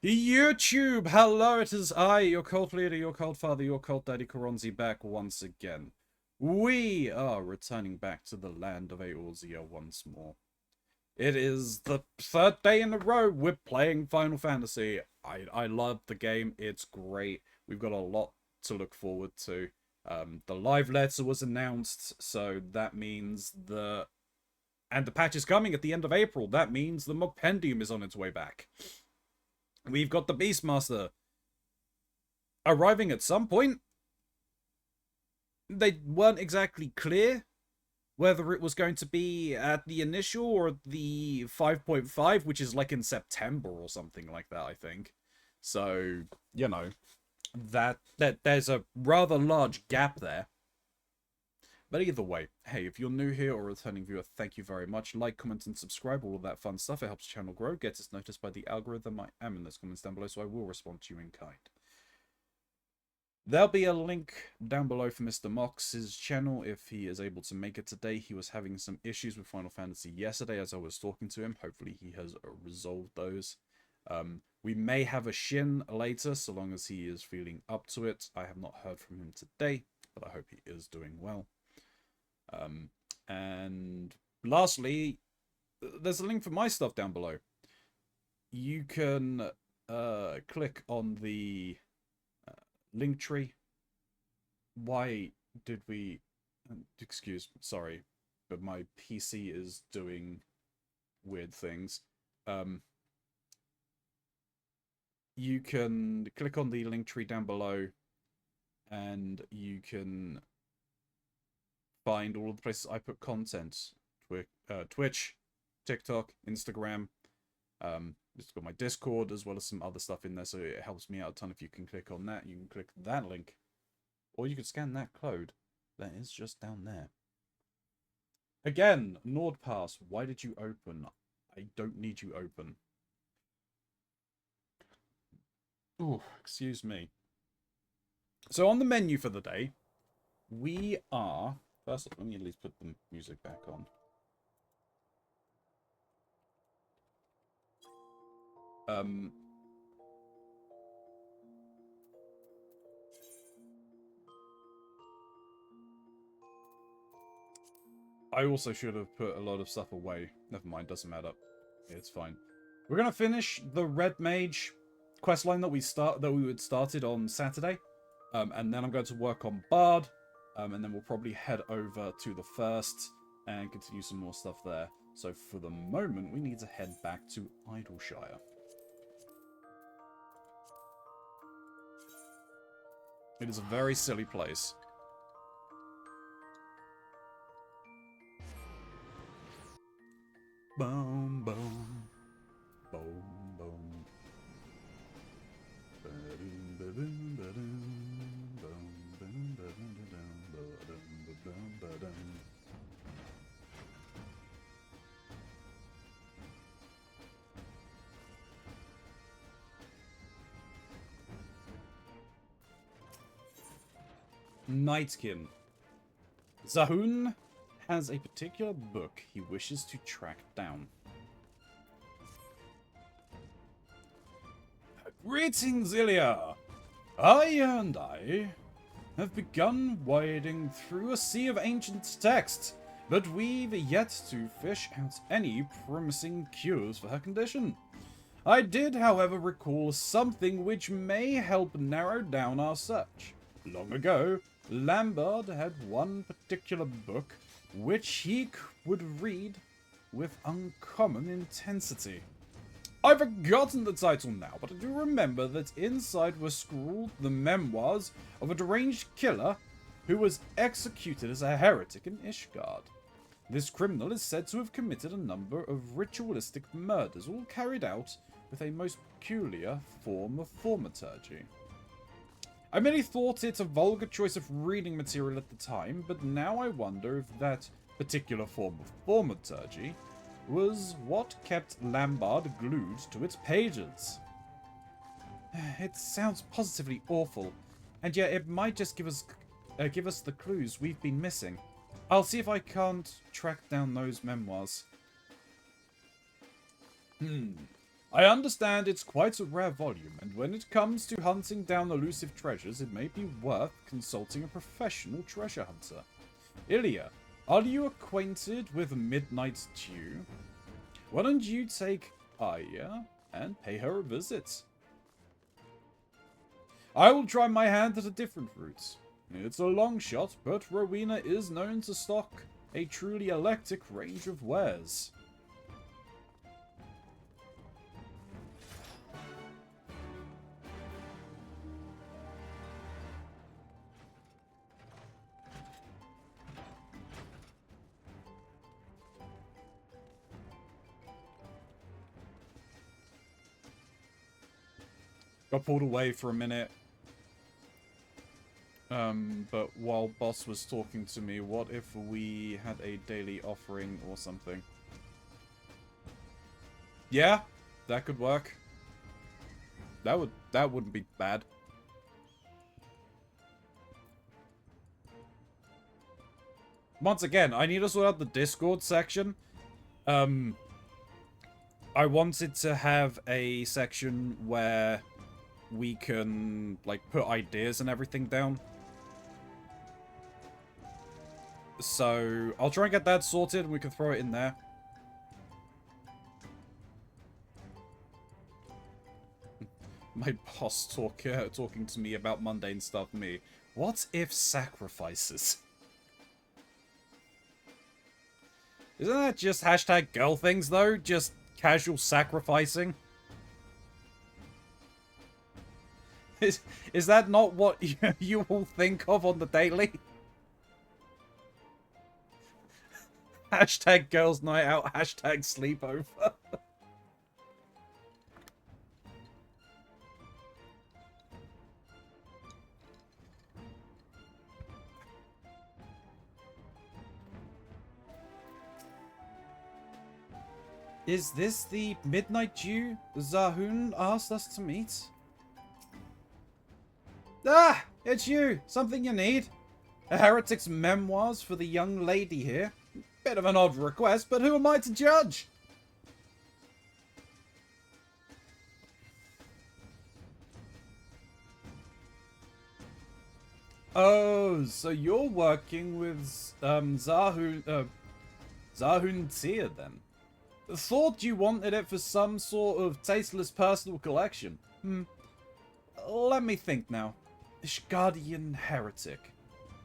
YouTube, hello, it is I, your cult leader, your cult father, your cult daddy, Keronzi, back once again. We are returning back to the land of Eorzea once more. It is the third day in a row we're playing Final Fantasy. I love the game, it's great. We've got a lot to look forward to. The live letter was announced, so that means and the patch is coming at the end of April. That means the Mopendium is on its way back. We've got the Beastmaster arriving at some point. They weren't exactly clear whether it was going to be at the initial or the 5.5, which is like in September or something like that, I think. So, you know, that there's a rather large gap there. But either way, hey, if you're new here or a returning viewer, thank you very much. Like, comment, and subscribe, all of that fun stuff. It helps the channel grow, gets us noticed by the algorithm. I am in those comments down below, so I will respond to you in kind. There'll be a link down below for Mr. Mox's channel if he is able to make it today. He was having some issues with Final Fantasy yesterday as I was talking to him. Hopefully he has resolved those. We may have a Shin later, so long as he is feeling up to it. I have not heard from him today, but I hope he is doing well. And lastly, there's a link for my stuff down below. You can click on the link tree. Why did we... sorry, but my PC is doing weird things. You can click on the link tree down below, and you can find all of the places I put content. Twitch, TikTok, Instagram. It's got my Discord as well as some other stuff in there, so it helps me out a ton if you can click on that. You can click that link, or you can scan that code that is just down there. Again, NordPass, why did you open? I don't need you open. Ooh, excuse me. So on the menu for the day, we are... First, let me at least put the music back on. I also should have put a lot of stuff away. Never mind, doesn't matter. It's fine. We're gonna finish the Red Mage questline that we started on Saturday, and then I'm going to work on Bard. And then we'll probably head over to the first and continue some more stuff there. So for the moment, we need to head back to Idleshire. It is a very silly place. Boom, boom, boom, boom. Ba-doom, ba-doom, ba-doom. Nightkin. Zahun has a particular book he wishes to track down. Greetings, Ilya! I have begun wading through a sea of ancient texts, but we've yet to fish out any promising cures for her condition. I did, however, recall something which may help narrow down our search. Long ago, Lambard had one particular book which he would read with uncommon intensity. I've forgotten the title now, but I do remember that inside were scrawled the memoirs of a deranged killer who was executed as a heretic in Ishgard. This criminal is said to have committed a number of ritualistic murders, all carried out with a most peculiar form of thaumaturgy. I merely thought it a vulgar choice of reading material at the time, but now I wonder if that particular form of thaumaturgy was what kept Lambard glued to its pages. It sounds positively awful, and yet it might just give us the clues we've been missing. I'll see if I can't track down those memoirs. I understand it's quite a rare volume, and when it comes to hunting down elusive treasures, it may be worth consulting a professional treasure hunter. Ilya, are you acquainted with Midnight Dew? Why don't you take Aya and pay her a visit? I will try my hand at a different route. It's a long shot, but Rowena is known to stock a truly eclectic range of wares. Got pulled away for a minute. But while Boss was talking to me, what if we had a daily offering or something? Yeah, that could work. That wouldn't be bad. Once again, I need to sort out the Discord section. I wanted to have a section where we can, like, put ideas and everything down. So, I'll try and get that sorted and we can throw it in there. My boss talking to me about mundane stuff, me. What if sacrifices? Isn't that just hashtag girl things, though? Just casual sacrificing? Is that not what you all think of on the daily? Hashtag girls night out, hashtag sleepover. Is this the Midnight Dew Zahun asked us to meet? Ah! It's you! Something you need? A heretic's memoirs for the young lady here? Bit of an odd request, but who am I to judge? Oh, so you're working with Zahun Tia then? Thought you wanted it for some sort of tasteless personal collection. Let me think now. Ishgardian heretic.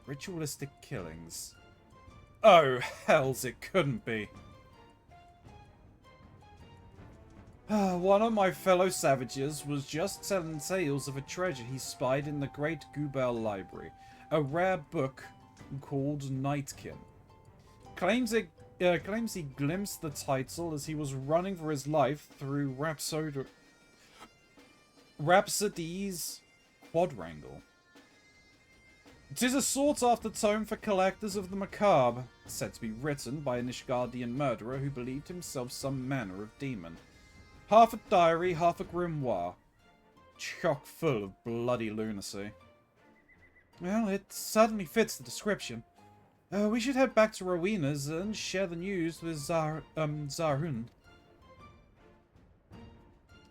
Ritualistic killings. Oh, hells, it couldn't be. One of my fellow savages was just telling tales of a treasure he spied in the Great Gubel Library. A rare book called Nightkin. Claims he glimpsed the title as he was running for his life through Rhapsody's Quadrangle. 'Tis a sought-after tome for collectors of the macabre, said to be written by a Nishgardian murderer who believed himself some manner of demon. Half a diary, half a grimoire. Chock full of bloody lunacy. Well, it certainly fits the description. We should head back to Rowena's and share the news with Zahun.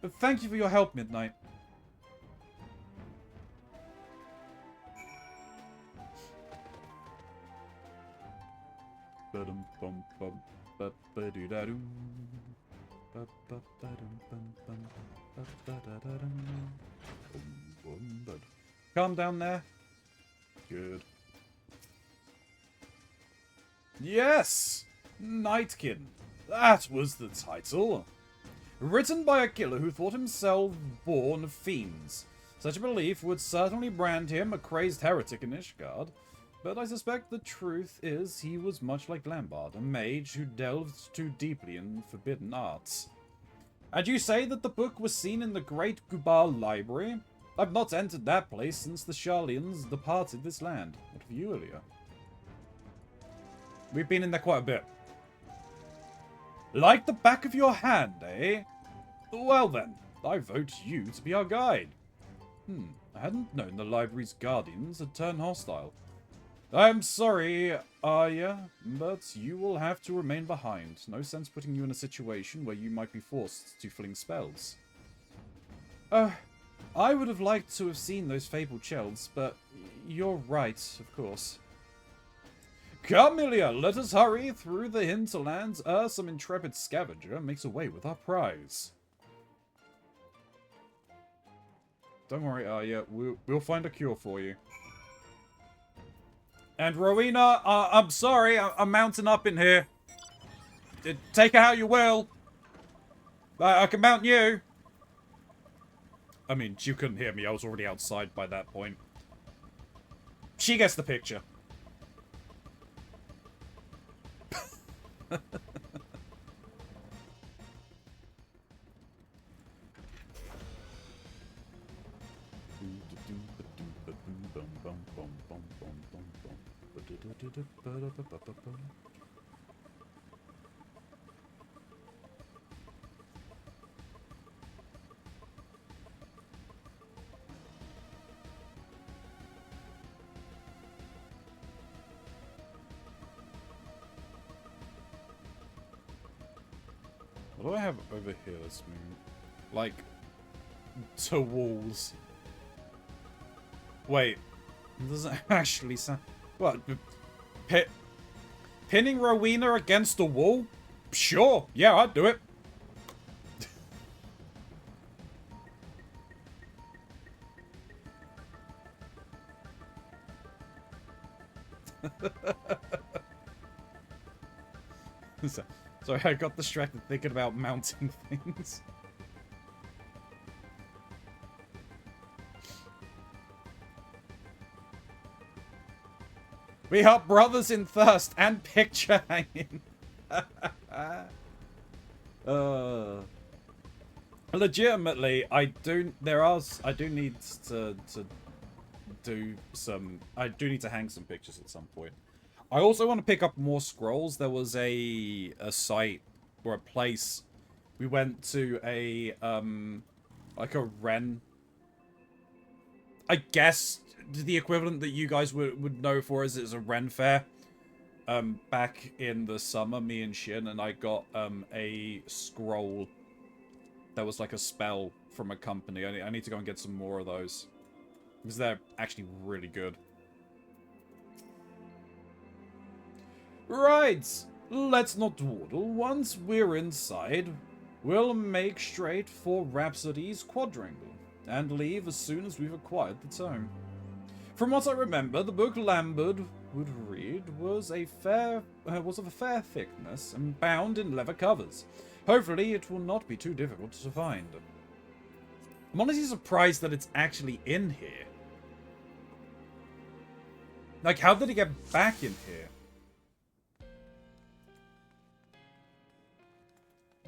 But thank you for your help, Midnight. Calm down there. Good. Yes! Nightkin. That was the title. Written by a killer who thought himself born of fiends. Such a belief would certainly brand him a crazed heretic in Ishgard. But I suspect the truth is he was much like Lambard, a mage who delved too deeply in forbidden arts. And you say that the book was seen in the Great Gubal Library? I've not entered that place since the Sharlians departed this land. What of you, Ilya? We've been in there quite a bit. Like the back of your hand, eh? Well then, I vote you to be our guide. I hadn't known the library's guardians had turned hostile. I'm sorry, Arya, but you will have to remain behind. No sense putting you in a situation where you might be forced to fling spells. I would have liked to have seen those fabled shells, but you're right, of course. Come, Ilya, let us hurry through the hinterlands. Some intrepid scavenger makes away with our prize. Don't worry, Arya, we'll find a cure for you. And Rowena, I'm sorry, I'm mounting up in here. Take it how you will. I can mount you. I mean, you couldn't hear me, I was already outside by that point. She gets the picture. What do I have over here that's moving? Like, to walls. Wait, it doesn't actually sound... What? Pinning Rowena against a wall? Sure, yeah, I'd do it. Sorry, I got distracted thinking about mounting things. We are brothers in thirst and picture hanging. Legitimately, I do need to do some. I do need to hang some pictures at some point. I also want to pick up more scrolls. There was a site or a place. We went to a like a Ren. I guess the equivalent that you guys would know for is a Ren fair. Back in the summer, me and Shin and I got a scroll that was like a spell from a company. I need to go and get some more of those because they're actually really good. Right, let's not dawdle. Once we're inside, we'll make straight for Rhapsody's quadrangle and leave as soon as we've acquired the tome. From what I remember, the book Lambert would read was of a fair thickness and bound in leather covers. Hopefully, it will not be too difficult to find. I'm honestly surprised that it's actually in here. Like, how did it get back in here?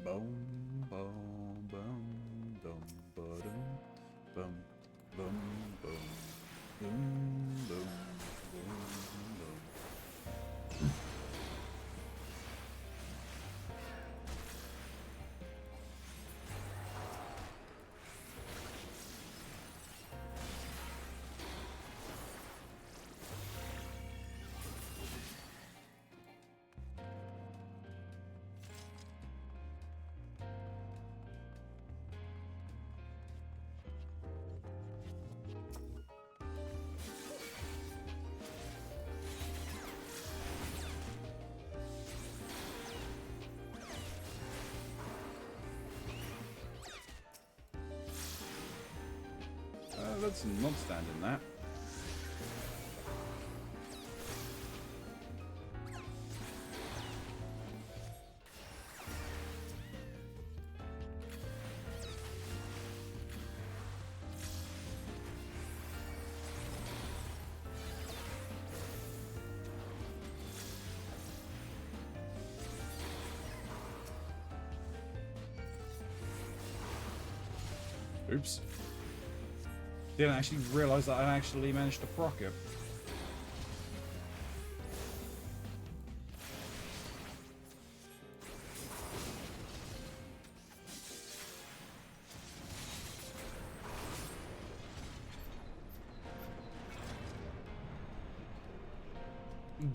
Boom, boom, boom, boom, boom, boom, boom, boom, boom, boom, boom. Let's not stand in that. Oops. Didn't actually realize that I actually managed to proc it.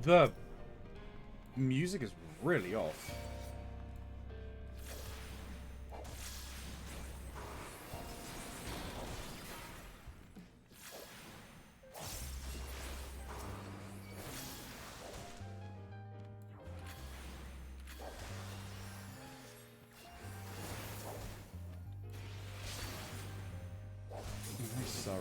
The music is really off. Sorry.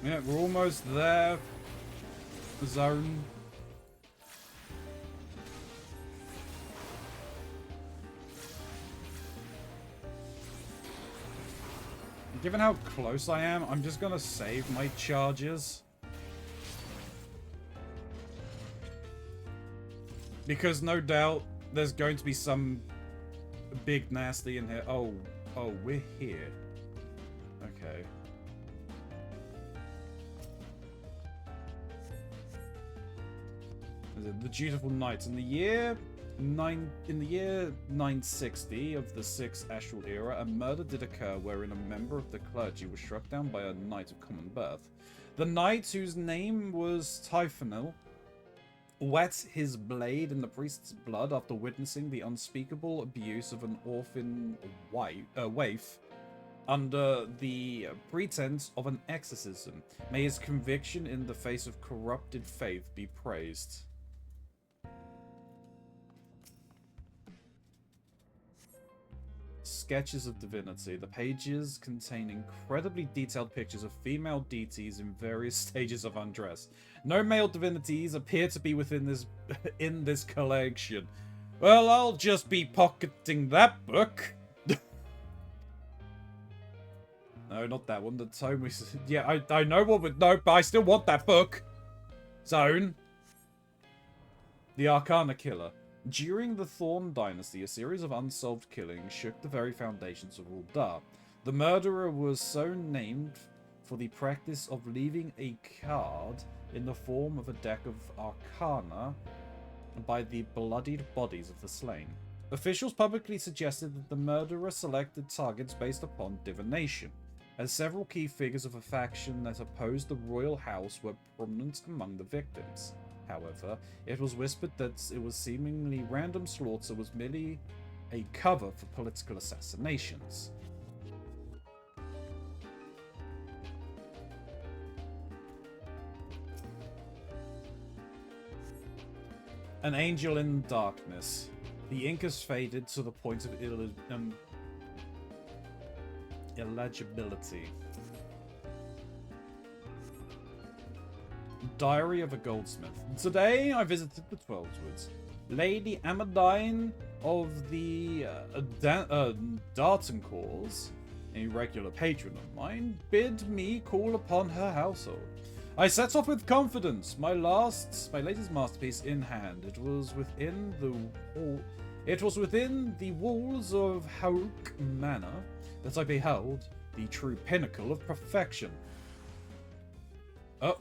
Yeah, we're almost there. Zone. Given how close I am, I'm just gonna save my charges. Because no doubt there's going to be some big nasty in here. Oh, we're here. Okay. The dutiful knights in the year 960 of the 6th Astral Era, a murder did occur wherein a member of the clergy was struck down by a knight of common birth. The knight, whose name was Typhonil, wet his blade in the priest's blood after witnessing the unspeakable abuse of an orphan waif under the pretense of an exorcism. May his conviction in the face of corrupted faith be praised. Sketches of divinity. The pages contain incredibly detailed pictures of female deities in various stages of undress. No male divinities appear to be within this in this collection. Well, I'll just be pocketing that book. No, not that one. The tome we... Yeah, I know what would... No, but I still want that book. Zone. The Arcana Killer. During the Thorn Dynasty, a series of unsolved killings shook the very foundations of Ul'dah. The murderer was so named for the practice of leaving a card in the form of a deck of Arcana by the bloodied bodies of the slain. Officials publicly suggested that the murderer selected targets based upon divination, as several key figures of a faction that opposed the royal house were prominent among the victims. However, it was whispered that it was seemingly random slaughter was merely a cover for political assassinations. An angel in darkness. The ink has faded to the point of illegibility. Diary of a Goldsmith. Today I visited the Twelveswoods. Lady Amadine of the Dartoncours, a regular patron of mine, bid me call upon her household. I set off with confidence, my latest masterpiece in hand. It was within the walls of Hauk Manor that I beheld the true pinnacle of perfection. Oh.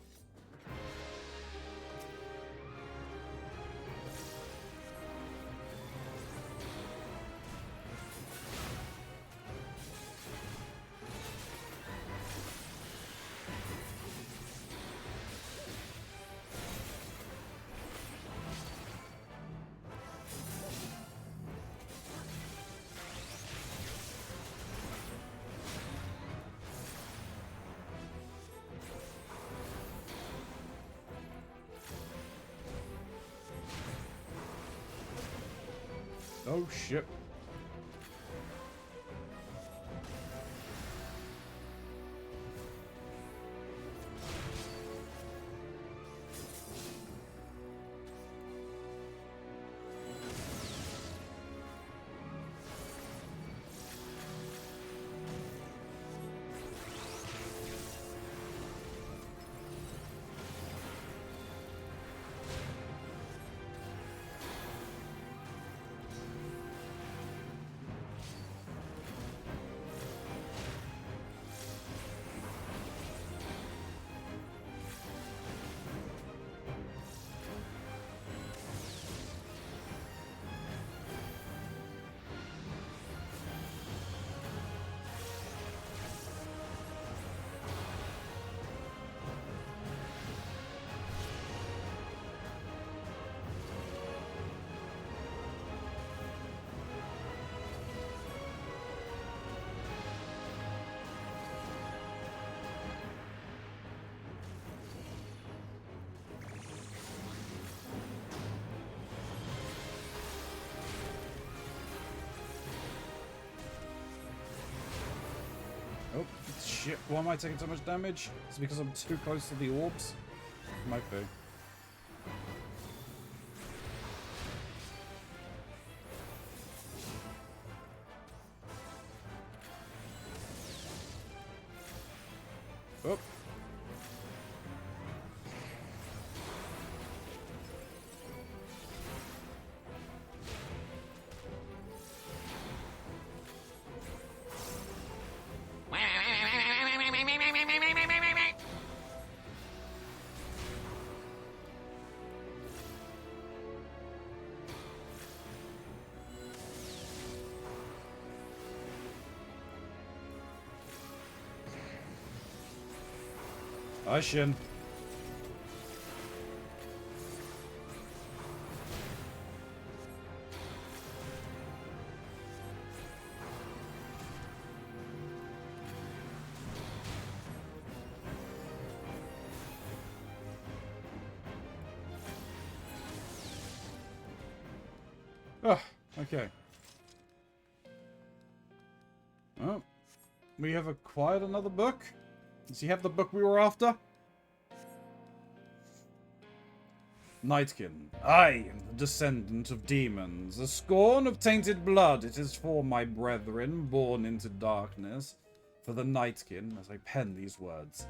Oh shit. shit. Why am I taking so much damage? Is it because I'm too close to the orbs? Might be. Oh. Hi, Shin. Oh, okay. Oh, we have acquired another book. Does he have the book we were after? Nightkin, I am the descendant of demons, a scorn of tainted blood. It is for my brethren born into darkness, for the Nightkin, as I pen these words.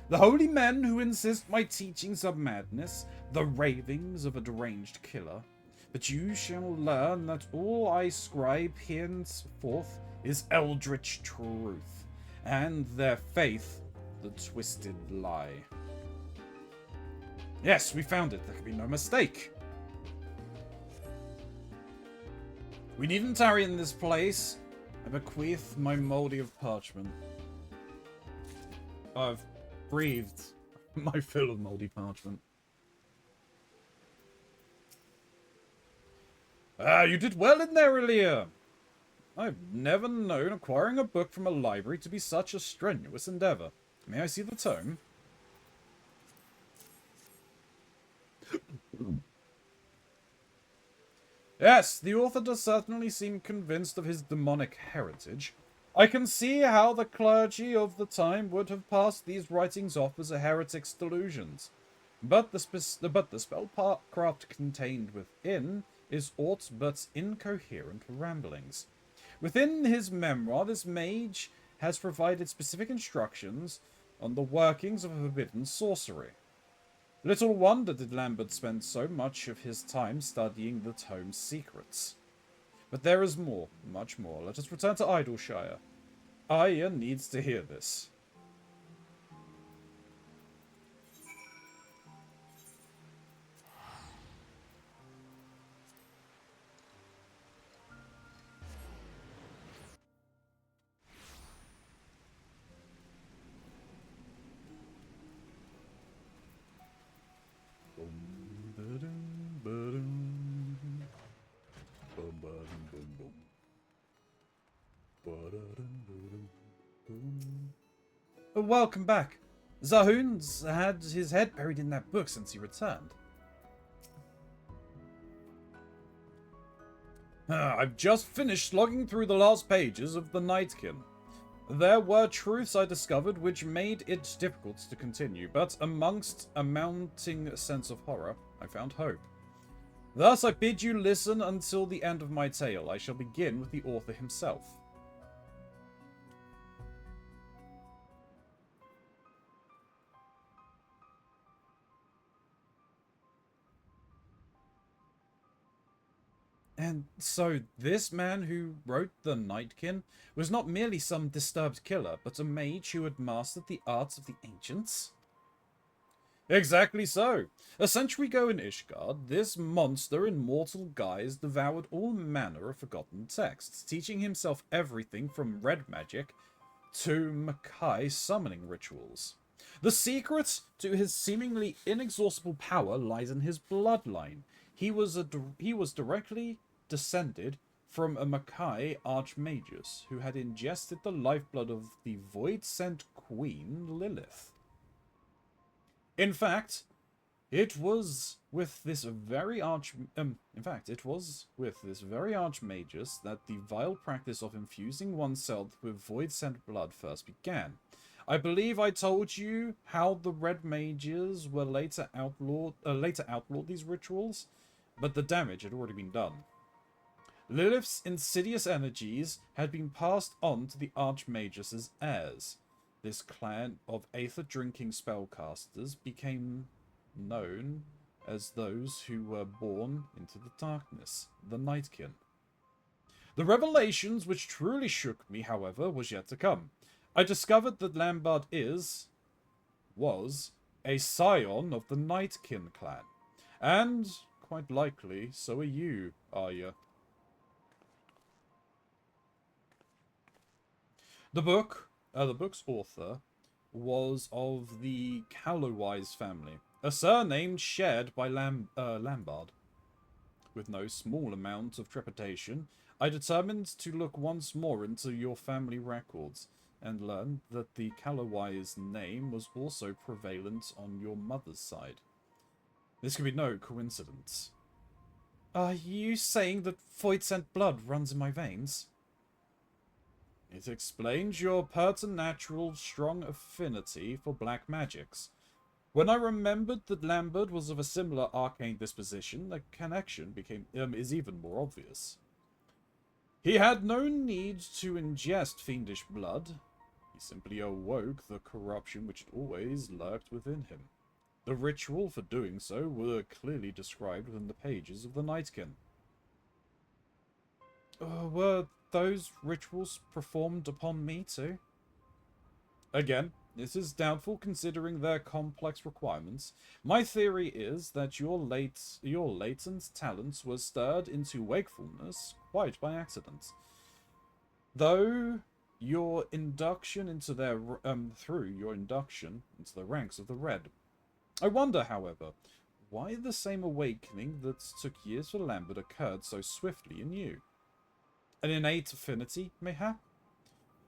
The holy men who insist my teachings are madness, the ravings of a deranged killer. But you shall learn that all I scribe henceforth is eldritch truth, and their faith the twisted lie. Yes, we found it. There can be no mistake. We needn't tarry in this place. I bequeath my moldy of parchment. I've breathed my fill of moldy parchment. Ah, you did well in there, Elia. I've never known acquiring a book from a library to be such a strenuous endeavor. May I see the tome? Yes, the author does certainly seem convinced of his demonic heritage. I can see how the clergy of the time would have passed these writings off as a heretic's delusions. But the spellcraft contained within is aught but incoherent ramblings. Within his memoir, this mage has provided specific instructions on the workings of forbidden sorcery. Little wonder did Lambert spend so much of his time studying the tome's secrets. But there is more, much more. Let us return to Idleshire. Aya needs to hear this. Welcome back. Zahun's had his head buried in that book since he returned. I've just finished slogging through the last pages of the Nightkin. There were truths I discovered which made it difficult to continue, but amongst a mounting sense of horror, I found hope. Thus I bid you listen until the end of my tale. I shall begin with the author himself. And so this man who wrote the Nightkin was not merely some disturbed killer, but a mage who had mastered the arts of the ancients? Exactly so. A century ago in Ishgard, this monster in mortal guise devoured all manner of forgotten texts, teaching himself everything from red magic to Makai summoning rituals. The secret to his seemingly inexhaustible power lies in his bloodline. He was directly descended from a Makai archmagus who had ingested the lifeblood of the void-sent queen Lilith. In fact, it was with this very archmagus that the vile practice of infusing oneself with void-sent blood first began. I believe I told you how the Red Mages were later outlawed these rituals, but the damage had already been done. Lilith's insidious energies had been passed on to the Archmagus' heirs. This clan of aether-drinking spellcasters became known as those who were born into the darkness, the Nightkin. The revelations which truly shook me, however, was yet to come. I discovered that Lambard was a scion of the Nightkin clan, and quite likely so are you, Arya. The book's author was of the Callowise family, a surname shared by Lambard. With no small amount of trepidation, I determined to look once more into your family records, and learned that the Callowise name was also prevalent on your mother's side. This could be no coincidence. Are you saying that void-sent blood runs in my veins? It explains your preternatural strong affinity for black magics. When I remembered that Lambert was of a similar arcane disposition, the connection is even more obvious. He had no need to ingest fiendish blood. He simply awoke the corruption which had always lurked within him. The ritual for doing so were clearly described within the pages of the Nightkin. Were those rituals performed upon me too? Again, this is doubtful considering their complex requirements. My theory is that your latent talents were stirred into wakefulness quite by accident. Through your induction into the ranks of the Red. I wonder, however, why the same awakening that took years for Lambert occurred so swiftly in you. An innate affinity, mayhap?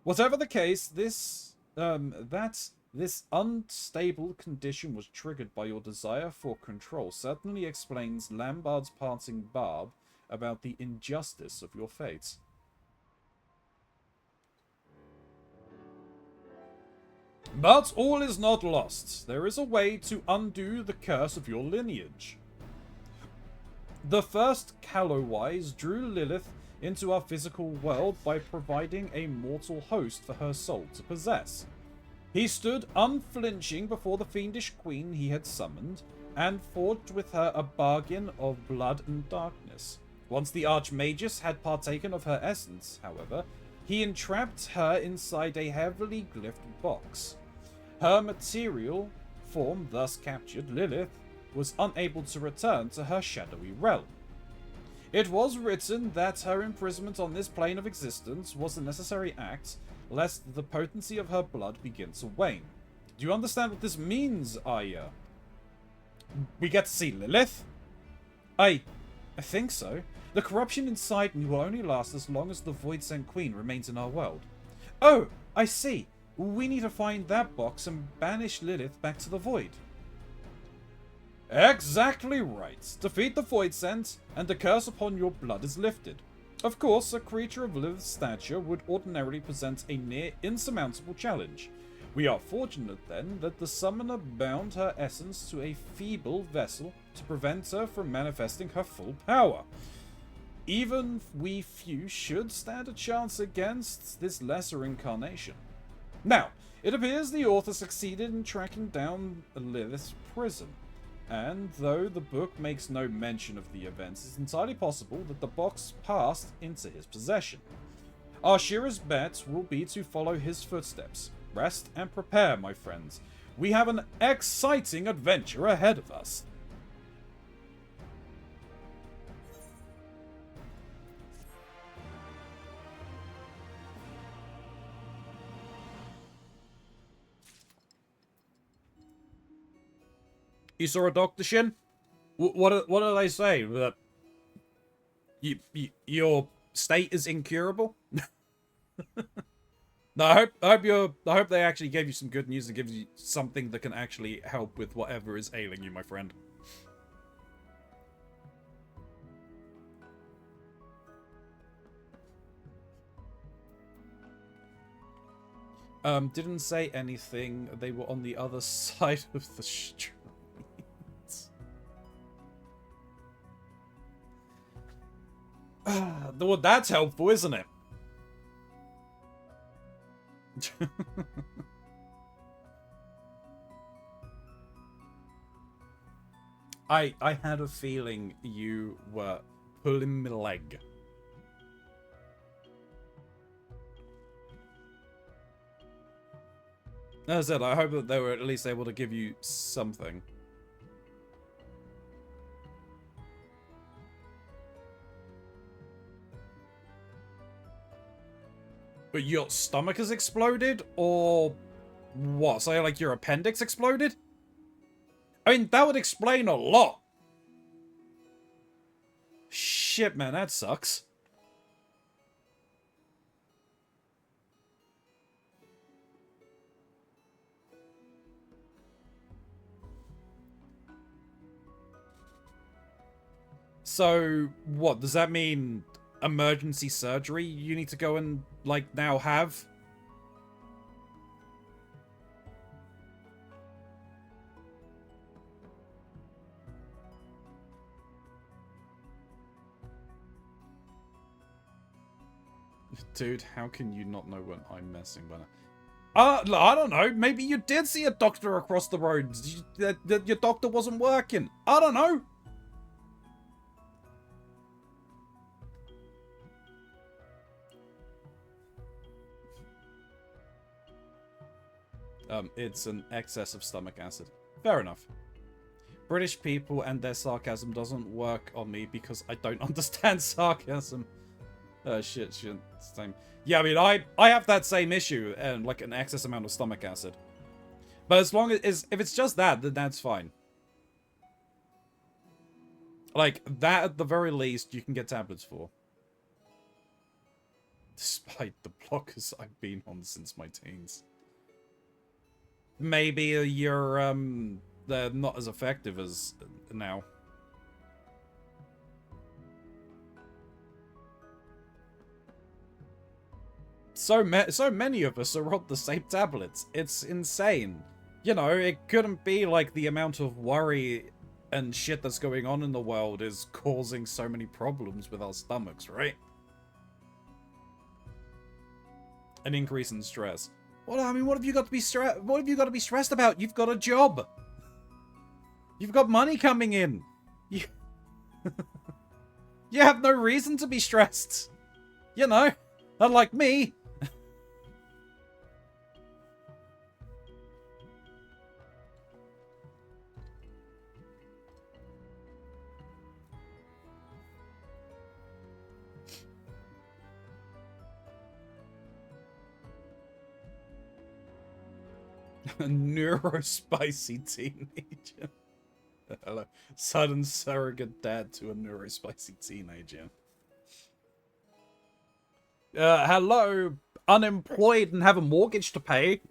Whatever the case, this unstable condition was triggered by your desire for control certainly explains Lambard's parting barb about the injustice of your fate. But all is not lost. There is a way to undo the curse of your lineage. The first Callowise drew Lilith into our physical world by providing a mortal host for her soul to possess. He stood unflinching before the fiendish queen he had summoned, and forged with her a bargain of blood and darkness. Once the Archmagus had partaken of her essence, however, he entrapped her inside a heavily glyphed box. Her material form thus captured, Lilith was unable to return to her shadowy realm. It was written that her imprisonment on this plane of existence was a necessary act, lest the potency of her blood begin to wane. Do you understand what this means, Arya? We get to see Lilith? I think so. The corruption inside me will only last as long as the Void-Sent Queen remains in our world. Oh, I see. We need to find that box and banish Lilith back to the Void. Exactly right. Defeat the Void-Sent, and the curse upon your blood is lifted. Of course, a creature of Lilith's stature would ordinarily present a near insurmountable challenge. We are fortunate, then, that the summoner bound her essence to a feeble vessel to prevent her from manifesting her full power. Even we few should stand a chance against this lesser incarnation. Now, it appears the author succeeded in tracking down Lilith's prison. And though the book makes no mention of the events, it's entirely possible that the box passed into his possession. Our surest bet will be to follow his footsteps. Rest and prepare, my friends. We have an exciting adventure ahead of us. You saw a doctor, Shin? What do they say? That your state is incurable? No, I hope they actually gave you some good news and gives you something that can actually help with whatever is ailing you, my friend. Didn't say anything. They were on the other side of the street. Well, that's helpful, isn't it? I had a feeling you were pulling my leg. As I said, I hope that they were at least able to give you something. But your stomach has exploded? Or what? So, like, your appendix exploded? I mean, that would explain a lot. Shit, man, that sucks. So, what? Does that mean emergency surgery you need to go and, like, now have? Dude, how can you not know when I'm messing with it? I don't know. Maybe you did see a doctor across the road. Your doctor wasn't working. I don't know. It's an excess of stomach acid. Fair enough. British people and their sarcasm doesn't work on me because I don't understand sarcasm. Shit, same. Yeah, I mean, I have that same issue, and like an excess amount of stomach acid. But as long as, if it's just that, then that's fine. Like, that at the very least, you can get tablets for. Despite the blockers I've been on since my teens. Maybe you're, they're not as effective as now. So many of us are on the same tablets. It's insane. You know, it couldn't be like the amount of worry and shit that's going on in the world is causing so many problems with our stomachs, right? An increase in stress. Well, I mean, what have you got to be stressed about? You've got a job. You've got money coming in. You have no reason to be stressed. You know, unlike me. A neurospicy teenager. Hello. Sudden surrogate dad to a neurospicy teenager. Hello. Unemployed and have a mortgage to pay.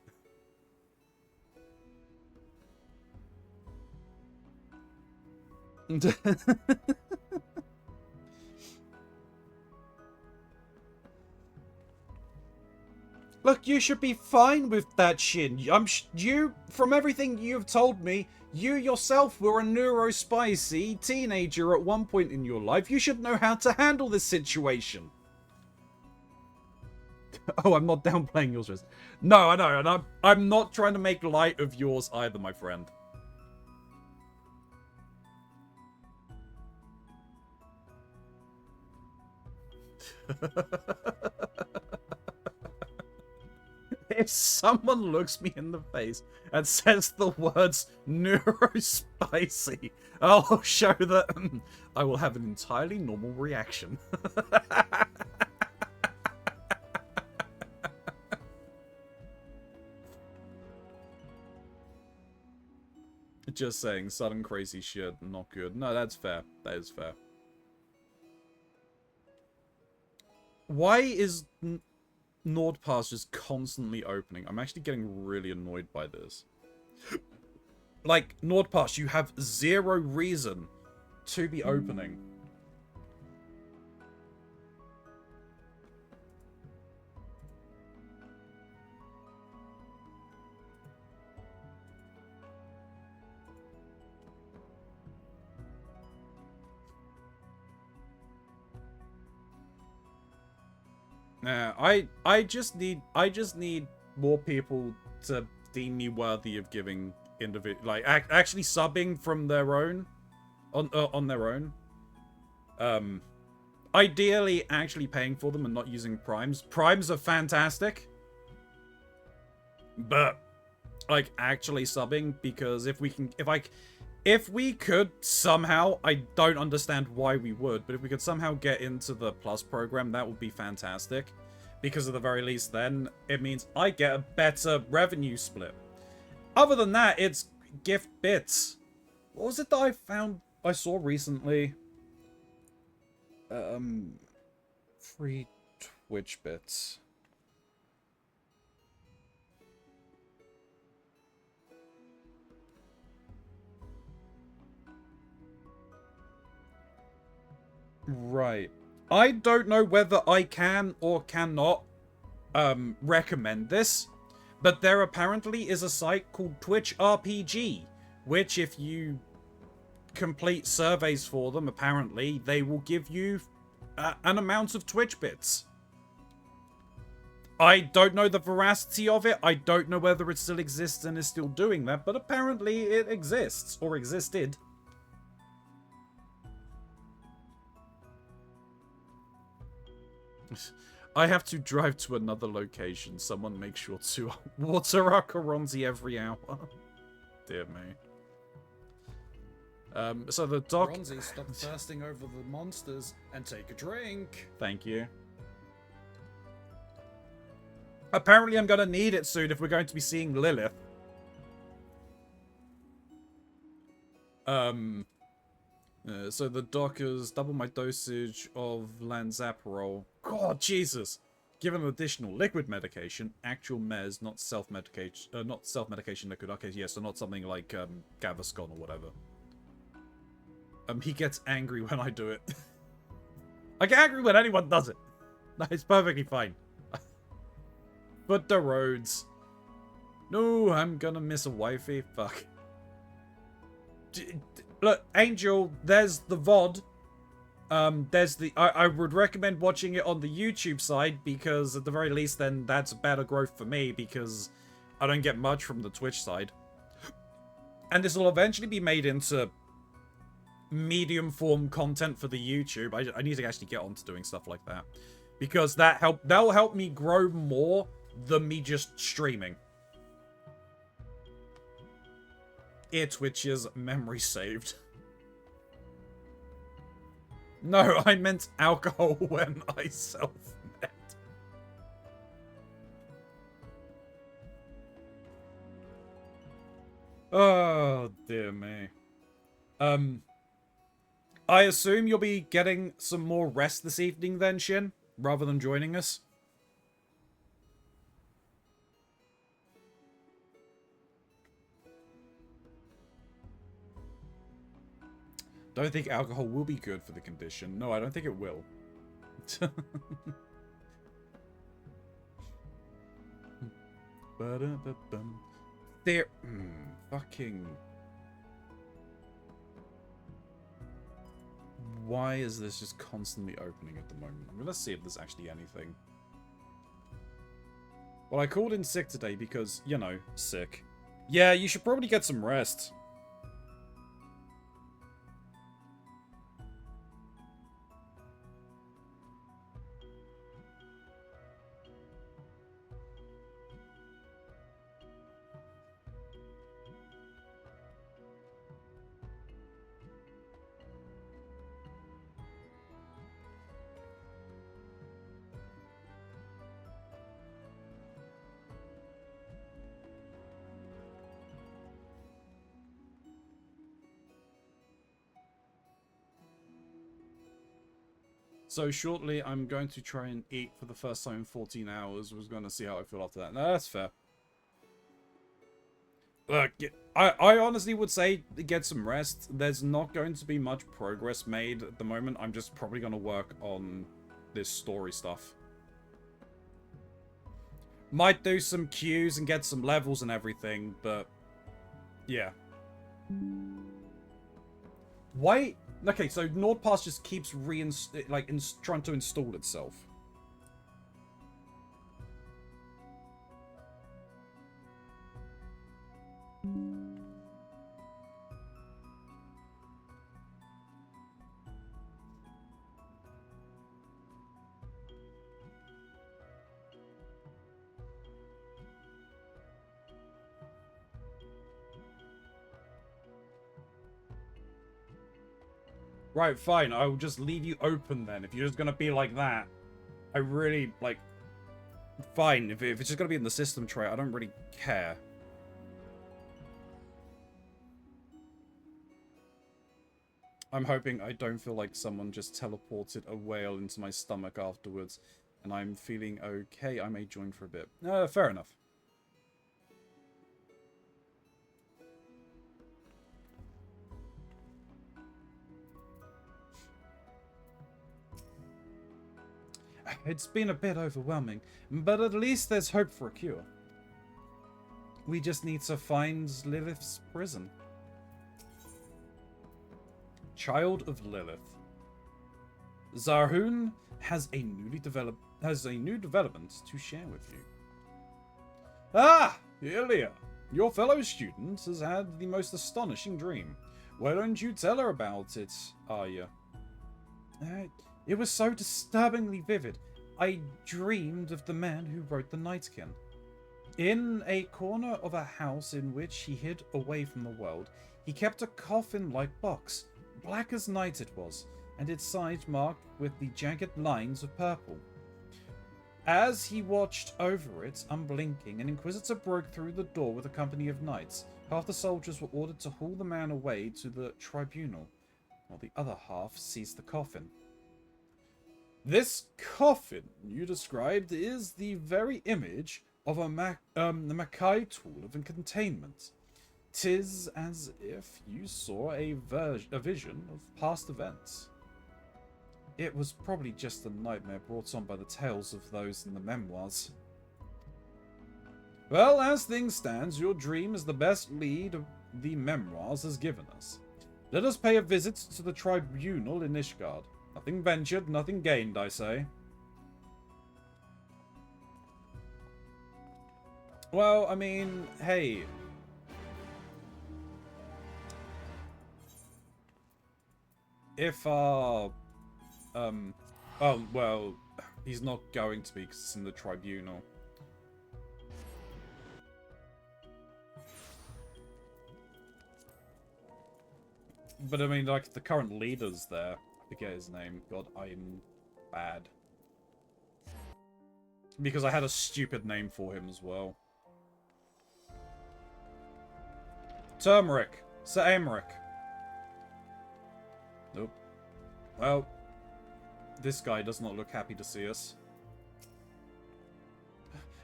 Look, you should be fine with that shit. You, from everything you've told me, you yourself were a neurospicy teenager at one point in your life. You should know how to handle this situation. Oh, I'm not downplaying yours, Riz. No, I know, and I'm not trying to make light of yours either, my friend. If someone looks me in the face and says the words neurospicy, I'll show that I will have an entirely normal reaction. Just saying, sudden crazy shit, not good. No, that's fair. That is fair. Why is NordPass just constantly opening? I'm actually getting really annoyed by this. Like, NordPass, you have zero reason to be opening. I just need more people to deem me worthy of giving actually subbing from their own on their own. Ideally actually paying for them and not using primes. Primes are fantastic. But like actually subbing, because if we could somehow, I don't understand why we would, but if we could somehow get into the Plus program, that would be fantastic. Because at the very least then, it means I get a better revenue split. Other than that, it's gift bits. What was it that I saw recently? Free Twitch bits. Right. I don't know whether I can or cannot recommend this, but there apparently is a site called Twitch RPG, which if you complete surveys for them, apparently, they will give you an amount of Twitch bits. I don't know the veracity of it. I don't know whether it still exists and is still doing that, but apparently it exists, or existed. I have to drive to another location. Someone make sure to water our Keronzi every hour. Dear me. So the doc... Keronzi, stop thirsting over the monsters and take a drink. Thank you. Apparently I'm gonna need it soon if we're going to be seeing Lilith. So the Dockers double my dosage of Lanzaparol. God, Jesus! Given additional liquid medication, actual meds, not self-medication, not self-medication liquid. Okay, yeah, so not something like Gaviscon or whatever. He gets angry when I do it. I get angry when anyone does it. No, it's perfectly fine. But the roads. No, I'm gonna miss a wifey. Fuck. Look, Angel, there's the VOD. There's the... I would recommend watching it on the YouTube side, because at the very least then that's better growth for me, because I don't get much from the Twitch side. And this will eventually be made into medium form content for the YouTube. I need to actually get on to doing stuff like that, because that'll help me grow more than me just streaming. Which is memory saved. No, I meant alcohol when I self-med. Oh, dear me. I assume you'll be getting some more rest this evening then, Shin, rather than joining us? Don't think alcohol will be good for the condition. No, I don't think it will. There... fucking... Why is this just constantly opening at the moment? I'm gonna see if there's actually anything. Well, I called in sick today because, you know, sick. Yeah, you should probably get some rest. So shortly, I'm going to try and eat for the first time in 14 hours. Was going to see how I feel after that. No, that's fair. Look, I honestly would say get some rest. There's not going to be much progress made at the moment. I'm just probably going to work on this story stuff. Might do some queues and get some levels and everything, but yeah. Why? Okay, so NordPass just keeps trying to install itself. Right, fine. I will just leave you open then. If you're just gonna be like that. I really, like... Fine. If it's just gonna be in the system tray, I don't really care. I'm hoping I don't feel like someone just teleported a whale into my stomach afterwards. And I'm feeling okay. I may join for a bit. Fair enough. It's been a bit overwhelming, but at least there's hope for a cure. We just need to find Lilith's prison. Child of Lilith. Zarhun has a new development to share with you. Ah, Ilya, your fellow student has had the most astonishing dream. Why don't you tell her about it, Arya? It was so disturbingly vivid. I dreamed of the man who wrote the Nightkin. In a corner of a house in which he hid away from the world, he kept a coffin-like box, black as night it was, and its sides marked with the jagged lines of purple. As he watched over it, unblinking, an inquisitor broke through the door with a company of knights. Half the soldiers were ordered to haul the man away to the tribunal, while the other half seized the coffin. This coffin you described is the very image of the Mackay tool of containment. 'Tis as if you saw a vision of past events. It was probably just a nightmare brought on by the tales of those in the memoirs. Well, as things stand, your dream is the best lead the memoirs has given us. Let us pay a visit to the tribunal in Ishgard. Nothing ventured, nothing gained, I say. Well, I mean, hey. If oh, well, he's not going to be because it's in the tribunal. But I mean, like, the current leader's there. I forget his name. God, I'm bad. Because I had a stupid name for him as well. Turmeric. Sir Aymeric. Nope. Well, this guy does not look happy to see us.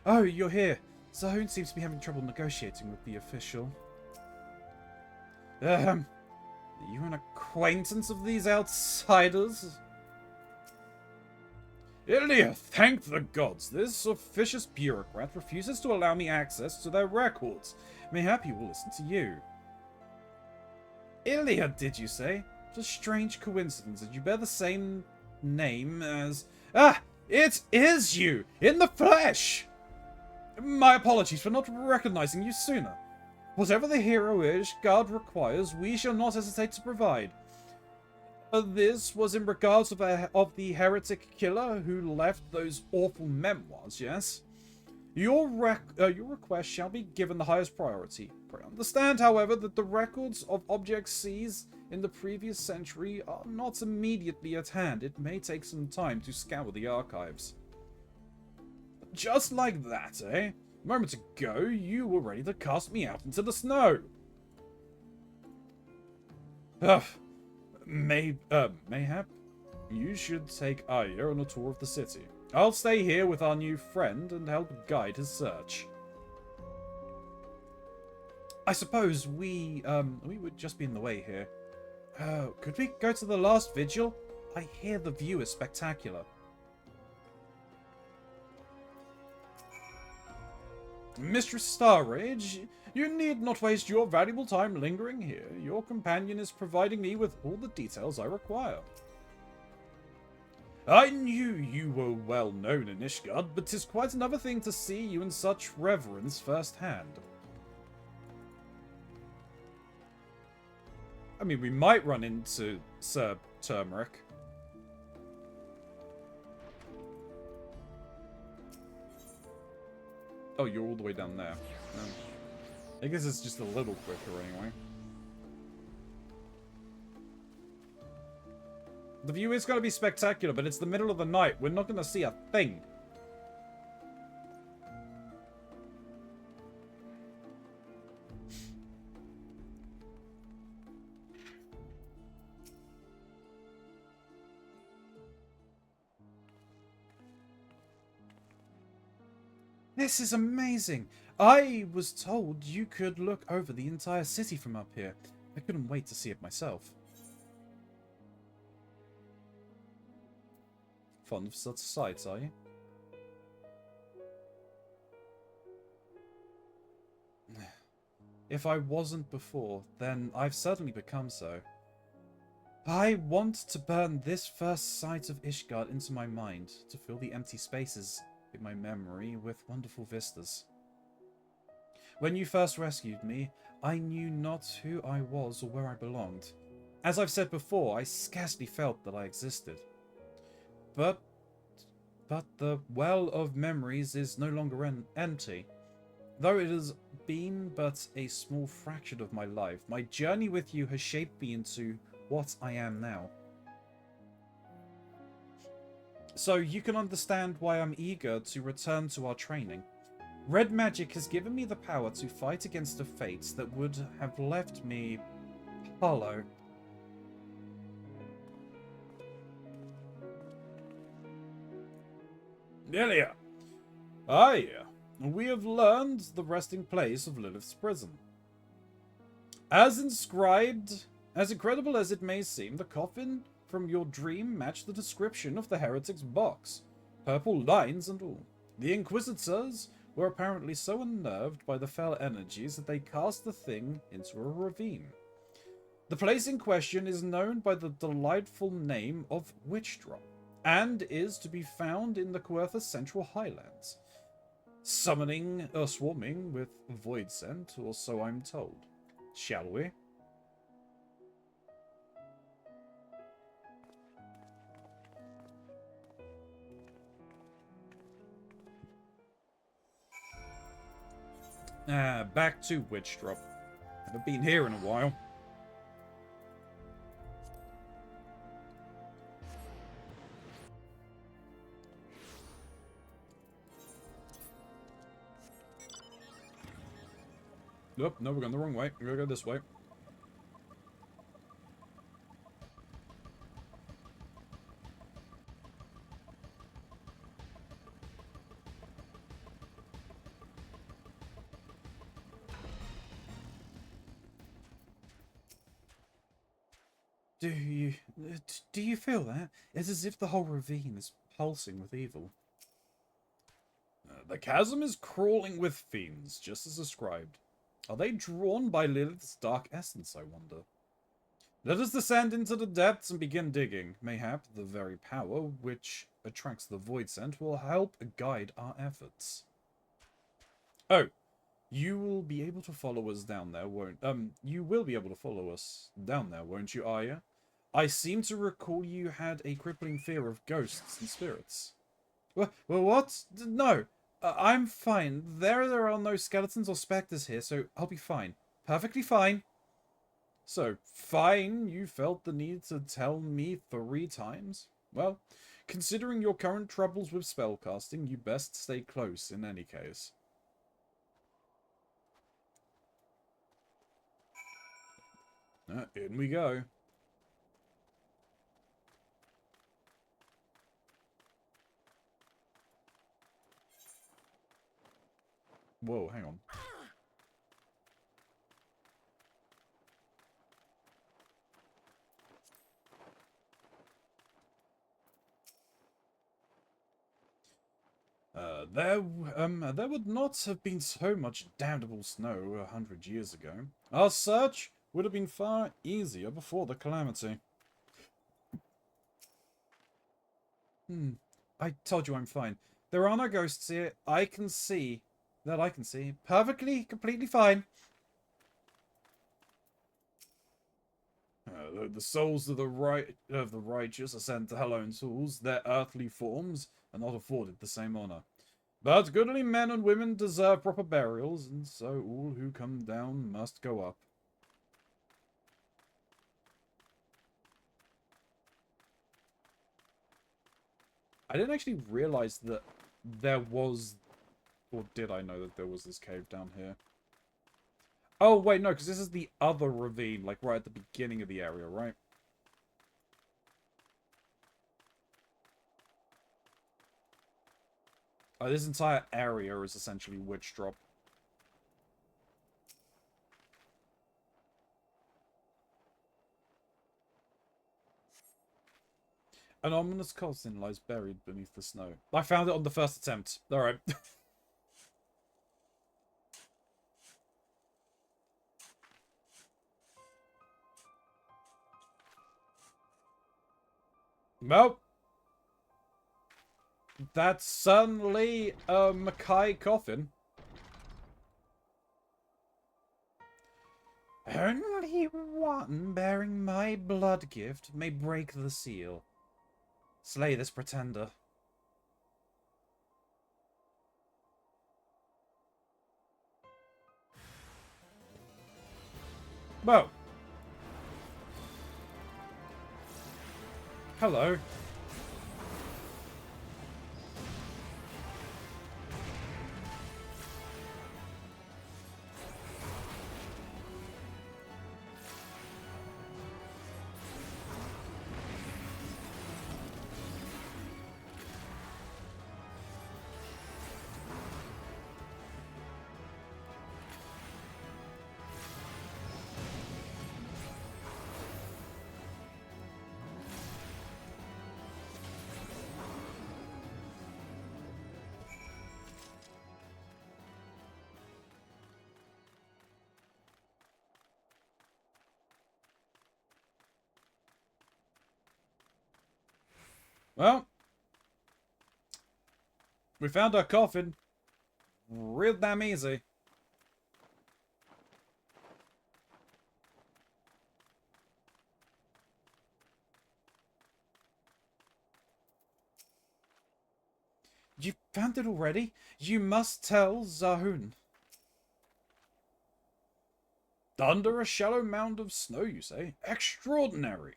Oh, you're here. Zahun seems to be having trouble negotiating with the official. Are you an acquaintance of these outsiders? Ilya, thank the gods. This officious bureaucrat refuses to allow me access to their records. Mayhap he will listen to you. Ilya, did you say? What a strange coincidence that you bear the same name as... Ah! It is you! In the flesh! My apologies for not recognizing you sooner. Whatever the hero-ish God requires, we shall not hesitate to provide. This was in regards of the heretic killer who left those awful memoirs, yes? Your request shall be given the highest priority. Understand, however, that the records of objects seized in the previous century are not immediately at hand. It may take some time to scour the archives. Just like that, eh? A moment ago, you were ready to cast me out into the snow. Mayhap you should take Arya on a tour of the city. I'll stay here with our new friend and help guide his search. I suppose we would just be in the way here. Could we go to the last vigil? I hear the view is spectacular. Mistress Starrage, you need not waste your valuable time lingering here. Your companion is providing me with all the details I require. I knew you were well known in Ishgard, but 'tis quite another thing to see you in such reverence firsthand. I mean, we might run into Sir Turmeric. Oh, you're all the way down there. I guess it's just a little quicker anyway. The view is going to be spectacular, but it's the middle of the night. We're not going to see a thing. This is amazing. I was told you could look over the entire city from up here. I couldn't wait to see it myself. Fond of such sights, are you? If I wasn't before, then I've certainly become so. I want to burn this first sight of Ishgard into my mind, to fill the empty spaces in my memory with wonderful vistas. When you first rescued me, I knew not who I was or where I belonged. As I've said before, I scarcely felt that I existed. But the well of memories is no longer empty. Though it has been but a small fraction of my life, my journey with you has shaped me into what I am now. So you can understand why I'm eager to return to our training. Red magic has given me the power to fight against the fates that would have left me hollow. Delia! Aye, we have learned the resting place of Lilith's prison. As inscribed, as incredible as it may seem, the coffin from your dream matched the description of the heretic's box. Purple lines and all. The Inquisitors were apparently so unnerved by the fell energies that they cast the thing into a ravine. The place in question is known by the delightful name of Witchdrop, and is to be found in the Querthus Central Highlands. Swarming with void scent, or so I'm told. Shall we? Back to Witchdrop. I've been here in a while. Nope, no, we're going the wrong way. We're gonna go this way. Do you feel that? It's as if the whole ravine is pulsing with evil. The chasm is crawling with fiends, just as described. Are they drawn by Lilith's dark essence, I wonder? Let us descend into the depths and begin digging. Mayhap the very power which attracts the void scent will help guide our efforts. Oh, you will be able to follow us down there, won't you will be able to follow us down there, won't you, Arya? I seem to recall you had a crippling fear of ghosts and spirits. Well, what? No. I'm fine. There are no skeletons or specters here, so I'll be fine. Perfectly fine. So, fine, you felt the need to tell me 3 times? Well, considering your current troubles with spellcasting, you best stay close in any case. In we go. Whoa, hang on. There would not have been so much damnable snow 100 years ago. Our search would have been far easier before the calamity. I told you I'm fine. There are no ghosts here. I can see. Perfectly, completely fine. The souls of the righteous are sent to hell-own souls. Their earthly forms are not afforded the same honor. But goodly men and women deserve proper burials, and so all who come down must go up. I didn't actually realize that there was... Or did I know that there was this cave down here? Oh, wait, no, because this is the other ravine, like right at the beginning of the area, right? This entire area is essentially witch drop. An ominous coffin lies buried beneath the snow. I found it on the first attempt. Alright. Well, that's certainly a Mackay coffin. Only one bearing my blood gift may break the seal. Slay this pretender. Whoa. Hello. Well, we found our coffin. Real damn easy. You found it already? You must tell Zahun. Under a shallow mound of snow, you say? Extraordinary.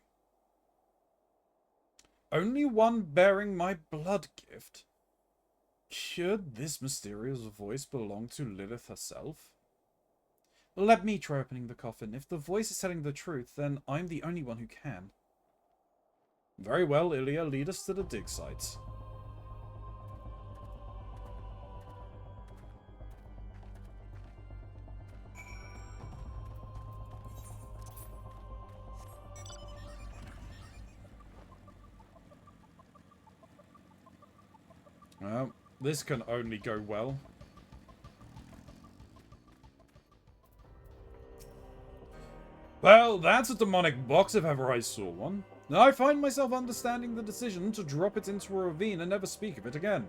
Only one bearing my blood gift. Could this mysterious voice belong to Lilith herself? Let me try opening the coffin. If the voice is telling the truth, then I'm the only one who can. Very well, Ilya, lead us to the dig site. Well, this can only go well. Well, that's a demonic box if ever I saw one. I find myself understanding the decision to drop it into a ravine and never speak of it again.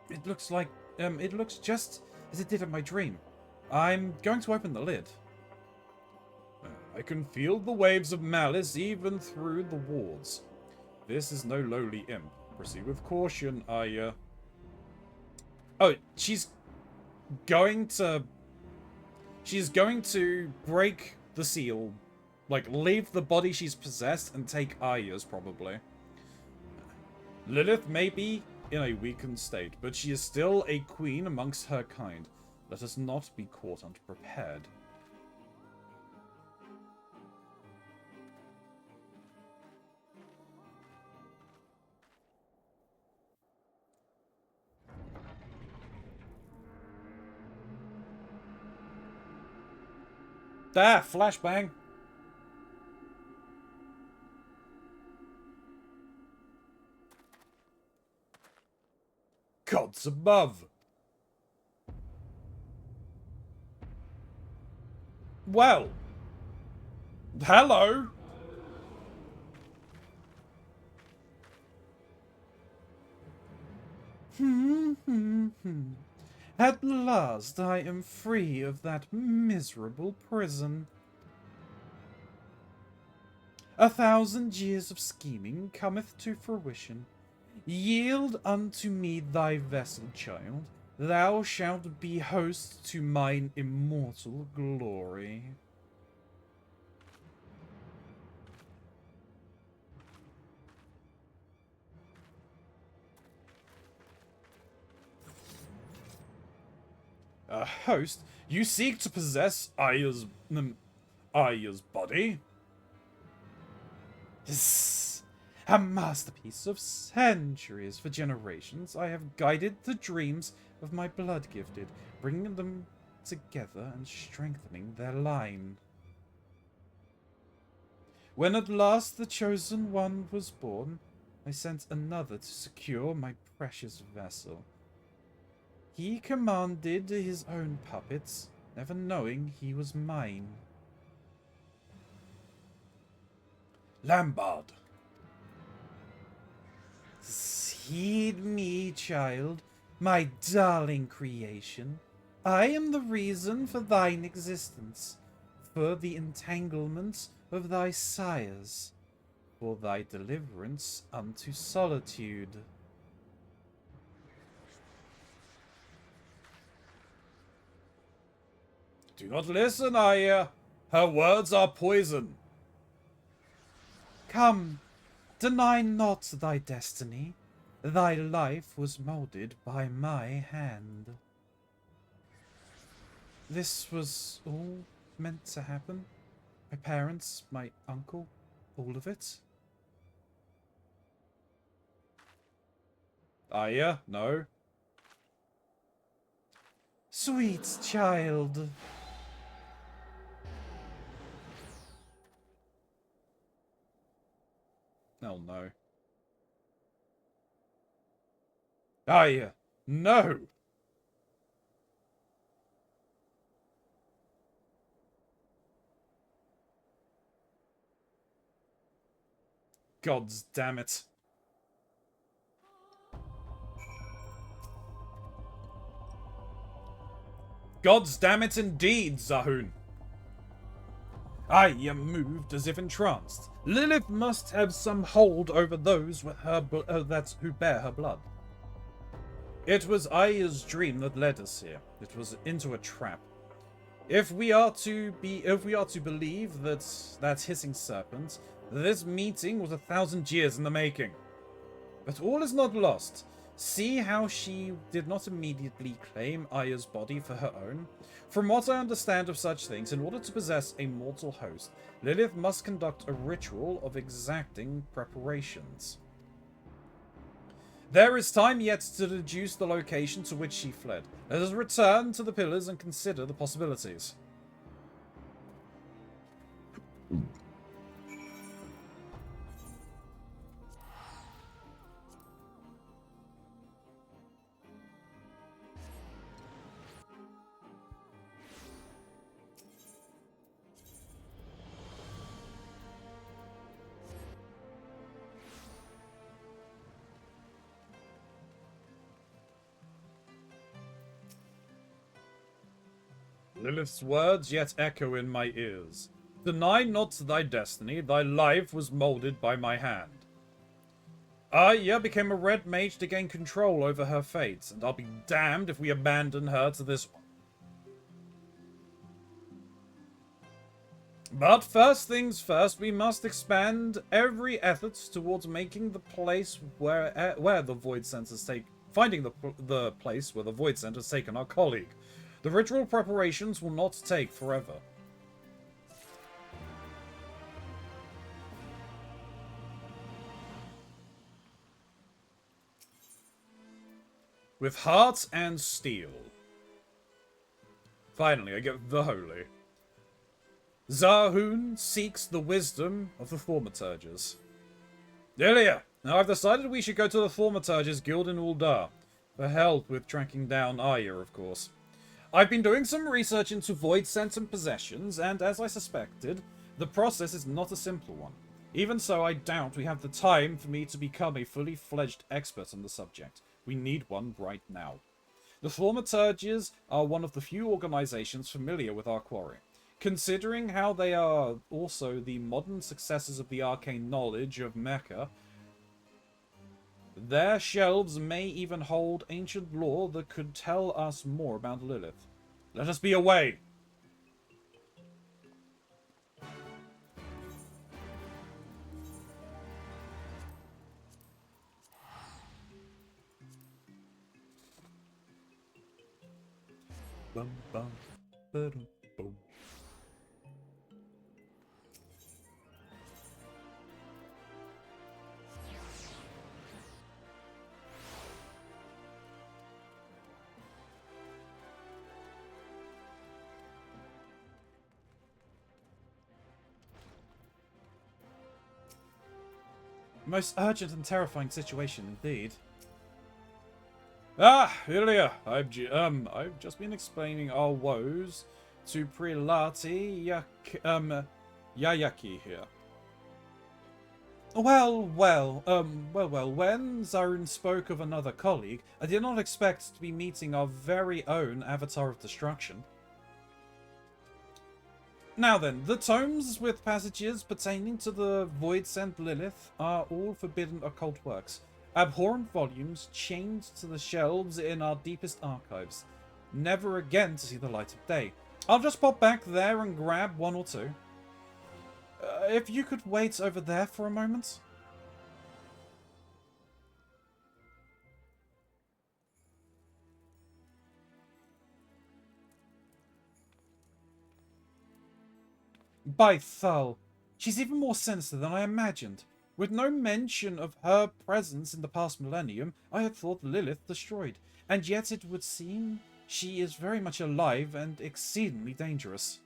It looks like, it looks just as it did in my dream. I'm going to open the lid. I can feel the waves of malice even through the wards. This is no lowly imp. Proceed with caution, Aya. Oh, she's going to break the seal. Like, leave the body she's possessed and take Aya's, probably. Lilith may be in a weakened state, but she is still a queen amongst her kind. Let us not be caught unprepared. Ah, flashbang. Gods above. Well. Hello. At last I am free of that miserable prison. 1,000 years of scheming cometh to fruition. Yield unto me thy vessel, child. Thou shalt be host to mine immortal glory. host, you seek to possess Aya's body? A masterpiece of centuries. For generations, I have guided the dreams of my blood-gifted, bringing them together and strengthening their line. When at last the chosen one was born, I sent another to secure my precious vessel. He commanded his own puppets, never knowing he was mine. Lambard. Heed me, child, my darling creation. I am the reason for thine existence, for the entanglements of thy sires, for thy deliverance unto solitude. Do not listen, Aya. Her words are poison. Come, deny not thy destiny. Thy life was molded by my hand. This was all meant to happen? My parents, my uncle, all of it? Aya, no. Sweet child. Oh no. Aya, no! Gods damn it. Gods damn it indeed, Zahun. Aya moved as if entranced. Lilith must have some hold over those with her who bear her blood. It was Aya's dream that led us here. It was into a trap. If we are to believe that hissing serpent, this meeting was 1,000 years in the making. But all is not lost. See how she did not immediately claim Aya's body for her own? From what I understand of such things, in order to possess a mortal host, Lilith must conduct a ritual of exacting preparations. There is time yet to deduce the location to which she fled. Let us return to the pillars and consider the possibilities. Lilith's words yet echo in my ears. Deny not thy destiny, thy life was molded by my hand. Aya became a red mage to gain control over her fate, and I'll be damned if we abandon her to this one. But first things first, we must expand every effort towards making the place where the Void Centers finding the place where the Void Center's taken our colleague. The ritual preparations will not take forever. With heart and steel. Finally, I get the holy. Zahun seeks the wisdom of the Thaumaturges. Ilya, now I've decided we should go to the Thaumaturges Guild in Uldar, for help with tracking down Aya, of course. I've been doing some research into Void Center possessions, and as I suspected, the process is not a simple one. Even so, I doubt we have the time for me to become a fully fledged expert on the subject. We need one right now. The Thaumaturges are one of the few organizations familiar with our quarry. Considering how they are also the modern successors of the arcane knowledge of Mecha, their shelves may even hold ancient lore that could tell us more about Lilith. Let us be away! Bum, bum, ba-dum, boom. Most urgent and terrifying situation indeed. Ah, Ilya, I've just been explaining our woes to Prelati Yayaki here. Well, when Zarun spoke of another colleague, I did not expect to be meeting our very own Avatar of Destruction. Now then, the tomes with passages pertaining to the Void-Sent Lilith are all forbidden occult works. Abhorrent volumes chained to the shelves in our deepest archives. Never again to see the light of day. I'll just pop back there and grab one or two. If you could wait over there for a moment. By Thal, she's even more sinister than I imagined. With no mention of her presence in the past millennium, I had thought Lilith destroyed, and yet it would seem she is very much alive and exceedingly dangerous.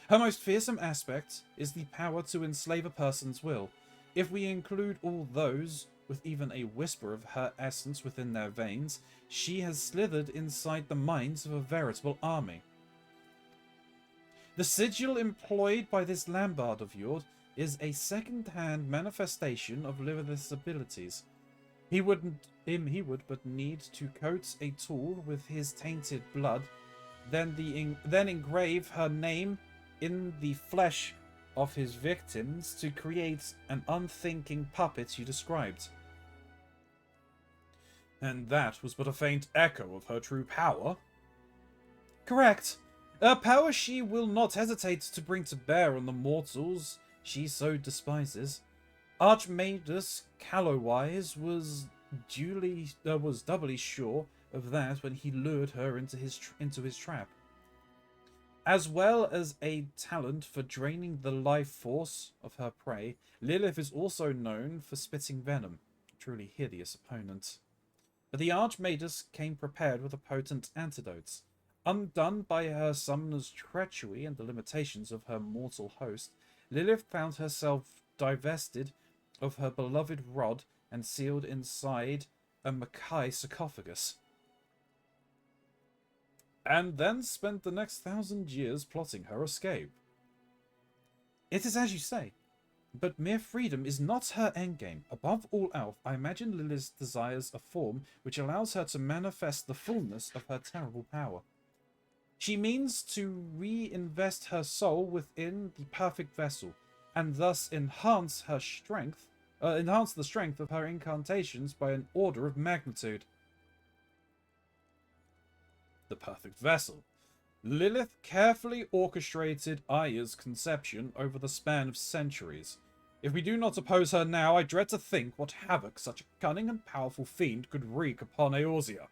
Her most fearsome aspect is the power to enslave a person's will. If we include all those with even a whisper of her essence within their veins, she has slithered inside the minds of a veritable army. The sigil employed by this Lambard of yours is a second-hand manifestation of Lilith's abilities. He would but need to coat a tool with his tainted blood, then engrave her name in the flesh of his victims to create an unthinking puppet you described. And that was but a faint echo of her true power? Correct. A power she will not hesitate to bring to bear on the mortals she so despises. Archmagus Callowise was doubly sure of that when he lured her into his trap. As well as a talent for draining the life force of her prey, Lilith is also known for spitting venom, a truly hideous opponent. But the Archmagus came prepared with a potent antidote. Undone by her summoner's treachery and the limitations of her mortal host, Lilith found herself divested of her beloved rod and sealed inside a Mackay sarcophagus. And then spent the next 1,000 years plotting her escape. It is as you say, but mere freedom is not her endgame. Above all else, I imagine Lilith desires a form which allows her to manifest the fullness of her terrible power. She means to reinvest her soul within the perfect vessel, and thus enhance the strength of her incantations by an order of magnitude. The perfect vessel. Lilith carefully orchestrated Aya's conception over the span of centuries. If we do not oppose her now, I dread to think what havoc such a cunning and powerful fiend could wreak upon Eorzea.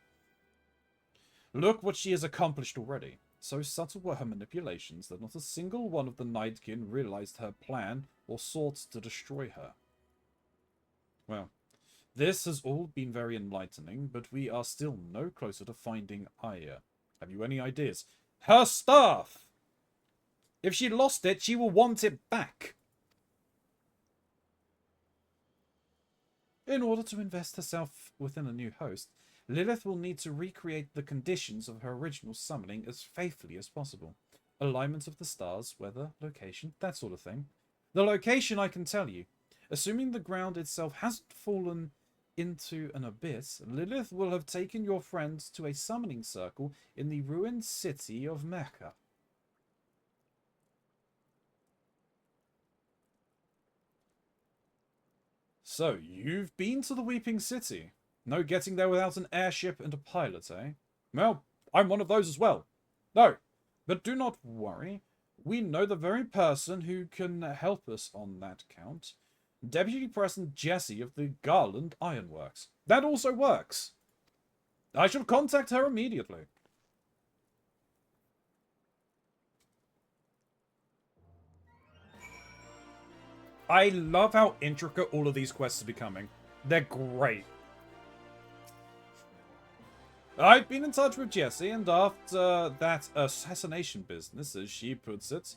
Look what she has accomplished already. So subtle were her manipulations that not a single one of the Nightkin realized her plan or sought to destroy her. Well, this has all been very enlightening, but we are still no closer to finding Aya. Have you any ideas? Her staff! If she lost it, she will want it back. In order to invest herself within a new host, Lilith will need to recreate the conditions of her original summoning as faithfully as possible. Alignment of the stars, weather, location, that sort of thing. The location I can tell you. Assuming the ground itself hasn't fallen into an abyss, Lilith will have taken your friends to a summoning circle in the ruined city of Mecca. So, you've been to the Weeping City. No getting there without an airship and a pilot, eh? Well, I'm one of those as well. No, but do not worry. We know the very person who can help us on that count. Deputy President Jesse of the Garland Ironworks. That also works. I shall contact her immediately. I love how intricate all of these quests are becoming. They're great. I've been in touch with Jessie, and after that assassination business, as she puts it,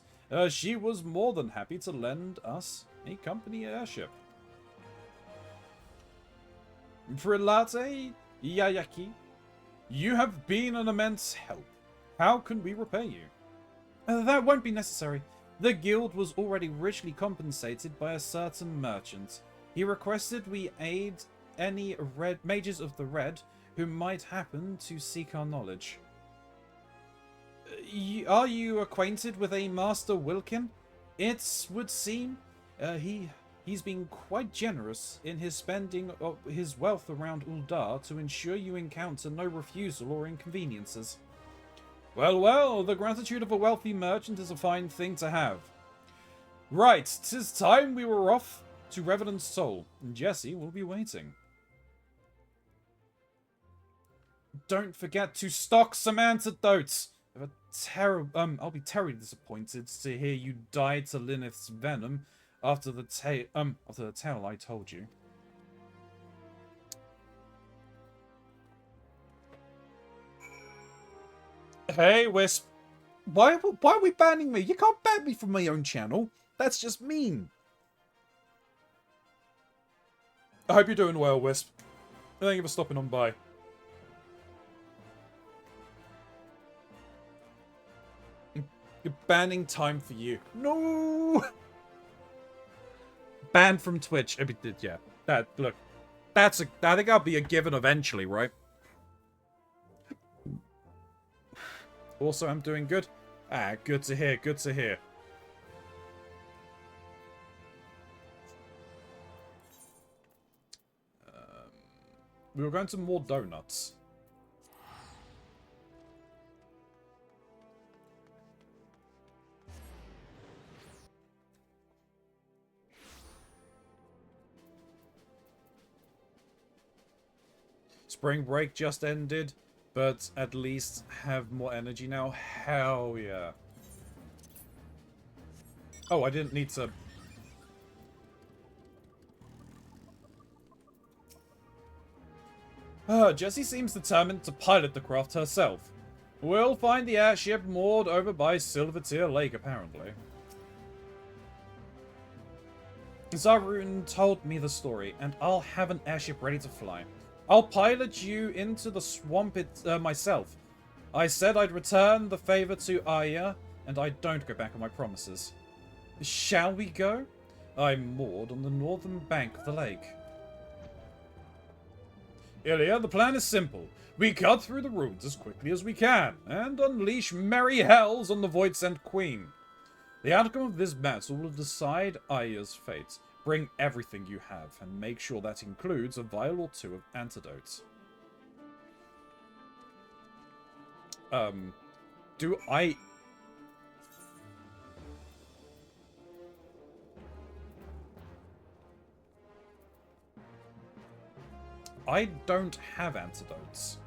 she was more than happy to lend us a company airship. Prelate Yayaki, you have been an immense help. How can we repay you? That won't be necessary. The guild was already richly compensated by a certain merchant. He requested we aid any mages of the Red who might happen to seek our knowledge. Are you acquainted with a Master Wilkin? It would seem he's been quite generous in his spending of his wealth around Uldar to ensure you encounter no refusal or inconveniences. Well, well, the gratitude of a wealthy merchant is a fine thing to have. Right, 'tis time we were off to Revenant's Soul, and Jessie will be waiting. Don't forget to stock some antidotes. I'll be terribly disappointed to hear you died to Lyneth's venom after the tale I told you. Hey, Wisp. Why are we banning me? You can't ban me from my own channel. That's just mean. I hope you're doing well, Wisp. Thank you for stopping on by. Banning time for you. No! Banned from Twitch. Yeah. Look. I think that'll be a given eventually, right? Also, I'm doing good. Ah, good to hear, good to hear. We were going to more donuts. Spring break just ended, but at least have more energy now. Hell yeah. Oh, I didn't need to... Jessie seems determined to pilot the craft herself. We'll find the airship moored over by Silvertear Lake, apparently. Zarun told me the story, and I'll have an airship ready to fly. I'll pilot you into the swamp myself. I said I'd return the favor to Aya, and I don't go back on my promises. Shall we go? I'm moored on the northern bank of the lake. Ilya, the plan is simple. We cut through the ruins as quickly as we can, and unleash merry hells on the Voidsent Queen. The outcome of this battle will decide Aya's fate. Bring everything you have, and make sure that includes a vial or two of antidotes. Do I... I don't have antidotes.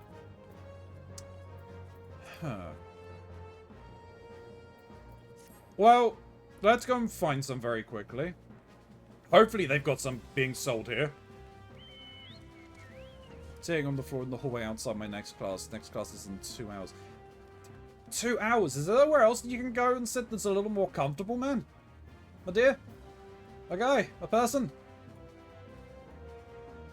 Huh. Well, let's go and find some very quickly. Hopefully they've got some being sold here. Sitting on the floor in the hallway outside my next class. Next class is in 2 hours. 2 hours? Is there anywhere else you can go and sit that's a little more comfortable, man? My dear? A guy? A person?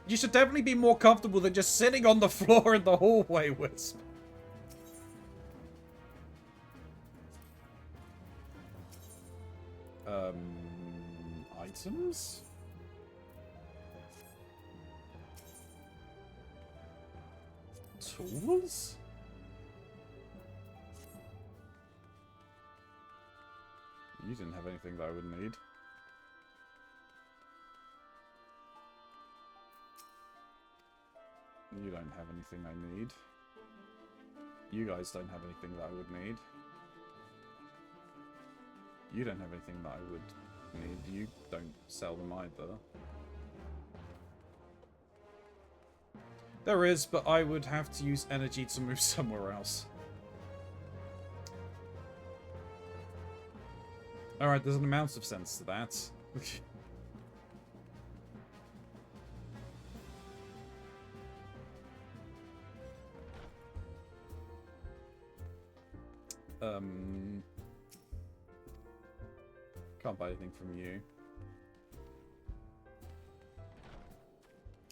You should definitely be more comfortable than just sitting on the floor in the hallway, Wisp. Items? Tools? You didn't have anything that I would need. You don't have anything I need. You guys don't have anything that I would need. You don't have anything that I would need. You don't sell them either. There is, but I would have to use energy to move somewhere else. Alright, there's an amount of sense to that. Can't buy anything from you.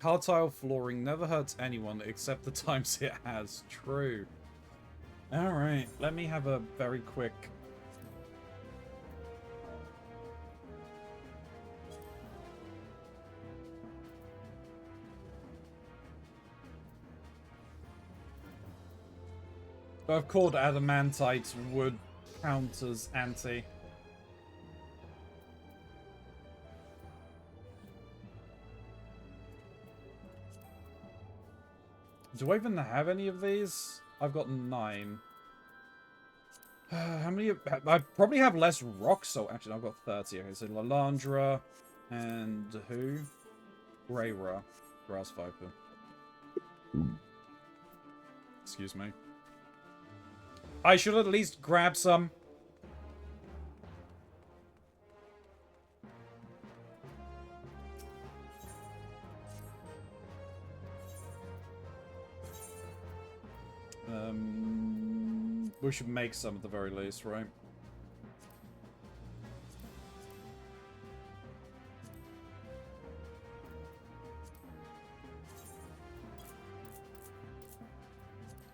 Hard tile flooring never hurts anyone except the times it has. True. Alright, let me have a very quick... I've called adamantite wood counters anti. Do I even have any of these? I've got 9. How many? I probably have less rocks. So actually, I've got 30. Okay, so Lalandra and who? Greyra, Grass Viper. Excuse me. I should at least grab some. We should make some at the very least, right?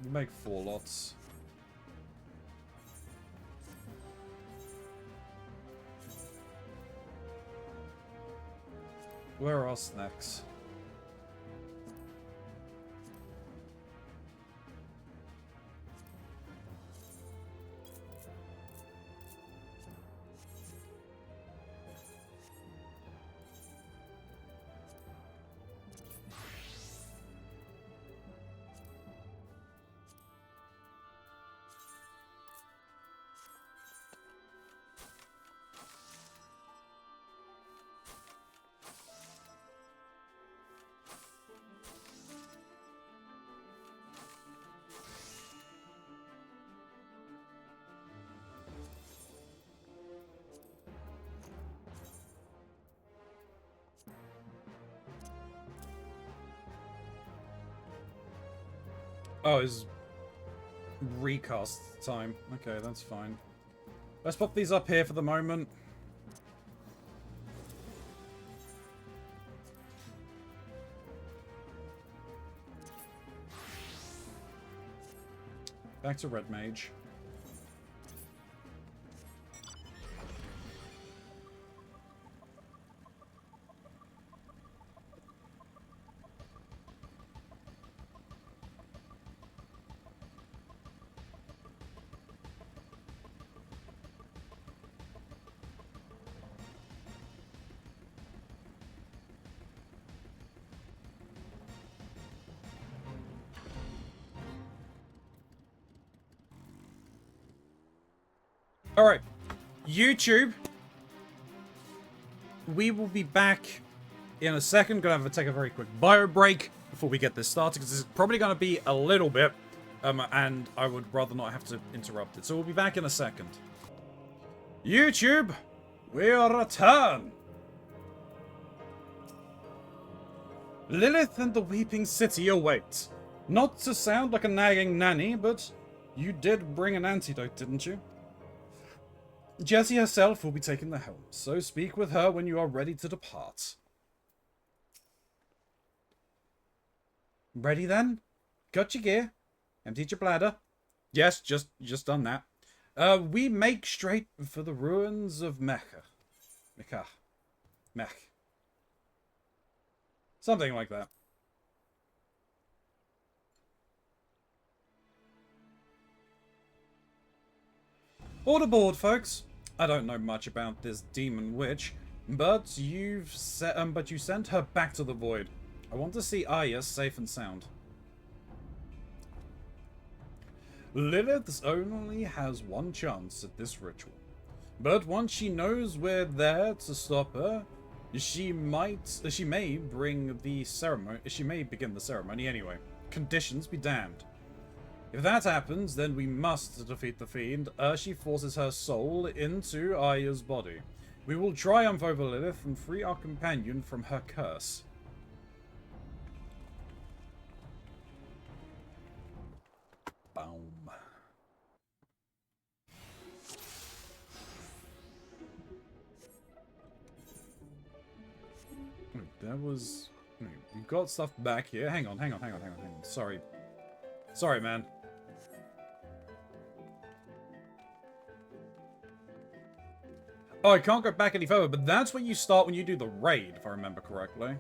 We'll make 4 lots. Where are snacks? Oh, it's recast time. Okay, that's fine. Let's pop these up here for the moment. Back to Red Mage. Alright, YouTube, we will be back in a second. Gonna have to take a very quick bio break before we get this started, because this is probably gonna be a little bit, and I would rather not have to interrupt it. So we'll be back in a second. YouTube, we'll return. Lilith and the Weeping City await. Not to sound like a nagging nanny, but you did bring an antidote, didn't you? Jessie herself will be taking the helm, so speak with her when you are ready to depart. Ready then? Got your gear? Emptied your bladder? Yes, just done that. We make straight for the ruins of Mecca. Mech. Something like that. All aboard, folks. I don't know much about this demon witch, but you sent her back to the void. I want to see Aya safe and sound. Lilith only has one chance at this ritual, but once she knows we're there to stop her, she may begin the ceremony anyway. Conditions be damned. If that happens, then we must defeat the fiend. She forces her soul into Aya's body. We will triumph over Lilith and free our companion from her curse. Boom. there was... We've got stuff back here. Hang on. Sorry. Sorry, man. Oh, I can't go back any further, but that's where you start when you do the raid, if I remember correctly.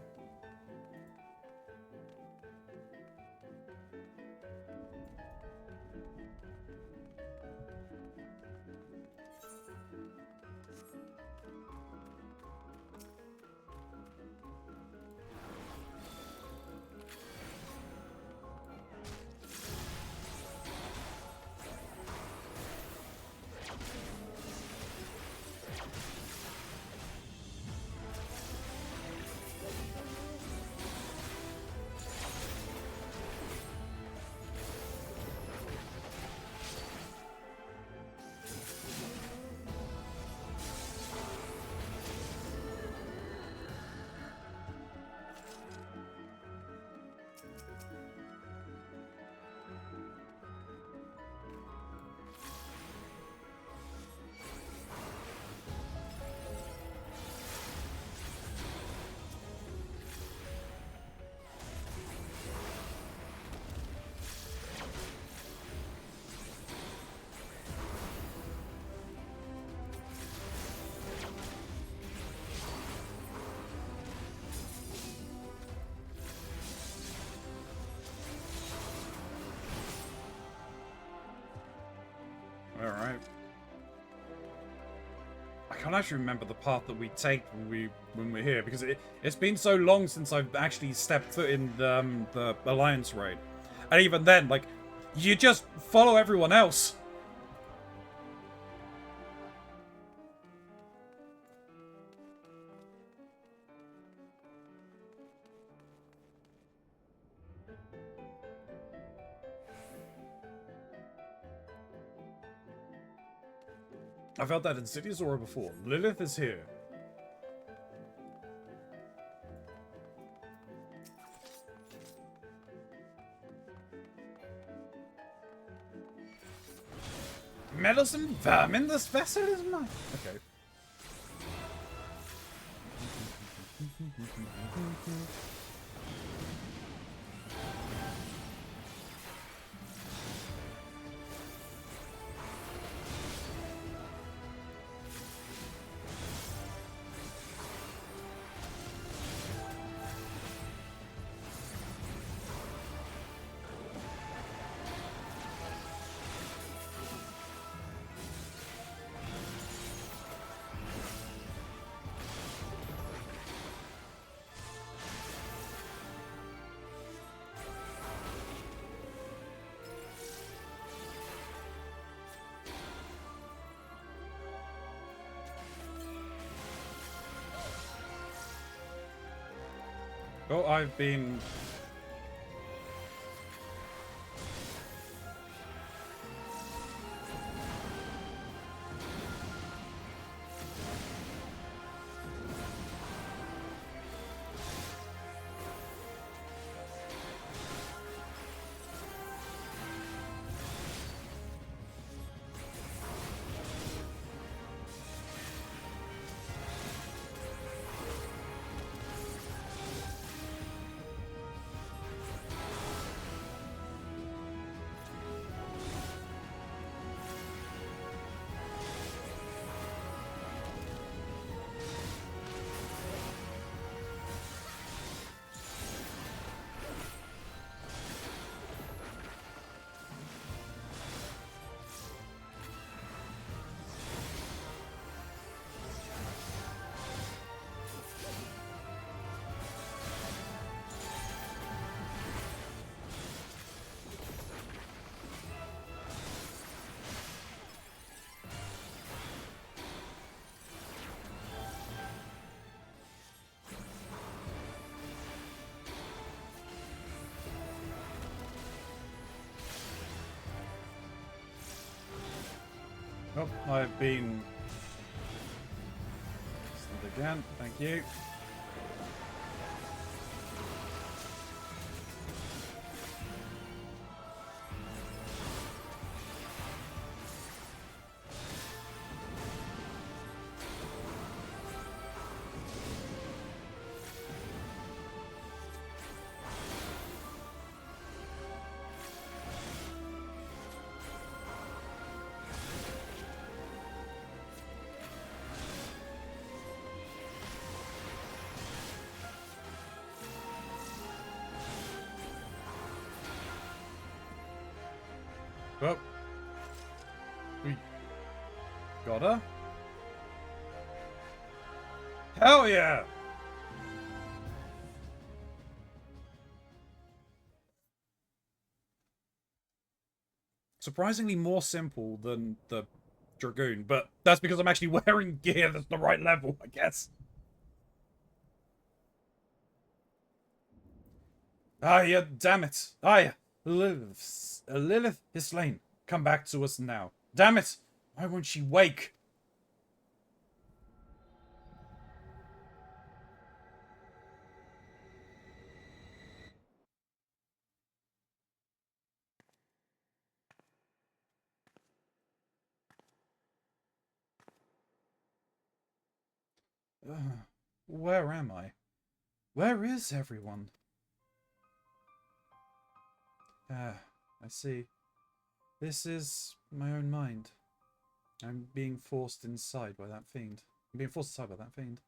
Alright. I can't actually remember the path that we take when we're here, because it's been so long since I've actually stepped foot in the Alliance raid. And even then, like, you just follow everyone else. I felt that insidious aura before. Lilith is here. Meddlesome vermin, this vessel is mine. Okay. Oh, I've been... Oh, I've been... Again, thank you. Well, we got her. Hell yeah! Surprisingly more simple than the Dragoon, but that's because I'm actually wearing gear that's the right level, I guess. Ah, yeah, damn it. Ah, yeah. Lilith is slain. Come back to us now. Damn it! Why won't she wake? Where am I? Where is everyone? Ah, I see. This is my own mind. I'm being forced inside by that fiend. I'm being forced inside by that fiend.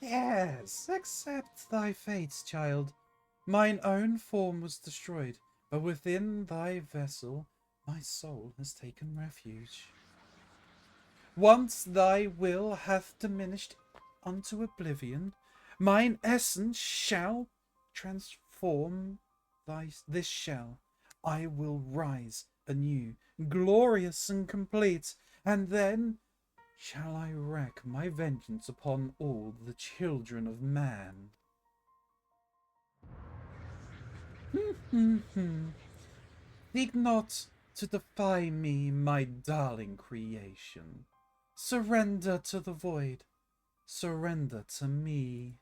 Yes, accept thy fate, child. Mine own form was destroyed, but within thy vessel my soul has taken refuge. Once thy will hath diminished unto oblivion, mine essence shall transform this shell. I will rise anew, glorious and complete, and then shall I wreak my vengeance upon all the children of man. Think not to defy me, my darling creation. Surrender to the void. Surrender to me.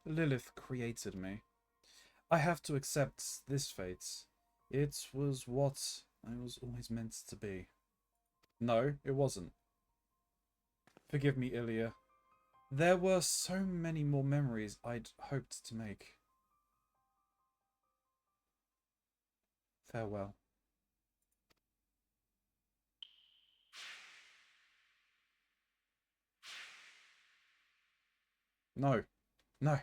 Lilith created me. I have to accept this fate. It was what I was always meant to be. No, it wasn't. Forgive me, Ilya. There were so many more memories I'd hoped to make. Farewell. No. No.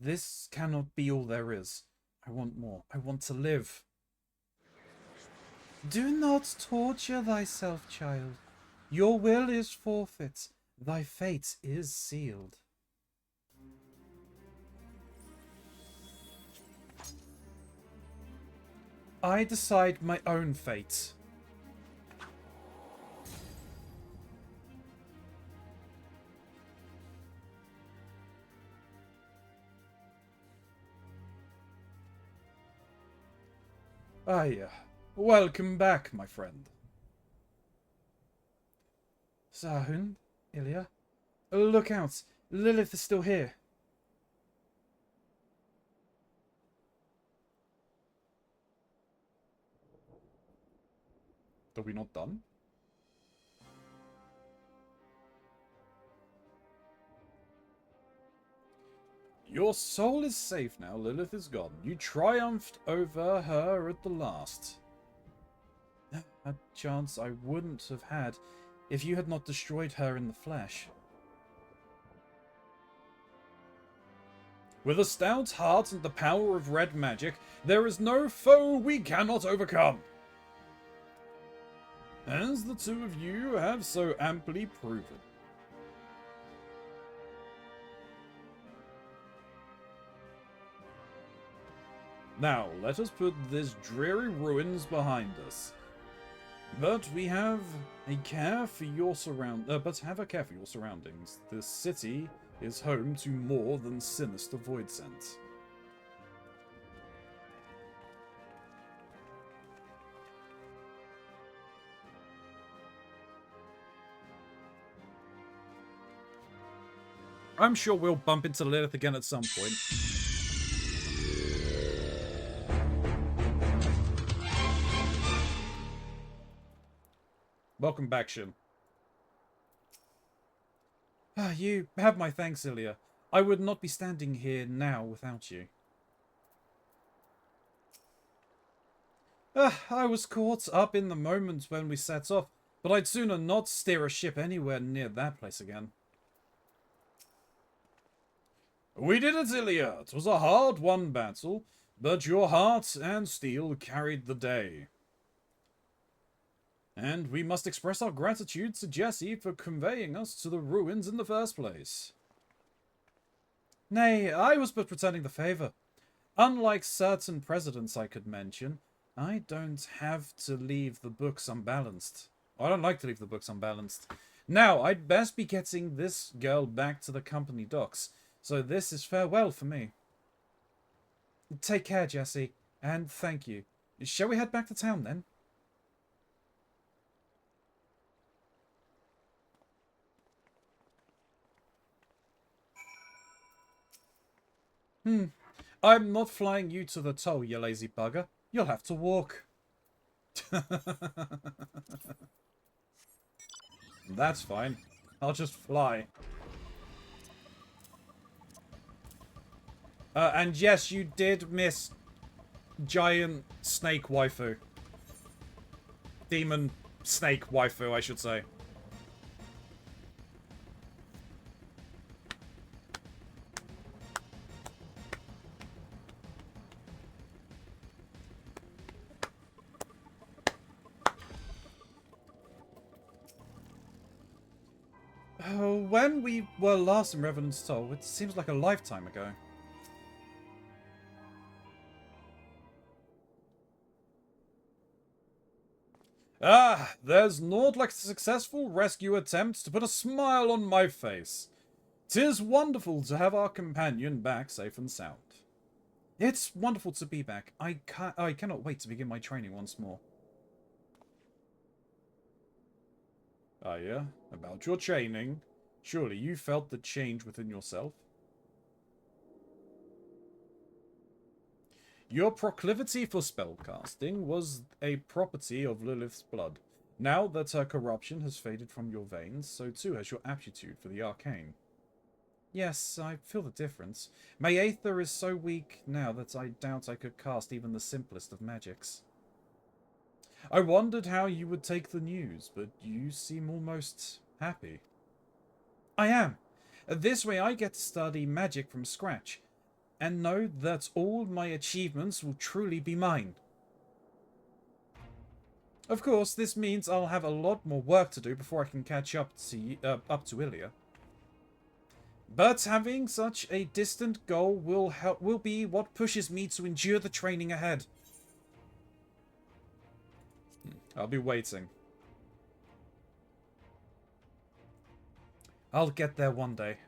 This cannot be all there is. I want more. I want to live. Do not torture thyself, child. Your will is forfeit. Thy fate is sealed. I decide my own fate. Welcome back, my friend. Sahun, Ilya, look out. Lilith is still here. Are we not done? Your soul is safe now. Lilith is gone. You triumphed over her at the last. A chance I wouldn't have had if you had not destroyed her in the flesh. With a stout heart and the power of red magic, there is no foe we cannot overcome. As the two of you have so amply proven. Now, let us put this dreary ruins behind us. But we have a care for your surroundings. This city is home to more than sinister void scent. I'm sure we'll bump into Lilith again at some point. Welcome back, Shin. You have my thanks, Ilya. I would not be standing here now without you. I was caught up in the moment when we set off. But I'd sooner not steer a ship anywhere near that place again. We did it, Ilya. It was a hard-won battle, but your heart and steel carried the day. And we must express our gratitude to Jesse for conveying us to the ruins in the first place. Nay, I was but returning the favour. Unlike certain presidents I could mention, I don't have to leave the books unbalanced. I don't like to leave the books unbalanced. Now, I'd best be getting this girl back to the company docks, so this is farewell for me. Take care, Jesse, and thank you. Shall we head back to town, then? I'm not flying you to the toll, you lazy bugger. You'll have to walk. That's fine. I'll just fly. And yes, you did miss giant snake waifu. Demon snake waifu, I should say. When we were last in Revenant's Toll, it seems like a lifetime ago. Ah, there's naught like a successful rescue attempt to put a smile on my face. 'Tis wonderful to have our companion back safe and sound. It's wonderful to be back. I cannot wait to begin my training once more. Ah, yeah? About your training. Surely you felt the change within yourself? Your proclivity for spellcasting was a property of Lilith's blood. Now that her corruption has faded from your veins, so too has your aptitude for the arcane. Yes, I feel the difference. My aether is so weak now that I doubt I could cast even the simplest of magics. I wondered how you would take the news, but you seem almost happy. I am. This way I get to study magic from scratch, and know that all my achievements will truly be mine. Of course, this means I'll have a lot more work to do before I can catch up to Ilya. But having such a distant goal will be what pushes me to endure the training ahead. I'll be waiting. I'll get there one day.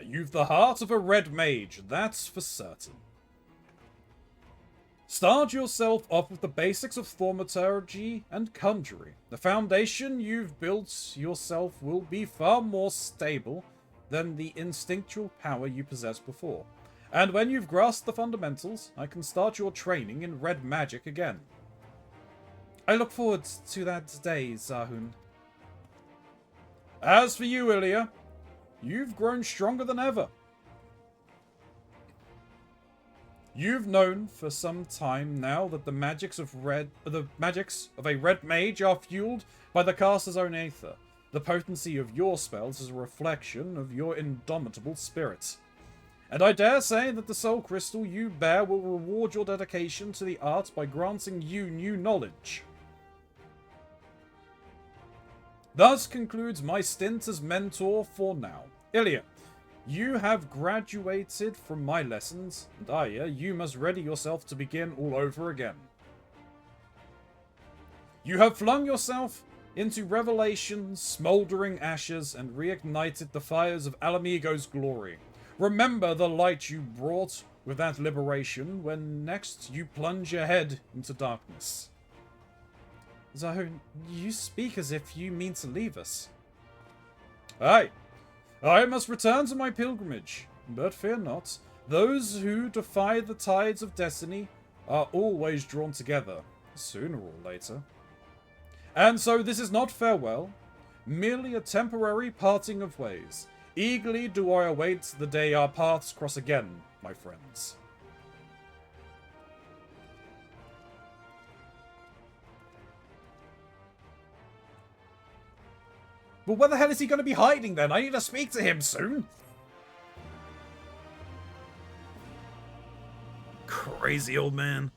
You've the heart of a red mage, that's for certain. Start yourself off with the basics of thaumaturgy and conjuring. The foundation you've built yourself will be far more stable than the instinctual power you possessed before. And when you've grasped the fundamentals, I can start your training in red magic again. I look forward to that day, Zahun. As for you, Ilya, you've grown stronger than ever. You've known for some time now that the magics of a red mage are fueled by the caster's own aether. The potency of your spells is a reflection of your indomitable spirit. And I dare say that the soul crystal you bear will reward your dedication to the art by granting you new knowledge. Thus concludes my stint as mentor for now. Ilya, you have graduated from my lessons, and Aya, you must ready yourself to begin all over again. You have flung yourself into Revelation's smouldering ashes and reignited the fires of Alamigo's glory. Remember the light you brought with that liberation when next you plunge ahead into darkness. Zahun, you speak as if you mean to leave us. Aye. I must return to my pilgrimage, but fear not. Those who defy the tides of destiny are always drawn together, sooner or later. And so this is not farewell, merely a temporary parting of ways. Eagerly do I await the day our paths cross again, my friends. But where the hell is he going to be hiding then? I need to speak to him soon. Crazy old man.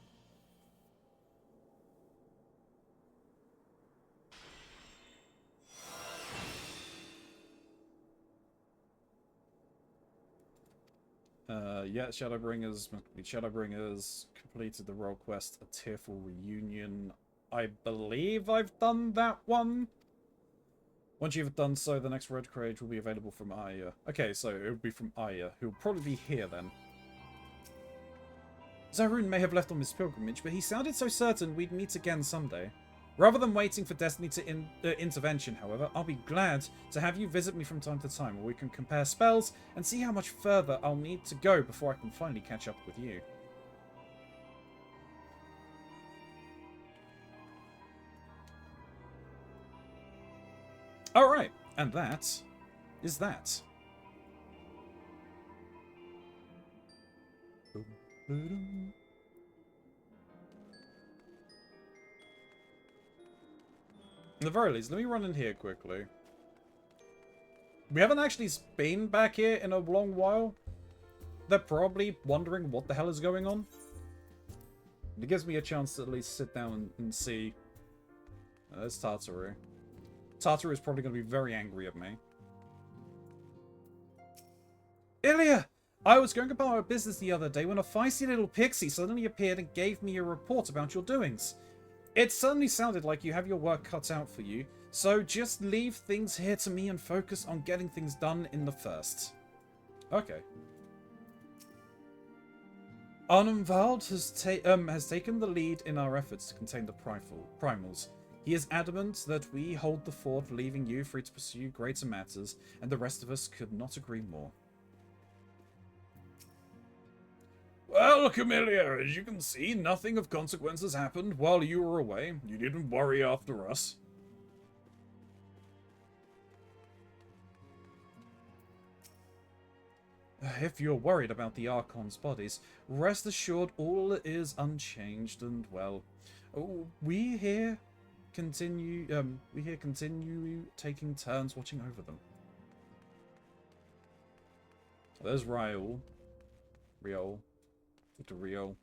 Yeah, Shadowbringers completed the role quest, A Tearful Reunion. I believe I've done that one. Once you've done so, the next Red Crage will be available from Aya. Okay, so it would be from Aya, who'll probably be here then. Zahrun may have left on his pilgrimage, but he sounded so certain we'd meet again someday. Rather than waiting for Destiny to intervention, however, I'll be glad to have you visit me from time to time, where we can compare spells and see how much further I'll need to go before I can finally catch up with you. Alright, and that is that. At the very least, let me run in here quickly. We haven't actually been back here in a long while. They're probably wondering what the hell is going on. It gives me a chance to at least sit down and see. There's Tartaru. Tartaru is probably going to be very angry at me. Ilya! I was going about our business the other day when a feisty little pixie suddenly appeared and gave me a report about your doings. It certainly sounded like you have your work cut out for you, so just leave things here to me and focus on getting things done in the first. Okay. Arnumvald has taken the lead in our efforts to contain the primals. He is adamant that we hold the fort, leaving you free to pursue greater matters, and the rest of us could not agree more. Well, Camellia, as you can see, nothing of consequence has happened while you were away. You didn't worry after us. If you're worried about the Archon's bodies, rest assured all is unchanged and well. We here continue taking turns watching over them. There's Riol. Dr. Rio.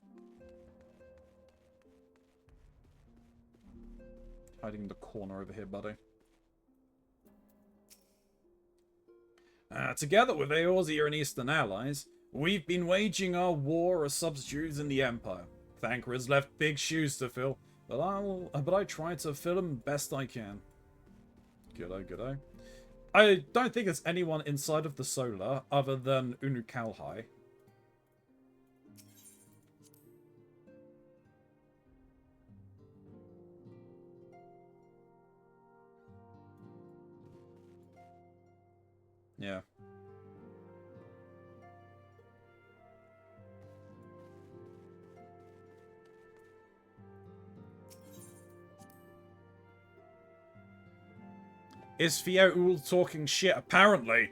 Hiding in the corner over here, buddy. Together with Eorzea and Eastern allies, we've been waging our war as substitutes in the Empire. Thancred has left big shoes to fill, but I try to fill them best I can. Good-eye. I don't think there's anyone inside of the Solar other than Unukalhai. Yeah. Is Fioul talking shit? Apparently.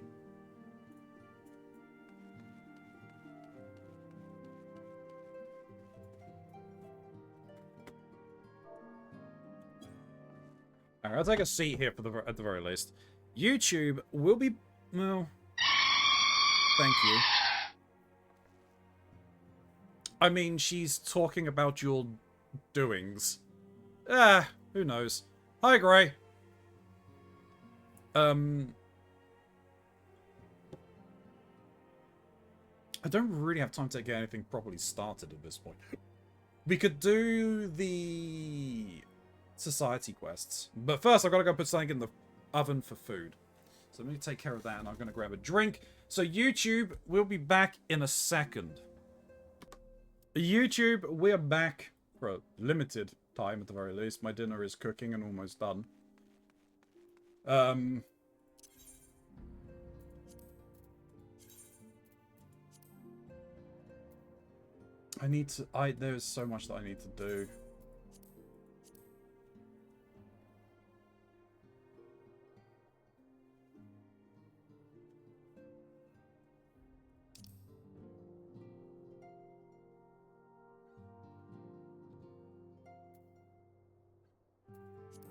Alright, I'll take a seat here at the very least. YouTube will be... Well... Thank you. I mean, she's talking about your doings. Who knows. Hi, Gray. I don't really have time to get anything properly started at this point. We could do the society quests. But first, I've got to go put something in the oven for food. So let me take care of that, and I'm going to grab a drink. So YouTube, we'll be back in a second. YouTube, we're back for a limited time at the very least. My dinner is cooking and almost done. There's so much that I need to do.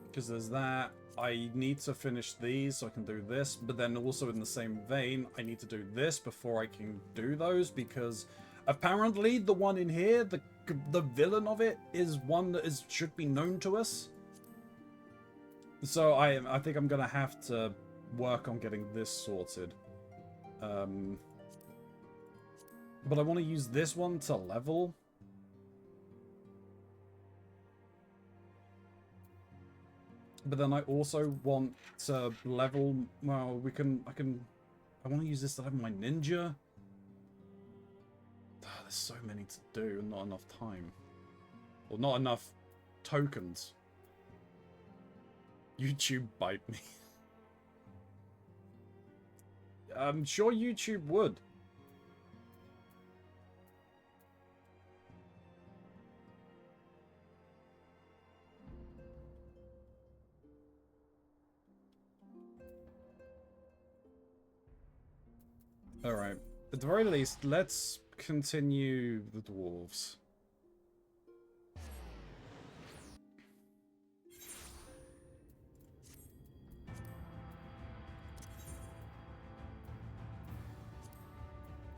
Because there's that. I need to finish these so I can do this, but then also in the same vein, I need to do this before I can do those, because apparently the one in here, the villain of it, is one that should be known to us. So I think I'm gonna have to work on getting this sorted. But I want to use this one to level. But then I also want to level. Well, I want to use this to level my ninja. There's so many to do and not enough time. Or not enough tokens. YouTube bite me. I'm sure YouTube would. Alright. At the very least, let's continue the dwarves.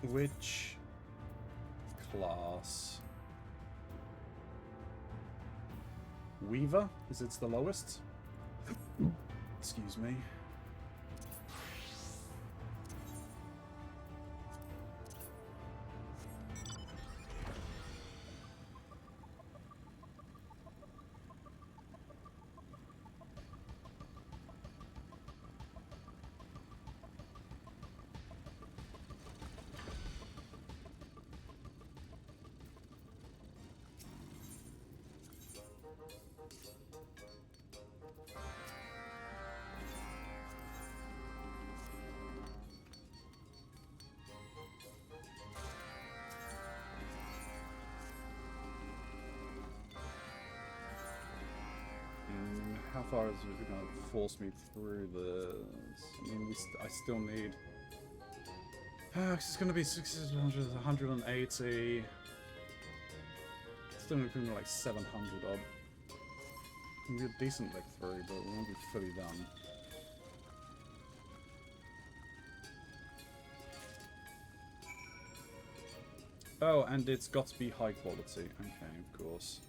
Which class? Weaver? Is it the lowest? Excuse me. How far is it going to force me through this? I mean, I still need... it's going to be 600, 180... Still going to be like 700 odd. It'll be a decent lick through, but it won't be fully done. Oh, and it's got to be high quality. Okay, of course.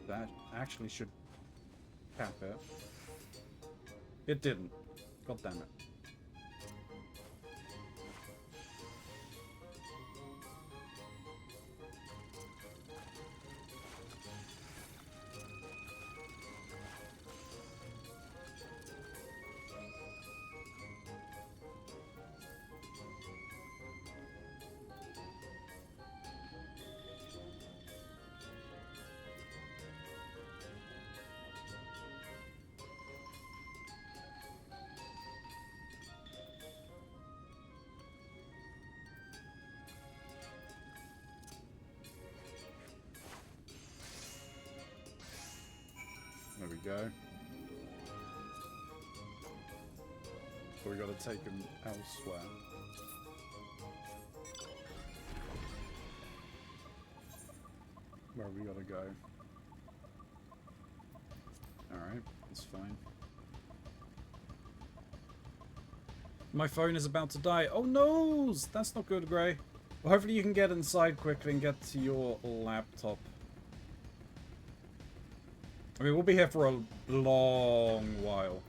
That actually should cap it. It didn't. God damn it. There we go. But we gotta take him elsewhere. Where we gotta go. Alright, that's fine. My phone is about to die. Oh no! That's not good, Gray. Well, hopefully you can get inside quickly and get to your laptop. I mean, we'll be here for a long while.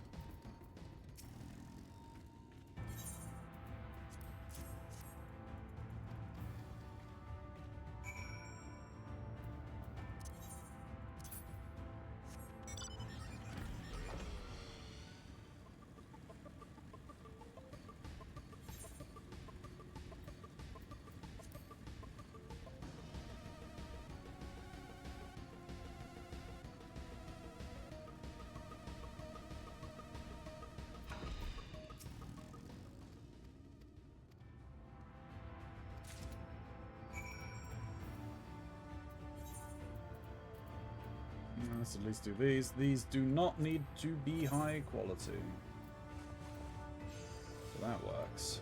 let's at least do these. These do not need to be high quality. So that works.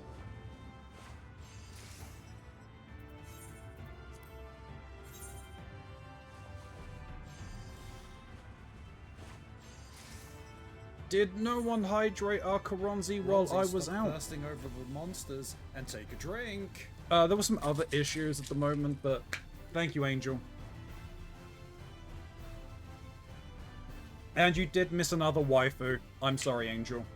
Did no one hydrate our Keronzi while I was out? Thirsting over the monsters and take a drink. There were some other issues at the moment, but thank you, Angel. And you did miss another waifu. I'm sorry, Angel.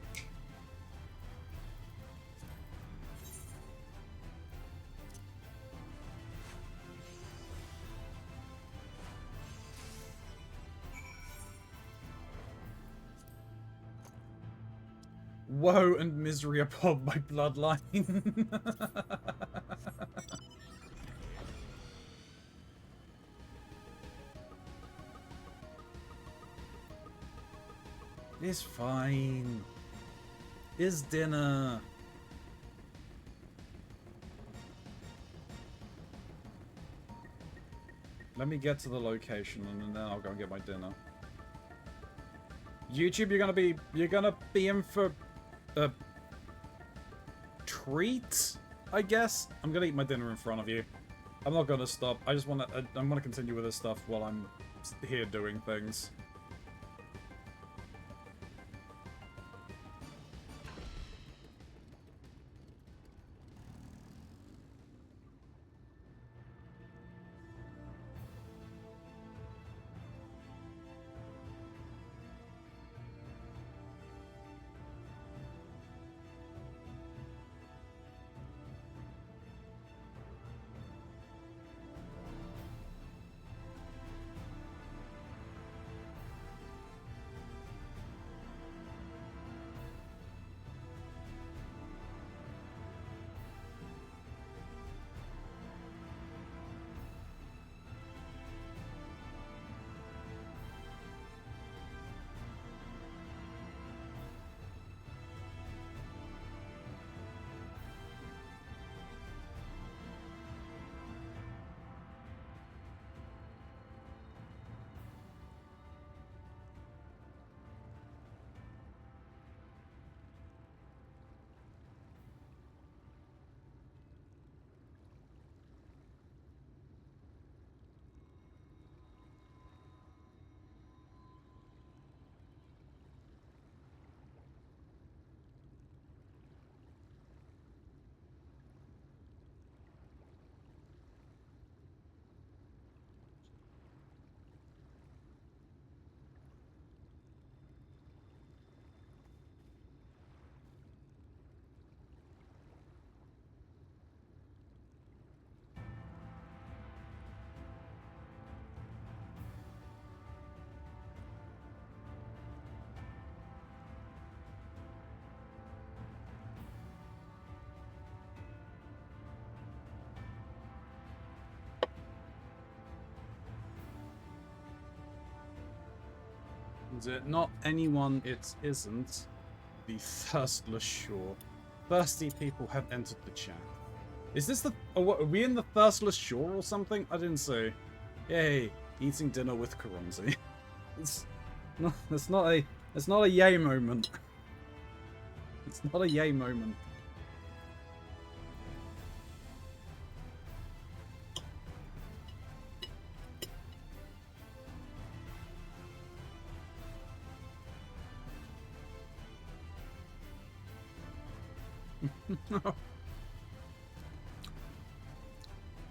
Woe and misery upon my bloodline. It's fine. It's dinner. Let me get to the location and then I'll go and get my dinner. YouTube, you're gonna be in for a treat, I guess. I'm gonna eat my dinner in front of you. I'm not gonna stop. I just wanna I'm gonna continue with this stuff while I'm here doing things. Is it not anyone it isn't? The thirstless shore. Thirsty people have entered the chat. Is this the... Oh, what, are we in the thirstless shore or something? I didn't see. Yay, eating dinner with Keronzi. It's not a yay moment. It's not a yay moment.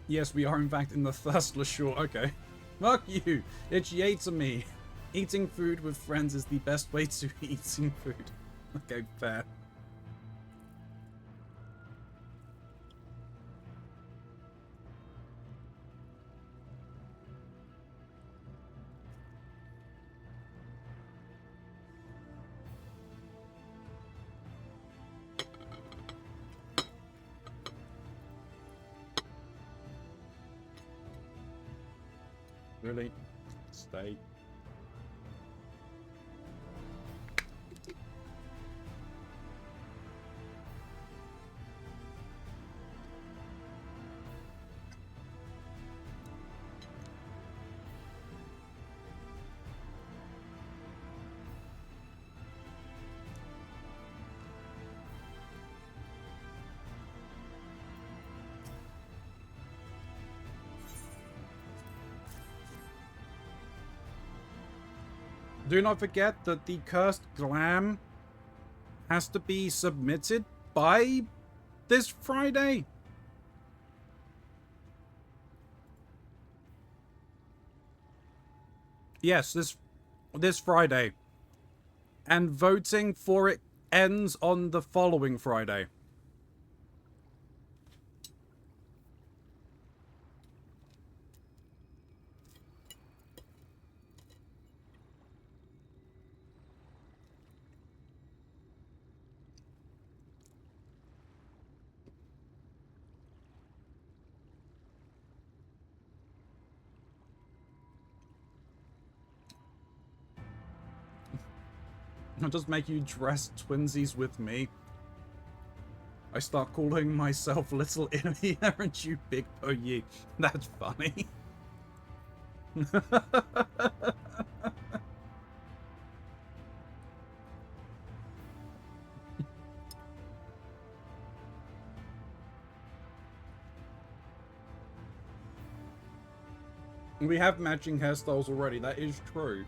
Yes, we are in fact in the thirstless shore. Okay. Fuck you. It's yay to me. Eating food with friends is the best way to eating food. Okay, fair. Really? Stay. Do not forget that the cursed glam has to be submitted by this Friday. Yes, this Friday. And voting for it ends on the following Friday. I'll just make you dress twinsies with me. I start calling myself Little India and you Big Poye. That's funny. We have matching hairstyles already, that is true.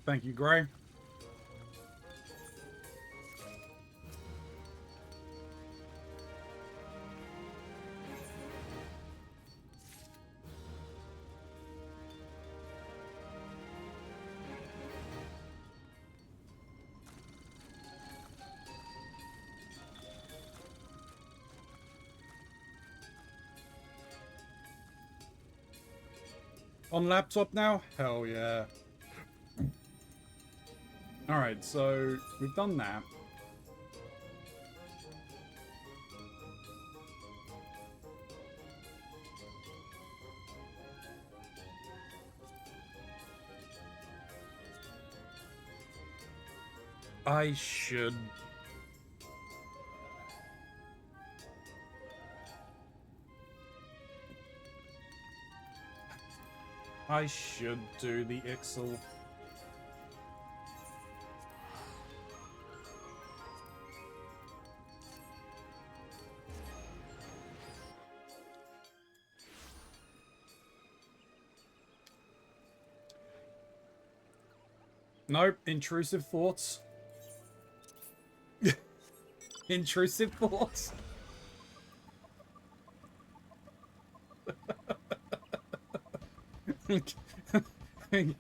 Thank you, Gray. On laptop now? Hell yeah. Alright, so we've done that. I should... I should do the XIV. Nope, intrusive thoughts. Intrusive thoughts.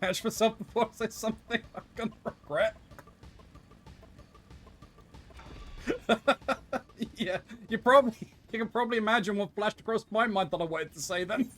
Catch myself before I say something I'm gonna regret. Yeah, you can probably imagine what flashed across my mind that I wanted to say then.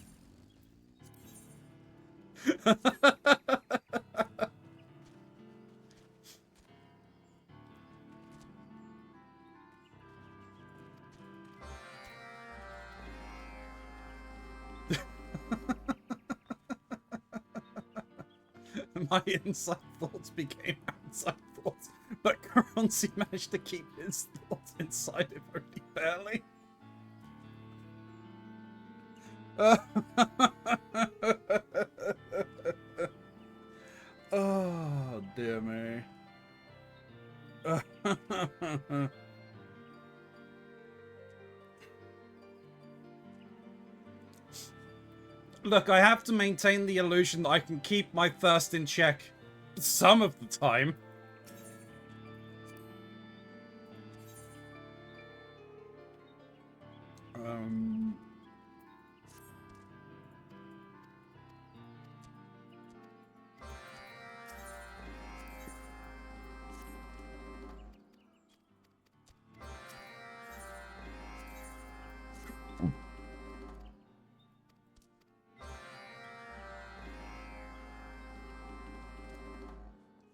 My inside thoughts became outside thoughts, but Keronzi managed to keep his thoughts inside him only barely. Oh, dear me. Look, I have to maintain the illusion that I can keep my thirst in check some of the time.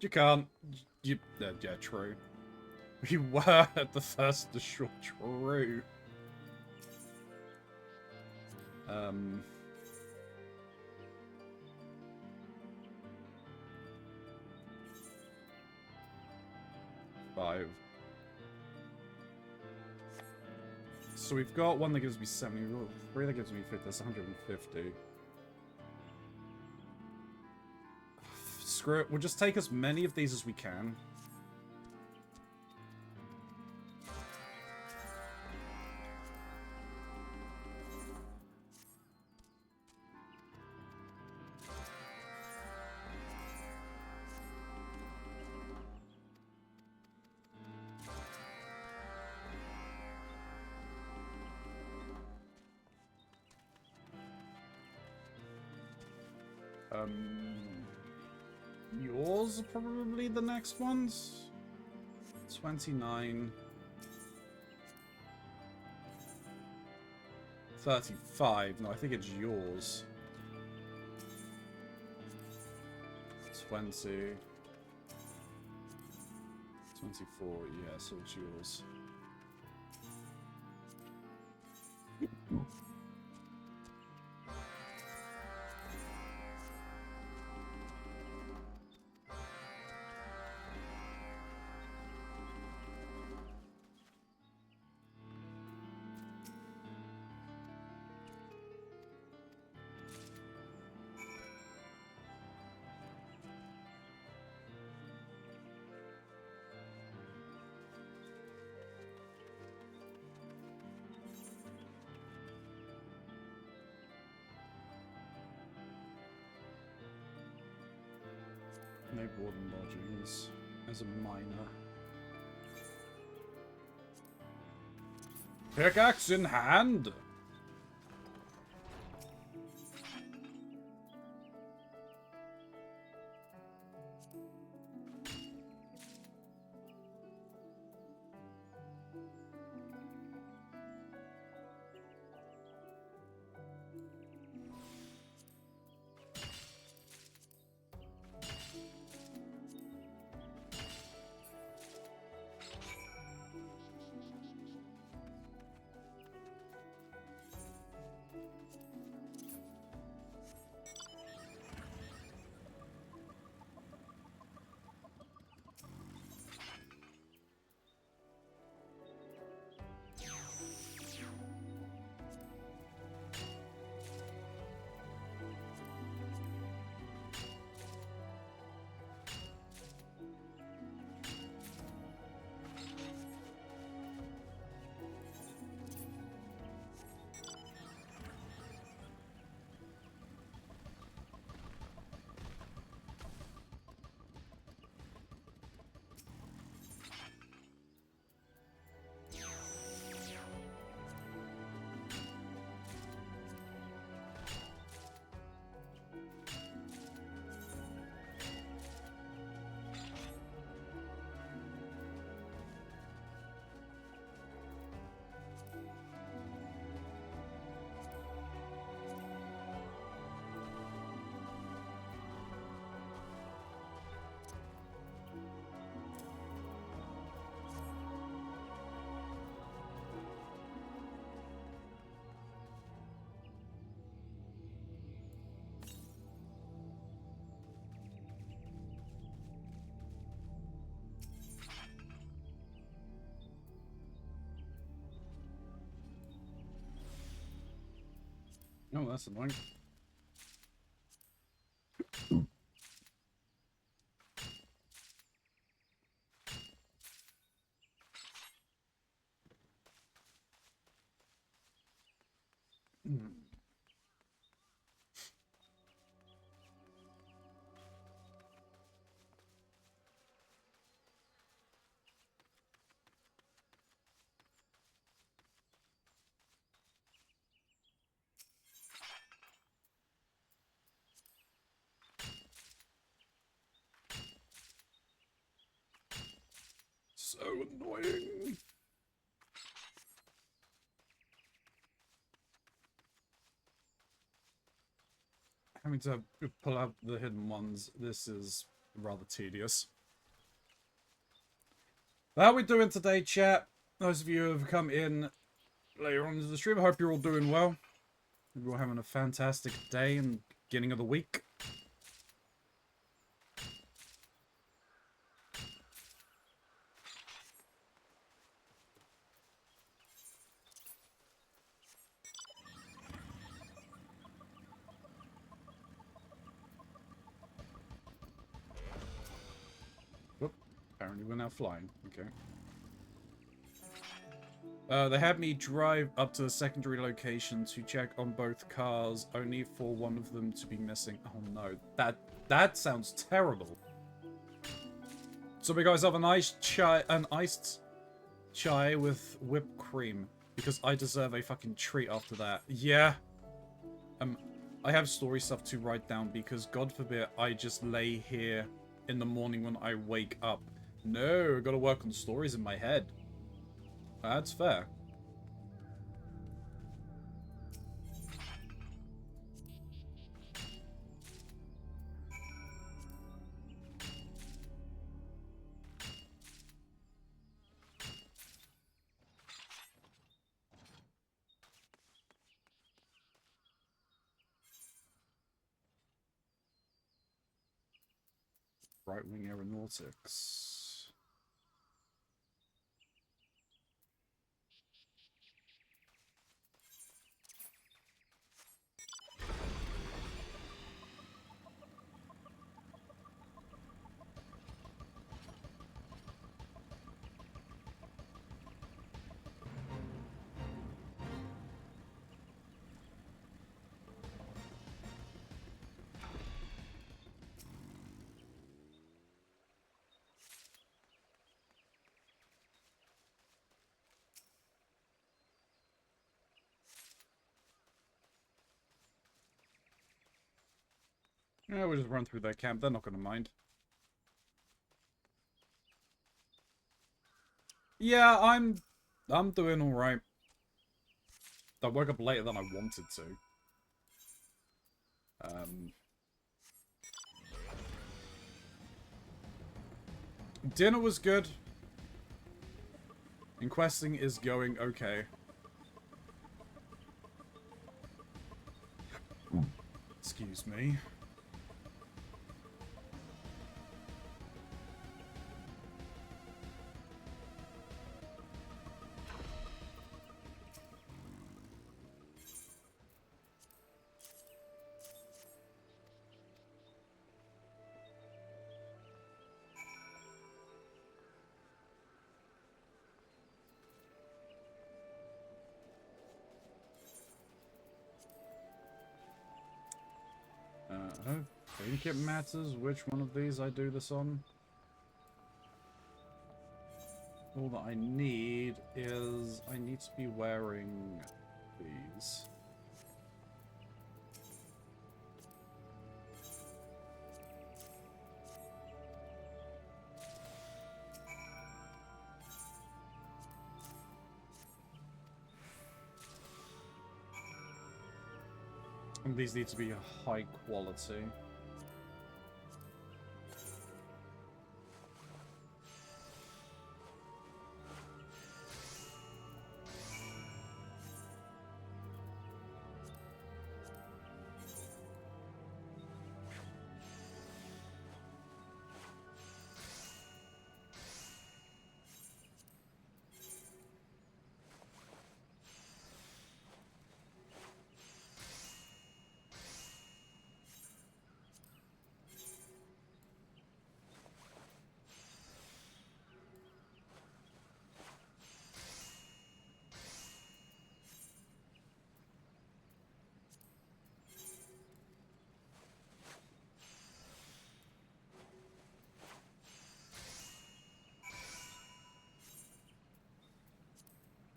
You can't. Yeah, true. We were at the first the short. True. Five. So we've got one that gives me 70, three that gives me 50, that's 150. Screw it, we'll just take as many of these as we can. Yours are probably the next ones. 29. 35. No, I think it's yours. 20. 24. Yeah, so it's yours. No board and lodgings as a minor. Pickaxe in hand! Oh, that's annoying. So annoying. Having to pull out the hidden ones, this is rather tedious. How are we doing today, chat? Those of you who have come in later on into the stream, I hope you're all doing well. Hope you're all having a fantastic day and beginning of the week. Whoop. Apparently we're now flying. Okay. They had me drive up to the secondary location to check on both cars, only for one of them to be missing. Oh no, that sounds terrible. So we guys have an iced chai with whipped cream, because I deserve a fucking treat after that. Yeah. I have story stuff to write down because God forbid I just lay here in the morning when I wake up. No, I gotta work on stories in my head. That's fair. Right-wing aeronautics. Yeah, we'll just run through their camp. They're not gonna mind. Yeah, I'm doing alright. I woke up later than I wanted to. Dinner was good. And questing is going okay. Excuse me. I think it matters which one of these I do this on. All that I need is I need to be wearing these. And these need to be high quality.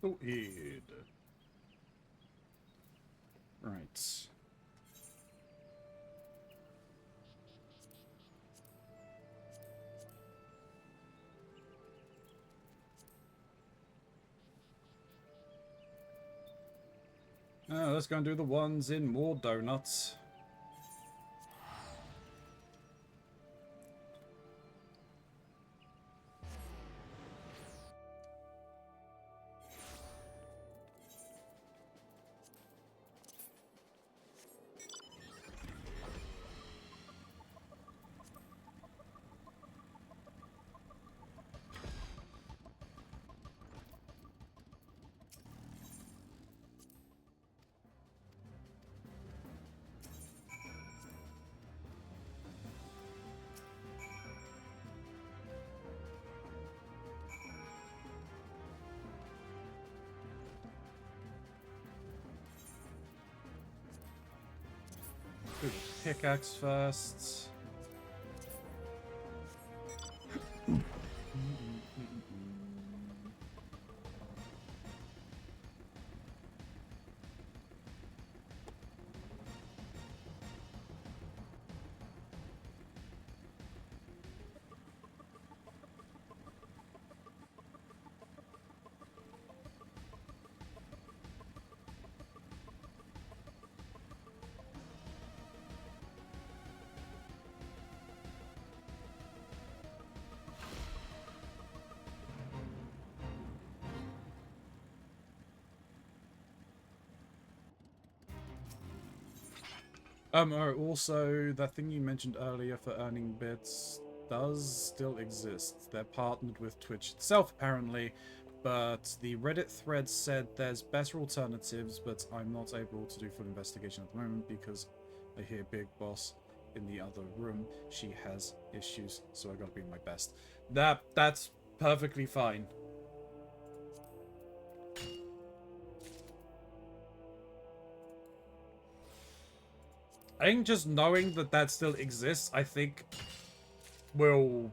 Sorted. Right. Let's go and do the ones in more donuts. Do the pickaxe first. Also, that thing you mentioned earlier for earning bits does still exist. They're partnered with Twitch itself, apparently, but the Reddit thread said there's better alternatives, but I'm not able to do full investigation at the moment because I hear Big Boss in the other room. She has issues, so I gotta be my best. That's perfectly fine. I think just knowing that that still exists, I think, will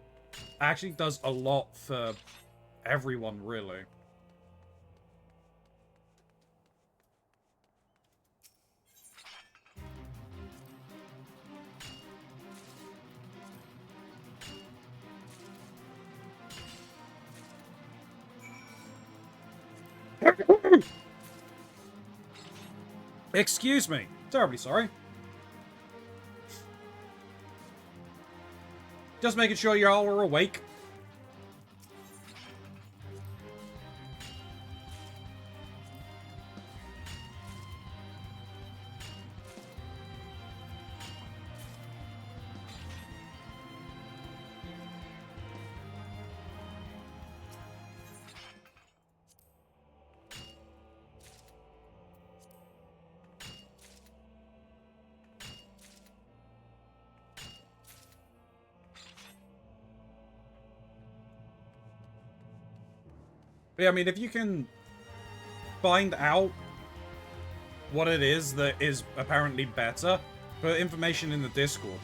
actually does a lot for everyone, really. Excuse me. Terribly sorry. Just making sure you all are awake. But yeah, I mean, if you can find out what it is that is apparently better, put information in the Discord.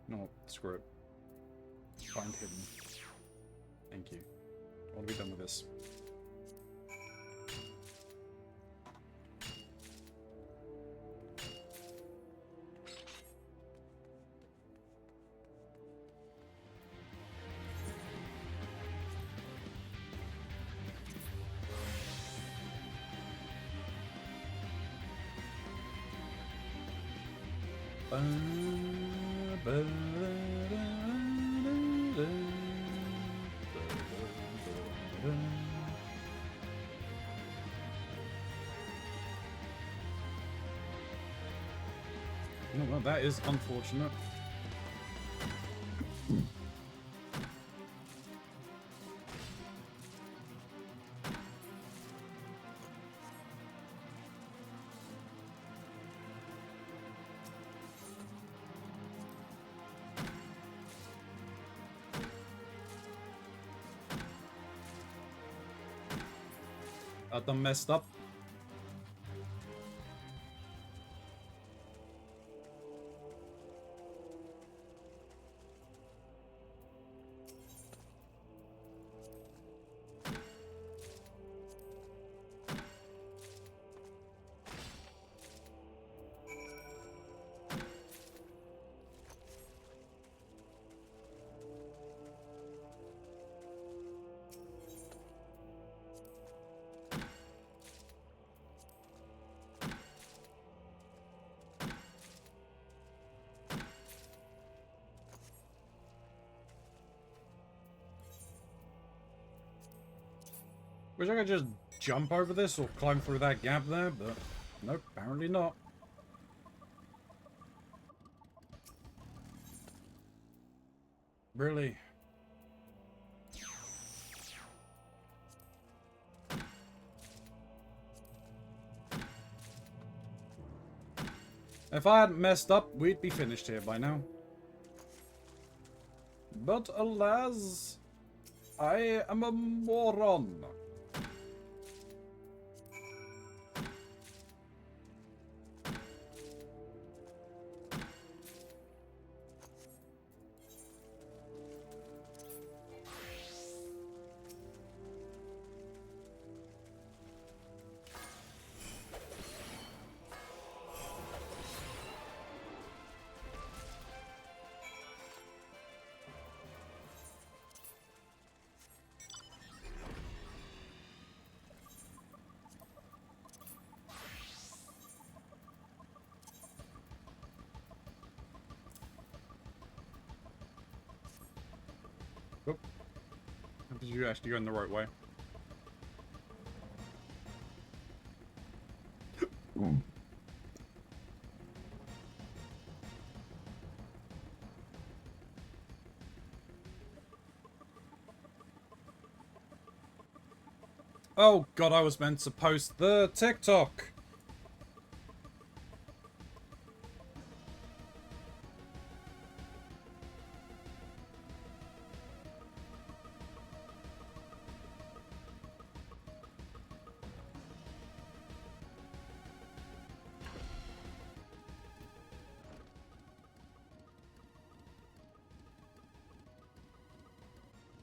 No, screw it. Find hidden. Thank you. I want to be done with this. No, well, that is unfortunate. I done messed up. Wish I could just jump over this or climb through that gap there, but nope, apparently not. Really? If I hadn't messed up, we'd be finished here by now. But alas, I am a moron. Oh. Did you actually go in the right way? Oh god, I was meant to post the TikTok.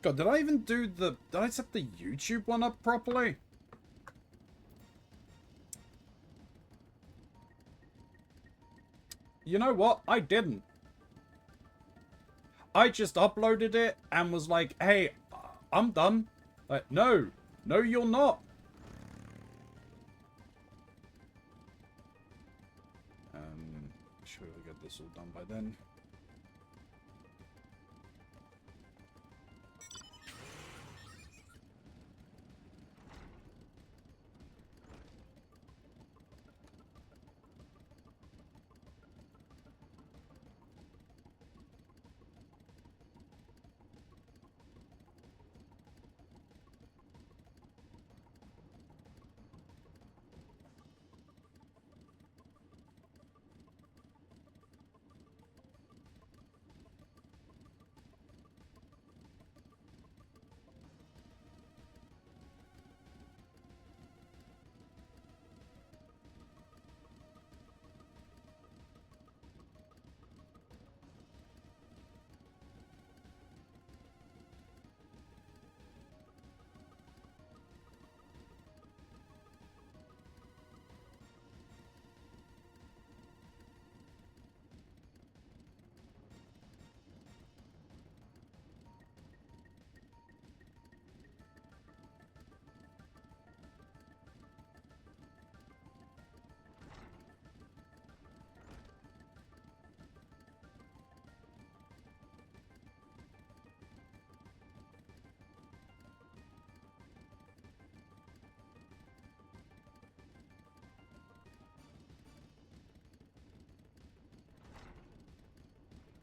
God, did I even do the... Did I set the YouTube one up properly? You know what? I didn't. I just uploaded it and was like, hey, I'm done. Like, no. No, you're not. Sure we'll get this all done by then.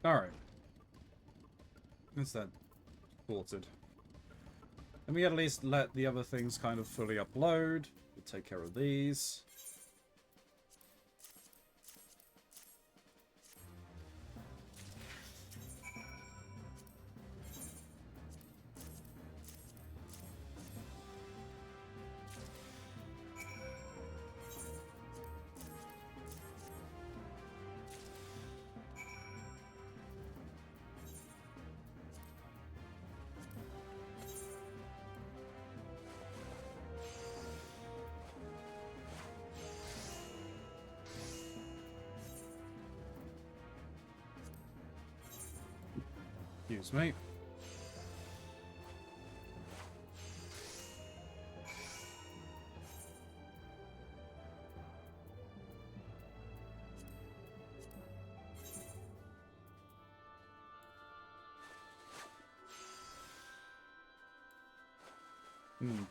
Alright. That's that sorted. Let me at least let the other things kind of fully upload. We'll take care of these. Excuse me.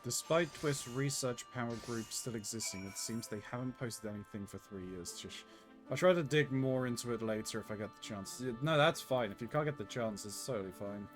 Despite Twist's research power group still existing, it seems they haven't posted anything for 3 years. I'll try to dig more into it later if I get the chance. No, that's fine. If you can't get the chance, it's totally fine.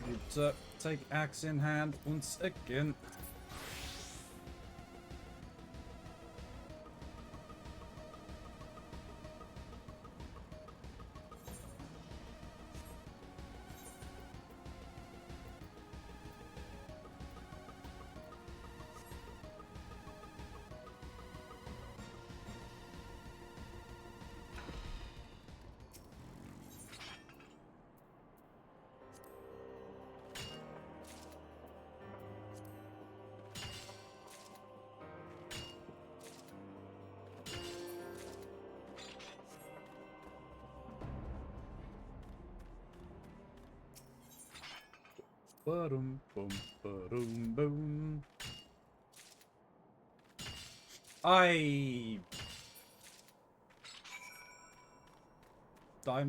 Need take axe in hand once again. Ba-dum, boom, ba-dum, boom. I'm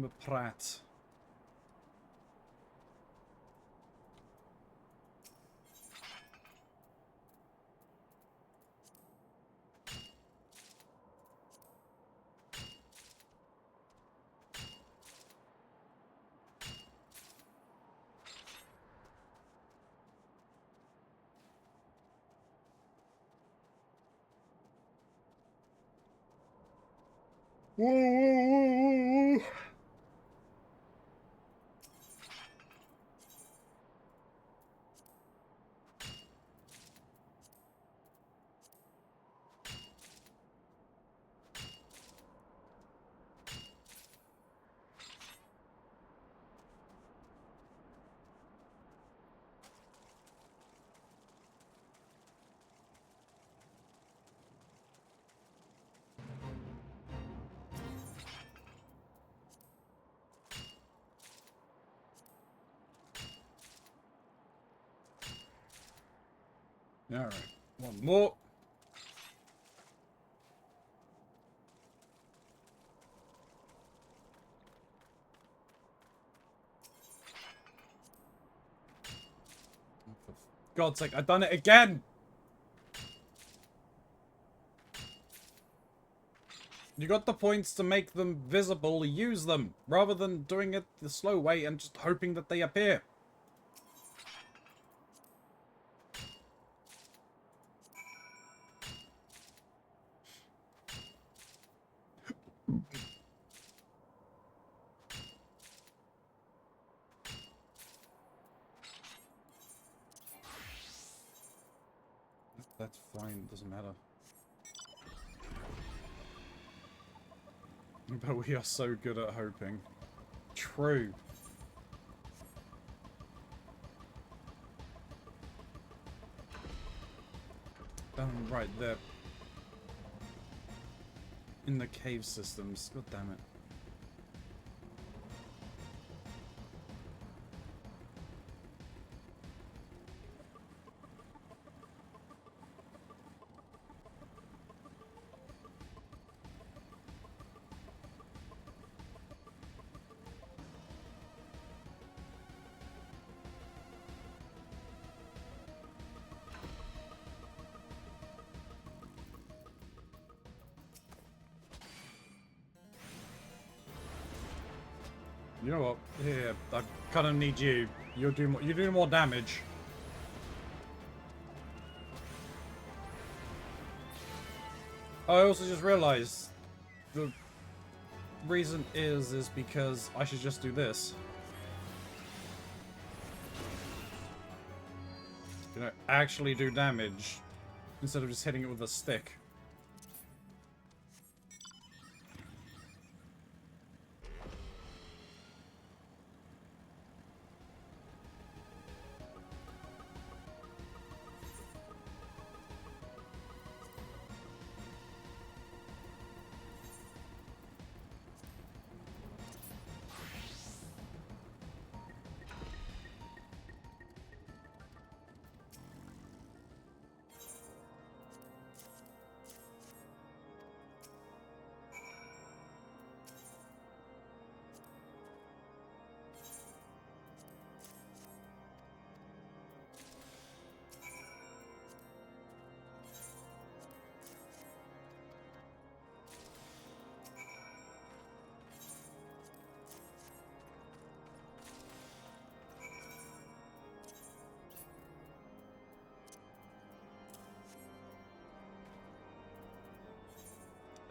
a prat. Whoa. Alright, one more. Oh, for God's sake, I've done it again! You got the points to make them visible, use them, rather than doing it the slow way and just hoping that they appear. That's fine, doesn't matter. But we are so good at hoping. True. Right there. In the cave systems. God damn it. You know what? Here, I kind of need you. You're doing more damage. I also just realized the reason is because I should just do this. You know, actually do damage instead of just hitting it with a stick.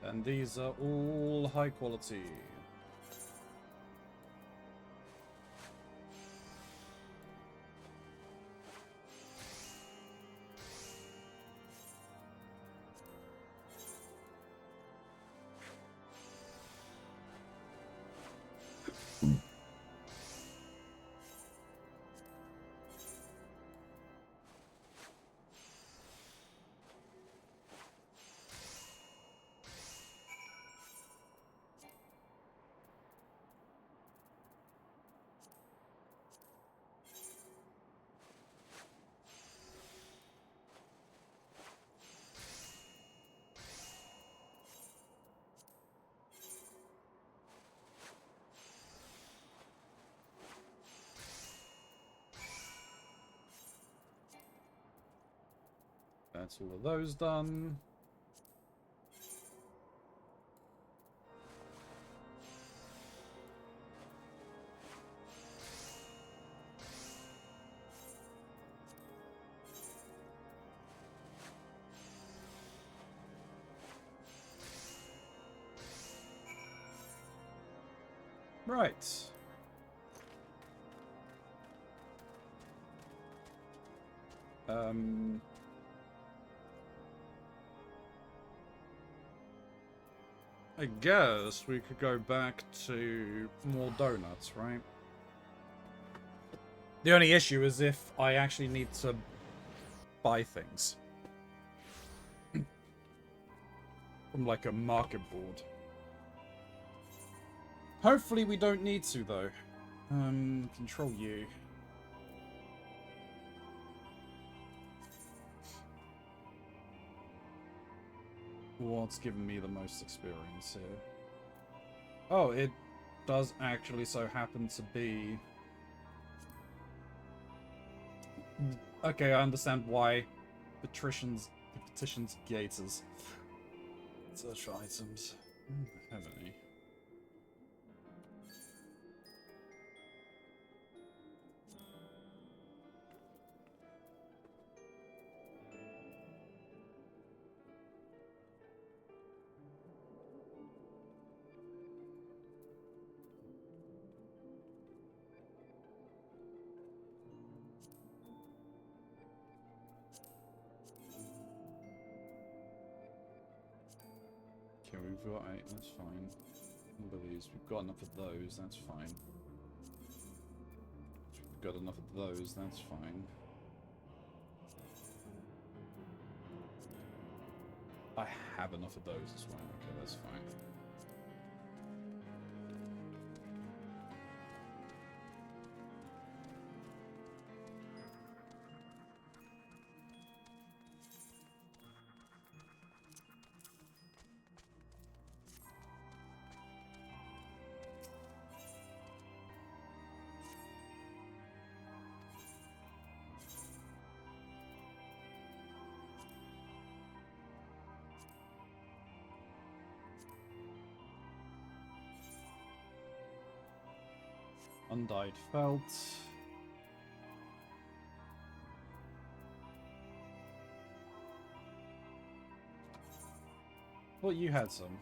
And these are all high quality. That's all of those done. Right. I guess we could go back to more donuts, right? The only issue is if I actually need to buy things. From like a market board. Hopefully we don't need to though. Control U. What's giving me the most experience here? Oh, it does actually so happen to be... Okay, I understand why petitions gators. Search for items. I don't have any. Okay, we've got 8, that's fine. Lilies, we've got enough of those, that's fine. We've got enough of those, that's fine. I have enough of those as well, okay, that's fine. Undyed felt. Well, you had some.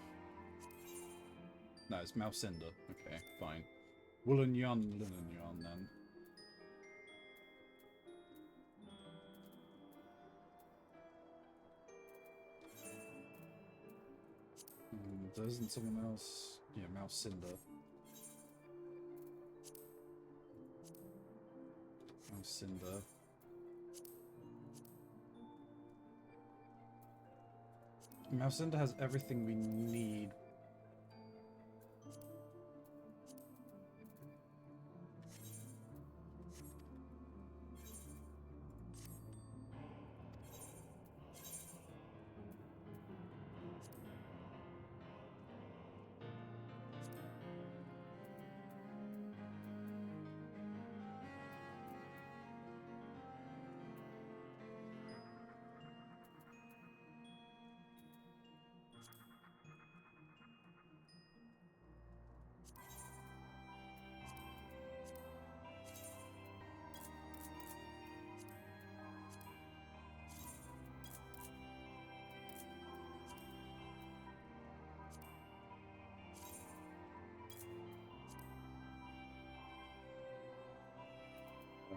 No, it's Malcinder. Okay, fine. Woolen yarn, linen yarn then. There isn't someone else. Yeah, Malcinder. Malcinder. Malcinder has everything we need.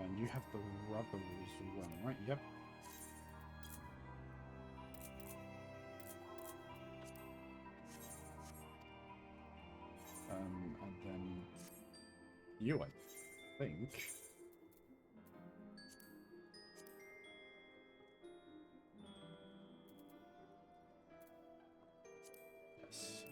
And you have the rubber as well, right? Yep. And then you, I think. Yes.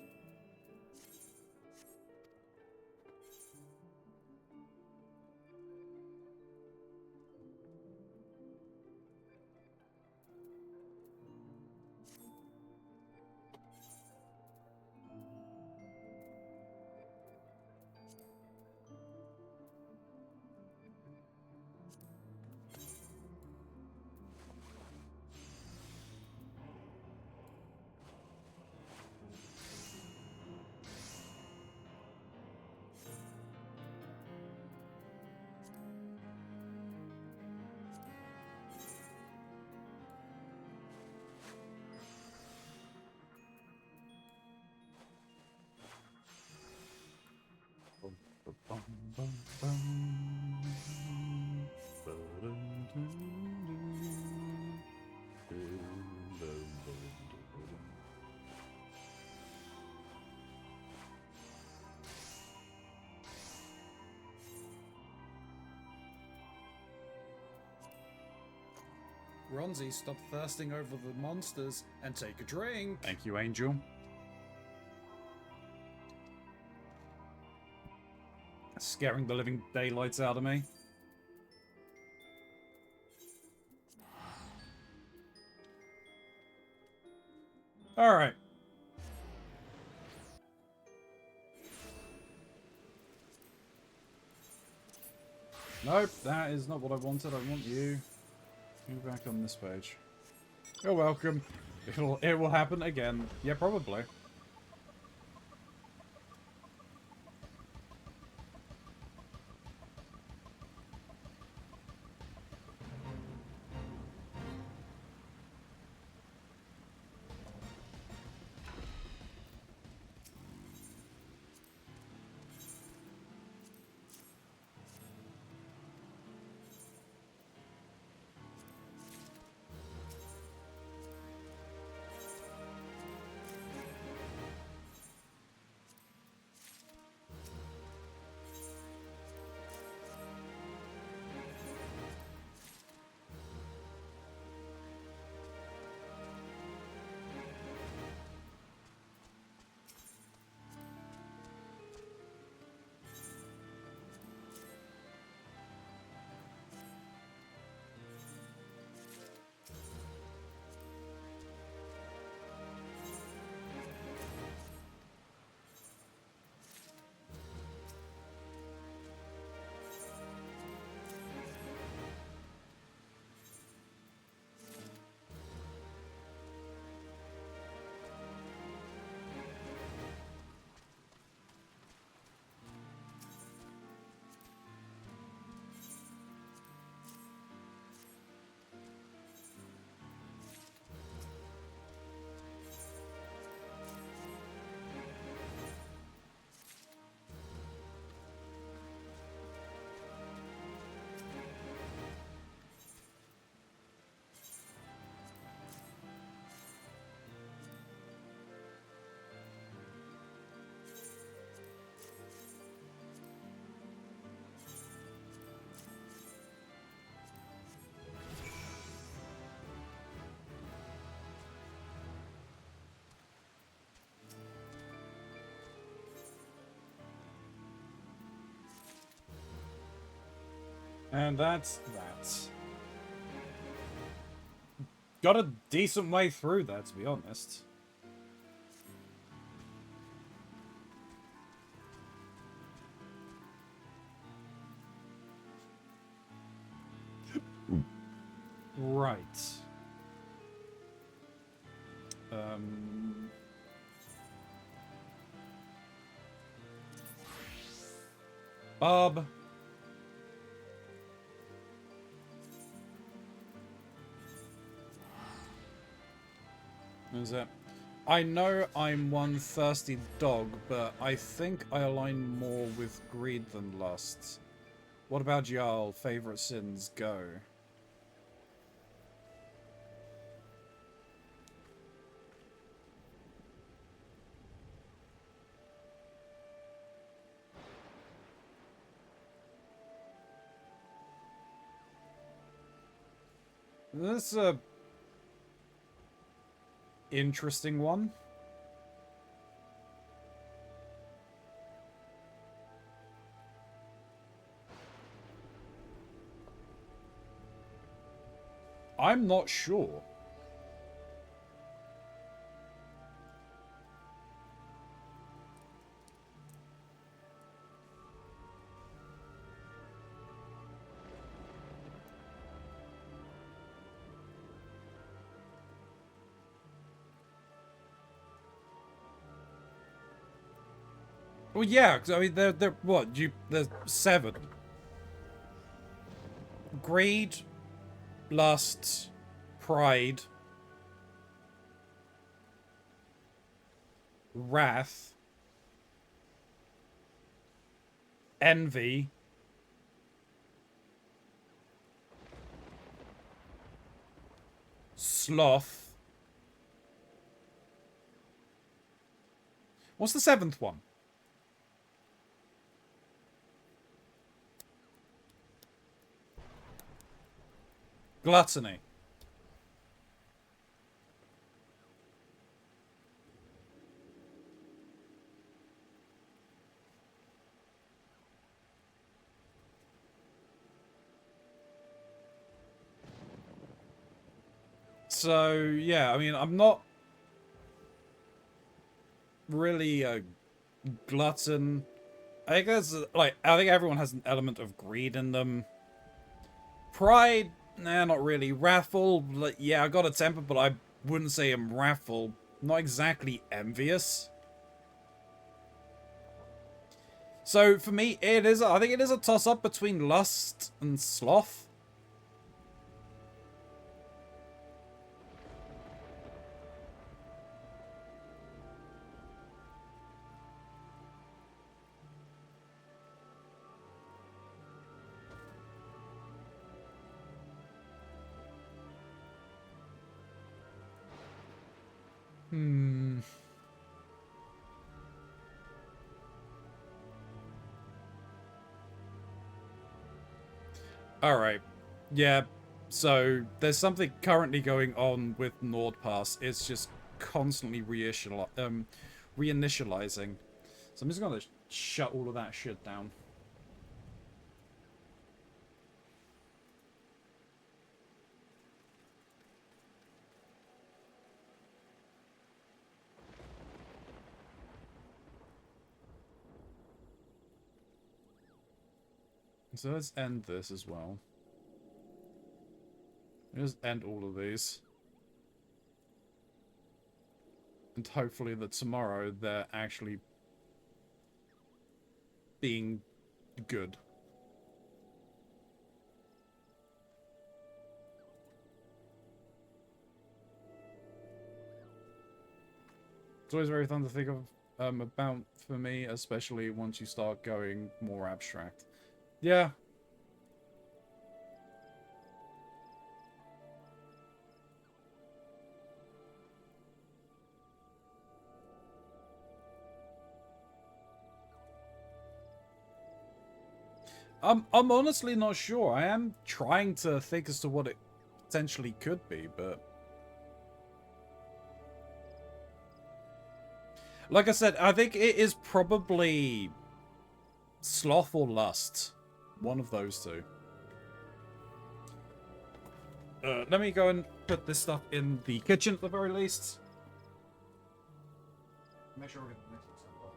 Bum, bum, bum. Keronzi, stop thirsting over the monsters and take a drink. Thank you, Angel. Scaring the living daylights out of me. Alright. Nope, that is not what I wanted. I want you. Move back on this page. You're welcome. It will happen again. Yeah, probably. And that's that. Got a decent way through there, to be honest. Right. Bob. Is it? I know I'm one thirsty dog, but I think I align more with greed than lust. What about y'all? Favorite sins? Go. This is a interesting one. I'm not sure. Well, yeah, 'cause, I mean, they're what? There's 7. Greed, lust, pride, wrath, envy, sloth. What's the 7th one? Gluttony. So, yeah, I mean, I'm not really a glutton. I think there's, like, I think everyone has an element of greed in them. Pride, nah, not really. Wrathful, like, yeah, I got a temper, but I wouldn't say I'm wrathful. Not exactly envious. So, for me, I think it is a toss-up between lust and sloth. Alright. Yeah. So, there's something currently going on with NordPass. It's just constantly reinitializing. So I'm just gonna shut all of that shit down. So let's end this as well. Let's end all of these. And hopefully that tomorrow they're actually being good. It's always very fun to think of about for me, especially once you start going more abstract. Yeah. I'm honestly not sure. I am trying to think as to what it potentially could be, but like I said, I think it is probably sloth or lust. One of those two. Let me go and put this stuff in the kitchen at the very least. Make sure we get the next one sent off.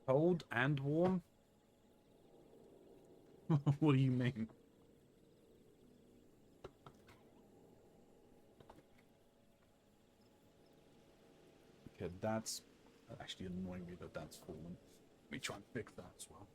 Cold and warm? What do you mean? Okay, that's actually annoying me that that's fallen. Let me try and fix that as well.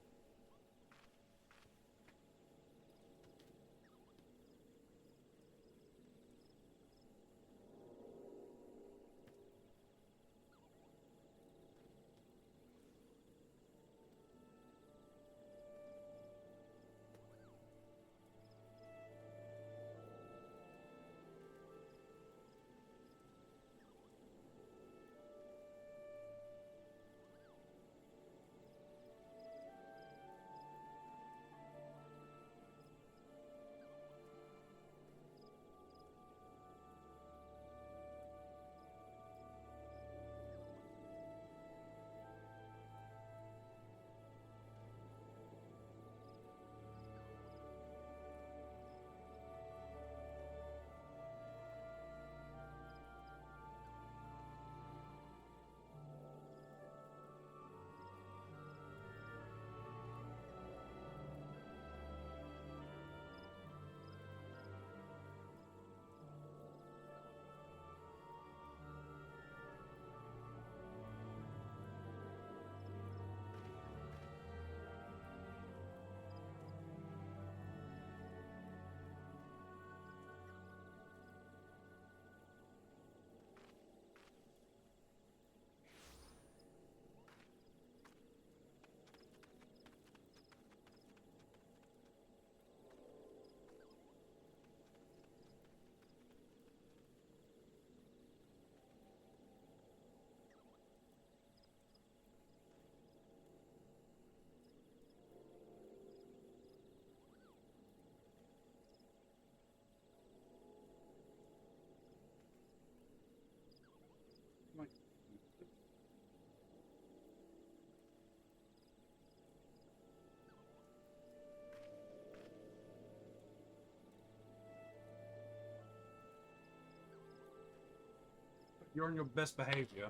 You're on your best behavior.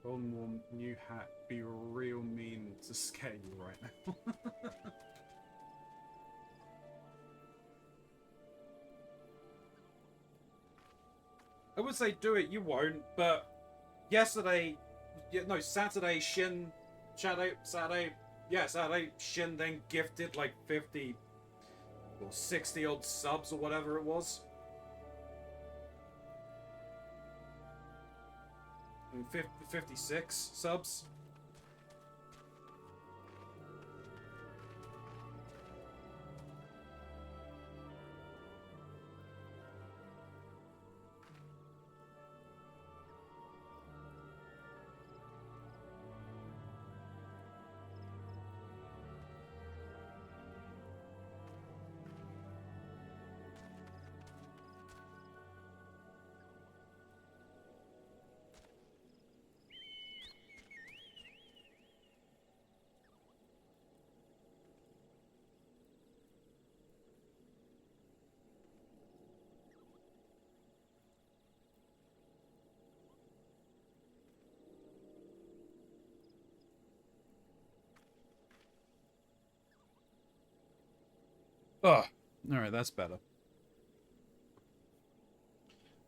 Golden warm new hat. Be real mean to scare you right now. I would say do it, you won't, but yesterday, no, Saturday, Saturday, Shin then gifted like 50 or 60 odd subs or whatever it was. I mean, 56 subs. Oh, alright, that's better.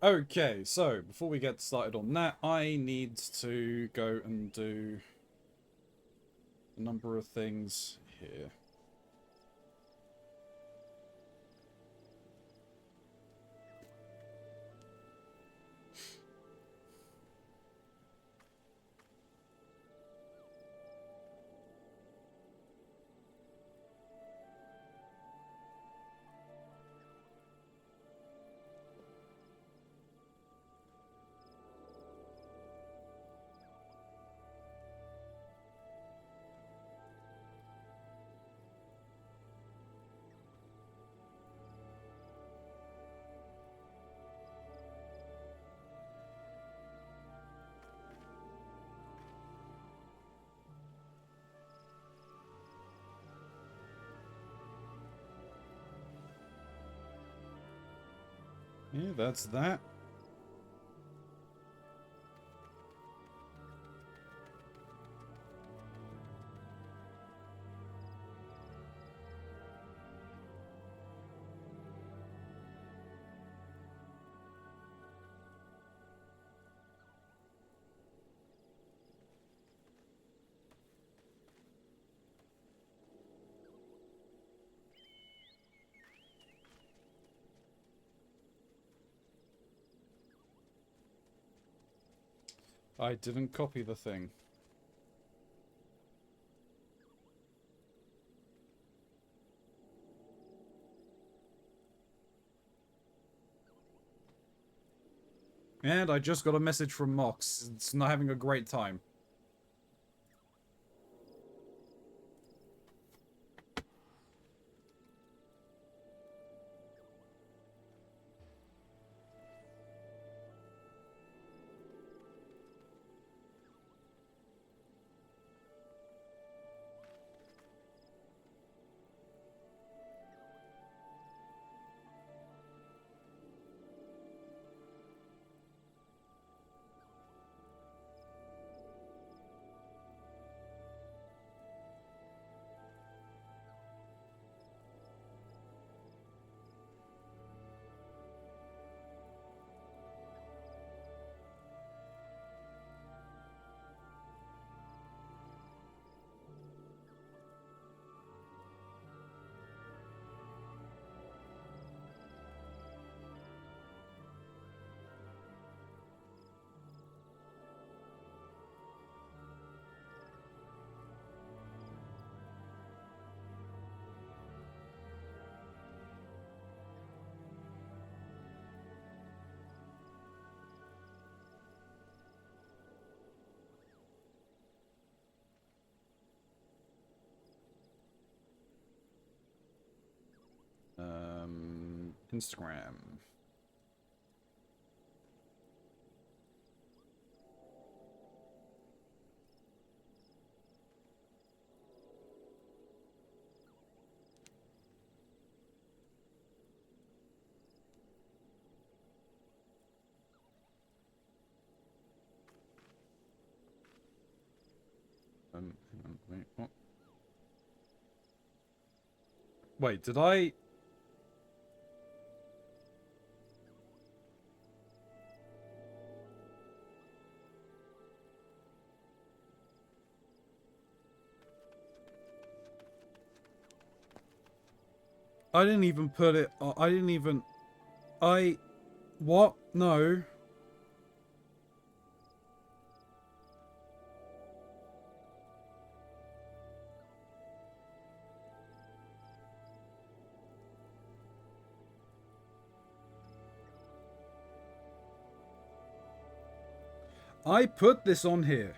Okay, so before we get started on that, I need to go and do a number of things here. Yeah, that's that. I didn't copy the thing. And I just got a message from Mox. It's not having a great time. Instagram. Hang on, wait, what? Wait, did I... I didn't even put it... I didn't even... What? No. I put this on here.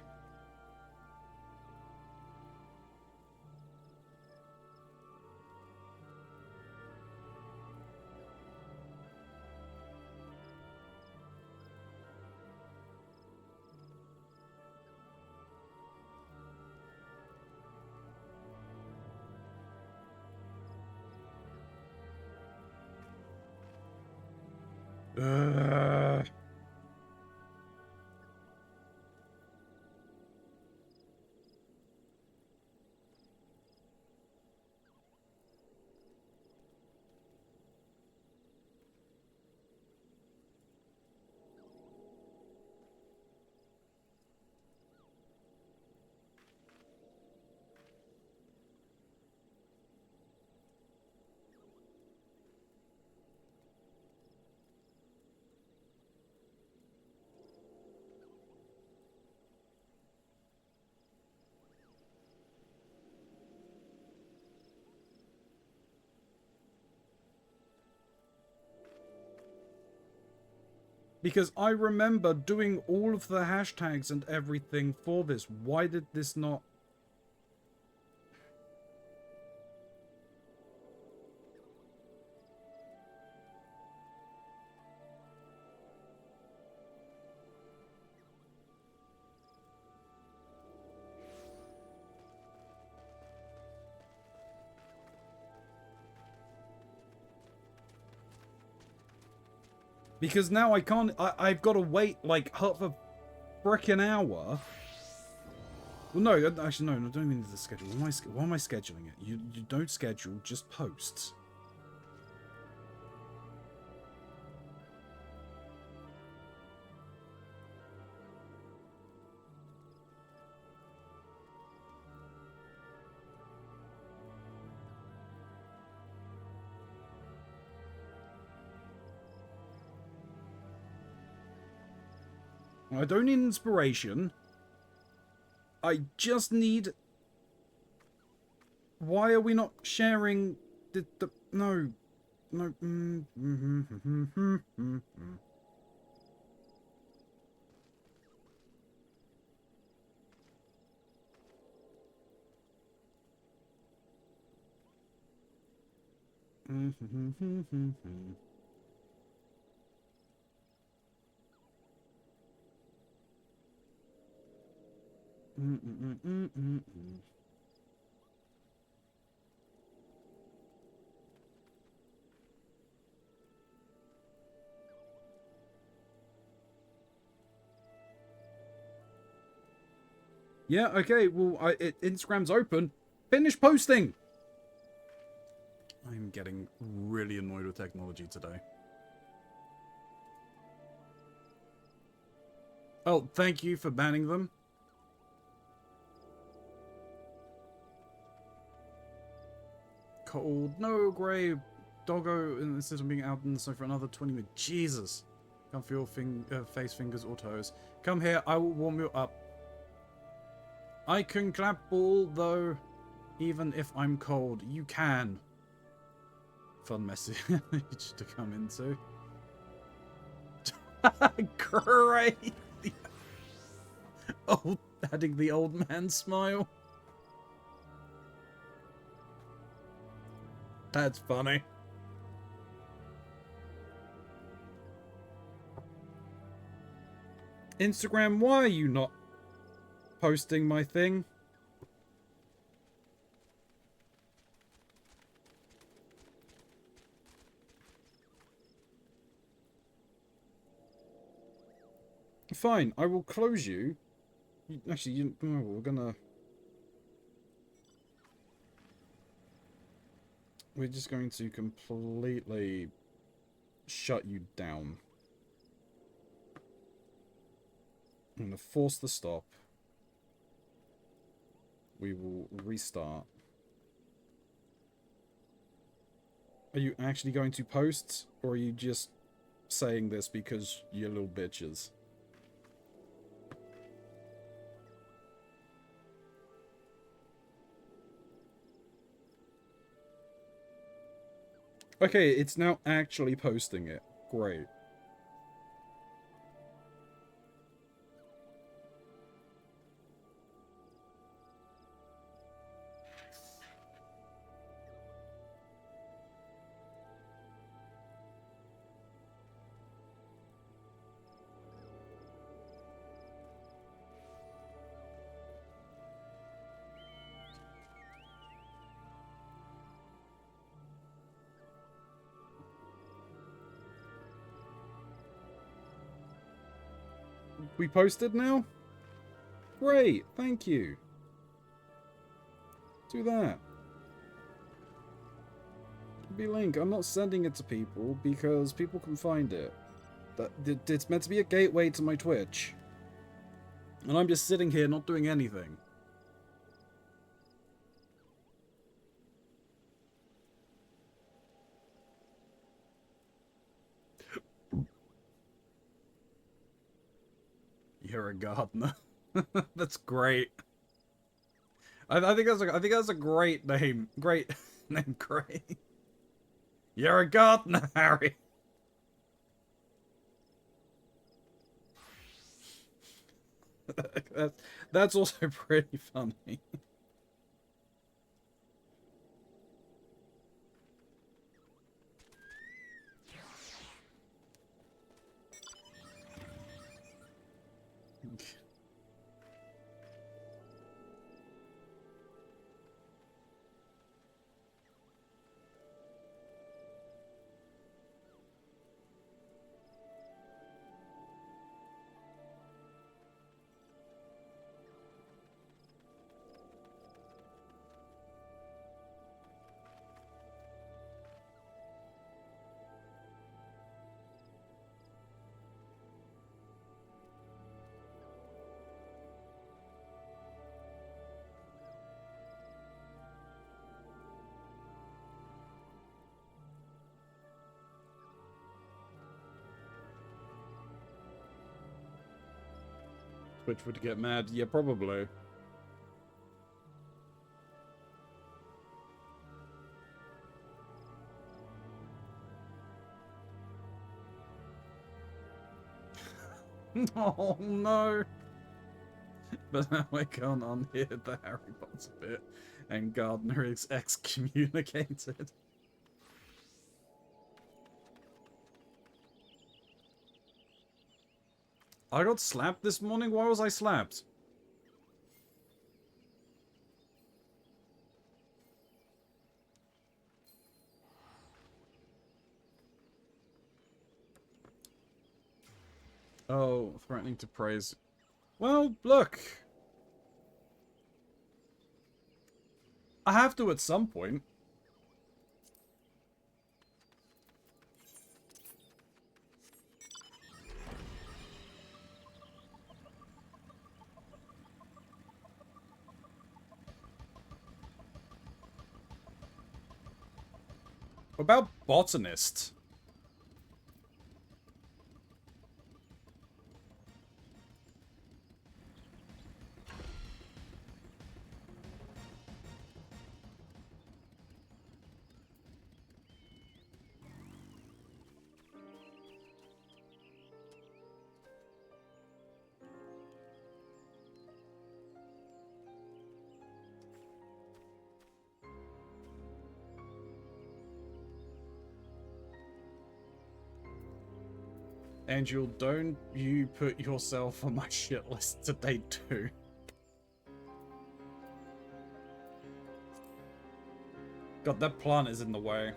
Uh... Because I remember doing all of the hashtags and everything for this. Why did this not... Because now I can't... I've got to wait like half a frickin' hour. Well, no, actually, no, I don't mean the schedule. Why am I scheduling it? You don't schedule, just post. I don't need inspiration. I just need... Why are we not sharing the no. No. Yeah, okay, well, Instagram's open. Finish posting! I'm getting really annoyed with technology today. Oh, thank you for banning them. Cold. No, Grey. Doggo instead of being out in the sun for another 20 minutes. Jesus. Can't feel face, fingers, or toes. Come here, I will warm you up. I can clap ball, though, even if I'm cold. You can. Fun message to come into. Great. Oh, adding the old man smile. That's funny. Instagram, why are you not posting my thing? Fine, I will close you. Actually, we're gonna... We're just going to completely shut you down. I'm gonna force the stop. We will restart. Are you actually going to post, or are you just saying this because you're little bitches? Okay, it's now actually posting it. Great. We posted now? Great, thank you. Do that. Be link. I'm not sending it to people because people can find it. It's meant to be a gateway to my Twitch. And I'm just sitting here not doing anything. You're a gardener. That's great. I think that's a great name. Great name, great. You're a gardener, Harry. That's also pretty funny. Twitch would get mad. Yeah, probably. Oh no! But now I can't unhear the Harry Potter bit, and Gardner is excommunicated. I got slapped this morning? Why was I slapped? Oh, threatening to praise. Well, look. I have to at some point. What about botanist? Angel, don't you put yourself on my shit list today too. God, that plant is in the way.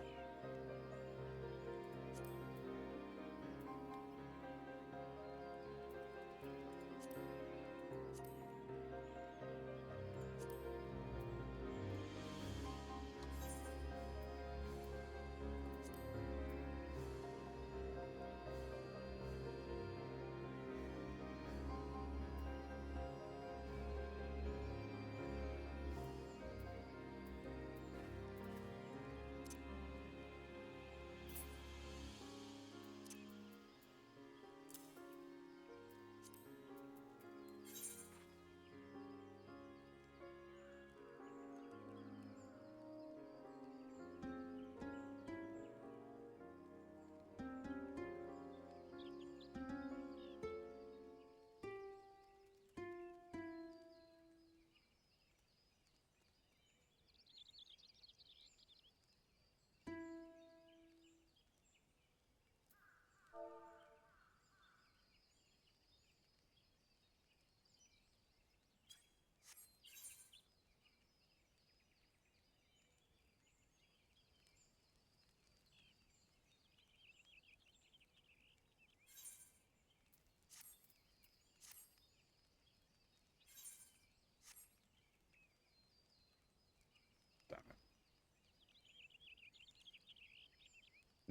Damn it.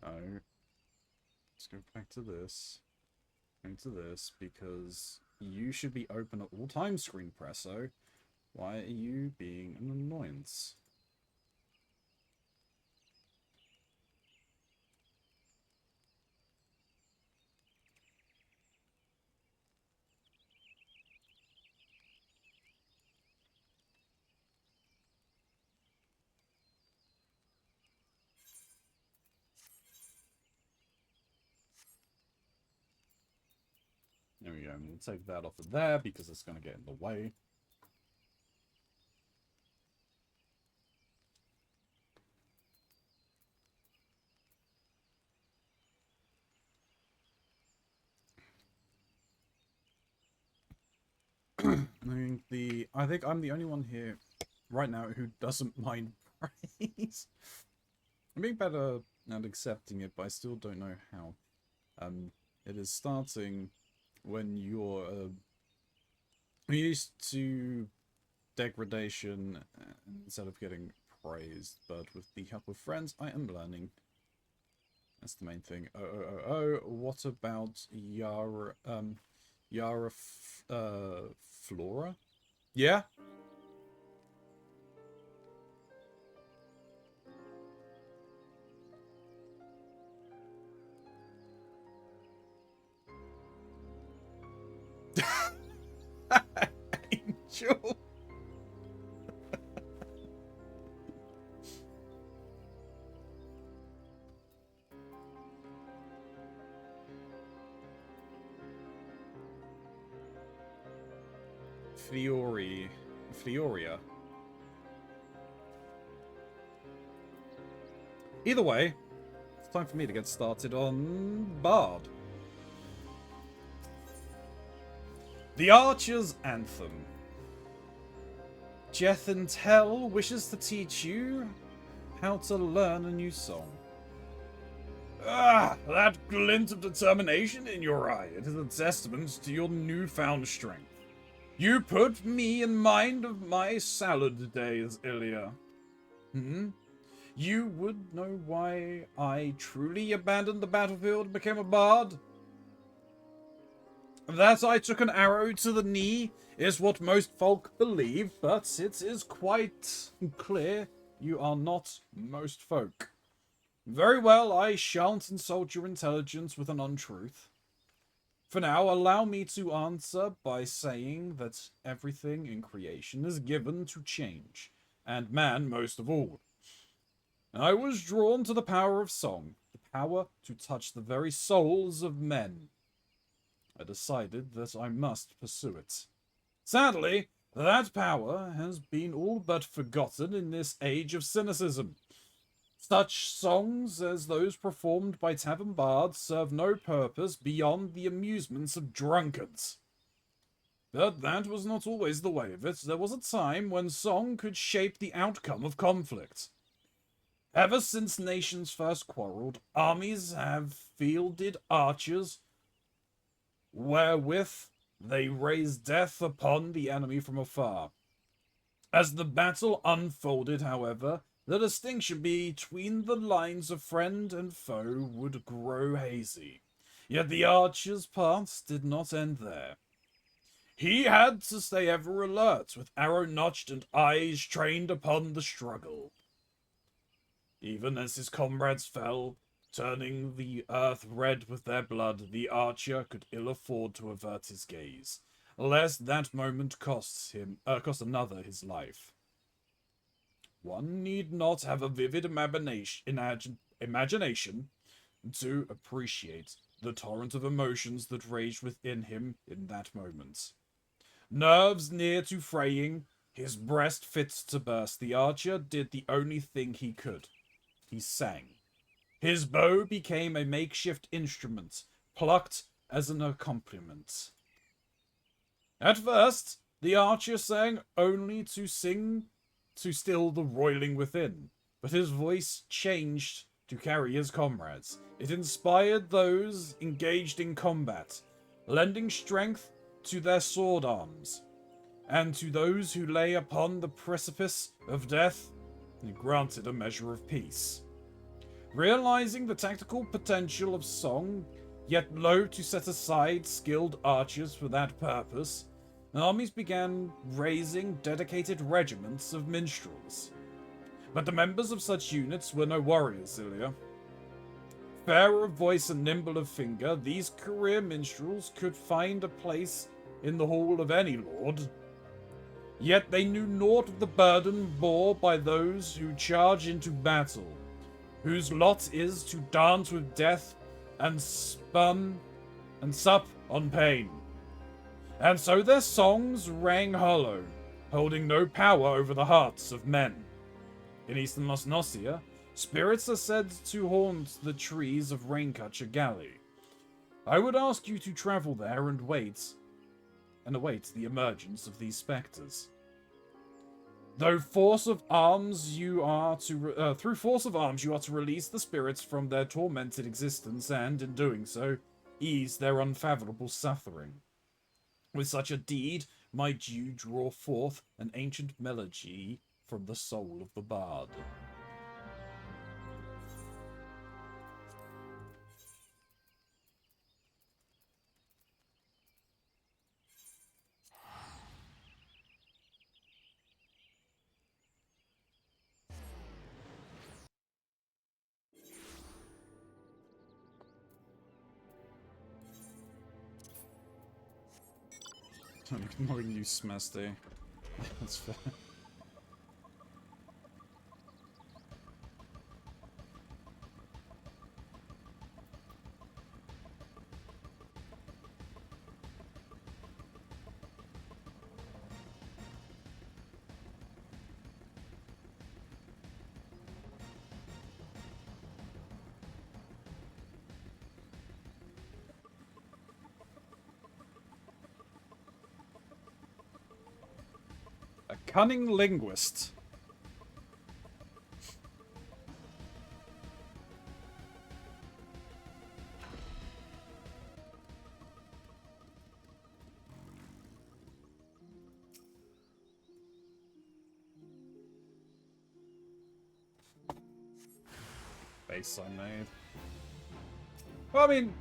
No. Let's go back to this. Into this, because you should be open at all times, Screen Presso. Why are you being an annoyance? There we go. I'm going to take that off of there because it's going to get in the way. I think I'm the only one here right now who doesn't mind praise. I'm being better at accepting it, but I still don't know how. It is starting when you're used to degradation instead of getting praised, but with the help of friends, I am learning. That's the main thing. What about Yara Flora? Yeah? usual. Fioria. Either way, it's time for me to get started on Bard. The Archer's Anthem. Jethentel wishes to teach you how to learn a new song. Ah, that glint of determination in your eye. It is a testament to your newfound strength. You put me in mind of my salad days, Ilya. You would know why I truly abandoned the battlefield and became a bard? That I took an arrow to the knee is what most folk believe, but it is quite clear you are not most folk. Very well, I shan't insult your intelligence with an untruth. For now, allow me to answer by saying that everything in creation is given to change, and man most of all. I was drawn to the power of song, the power to touch the very souls of men. I decided that I must pursue it. Sadly, that power has been all but forgotten in this age of cynicism. Such songs as those performed by tavern bards serve no purpose beyond the amusements of drunkards. But that was not always the way of it. There was a time when song could shape the outcome of conflict. Ever since nations first quarreled, armies have fielded archers wherewith they raise death upon the enemy from afar. As the battle unfolded, however, the distinction between the lines of friend and foe would grow hazy. Yet the archer's paths did not end there. He had to stay ever alert, with arrow notched and eyes trained upon the struggle. Even as his comrades fell, turning the earth red with their blood, the archer could ill afford to avert his gaze, lest that moment cost another his life. One need not have a vivid imagination to appreciate the torrent of emotions that raged within him in that moment. Nerves near to fraying, his breast fit to burst, the archer did the only thing he could. He sang. His bow became a makeshift instrument, plucked as an accompaniment. At first, the archer sang only to still the roiling within, but his voice changed to carry his comrades. It inspired those engaged in combat, lending strength to their sword arms, and to those who lay upon the precipice of death, it granted a measure of peace. Realizing the tactical potential of song, yet loath to set aside skilled archers for that purpose, armies began raising dedicated regiments of minstrels. But the members of such units were no warriors, Ilya. Fair of voice and nimble of finger, these career minstrels could find a place in the hall of any lord. Yet they knew naught of the burden bore by those who charge into battle, whose lot is to dance with death and sup on pain. And so their songs rang hollow, holding no power over the hearts of men. In eastern Nosnosia, spirits are said to haunt the trees of Raincutcher Galley. I would ask you to travel there and await the emergence of these spectres. Through force of arms, you are to release the spirits from their tormented existence, and in doing so, ease their unfathomable suffering. With such a deed, might you draw forth an ancient melody from the soul of the bard. I'm ignoring you, Smasty. That's fair. A cunning linguist. Base I made. Well, I mean,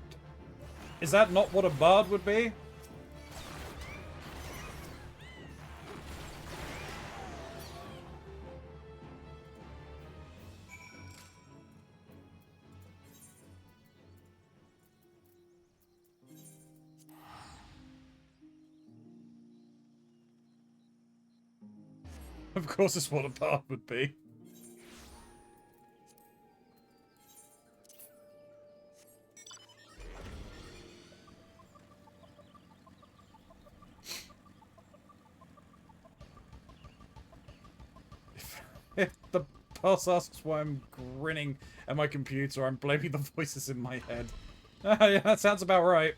is that not what a bard would be? Of course it's what a bard would be. If the boss asks why I'm grinning at my computer, I'm blaming the voices in my head. Yeah, that sounds about right.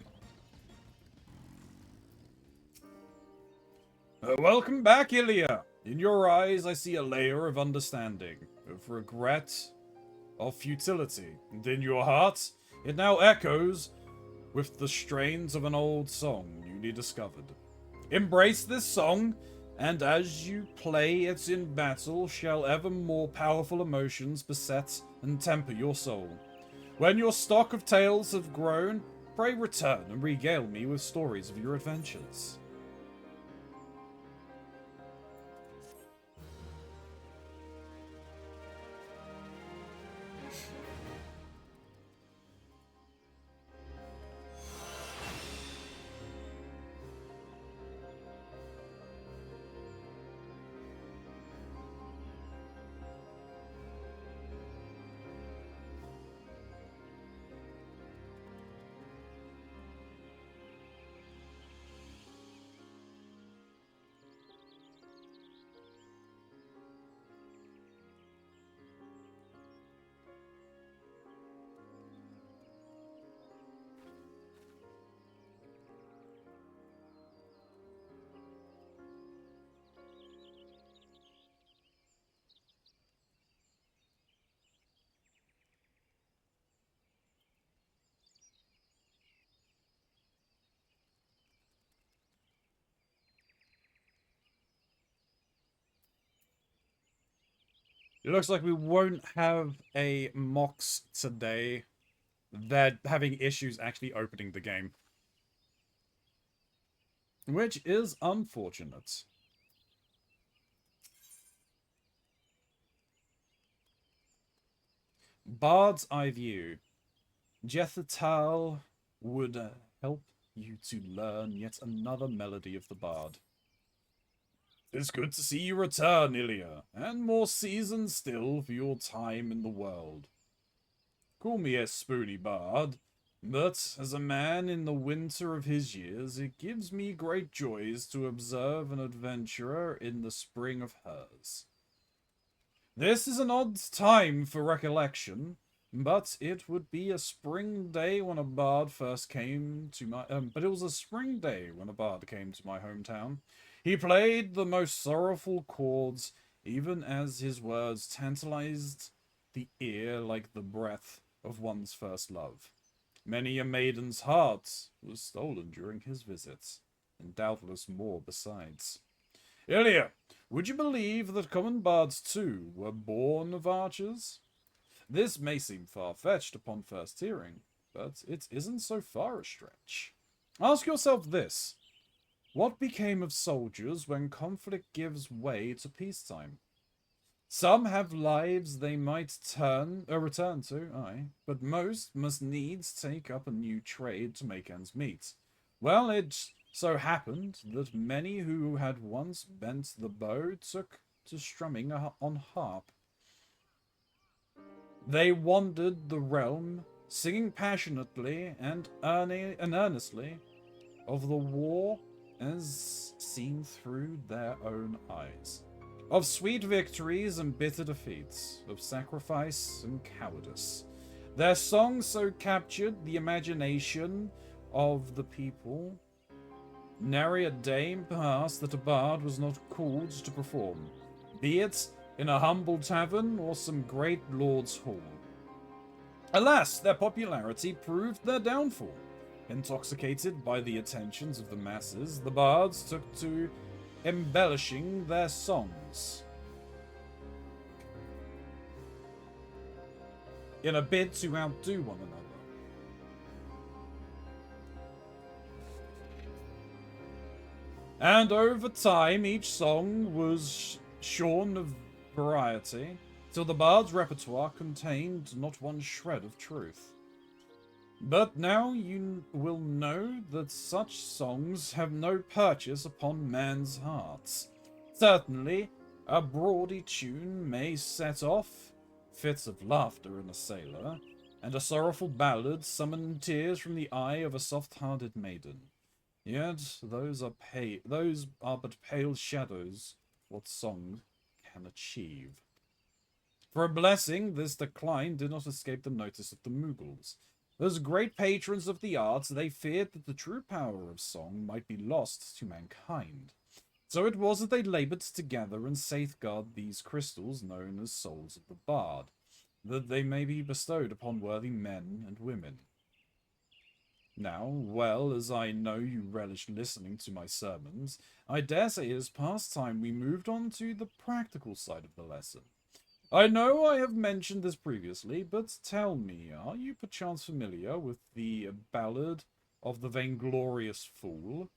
Welcome back, Ilya. In your eyes, I see a layer of understanding, of regret, of futility. And in your heart, it now echoes with the strains of an old song newly discovered. Embrace this song, and as you play it in battle, shall ever more powerful emotions beset and temper your soul. When your stock of tales have grown, pray return and regale me with stories of your adventures. It looks like we won't have a Mox today. They're having issues actually opening the game. Which is unfortunate. Bard's Eye View. Jethatal would help you to learn yet another melody of the bard. It's good to see you return, Ilya, and more seasoned still for your time in the world. Call me a spoony bard, but as a man in the winter of his years, it gives me great joys to observe an adventurer in the spring of hers. This is an odd time for recollection, but it would be a spring day when a bard first came to my... but it was a spring day when a bard came to my hometown. He played the most sorrowful chords, even as his words tantalized the ear like the breath of one's first love. Many a maiden's heart was stolen during his visits, and doubtless more besides. Ilya, would you believe that common bards too were born of archers? This may seem far-fetched upon first hearing, but it isn't so far a stretch. Ask yourself this. What became of soldiers when conflict gives way to peacetime? Some have lives they might return to, aye, but most must needs take up a new trade to make ends meet. Well, it So happened that many who had once bent the bow took to strumming on harp. They wandered the realm, singing passionately and earnestly of the war as seen through their own eyes, of sweet victories and bitter defeats, of sacrifice and cowardice. Their songs so captured the imagination of the people. Nary a day passed that a bard was not called to perform, be it in a humble tavern or some great lord's hall. Alas, their popularity proved their downfall. Intoxicated by the attentions of the masses, the bards took to embellishing their songs in a bid to outdo one another. And over time, each song was shorn of variety, till the bard's repertoire contained not one shred of truth. But now you will know that such songs have no purchase upon man's hearts. Certainly, a bawdy tune may set off fits of laughter in a sailor, and a sorrowful ballad summon tears from the eye of a soft-hearted maiden. Yet those are but pale shadows what song can achieve. For a blessing, this decline did not escape the notice of the Mughals. As great patrons of the arts, they feared that the true power of song might be lost to mankind. So it was that they labored to gather and safeguard these crystals known as souls of the bard, that they may be bestowed upon worthy men and women. Now, well as I know you relish listening to my sermons, I dare say it is past time we moved on to the practical side of the lesson. I know I have mentioned this previously, but tell me, are you perchance familiar with the Ballad of the Vainglorious Fool?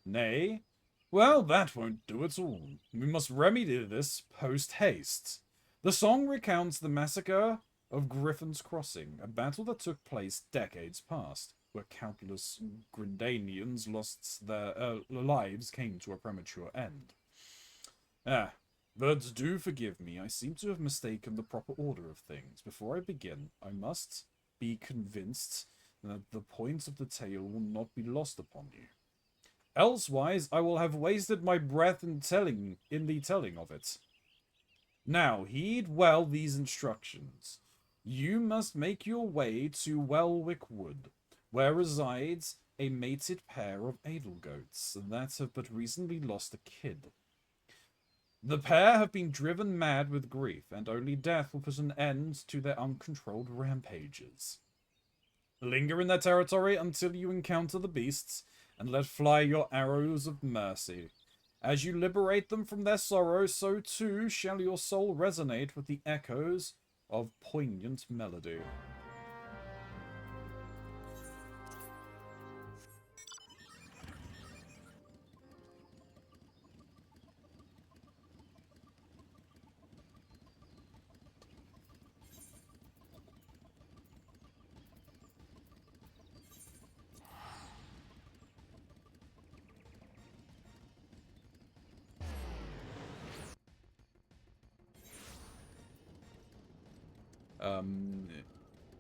Nay? Well, that won't do at all. We must remedy this post-haste. The song recounts the massacre of Griffin's Crossing, a battle that took place decades past, where countless Grindanians lost their lives came to a premature end. But do forgive me, I seem to have mistaken the proper order of things. Before I begin, I must be convinced that the point of the tale will not be lost upon you. Elsewise, I will have wasted my breath in the telling of it. Now, heed well these instructions. You must make your way to Welwick Wood, where resides a mated pair of edelgoats that have but recently lost a kid. The pair have been driven mad with grief, and only death will put an end to their uncontrolled rampages. Linger in their territory until you encounter the beasts, and let fly your arrows of mercy. As you liberate them from their sorrow, so too shall your soul resonate with the echoes of poignant melody.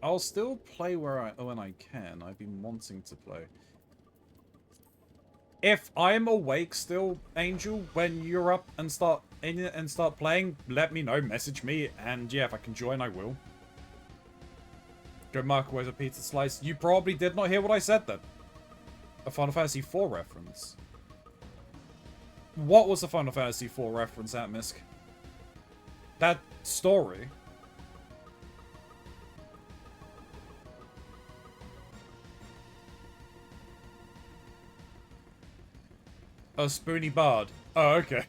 I'll still play when I can. I've been wanting to play. If I'm awake still, Angel, when you're up and start playing, let me know, message me, and yeah, if I can join, I will. Go microwave a pizza slice. You probably did not hear what I said then. A Final Fantasy IV reference. What was the Final Fantasy IV reference, Atmisk? That story? Oh, Spoony Bard. Oh, okay.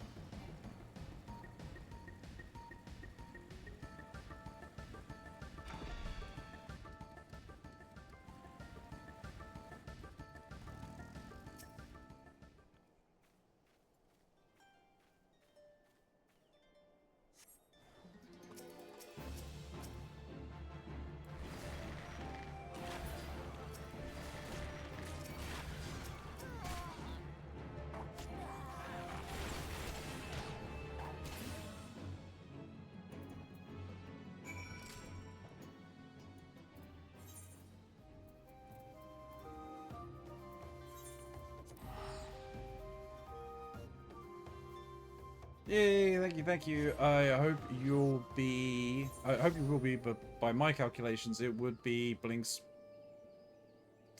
Yay, thank you, thank you. I hope you'll be... I hope you will be, but by my calculations, it would be Blinks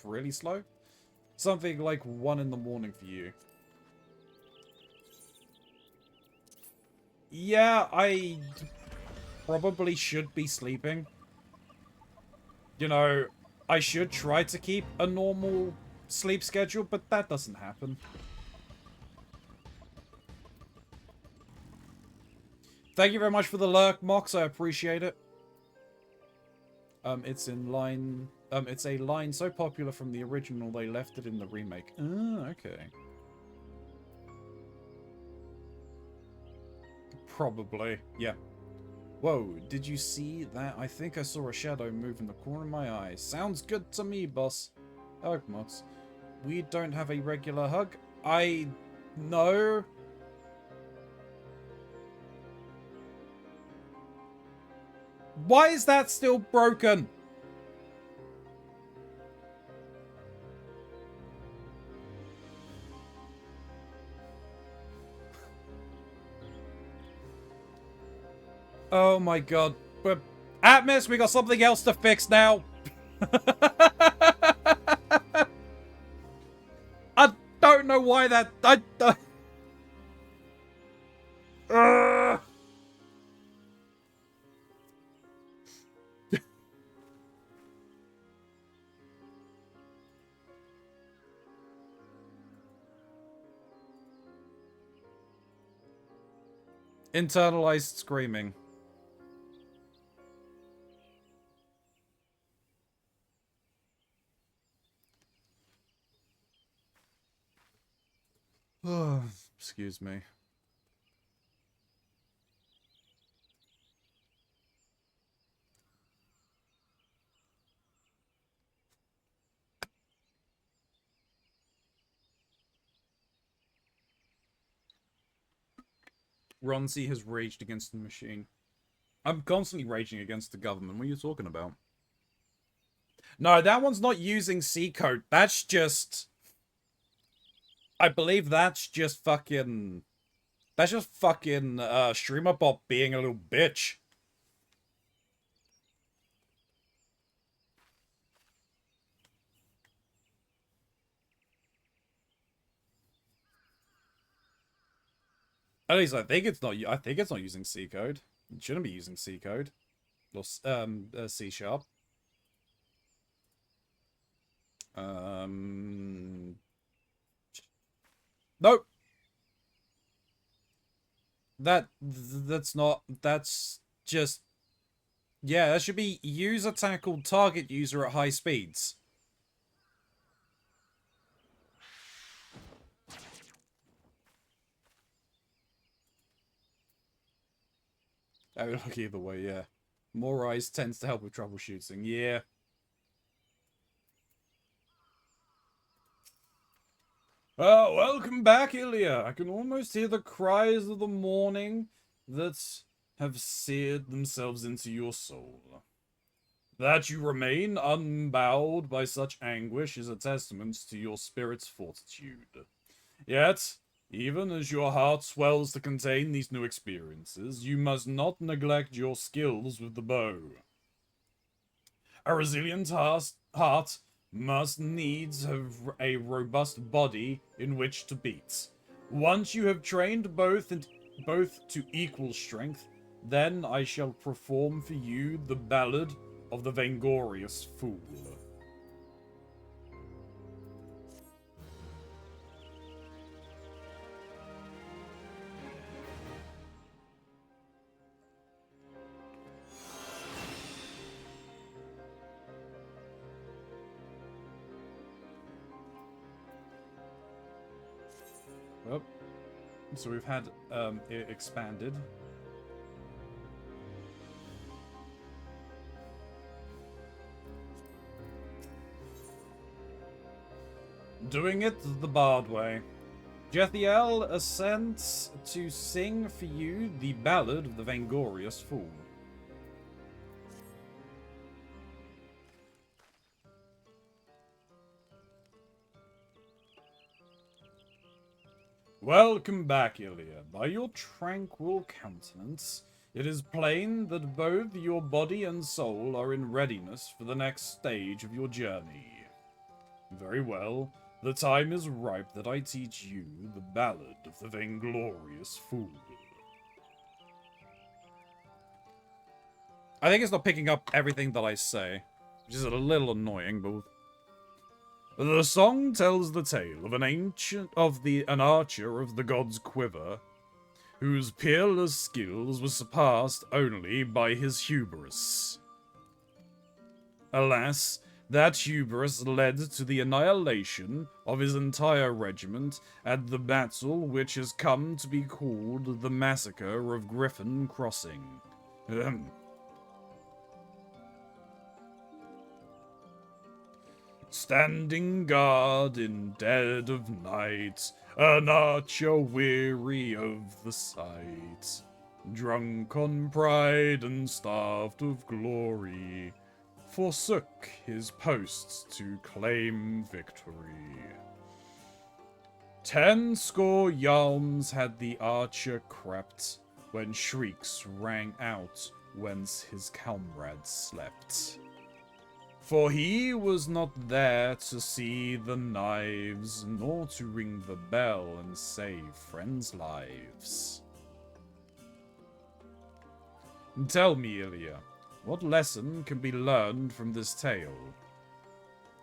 really slow. Something like 1 in the morning for you. Yeah, I probably should be sleeping. You know, I should try to keep a normal sleep schedule, but that doesn't happen. Thank you very much for the lurk, Mox. I appreciate it. It's in line... it's a line so popular from the original, they left it in the remake. Oh, okay. Probably, yeah. Whoa, did you see that? I think I saw a shadow move in the corner of my eye. Sounds good to me, boss. Oh, Mox. We don't have a regular hug? No. Why is that still broken? Oh my god. But Atmos, we got something else to fix now. I don't know why that... Internalized screaming. Oh, excuse me. Ronzi has raged against the machine. I'm constantly raging against the government. What are you talking about? No, that one's not using C code. That's just... I believe that's just fucking... That's just fucking StreamerBot being a little bitch. At least I think it's not. I think it's not using C code. It shouldn't be using C code or C sharp. Nope. That's not. That's just. Yeah, that should be user tackled target user at high speeds. I would look either way, yeah. More eyes tends to help with troubleshooting, yeah. Welcome back, Ilya. I can almost hear the cries of the morning that have seared themselves into your soul. That you remain unbowed by such anguish is a testament to your spirit's fortitude. Yet, even as your heart swells to contain these new experiences, you must not neglect your skills with the bow. A resilient heart must needs have a robust body in which to beat. Once you have trained both to equal strength, then I shall perform for you the ballad of the Vainglorious Fool. Well, so we've had it expanded. Doing it the Bard way. Jethiel assents to sing for you the ballad of the Vainglorious Fool. Welcome back, Ilya. By your tranquil countenance, it is plain that both your body and soul are in readiness for the next stage of your journey. Very well. The time is ripe that I teach you the ballad of the vainglorious fool. I think it's not picking up everything that I say, which is a little annoying, but the song tells the tale of an archer of the god's quiver, whose peerless skills were surpassed only by his hubris. Alas, that hubris led to the annihilation of his entire regiment at the battle which has come to be called the Massacre of Griffin Crossing. Standing guard in dead of night, an archer weary of the sight, drunk on pride and starved of glory, forsook his posts to claim victory. 10 score yalms had the archer crept, when shrieks rang out whence his comrades slept. For he was not there to see the knives, nor to ring the bell and save friends' lives. Tell me, Ilya, what lesson can be learned from this tale?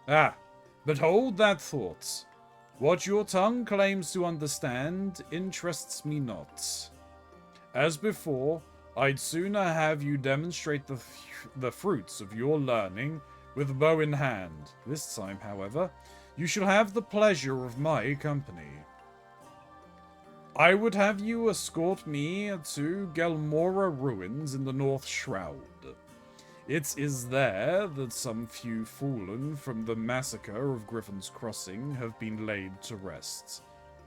Ah, but hold that thought. What your tongue claims to understand interests me not. As before, I'd sooner have you demonstrate the fruits of your learning with bow in hand. This time, however, you shall have the pleasure of my company. I would have you escort me to Gelmora ruins in the North Shroud. It is there that some few fallen from the massacre of Griffin's Crossing have been laid to rest.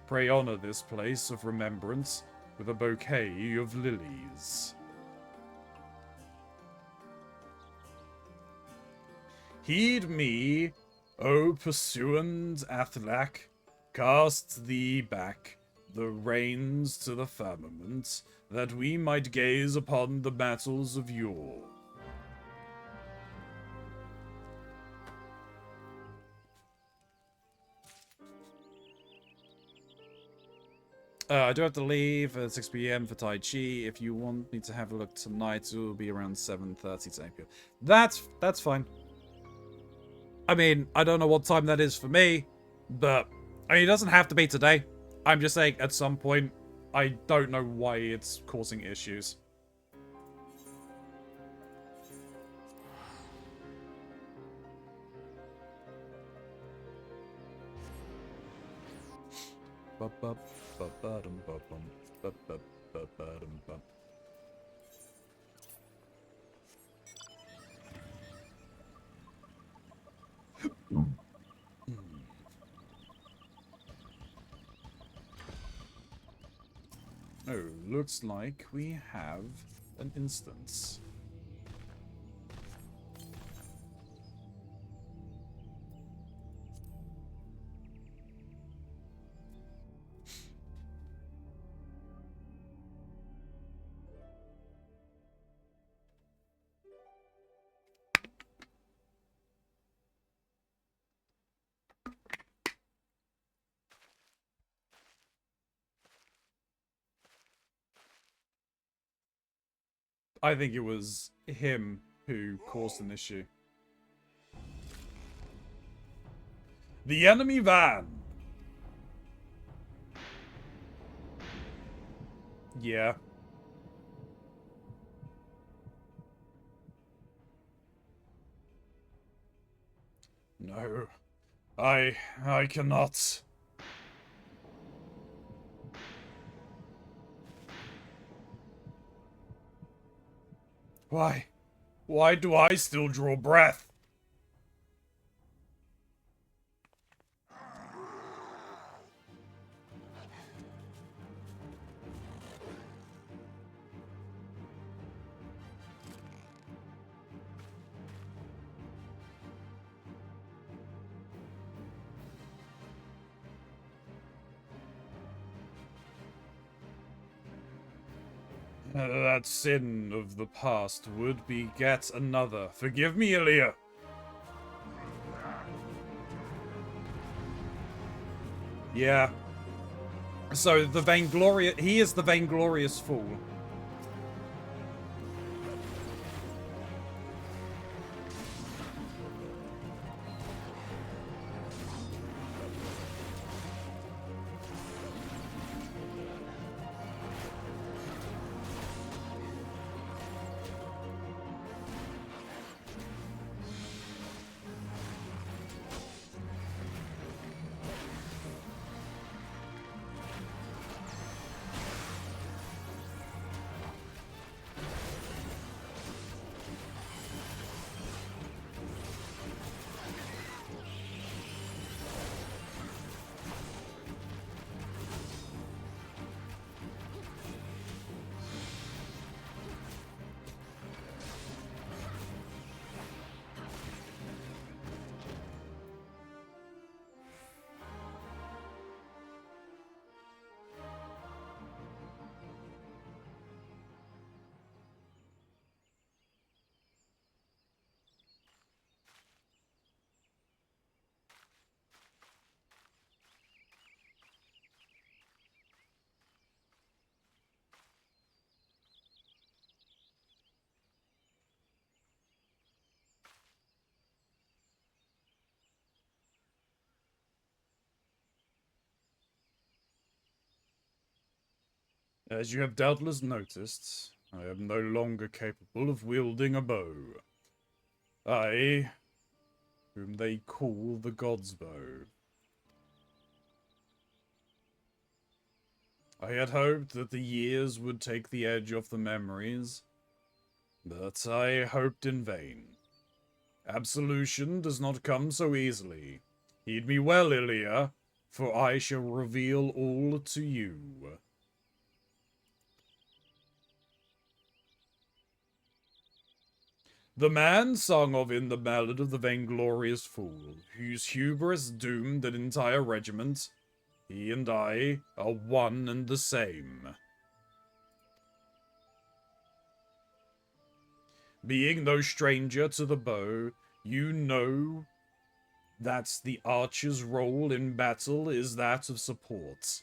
Pray honor this place of remembrance with a bouquet of lilies. Heed me, O pursuant Athlak, cast thee back the reins to the firmament, that we might gaze upon the battles of yore. I do have to leave at 6 PM for Tai Chi. If you want me to have a look tonight, it will be around 7:30 to 8 PM. That's fine. I mean, I don't know what time that is for me, but I mean, it doesn't have to be today. I'm just saying at some point, I don't know why it's causing issues. Oh, looks like we have an instance. I think it was him who caused an issue. The enemy van! Yeah. No. I cannot. Why? Why do I still draw breath? That sin of the past would beget another. Forgive me, Ilya. Yeah. So the he is the vainglorious fool. As you have doubtless noticed, I am no longer capable of wielding a bow. I, whom they call the God's Bow. I had hoped that the years would take the edge off the memories, but I hoped in vain. Absolution does not come so easily. Heed me well, Ilya, for I shall reveal all to you. The man sung of in the ballad of the vainglorious fool, whose hubris doomed an entire regiment, he and I are one and the same. Being no stranger to the bow, you know that the archer's role in battle is that of support.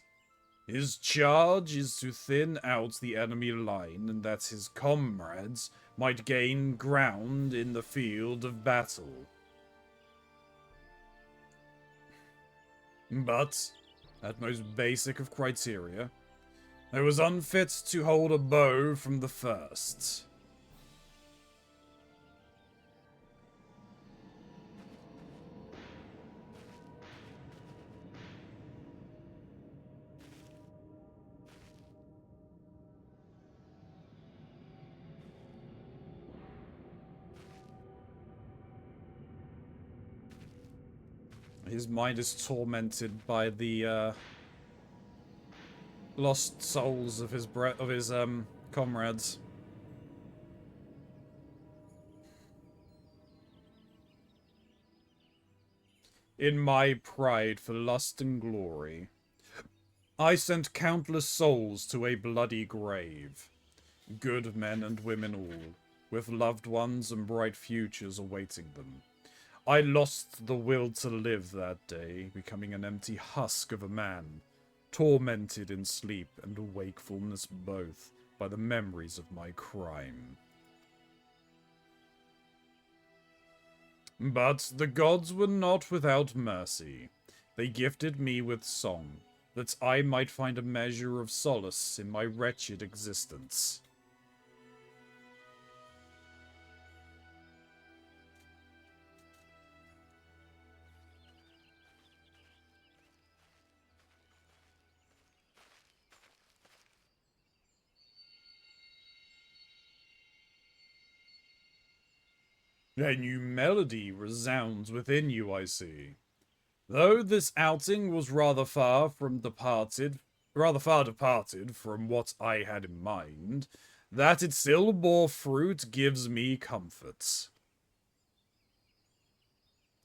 His charge is to thin out the enemy line, and that his comrades might gain ground in the field of battle. But, at most basic of criteria, I was unfit to hold a bow from the first. His mind is tormented by the lost souls of his comrades. In my pride for lust and glory, I sent countless souls to a bloody grave. Good men and women all, with loved ones and bright futures awaiting them. I lost the will to live that day, becoming an empty husk of a man, tormented in sleep and wakefulness both by the memories of my crime. But the gods were not without mercy. They gifted me with song, that I might find a measure of solace in my wretched existence. A new melody resounds within you, I see. Though this outing was rather far departed from what I had in mind, that it still bore fruit gives me comfort.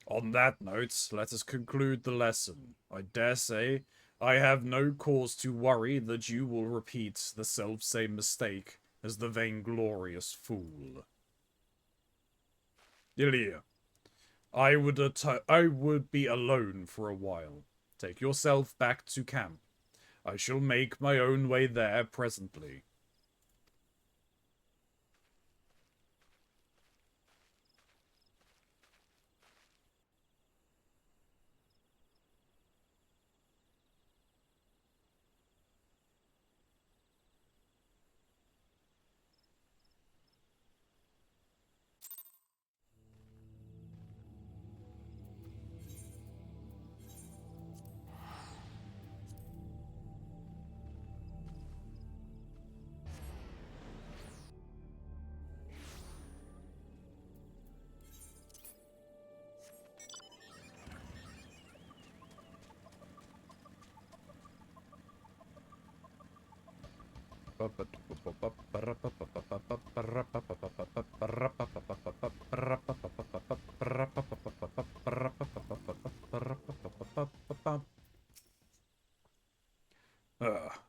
On that note, let us conclude the lesson. I dare say I have no cause to worry that you will repeat the selfsame mistake as the vainglorious fool. Ilya, I would be alone for a while. Take yourself back to camp. I shall make my own way there presently.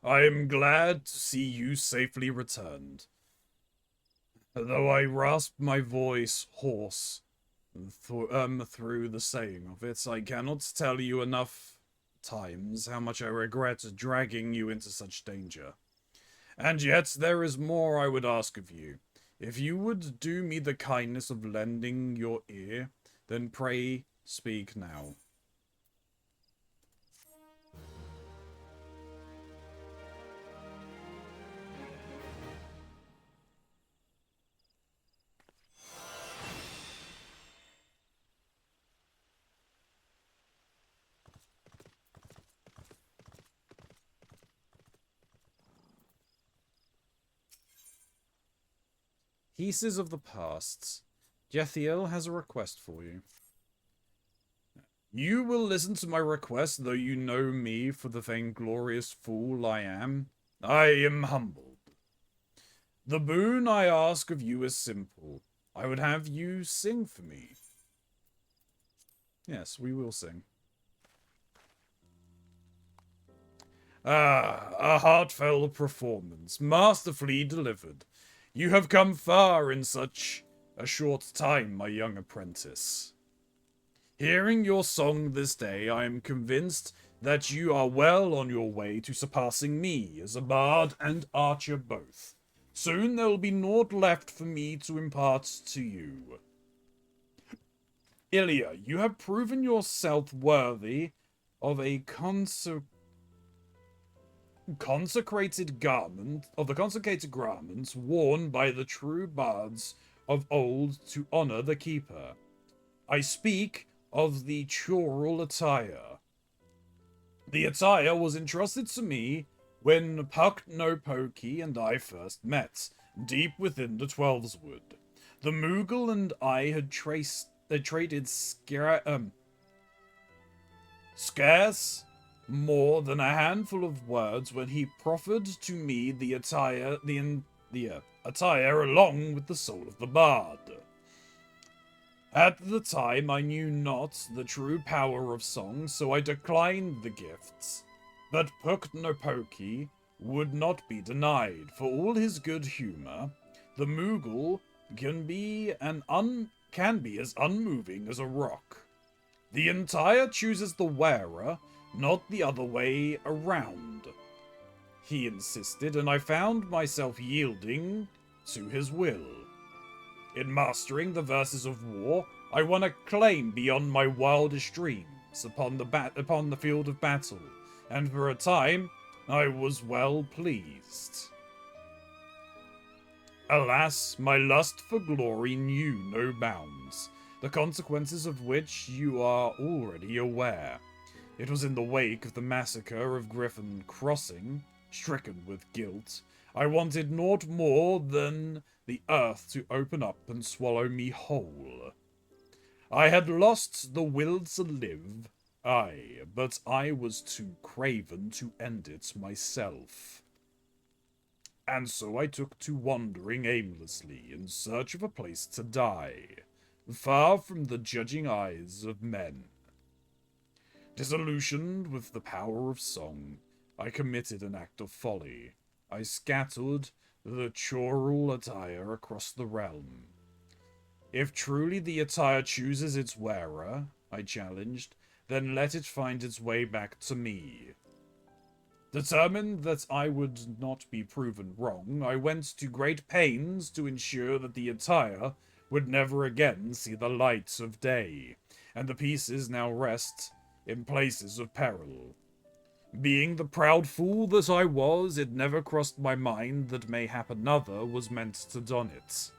I am glad to see you safely returned. Though I rasp my voice hoarse through the saying of it, I cannot tell you enough times how much I regret dragging you into such danger. And yet there is more I would ask of you. If you would do me the kindness of lending your ear, then pray speak now. Pieces of the past. Jethiel has a request for you. You will listen to my request, though you know me for the vainglorious fool I am. I am humbled. The boon I ask of you is simple. I would have you sing for me. Yes, we will sing. Ah, a heartfelt performance, masterfully delivered. You have come far in such a short time, my young apprentice. Hearing your song this day, I am convinced that you are well on your way to surpassing me as a bard and archer both. Soon there will be naught left for me to impart to you. Ilya, you have proven yourself worthy of a consecrated garments worn by the true bards of old to honor the keeper. I speak of the choral attire. The attire was entrusted to me when Puck no Pokey and I first met, deep within the Twelveswood. The Moogle and I had traded scarce more than a handful of words when he proffered to me the attire along with the soul of the bard. At the time, I knew not the true power of song, so I declined the gifts. But Puck no Pokey would not be denied. For all his good humor, the Moogle can be as unmoving as a rock. The entire chooses the wearer, not the other way around. He insisted, and I found myself yielding to his will. In mastering the verses of war, I won acclaim beyond my wildest dreams upon the field of battle, and for a time I was well pleased. Alas, my lust for glory knew no bounds, the consequences of which you are already aware. It was in the wake of the massacre of Griffin Crossing, stricken with guilt, I wanted naught more than the earth to open up and swallow me whole. I had lost the will to live, aye, but I was too craven to end it myself. And so I took to wandering aimlessly in search of a place to die, far from the judging eyes of men. Disillusioned with the power of song, I committed an act of folly. I scattered the choral attire across the realm. If truly the attire chooses its wearer, I challenged, then let it find its way back to me. Determined that I would not be proven wrong, I went to great pains to ensure that the attire would never again see the light of day, and the pieces now rest in places of peril. Being the proud fool that I was, it never crossed my mind that mayhap another was meant to don it.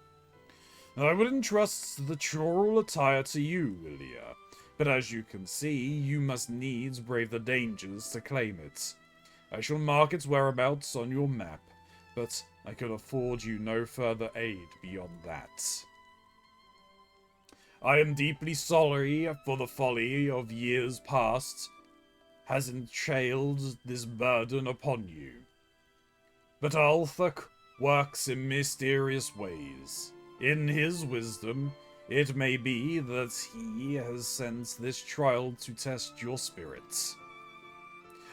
I would entrust the choral attire to you, Ilya, but as you can see, you must needs brave the dangers to claim it. I shall mark its whereabouts on your map, but I can afford you no further aid beyond that. I am deeply sorry for the folly of years past has entailed this burden upon you. But Althak works in mysterious ways. In his wisdom, it may be that he has sent this trial to test your spirits.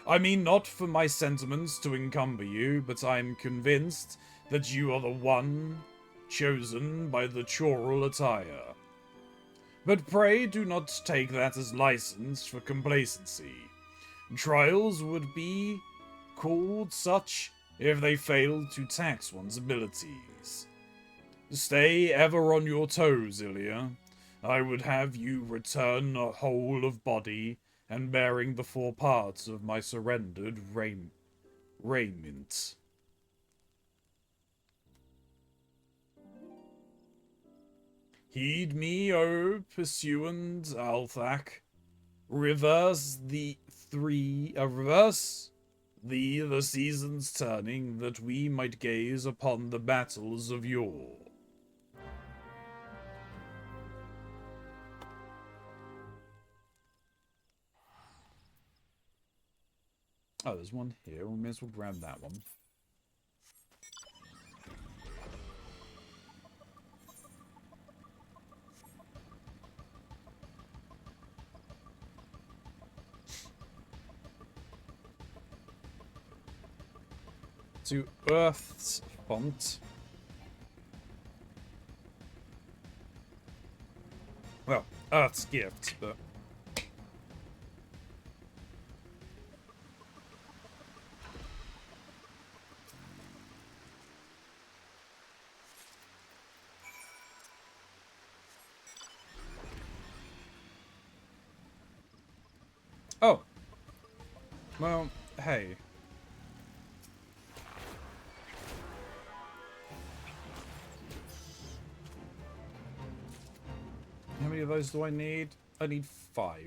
I mean not for my sentiments to encumber you, but I am convinced that you are the one chosen by the choral attire. But pray do not take that as license for complacency. Trials would be called such if they failed to tax one's abilities. Stay ever on your toes, Ilya. I would have you return whole of body and bearing the 4 parts of my surrendered raiment. Heed me, O pursuant Althak. Reverse the seasons turning, that we might gaze upon the battles of yore. Oh, there's one here. We may as well grab that one. To Earth's font. Well, Earth's gift, but... Oh. Well, hey. How many of those do I need? I need 5.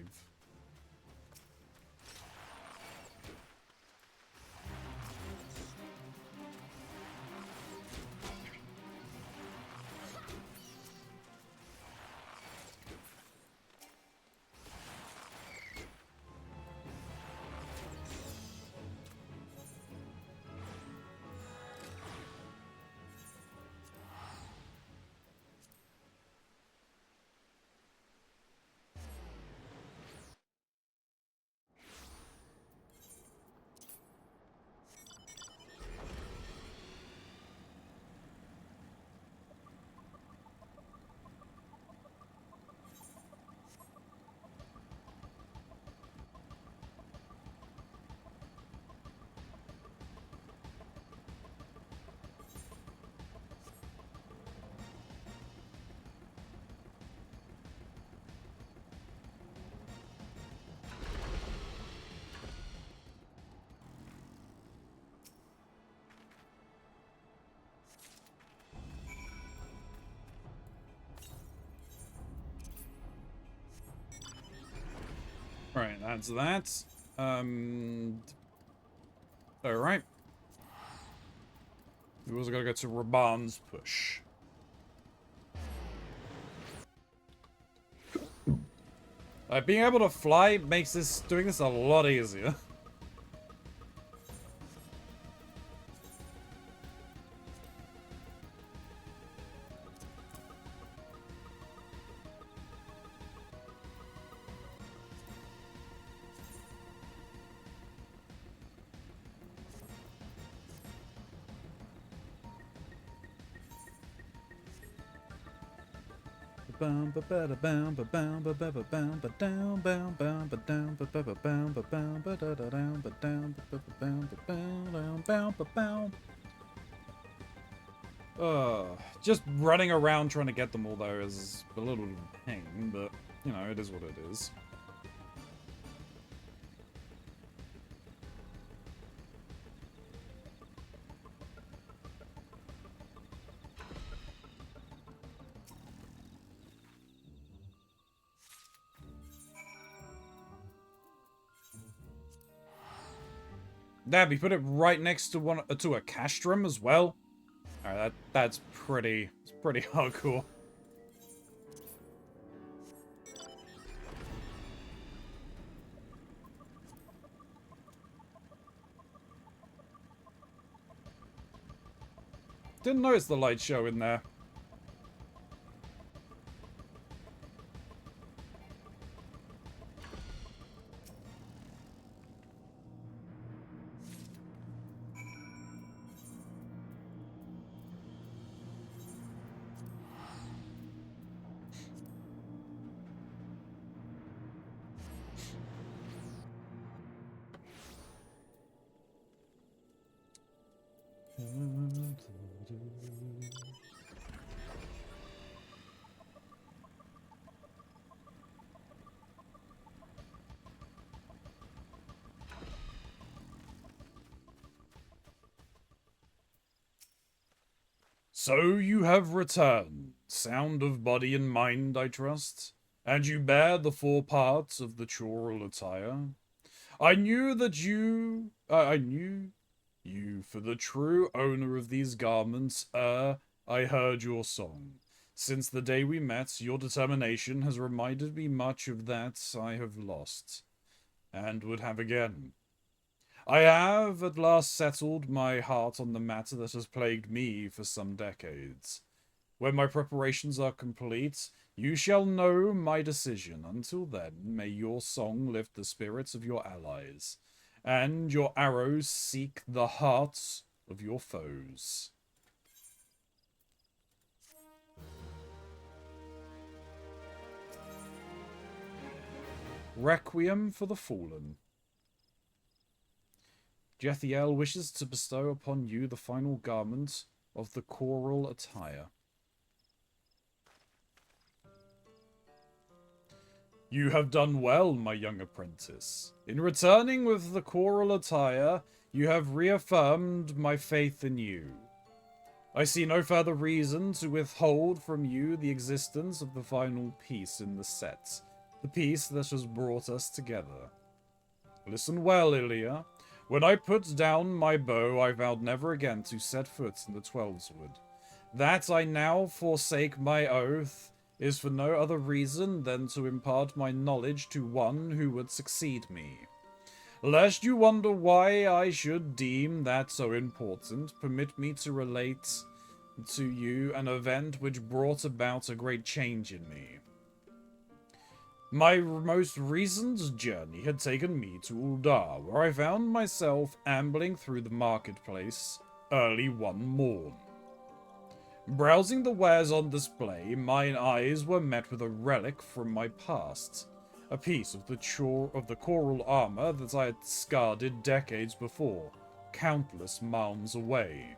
Right, that's that. Alright. We also gotta go to Raban's push. Being able to fly makes doing this a lot easier. Just running around trying to get them all though is a little pain, but you know, it is what it is. Damn, he put it right next to a castrum as well. Alright, that's pretty hardcore. Didn't notice the light show in there. So you have returned, sound of body and mind, I trust, and you bear the 4 parts of the choral attire. I knew you for the true owner of these garments ere I heard your song. Since the day we met, your determination has reminded me much of that I have lost, and would have again. I have at last settled my heart on the matter that has plagued me for some decades. When my preparations are complete, you shall know my decision. Until then, may your song lift the spirits of your allies, and your arrows seek the hearts of your foes. Requiem for the Fallen. Jethiel wishes to bestow upon you the final garment of the choral attire. You have done well, my young apprentice. In returning with the choral attire, you have reaffirmed my faith in you. I see no further reason to withhold from you the existence of the final piece in the set, the piece that has brought us together. Listen well, Ilya. When I put down my bow, I vowed never again to set foot in the Twelveswood. That I now forsake my oath is for no other reason than to impart my knowledge to one who would succeed me. Lest you wonder why I should deem that so important, permit me to relate to you an event which brought about a great change in me. My most recent journey had taken me to Uldar, where I found myself ambling through the marketplace early one morn. Browsing the wares on display, mine eyes were met with a relic from my past, a piece of the choral armor that I had discarded decades before, countless miles away.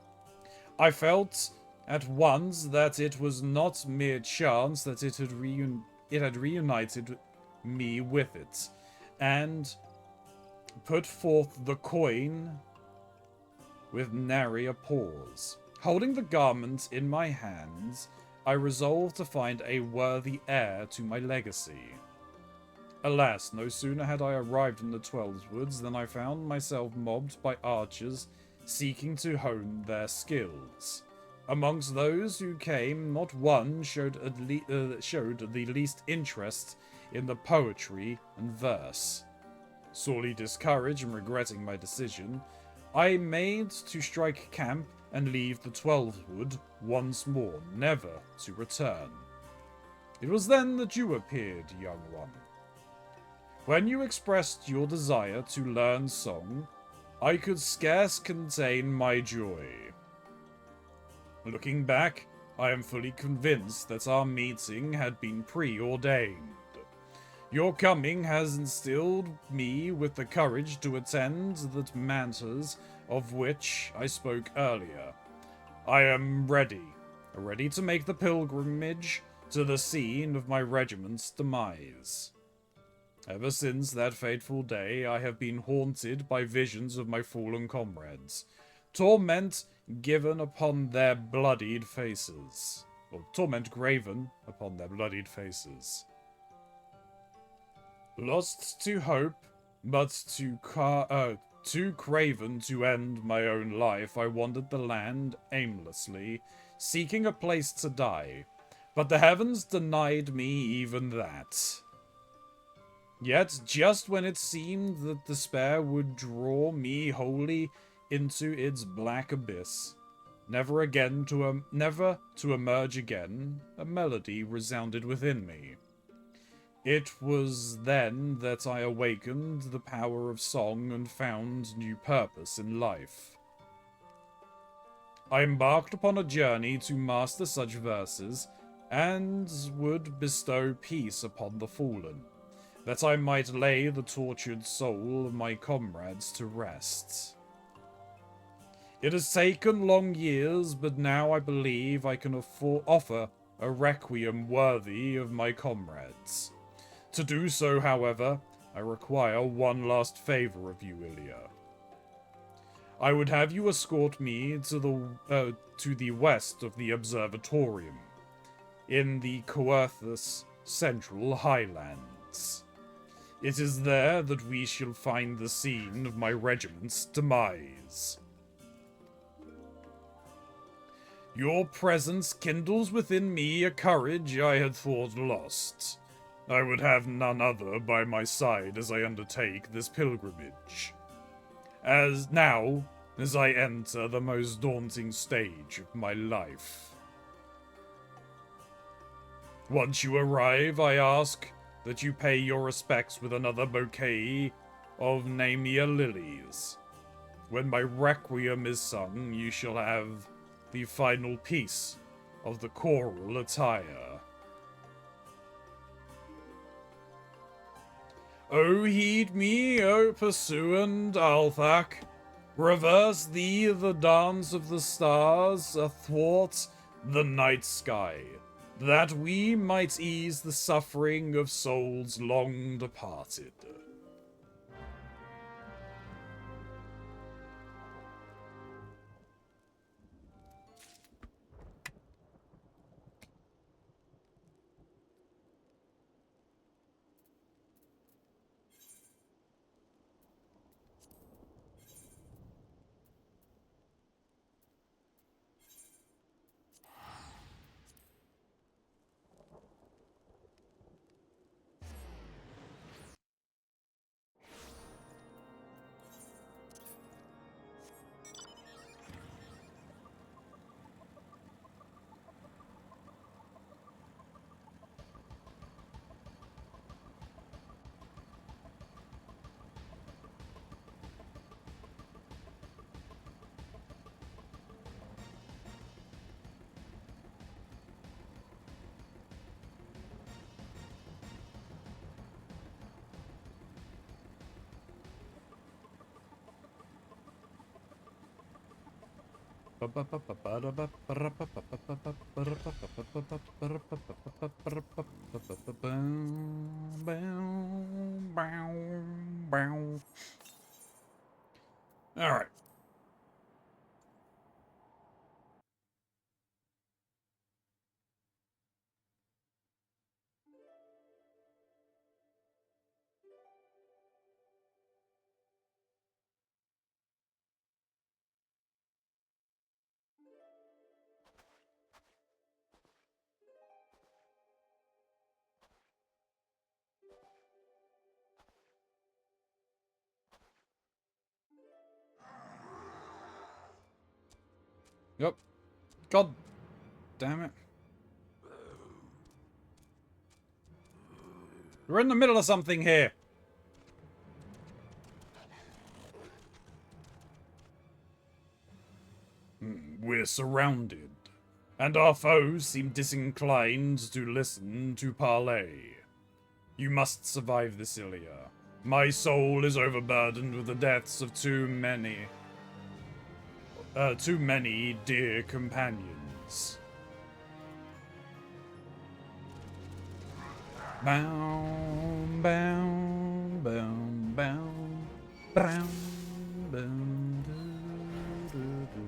I felt at once that it was not mere chance that it had reunited me with it, and put forth the coin with nary a pause. Holding the garment in my hands, I resolved to find a worthy heir to my legacy. Alas, no sooner had I arrived in the Twelveswoods than I found myself mobbed by archers seeking to hone their skills. Amongst those who came, not one showed the least interest in the poetry and verse. Sorely discouraged and regretting my decision, I made to strike camp and leave the Twelveswood once more, never to return. It was then that you appeared, young one. When you expressed your desire to learn song, I could scarce contain my joy. Looking back, I am fully convinced that our meeting had been preordained. Your coming has instilled me with the courage to attend the matters of which I spoke earlier. I am ready to make the pilgrimage to the scene of my regiment's demise. Ever since that fateful day, I have been haunted by visions of my fallen comrades, torment given upon their bloodied faces, or torment graven upon their bloodied faces. Lost to hope, but too craven to end my own life, I wandered the land aimlessly, seeking a place to die. But the heavens denied me even that. Yet, just when it seemed that despair would draw me wholly into its black abyss, never to emerge again, a melody resounded within me. It was then that I awakened the power of song and found new purpose in life. I embarked upon a journey to master such verses, and would bestow peace upon the fallen, that I might lay the tortured soul of my comrades to rest. It has taken long years, but now I believe I can offer a requiem worthy of my comrades. To do so, however, I require one last favor of you, Ilya. I would have you escort me to the west of the observatorium, in the Coerthus Central Highlands. It is there that we shall find the scene of my regiment's demise. Your presence kindles within me a courage I had thought lost. I would have none other by my side as I undertake this pilgrimage. As I enter the most daunting stage of my life. Once you arrive, I ask that you pay your respects with another bouquet of Namia lilies. When my requiem is sung, you shall have the final piece of the choral attire. O heed me, O pursuant Althak, reverse thee the dance of the stars athwart the night sky, that we might ease the suffering of souls long departed. All right. Yep. God damn it. We're in the middle of something here. We're surrounded. and our foes seem disinclined to listen to parley. You must survive this, Ilya. My soul is overburdened with the deaths of too many dear companions. Bound, bound, bound, bound, bound, bound, do, do, do, do, do.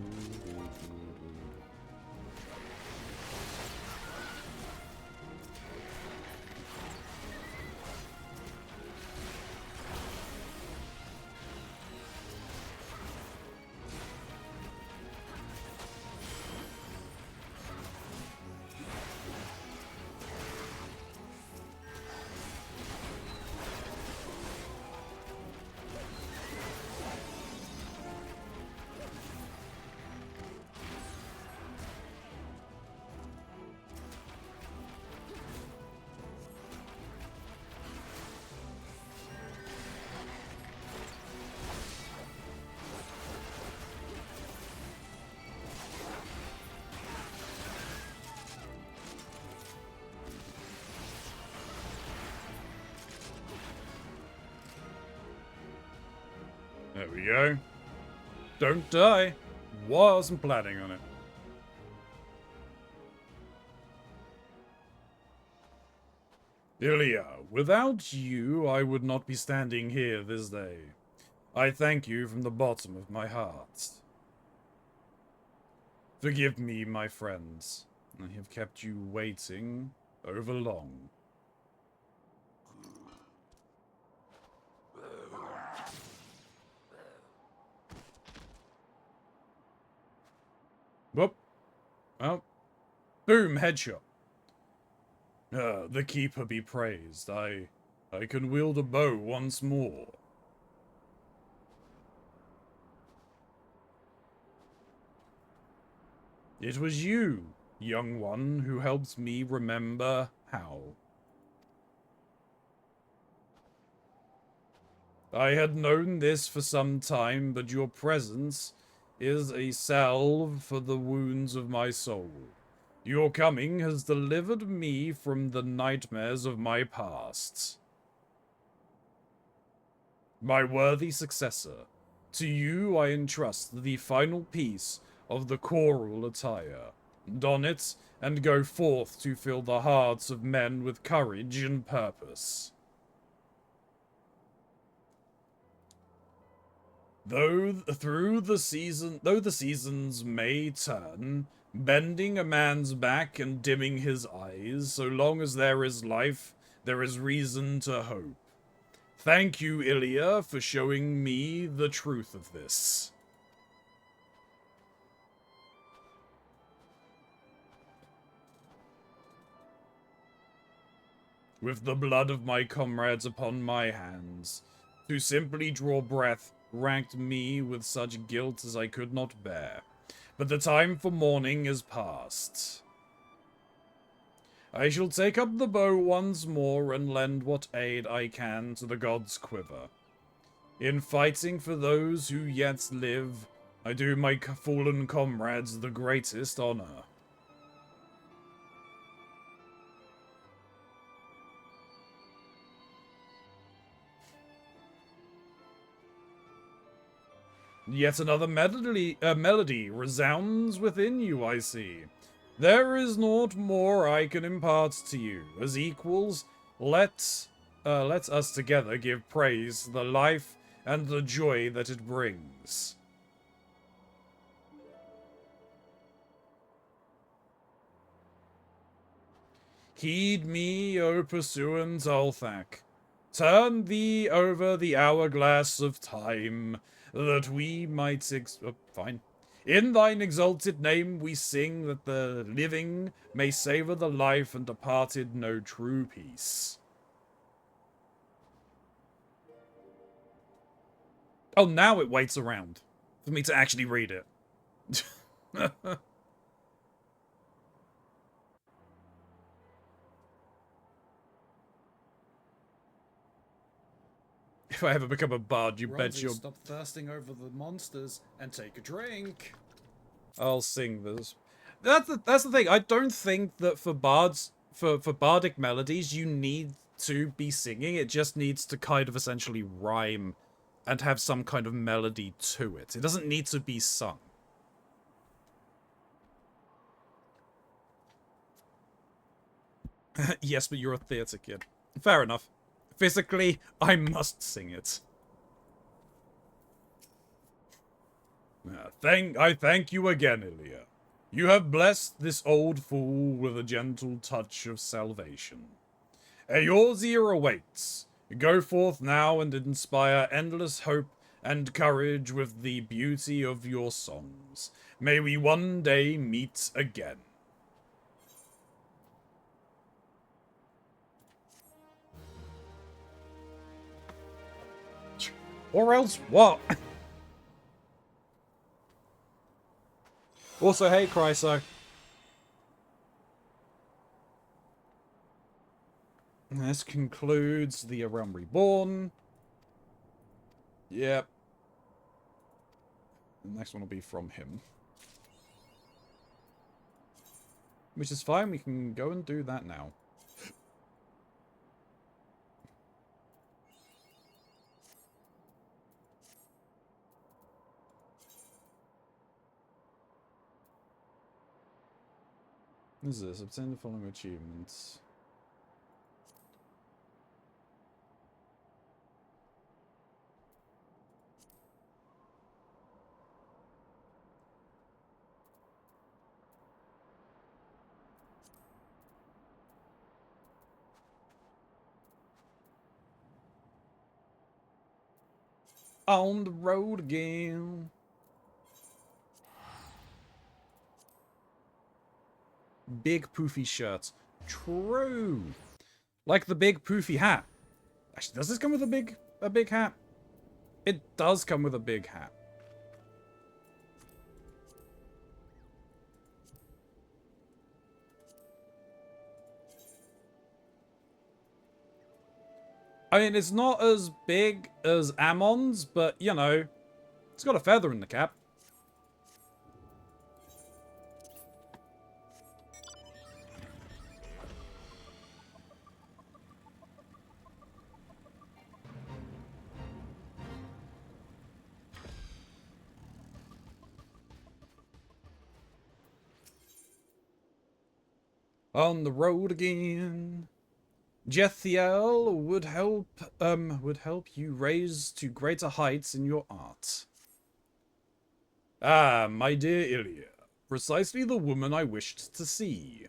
There we go. Don't die. Wasn't planning on it. Ilya, without you, I would not be standing here this day. I thank you from the bottom of my heart. Forgive me, my friends. I have kept you waiting over long. Whoop. Well. Boom, headshot. The Keeper be praised. I can wield a bow once more. It was you, young one, who helped me remember how. I had known this for some time, but your presence is a salve for the wounds of my soul. Your coming has delivered me from the nightmares of my past. My worthy successor, to you I entrust the final piece of the choral attire. Don it, and go forth to fill the hearts of men with courage and purpose. Though the seasons may turn, bending a man's back and dimming his eyes, so long as there is life, there is reason to hope. Thank you, Ilya, for showing me the truth of this. With the blood of my comrades upon my hands, to simply draw breath racked me with such guilt as I could not bear. But the time for mourning is past. I shall take up the bow once more and lend what aid I can to the god's quiver. In fighting for those who yet live, I do my fallen comrades the greatest honor. Yet another melody resounds within you, I see. There is naught more I can impart to you. As equals, let us together give praise to the life and the joy that it brings. Heed me, O pursuant Ulthak. Turn thee over the hourglass of time, that we might fine. In thine exalted name we sing that the living may savor the life and departed know true peace. Oh, now it waits around for me to actually read it. If I ever become a bard, you bet you'll... Stop thirsting over the monsters and take a drink. I'll sing this. That's the thing. I don't think that for bards, for bardic melodies, you need to be singing. It just needs to kind of essentially rhyme and have some kind of melody to it. It doesn't need to be sung. Yes, but you're a theatre kid. Fair enough. Physically, I must sing it. I thank you again, Ilya. You have blessed this old fool with a gentle touch of salvation. Yours ear awaits. Go forth now and inspire endless hope and courage with the beauty of your songs. May we one day meet again. Or else what? Also, hey, Chryso. This concludes the Realm Reborn. Yep. The next one will be from him. Which is fine, we can go and do that now. What is this? Obtain the following achievements. On the road again. Big poofy shirts. True. Like the big poofy hat. Actually, does this come with a big hat? It does come with a big hat. I mean, it's not as big as Ammon's, but, you know, it's got a feather in the cap. On the road again. Jethiel would help you raise to greater heights in your art. Ah, my dear Ilya, precisely the woman I wished to see.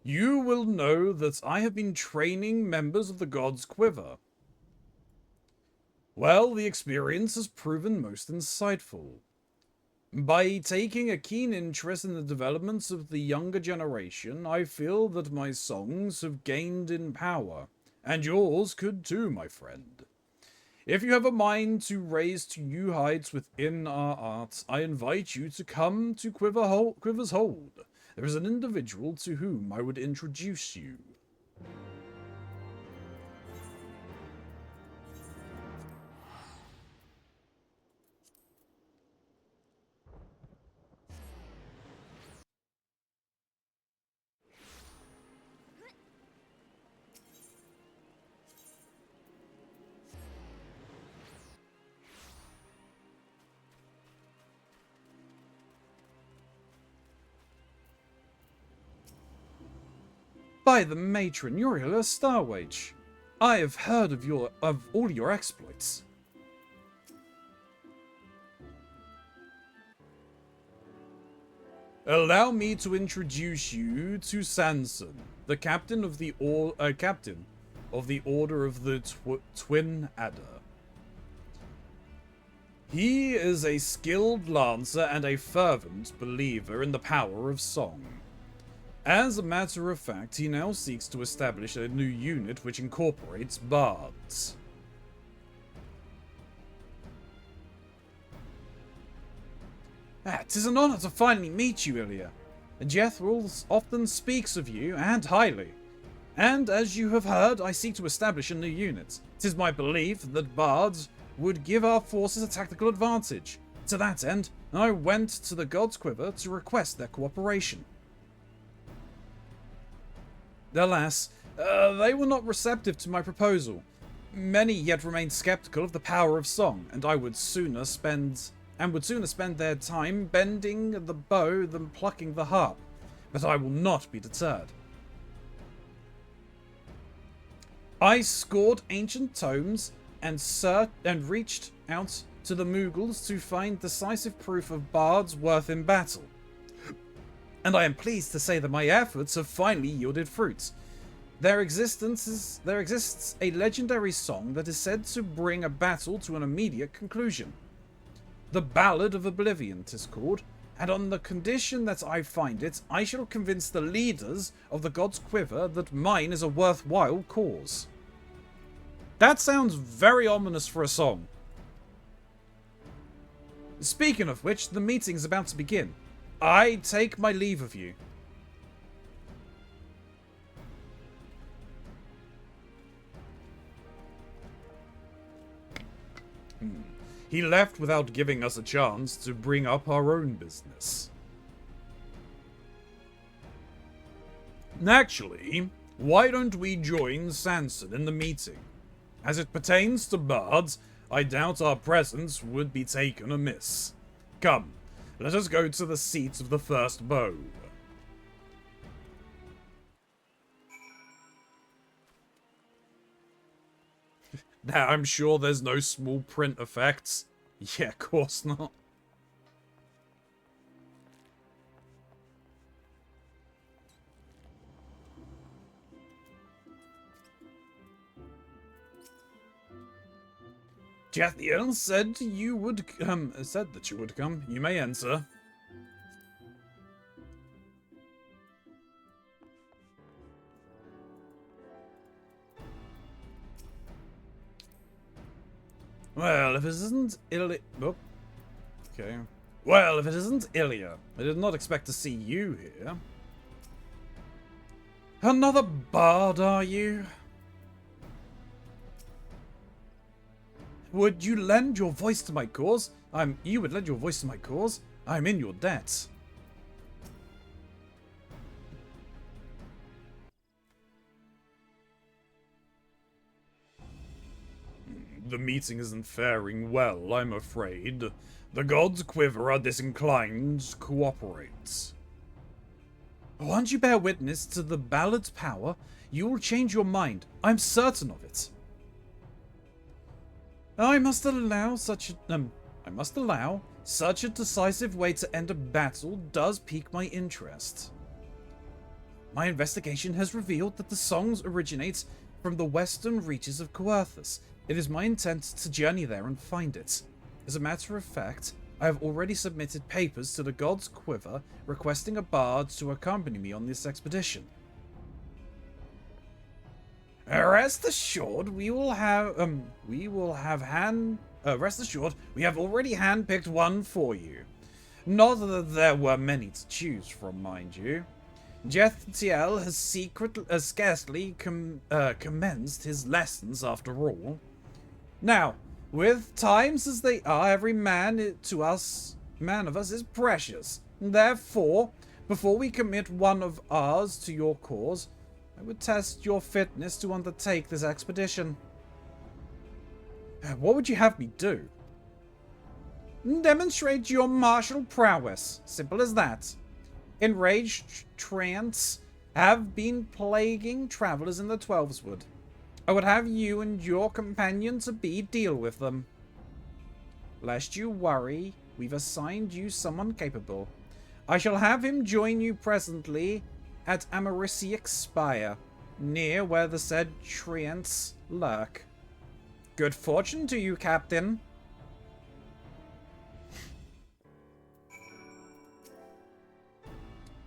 You will know that I have been training members of the God's Quiver. Well, the experience has proven most insightful. By taking a keen interest in the developments of the younger generation, I feel that my songs have gained in power, and yours could too, my friend. If you have a mind to raise to new heights within our art, I invite you to come to Quiver's Hold. There is an individual to whom I would introduce you. By the matron, you're a Starwage. I have heard of all your exploits. Allow me to introduce you to Sanson, the captain of the Order of the Twin Adder. He is a skilled lancer and a fervent believer in the power of song. As a matter of fact, he now seeks to establish a new unit which incorporates bards. It is an honor to finally meet you, Ilya. Jethro often speaks of you, and highly. And as you have heard, I seek to establish a new unit. It is my belief that bards would give our forces a tactical advantage. To that end, I went to the God's Quiver to request their cooperation. Alas, they were not receptive to my proposal. Many yet remained skeptical of the power of song, and would sooner spend their time bending the bow than plucking the harp. But I will not be deterred. I scoured ancient tomes and reached out to the Mughals to find decisive proof of bards worth in battle. And I am pleased to say that my efforts have finally yielded fruit. There exists a legendary song that is said to bring a battle to an immediate conclusion. The Ballad of Oblivion 'tis called, and on the condition that I find it, I shall convince the leaders of the God's Quiver that mine is a worthwhile cause. That sounds very ominous for a song. Speaking of which, the meeting's about to begin. I take my leave of you. He left without giving us a chance to bring up our own business. Actually, why don't we join Sanson in the meeting? As it pertains to bards, I doubt our presence would be taken amiss. Come, let us go to the seat of the first bow. Now, I'm sure there's no small print effects. Yeah, of course not. Jathiel said that you would come. You may enter. Well, if it isn't Ilya... Oh. Okay. Well, if it isn't Ilya, I did not expect to see you here. Another bard, are you? Would you lend your voice to my cause? You would lend your voice to my cause? I'm in your debt. The meeting isn't faring well, I'm afraid. The God's Quiver are disinclined to cooperate. Once you bear witness to the ballad's power, you will change your mind. I'm certain of it. I must allow such a decisive way to end a battle does pique my interest. My investigation has revealed that the songs originate from the western reaches of Coerthus. It is my intent to journey there and find it. As a matter of fact, I have already submitted papers to the God's Quiver requesting a bard to accompany me on this expedition. Rest assured, we have already handpicked one for you. Not that there were many to choose from, mind you. Jathiel has scarcely commenced his lessons after all. Now, with times as they are, every man of us is precious. Therefore, before we commit one of ours to your cause, I would test your fitness to undertake this expedition. What would you have me do? Demonstrate your martial prowess. Simple as that. Enraged treants have been plaguing travelers in the Twelveswood. I would have you and your companion-to-be deal with them. Lest you worry, we've assigned you someone capable. I shall have him join you presently at Amarisiac Spire, near where the said treants lurk. Good fortune to you, Captain.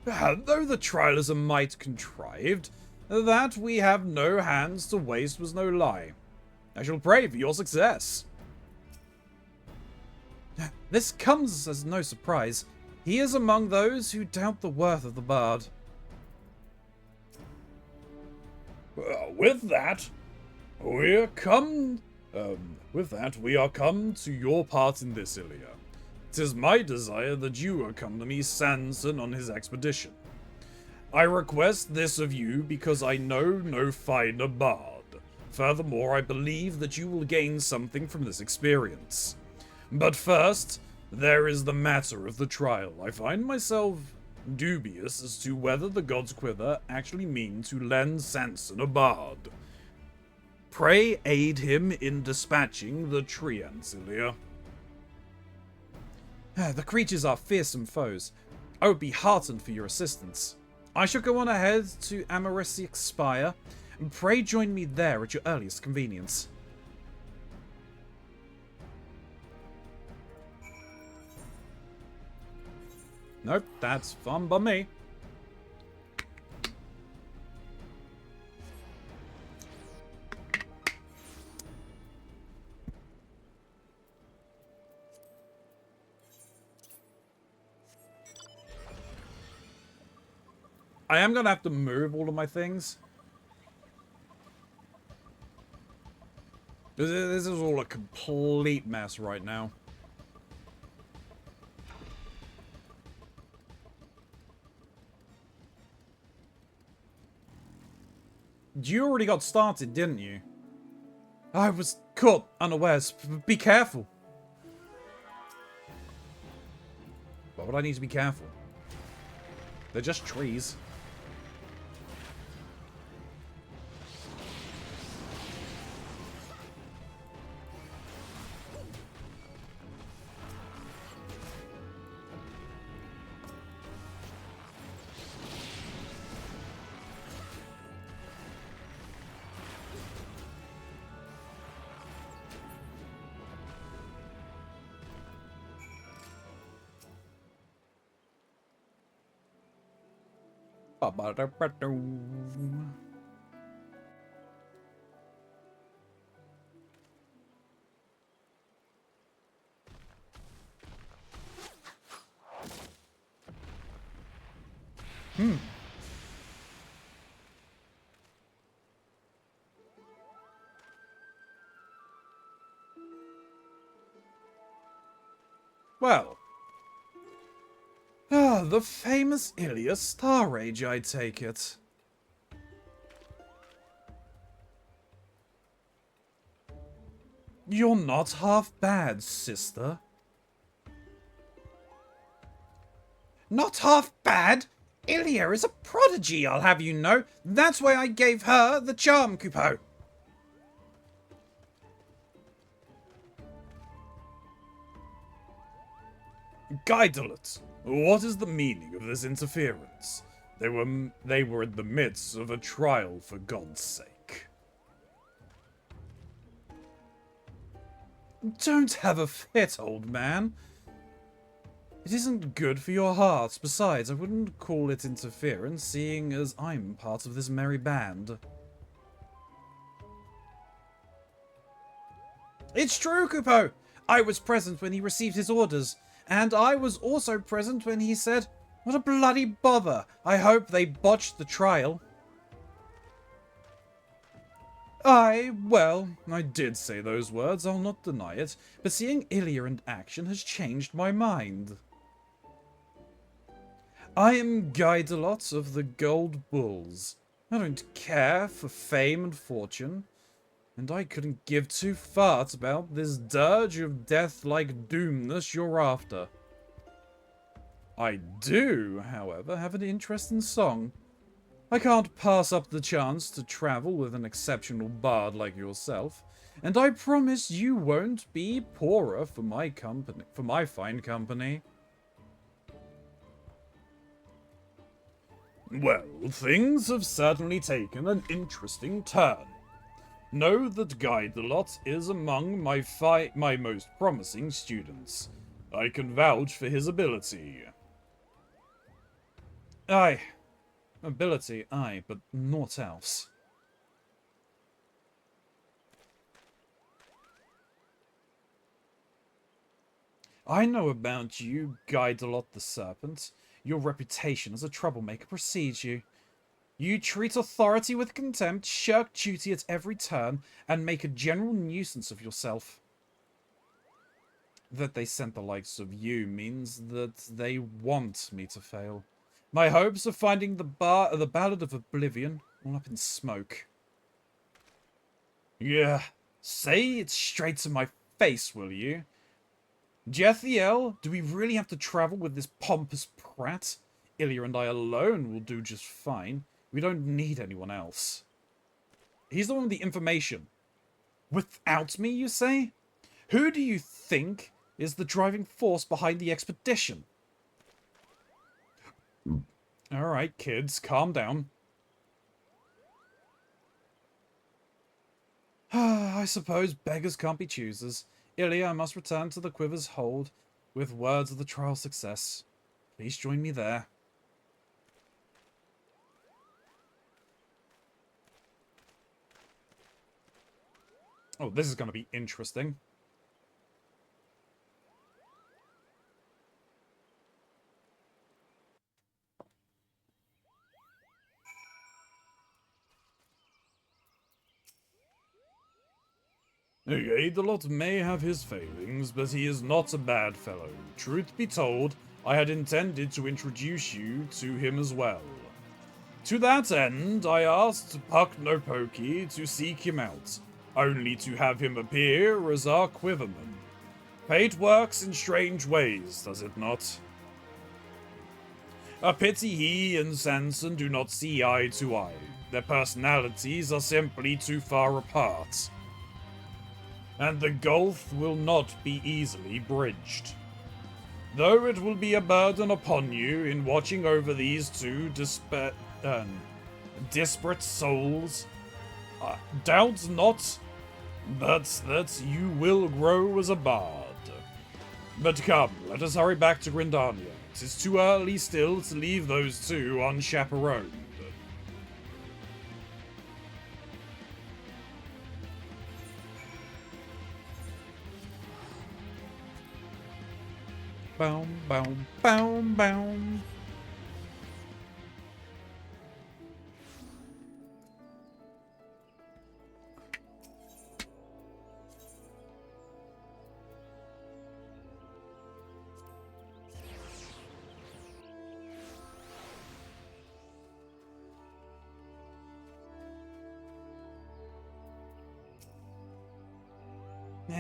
Though the trial is a mite contrived, that we have no hands to waste was no lie. I shall pray for your success. This comes as no surprise. He is among those who doubt the worth of the bard. With that, we are come to your part in this, Ilya. 'Tis my desire that you accompany Sanson on his expedition. I request this of you because I know no finer bard. Furthermore, I believe that you will gain something from this experience. But first, there is the matter of the trial. I find myself dubious as to whether the God's Quiver actually mean to lend Sanson a bard. Pray aid him in dispatching the Triancilia. The creatures are fearsome foes. I would be heartened for your assistance. I shall go on ahead to Amarisic Spire, and pray join me there at your earliest convenience. Nope, that's fun by me. I am going to have to move all of my things. This is all a complete mess right now. You already got started, didn't you? I was caught unawares. Be careful. Why would I need to be careful? They're just trees. Well. The famous Ilia Star Rage, I take it. You're not half bad, sister. Not half bad? Ilia is a prodigy, I'll have you know. That's why I gave her the charm coupeau. Guidelet, what is the meaning of this interference? They were in the midst of a trial, for God's sake. Don't have a fit, old man. It isn't good for your heart. Besides, I wouldn't call it interference, seeing as I'm part of this merry band. It's true, Coupeau! I was present when he received his orders, and I was also present when he said, "What a bloody bother! I hope they botched the trial." Well, I did say those words, I'll not deny it, but seeing Ilia in action has changed my mind. I am Guidelot of the Gold Bulls. I don't care for fame and fortune, and I couldn't give two farts about this dirge of death-like doomness you're after. I do, however, have an interesting song. I can't pass up the chance to travel with an exceptional bard like yourself, and I promise you won't be poorer for my fine company. Well, things have certainly taken an interesting turn. Know that Guidelot is among my most promising students. I can vouch for his ability. Aye. Ability, aye, but naught else. I know about you, Guidelot the Serpent. Your reputation as a troublemaker precedes you. You treat authority with contempt, shirk duty at every turn, and make a general nuisance of yourself. That they sent the likes of you means that they want me to fail. My hopes of finding the Ballad of Oblivion all up in smoke. Yeah, say it straight to my face, will you? Jethiel, do we really have to travel with this pompous prat? Ilya and I alone will do just fine. We don't need anyone else. He's the one with the information. Without me, you say? Who do you think is the driving force behind the expedition? Alright, kids, calm down. I suppose beggars can't be choosers. Ilya, I must return to the Quiver's hold with words of the trial's success. Please join me there. Oh, this is going to be interesting. Adelot may have his failings, but he is not a bad fellow. Truth be told, I had intended to introduce you to him as well. To that end, I asked Puck no Pokey to seek him out, only to have him appear as our quiverman. Fate works in strange ways, does it not? A pity he and Sanson do not see eye to eye. Their personalities are simply too far apart. And the gulf will not be easily bridged. Though it will be a burden upon you in watching over these two disparate souls, doubt not that you will grow as a bard. But come, let us hurry back to Grindania. It is too early still to leave those two unchaperoned. Boom, boom, boom, boom.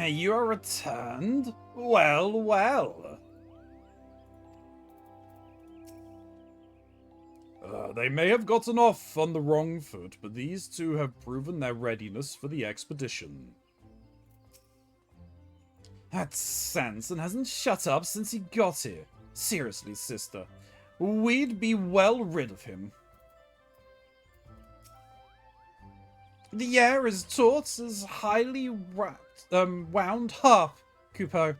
You are returned? Well, well. They may have gotten off on the wrong foot, but these two have proven their readiness for the expedition. That Sanson hasn't shut up since he got here. Seriously, sister. We'd be well rid of him. The air is taut as highly wound harp, Kupo.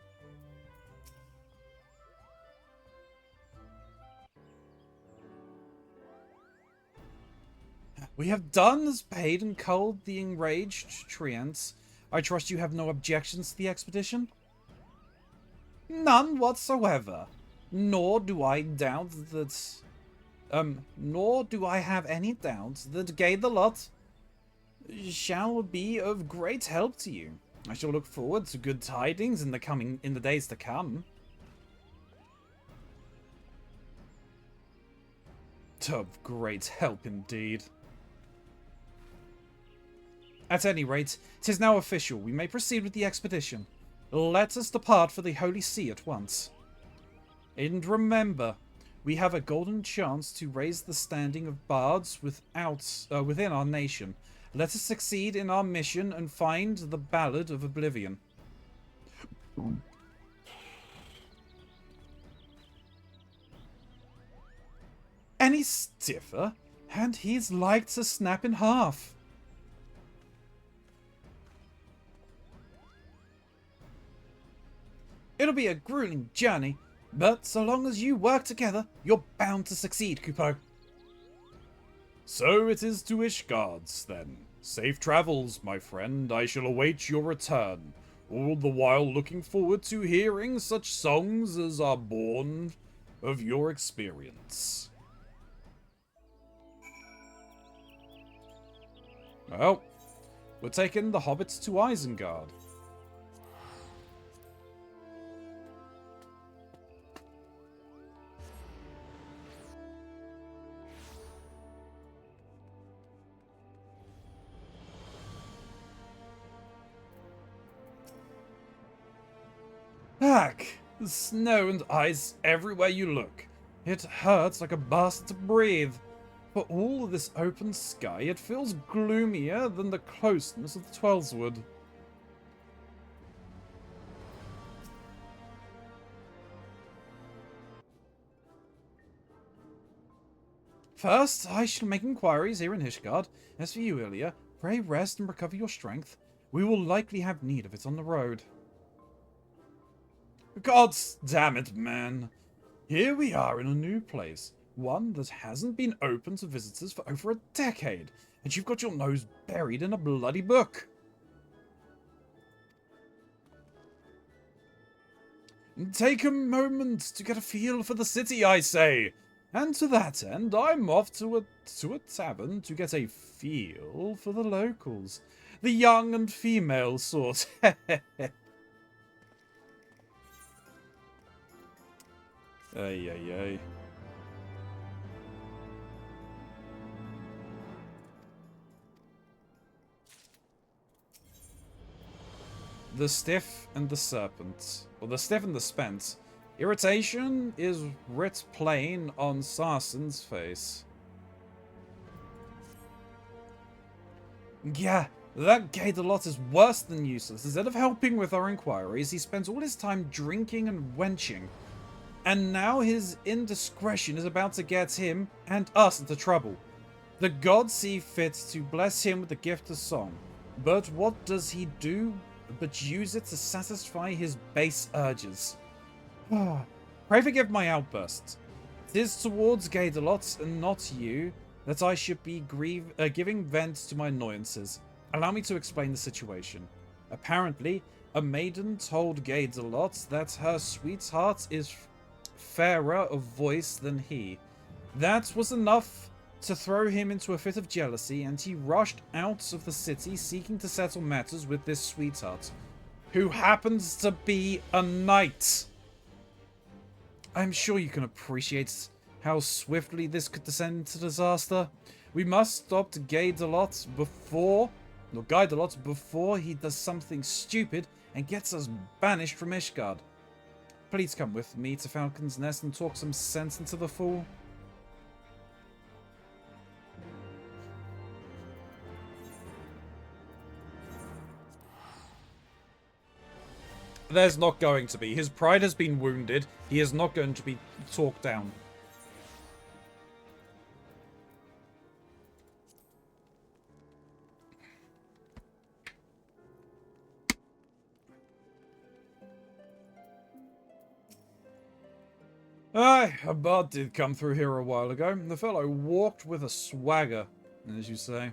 We have done as paid and culled the enraged treants. I trust you have no objections to the expedition? None whatsoever. Nor do I doubt that... nor do I have any doubt that Gaethelot shall be of great help to you. I shall look forward to good tidings in the days to come. Of great help indeed. At any rate, 'tis now official. We may proceed with the expedition. Let us depart for the Holy See at once. And remember, we have a golden chance to raise the standing of bards within our nation. Let us succeed in our mission and find the Ballad of Oblivion. Any stiffer, and he's like to snap in half. It'll be a grueling journey, but so long as you work together, you're bound to succeed, Kupo. So it is to Ishgard's, then. Safe travels, my friend. I shall await your return, all the while looking forward to hearing such songs as are born of your experience. Well, we're taking the hobbits to Isengard. back! There's snow and ice everywhere you look. It hurts like a bastard to breathe. For all of this open sky, it feels gloomier than the closeness of the Twelveswood. First, I shall make inquiries here in Ishgard. As for you, Ilya, pray rest and recover your strength. We will likely have need of it on the road. God damn it, man. Here we are in a new place. One that hasn't been open to visitors for over a decade. And you've got your nose buried in a bloody book. Take a moment to get a feel for the city, I say. And to that end, I'm off to a tavern to get a feel for the locals. The young and female sort. Ay, ay, ay. The stiff and the serpent. Or the stiff and the spent. Irritation is writ plain on Sarson's face. Yeah, that Gadelot is worse than useless. Instead of helping with our inquiries, he spends all his time drinking and wenching. And now his indiscretion is about to get him and us into trouble. The gods see fit to bless him with the gift of song. But what does he do but use it to satisfy his base urges? Pray forgive my outburst. 'Tis towards Gadelot and not you that I should be giving vent to my annoyances. Allow me to explain the situation. Apparently, a maiden told Gadelot that her sweetheart is fairer of voice than he. That was enough to throw him into a fit of jealousy, and he rushed out of the city seeking to settle matters with this sweetheart, who happens to be a knight. I'm sure you can appreciate how swiftly this could descend into disaster. We must stop Gadelot before he does something stupid and gets us banished from Ishgard. Please come with me to Falcon's Nest and talk some sense into the fool. There's not going to be. His pride has been wounded. He is not going to be talked down. Aye, a bard did come through here a while ago. The fellow walked with a swagger, as you say.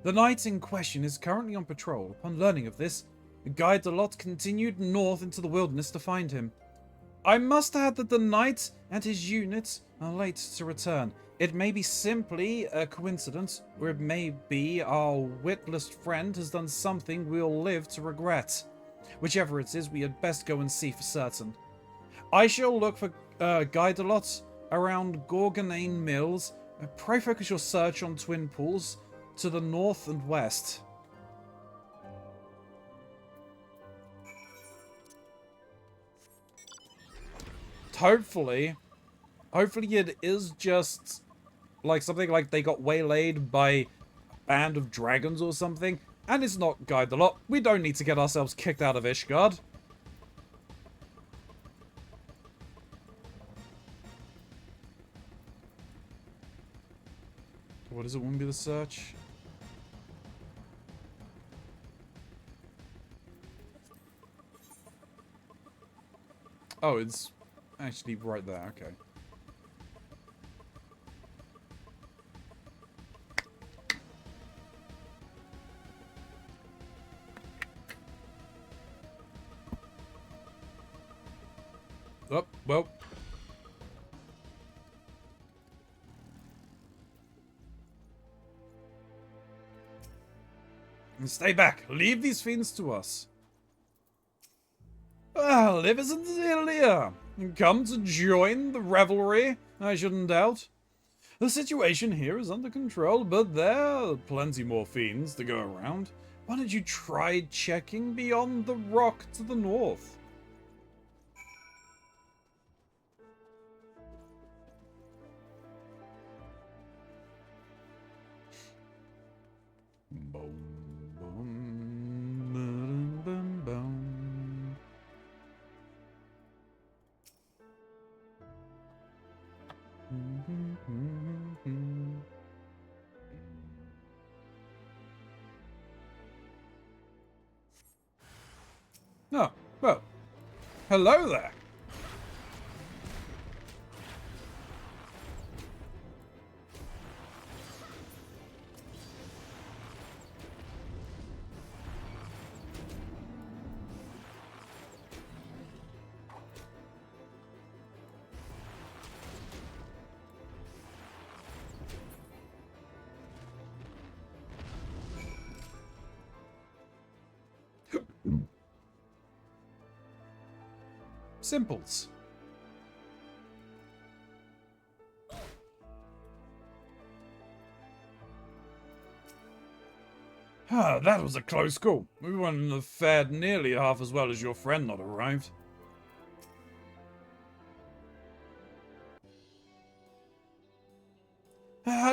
The knight in question is currently on patrol. Upon learning of this, Gadelot continued north into the wilderness to find him. I must add that the knight and his unit are late to return. It may be simply a coincidence, or it may be our witless friend has done something we'll live to regret. Whichever it is, we had best go and see for certain. I shall look for Gadelot around Gorgonane Mills. Pray focus your search on Twin Pools to the north and west. Hopefully it is just like something like they got waylaid by a band of dragons or something, and it's not Gadelot. We don't need to get ourselves kicked out of Ishgard. What is it? Won't be the search. Oh, it's actually right there. Okay. Oh, well. Stay back. Leave these fiends to us. Well, if it's Ilya, come to join the revelry, I shouldn't doubt. The situation here is under control, but there are plenty more fiends to go around. Why don't you try checking beyond the rock to the north? Boom, boom, boom, boom, boom. Oh, well, hello there. Simples. Ah, that was a close call. We wouldn't have fared nearly half as well as your friend not arrived.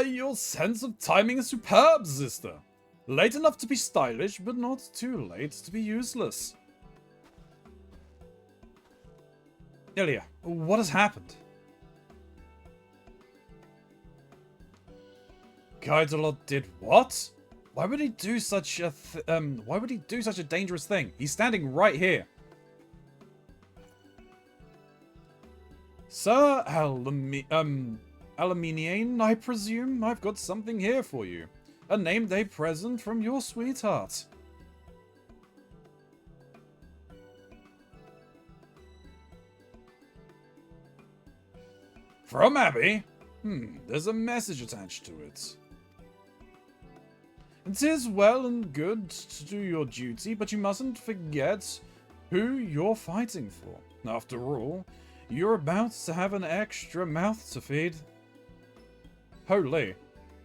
Your sense of timing is superb, sister. Late enough to be stylish, but not too late to be useless. Ilya, what has happened? Kaitalot did what? Why would he do such a dangerous thing? He's standing right here. Sir Alaminiane, I presume? I've got something here for you. A name day present from your sweetheart. From Abby? There's a message attached to it. It is well and good to do your duty, but you mustn't forget who you're fighting for. After all, you're about to have an extra mouth to feed. Holy.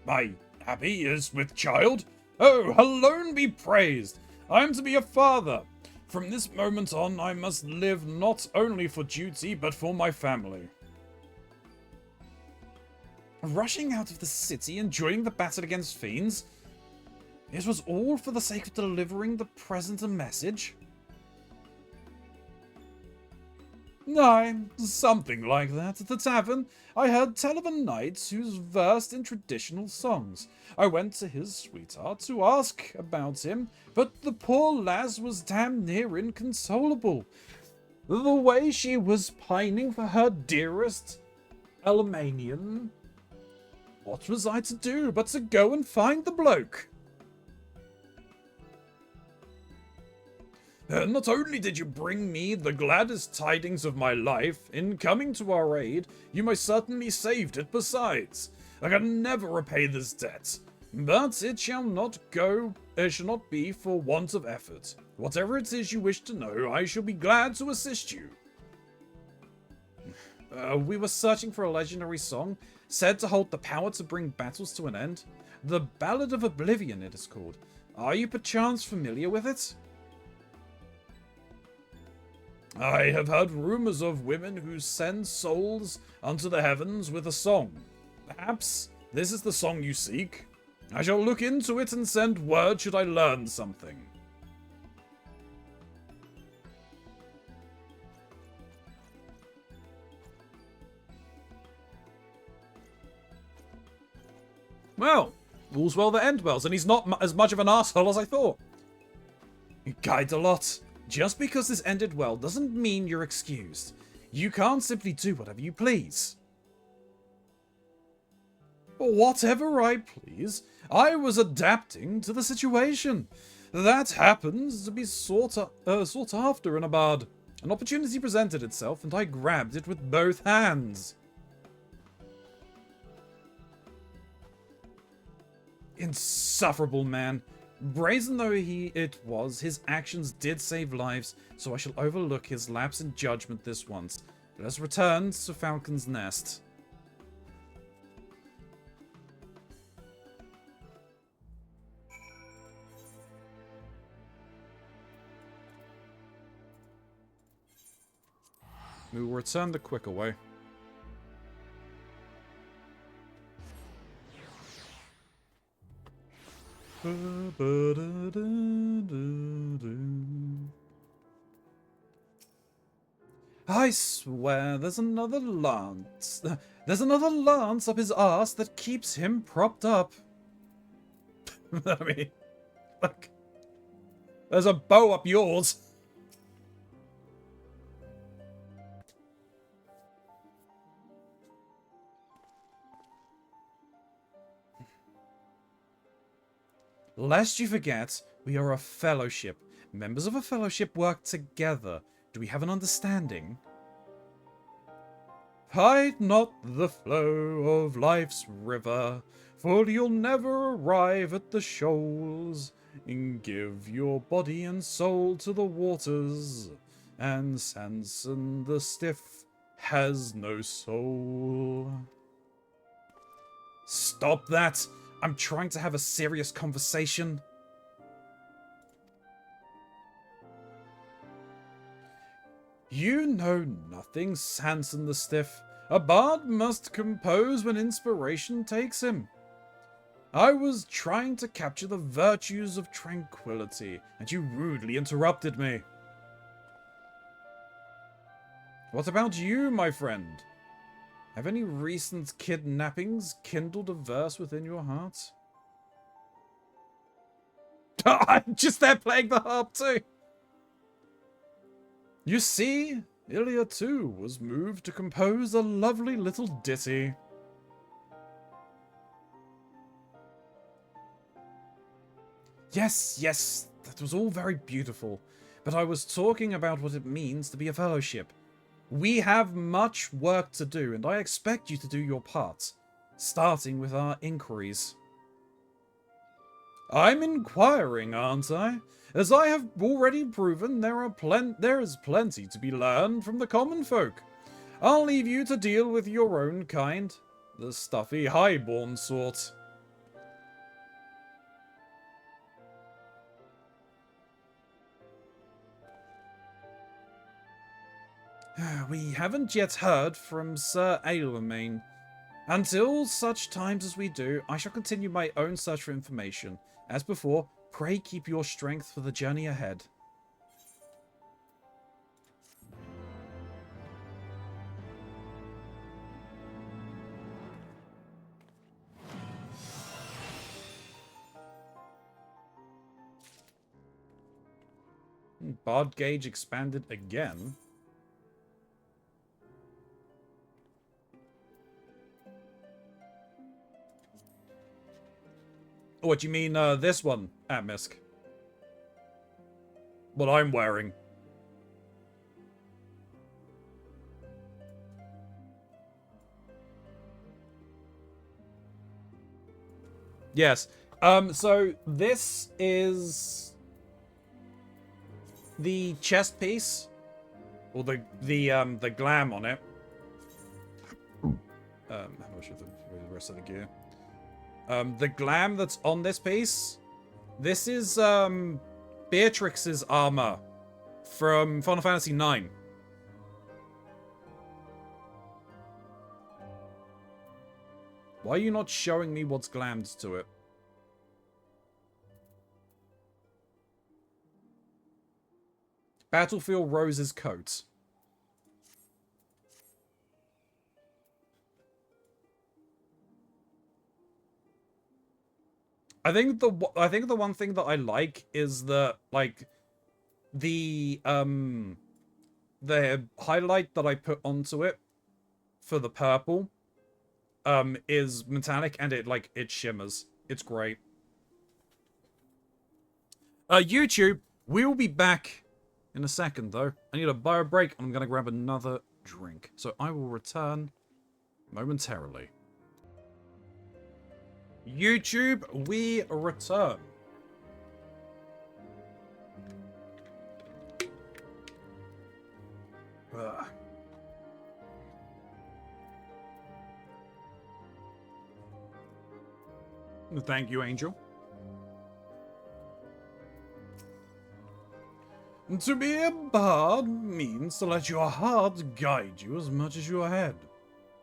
My Abby is with child? Oh, alone be praised! I am to be a father. From this moment on, I must live not only for duty, but for my family. Rushing out of the city and joining the battle against fiends? It was all for the sake of delivering the present a message? Aye, something like that. At the tavern, I heard tell of a knight who's versed in traditional songs. I went to his sweetheart to ask about him, but the poor lass was damn near inconsolable. The way she was pining for her dearest Elamanian. What was I to do but to go and find the bloke? Not only did you bring me the gladdest tidings of my life, in coming to our aid, you most certainly saved it besides. I can never repay this debt, but it shall not be for want of effort. Whatever it is you wish to know, I shall be glad to assist you. We were searching for a legendary song, said to hold the power to bring battles to an end. The Ballad of Oblivion, it is called. Are you perchance familiar with it? I have heard rumors of women who send souls unto the heavens with a song. Perhaps this is the song you seek? I shall look into it and send word should I learn something. Well, all's well that ends well, and he's not as much of an asshole as I thought. Guide a lot. Just because this ended well doesn't mean you're excused. You can't simply do whatever you please. Whatever I please, I was adapting to the situation. That happens to be sought after in a bard. An opportunity presented itself, and I grabbed it with both hands. Insufferable man. Brazen though it was, his actions did save lives, so I shall overlook his lapse in judgment this once. Let us return to Falcon's Nest. We will return the quicker way. I swear there's another lance. There's another lance up his arse that keeps him propped up. I mean, look. There's a bow up yours. Lest you forget, we are a fellowship. Members of a fellowship work together. Do we have an understanding? Hide not the flow of life's river, for you'll never arrive at the shoals. And give your body and soul to the waters, and Sanson the Stiff has no soul. Stop that! I'm trying to have a serious conversation. You know nothing, Sanson the Stiff. A bard must compose when inspiration takes him. I was trying to capture the virtues of tranquility, and you rudely interrupted me. What about you, my friend? Have any recent kidnappings kindled a verse within your heart? I'm just there playing the harp too. You see, Ilya too was moved to compose a lovely little ditty. Yes, that was all very beautiful, but I was talking about what it means to be a fellowship. We have much work to do, and I expect you to do your part, starting with our inquiries. I'm inquiring, aren't I? As I have already proven, there is plenty to be learned from the common folk. I'll leave you to deal with your own kind, the stuffy highborn sort. We haven't yet heard from Sir Aylmermain. Until such times as we do, I shall continue my own search for information. As before, pray keep your strength for the journey ahead. Bard gauge expanded again. Oh, what do you mean, this one, Atmisk? What I'm wearing. Yes. So this is the chest piece, or the glam on it. How much of the rest of the gear? The glam that's on this piece, this is Beatrix's armor from Final Fantasy IX. Why are you not showing me what's glammed to it? Battlefield Rose's coat. I think the one thing that I like is that, like, the highlight that I put onto it for the purple is metallic, and it shimmers. It's great. YouTube, we will be back in a second though. I need a bio break and I'm gonna grab another drink. So I will return momentarily. YouTube, we return. Thank you, Angel. To be a bard means to let your heart guide you as much as your head.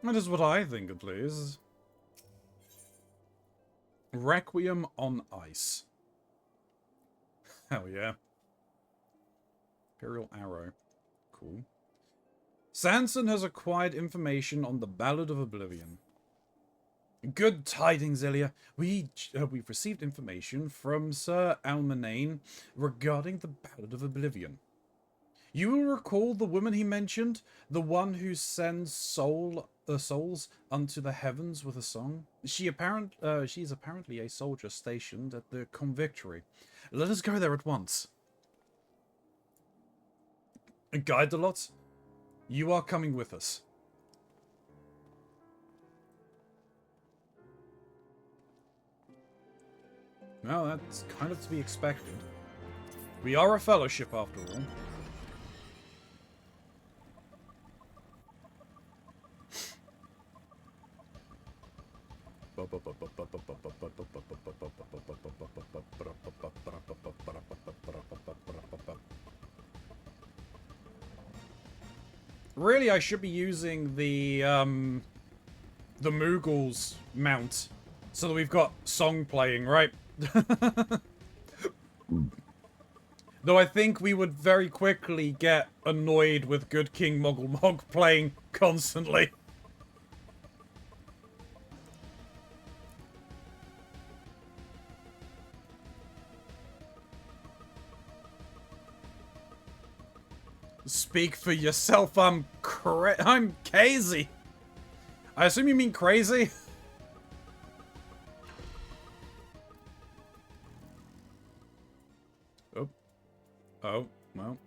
That is what I think, at least. Requiem on Ice. Hell yeah. Imperial Arrow. Cool. Sanson has acquired information on the Ballad of Oblivion. Good tidings, Ilya. We've received information from Sir Almanane regarding the Ballad of Oblivion. You will recall the woman he mentioned, the one who sends souls unto the heavens with a song. She's apparently a soldier stationed at the Convictory. Let us go there at once. Guidelot, you are coming with us. Well, that's kind of to be expected. We are a fellowship, after all. Really, I should be using the Moogle's mount, so that we've got song playing, right? Though I think we would very quickly get annoyed with Good King Moggle Mog playing constantly. Speak for yourself, I'm crazy. I assume you mean crazy? Oh, well.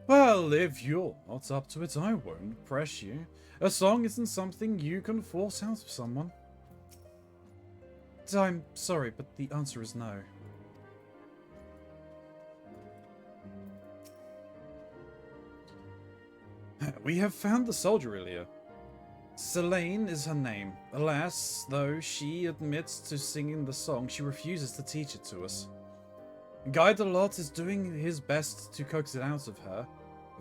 Well, if you're not up to it, I won't press you. A song isn't something you can force out of someone. I'm sorry, but the answer is no. We have found the soldier, Ilya. Selene is her name. Alas, though she admits to singing the song, she refuses to teach it to us. Guy Delot is doing his best to coax it out of her.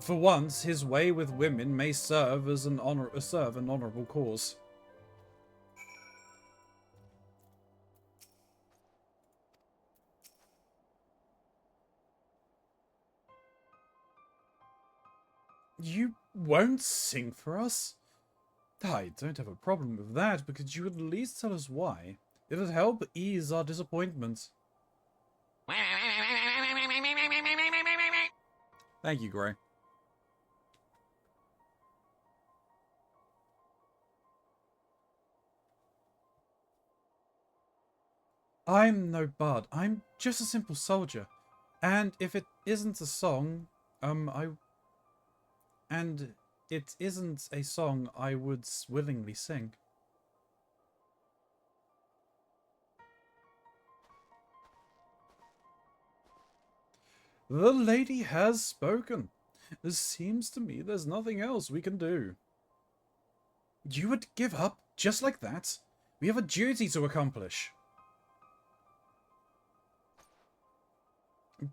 For once, his way with women may serve as an honorable cause. You won't sing for us? I don't have a problem with that, because you would at least tell us why. It'd help ease our disappointment. Thank you, Gray. I'm no bard. I'm just a simple soldier. And if it isn't a song, I would willingly sing. The lady has spoken. It seems to me there's nothing else we can do. You would give up just like that? We have a duty to accomplish.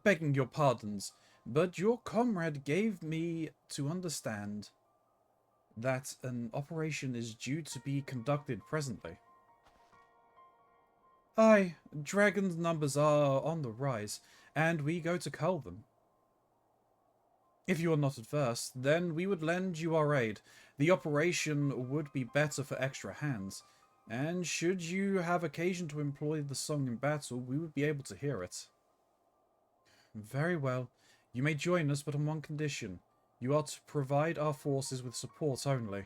Begging your pardons, but your comrade gave me to understand that an operation is due to be conducted presently. Aye, dragon's numbers are on the rise, and we go to cull them. If you are not adverse, then we would lend you our aid. The operation would be better for extra hands, and should you have occasion to employ the song in battle, we would be able to hear it. Very well. You may join us, but on one condition. You are to provide our forces with support only.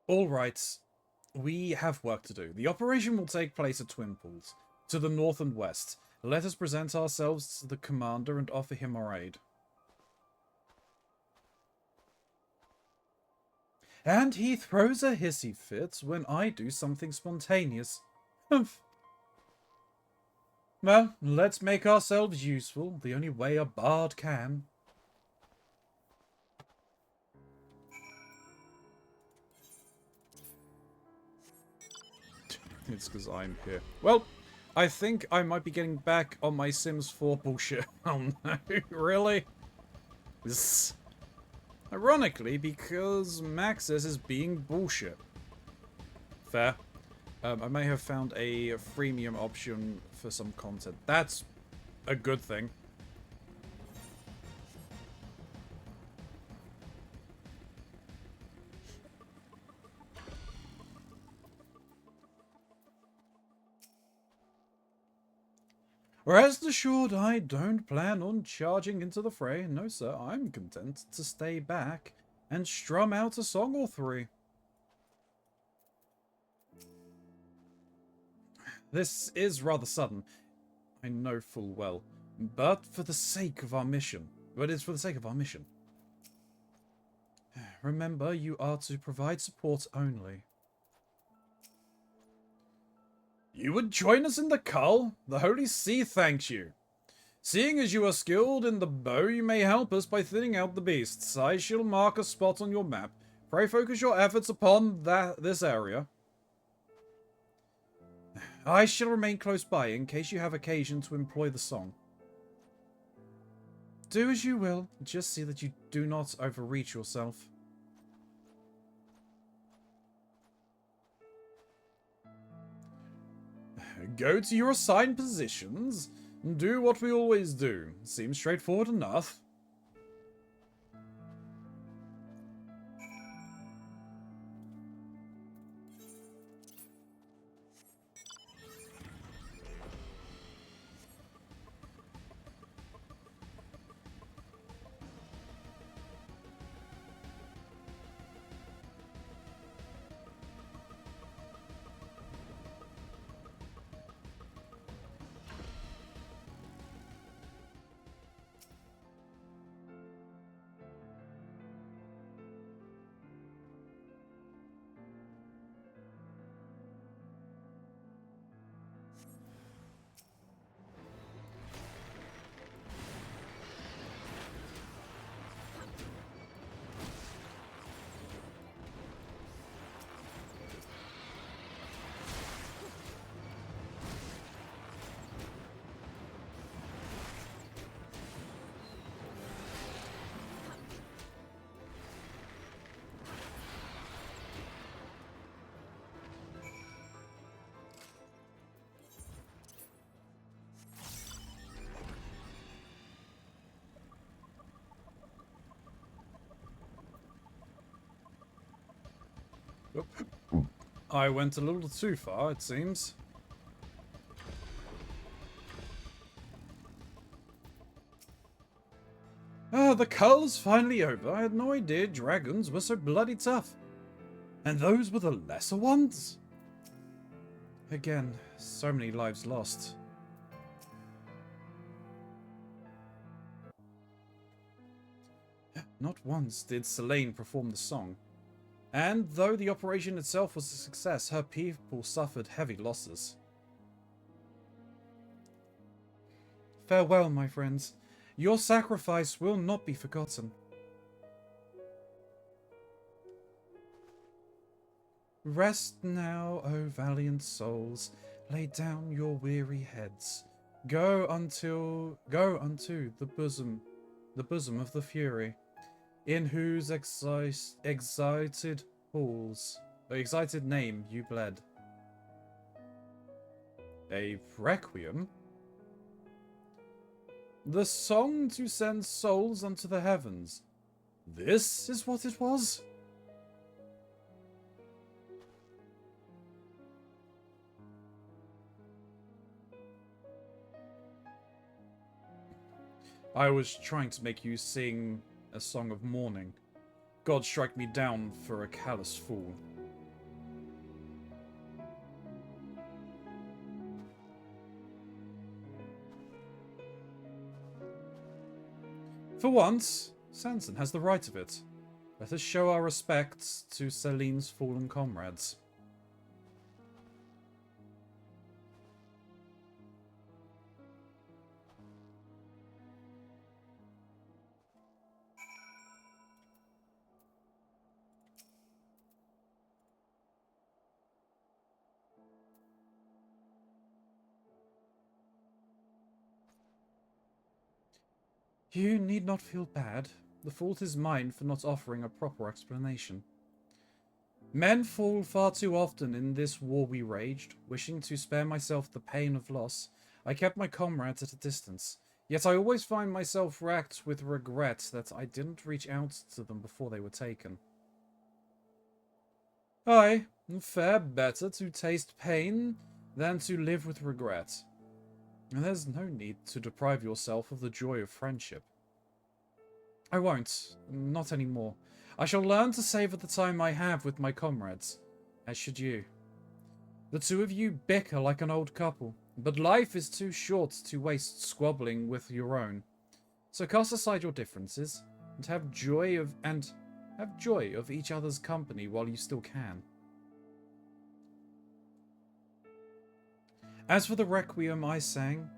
All right. We have work to do. The operation will take place at Twin Pools, to the north and west. Let us present ourselves to the commander and offer him our aid. And he throws a hissy fit when I do something spontaneous. Humph. Well, let's make ourselves useful, the only way a bard can. It's because I'm here. Well, I think I might be getting back on my Sims 4 bullshit. Oh no, really? This... Ironically, because Maxis is being bullshit. Fair. I may have found a freemium option for some content. That's a good thing. Rest assured, I don't plan on charging into the fray. No, sir, I'm content to stay back and strum out a song or three. This is rather sudden, I know full well, but for the sake of our mission. But it's for the sake of our mission. Remember, you are to provide support only. You would join us in the cull? The Holy See thanks you. Seeing as you are skilled in the bow, you may help us by thinning out the beasts. I shall mark a spot on your map. Pray focus your efforts upon this area. I shall remain close by in case you have occasion to employ the song. Do as you will, just see that you do not overreach yourself. Go to your assigned positions and do what we always do. Seems straightforward enough. I went a little too far, it seems. Ah, the cull is finally over. I had no idea dragons were so bloody tough. And those were the lesser ones? Again, so many lives lost. Not once did Selene perform the song. And though the operation itself was a success, her people suffered heavy losses. Farewell, my friends. Your sacrifice will not be forgotten. Rest now, O valiant souls. Lay down your weary heads. Go unto the bosom of the Fury, in whose excited name you bled. A requiem? The song to send souls unto the heavens. This is what it was? I was trying to make you sing a song of mourning. God strike me down for a callous fool. For once, Sanson has the right of it. Let us show our respects to Selene's fallen comrades. You need not feel bad. The fault is mine for not offering a proper explanation. Men fall far too often in this war we waged. Wishing to spare myself the pain of loss, I kept my comrades at a distance. Yet I always find myself racked with regret that I didn't reach out to them before they were taken. Aye, fare better to taste pain than to live with regret. And there's no need to deprive yourself of the joy of friendship. I won't. Not anymore. I shall learn to savour the time I have with my comrades, as should you. The two of you bicker like an old couple, but life is too short to waste squabbling with your own. So cast aside your differences and have joy of each other's company while you still can. As for the requiem I sang,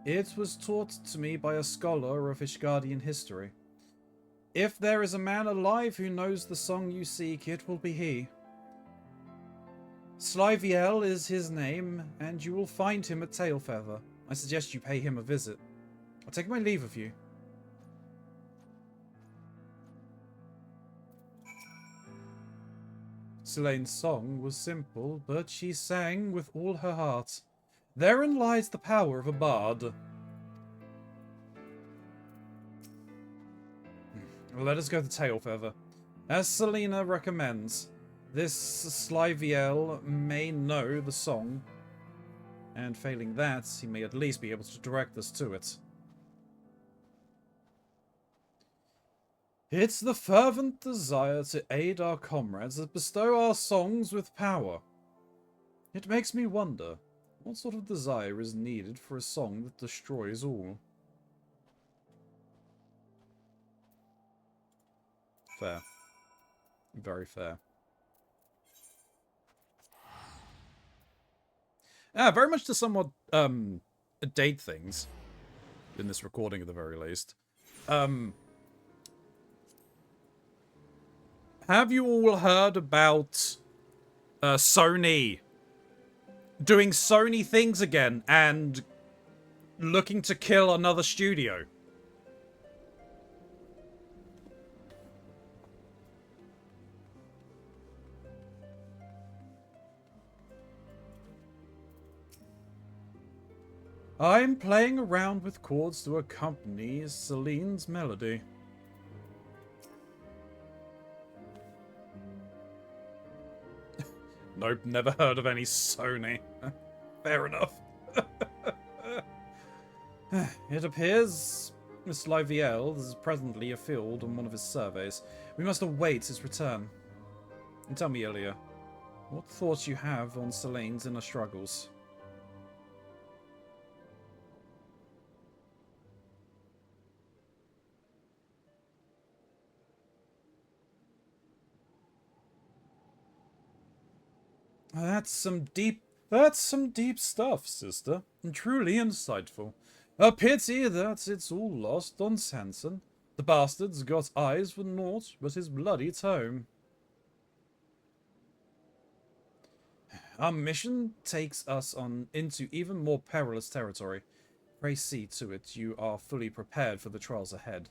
it was taught to me by a scholar of Ishgardian history. If there is a man alive who knows the song you seek, it will be he. Slyviel is his name, and you will find him at Tailfeather. I suggest you pay him a visit. I'll take my leave of you. Selene's song was simple, but she sang with all her heart. Therein lies the power of a bard. Let us go to Tailfeather. As Selena recommends, this Slyviel may know the song, and failing that, he may at least be able to direct us to it. It's the fervent desire to aid our comrades that bestow our songs with power. It makes me wonder, what sort of desire is needed for a song that destroys all? Fair. Very fair. Very much to somewhat date things in this recording at the very least. Have you all heard about Sony doing Sony things again and looking to kill another studio? I'm playing around with chords to accompany Celine's melody. Nope, never heard of any Sony. Fair enough. It appears Miss Liviel is presently afield on one of his surveys. We must await his return. And tell me, Ilya, what thoughts you have on Celine's inner struggles? That's some deep stuff, sister. And truly insightful. A pity that it's all lost on Sanson. The bastard's got eyes for naught but his bloody tome. Our mission takes us on into even more perilous territory. Pray see to it you are fully prepared for the trials ahead.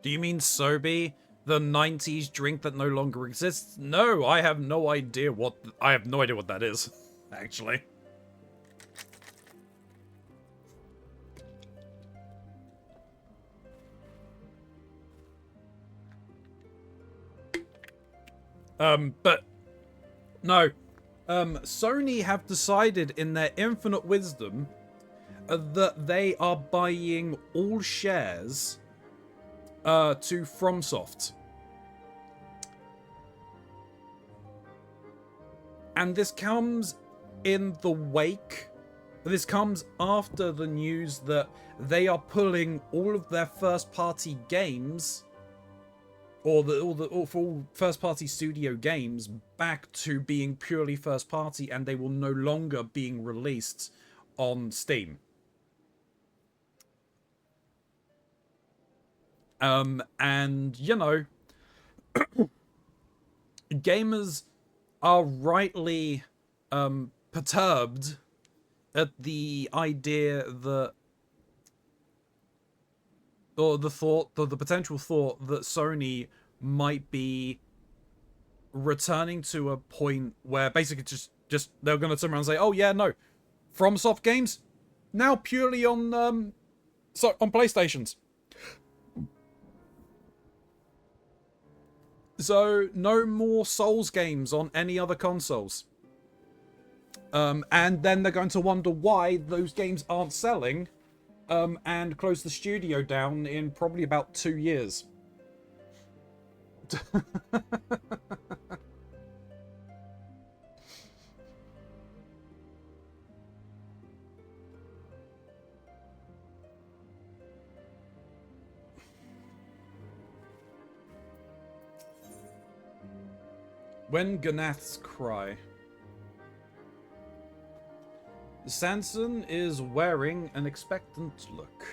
Do you mean Sobe, the 90s drink that no longer exists? No, I have no idea what that is, actually. But no. Sony have decided in their infinite wisdom that they are buying all shares to FromSoft. And this comes in the wake. This comes after the news that they are pulling all of their first-party games, or for all first-party studio games, back to being purely first-party, and they will no longer being released on Steam. And, you know, gamers are rightly perturbed at the idea that, or the potential thought that Sony might be returning to a point where basically just they're going to turn around and say, oh yeah, no, FromSoft games now purely on on PlayStations. So no more Souls games on any other consoles. And then they're going to wonder why those games aren't selling, and close the studio down in probably about 2 years. When Ganaths cry. Sanson is wearing an expectant look.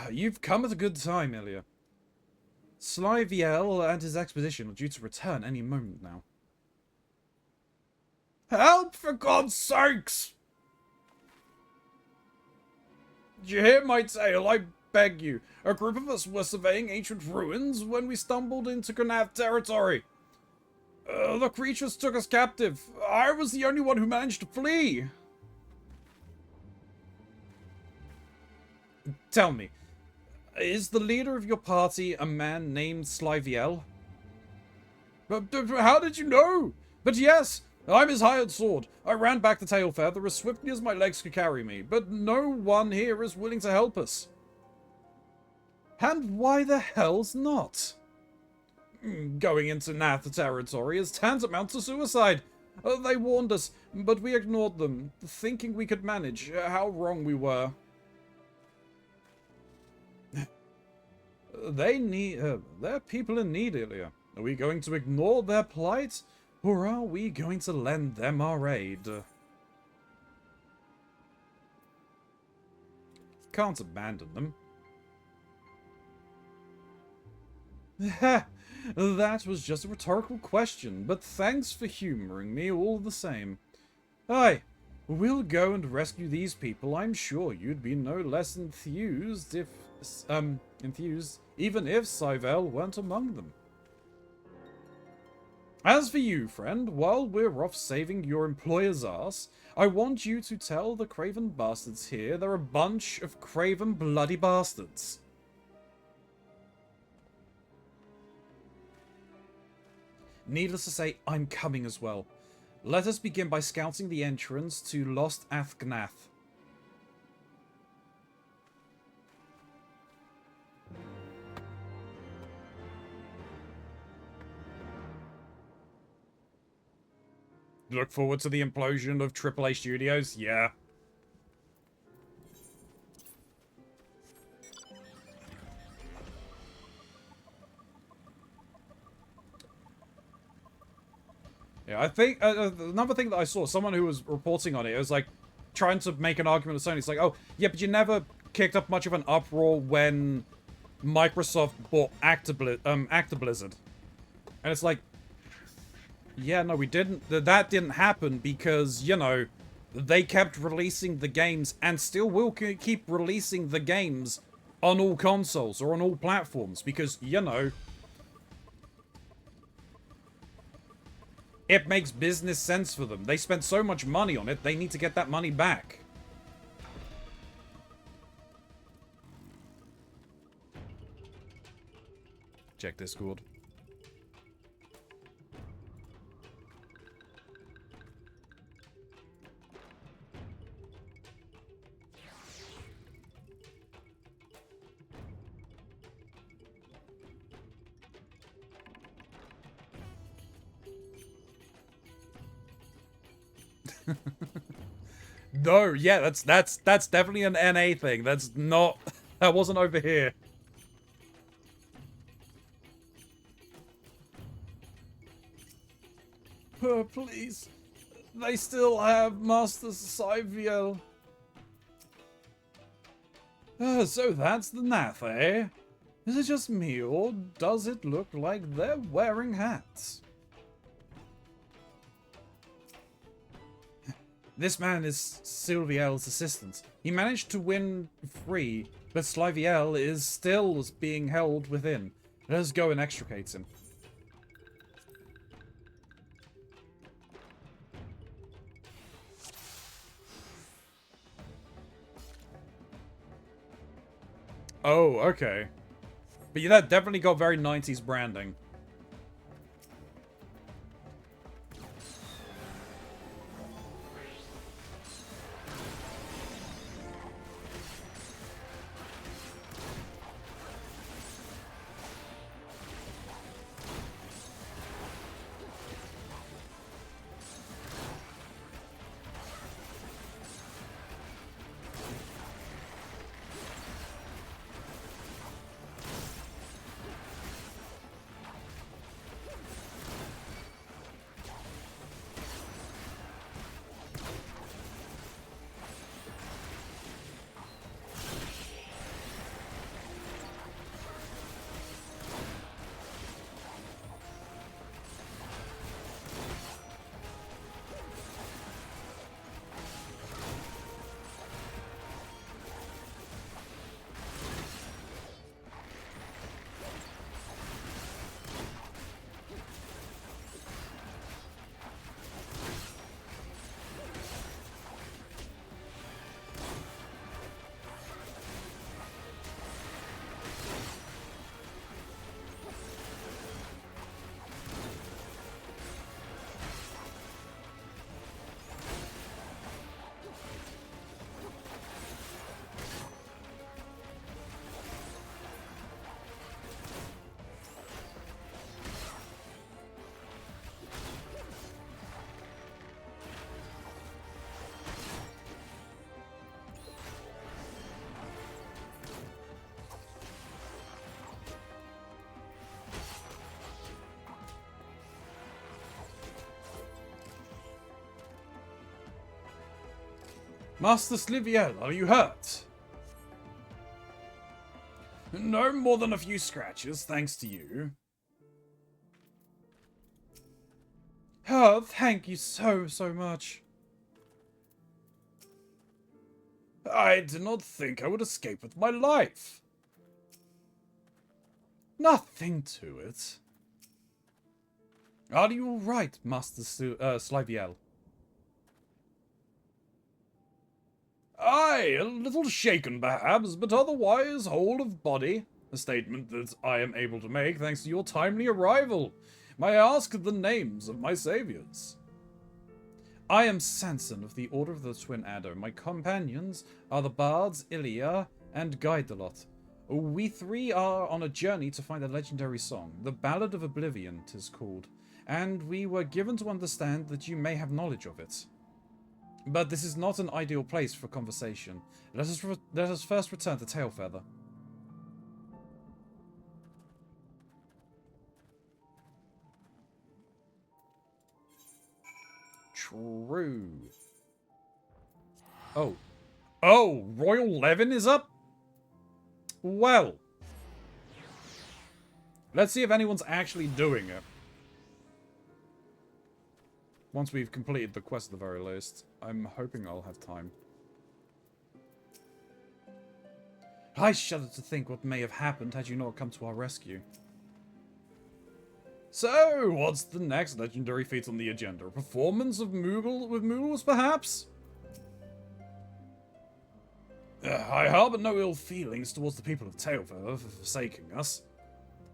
You've come at a good time, Ilya. Slyviel and his expedition are due to return any moment now. Help, for God's sakes! Did you hear my tale? I beg you. A group of us were surveying ancient ruins when we stumbled into Ganath territory. The creatures took us captive. I was the only one who managed to flee. Tell me, is the leader of your party a man named Slyviel? But how did you know? But yes, I'm his hired sword. I ran back the tail feather as swiftly as my legs could carry me, but no one here is willing to help us. And why the hell's not? Going into Nath territory is tantamount to suicide. They warned us, but we ignored them, thinking we could manage. How wrong we were. They're people in need, Ilya. Are we going to ignore their plight, or are we going to lend them our aid? Can't abandon them. That was just a rhetorical question, but thanks for humoring me all the same. Aye, we'll go and rescue these people. I'm sure you'd be no less enthused even if Slyviel weren't among them. As for you, friend, while we're off saving your employer's ass, I want you to tell the craven bastards here they're a bunch of craven bloody bastards. Needless to say, I'm coming as well. Let us begin by scouting the entrance to Lost Athgnath. Look forward to the implosion of AAA studios? Yeah. Yeah, I think another thing that I saw, someone who was reporting on it, was like trying to make an argument with Sony. It's like, oh, yeah, but you never kicked up much of an uproar when Microsoft bought Actiblizzard. And it's like, yeah, no, we didn't. That didn't happen because, you know, they kept releasing the games and still will keep releasing the games on all consoles or on all platforms because, you know, it makes business sense for them. They spent so much money on it, they need to get that money back. Check Discord. No, yeah, that's definitely an NA thing. That's not, that wasn't over here. Please, They still have Master XIV. So that's the Nath, eh? Is it just me, or does it look like they're wearing hats? This man is Sylviel's assistant. He managed to win free, but Slyviel is still being held within. Let us go and extricate him. Oh, okay. But yeah, that definitely got very 90s branding. Master Slyviel, are you hurt? No more than a few scratches, thanks to you. Oh, thank you so much. I did not think I would escape with my life. Nothing to it. Are you alright, Master Slyviel? Aye, a little shaken perhaps, but otherwise whole of body. A statement that I am able to make thanks to your timely arrival. May I ask the names of my saviors? I am Sanson of the Order of the Twin Adder. My companions are the bards Ilya and Guidelot. We three are on a journey to find a legendary song. The Ballad of Oblivion, 'tis called, and we were given to understand that you may have knowledge of it. But this is not an ideal place for conversation. Let us first return to Tailfeather. True. Oh. Oh, Royal Levin is up? Well. Let's see if anyone's actually doing it. Once we've completed the quest at the very least. I'm hoping I'll have time. I shudder to think what may have happened had you not come to our rescue. So, what's the next legendary feat on the agenda? A performance of Moogles, perhaps? I harbour no ill feelings towards the people of Tailfeather for forsaking us.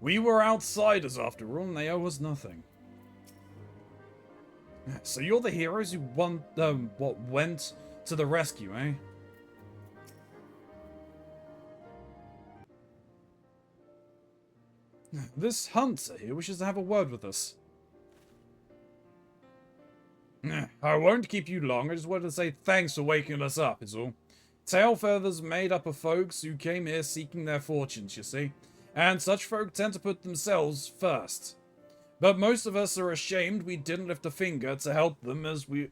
We were outsiders after all, and they owe us nothing. So you're the heroes who went to the rescue, eh? This hunter here wishes to have a word with us. I won't keep you long, I just wanted to say thanks for waking us up, is all. Tailfeather's made up of folks who came here seeking their fortunes, you see. And such folk tend to put themselves first. But most of us are ashamed we didn't lift a finger to help them as we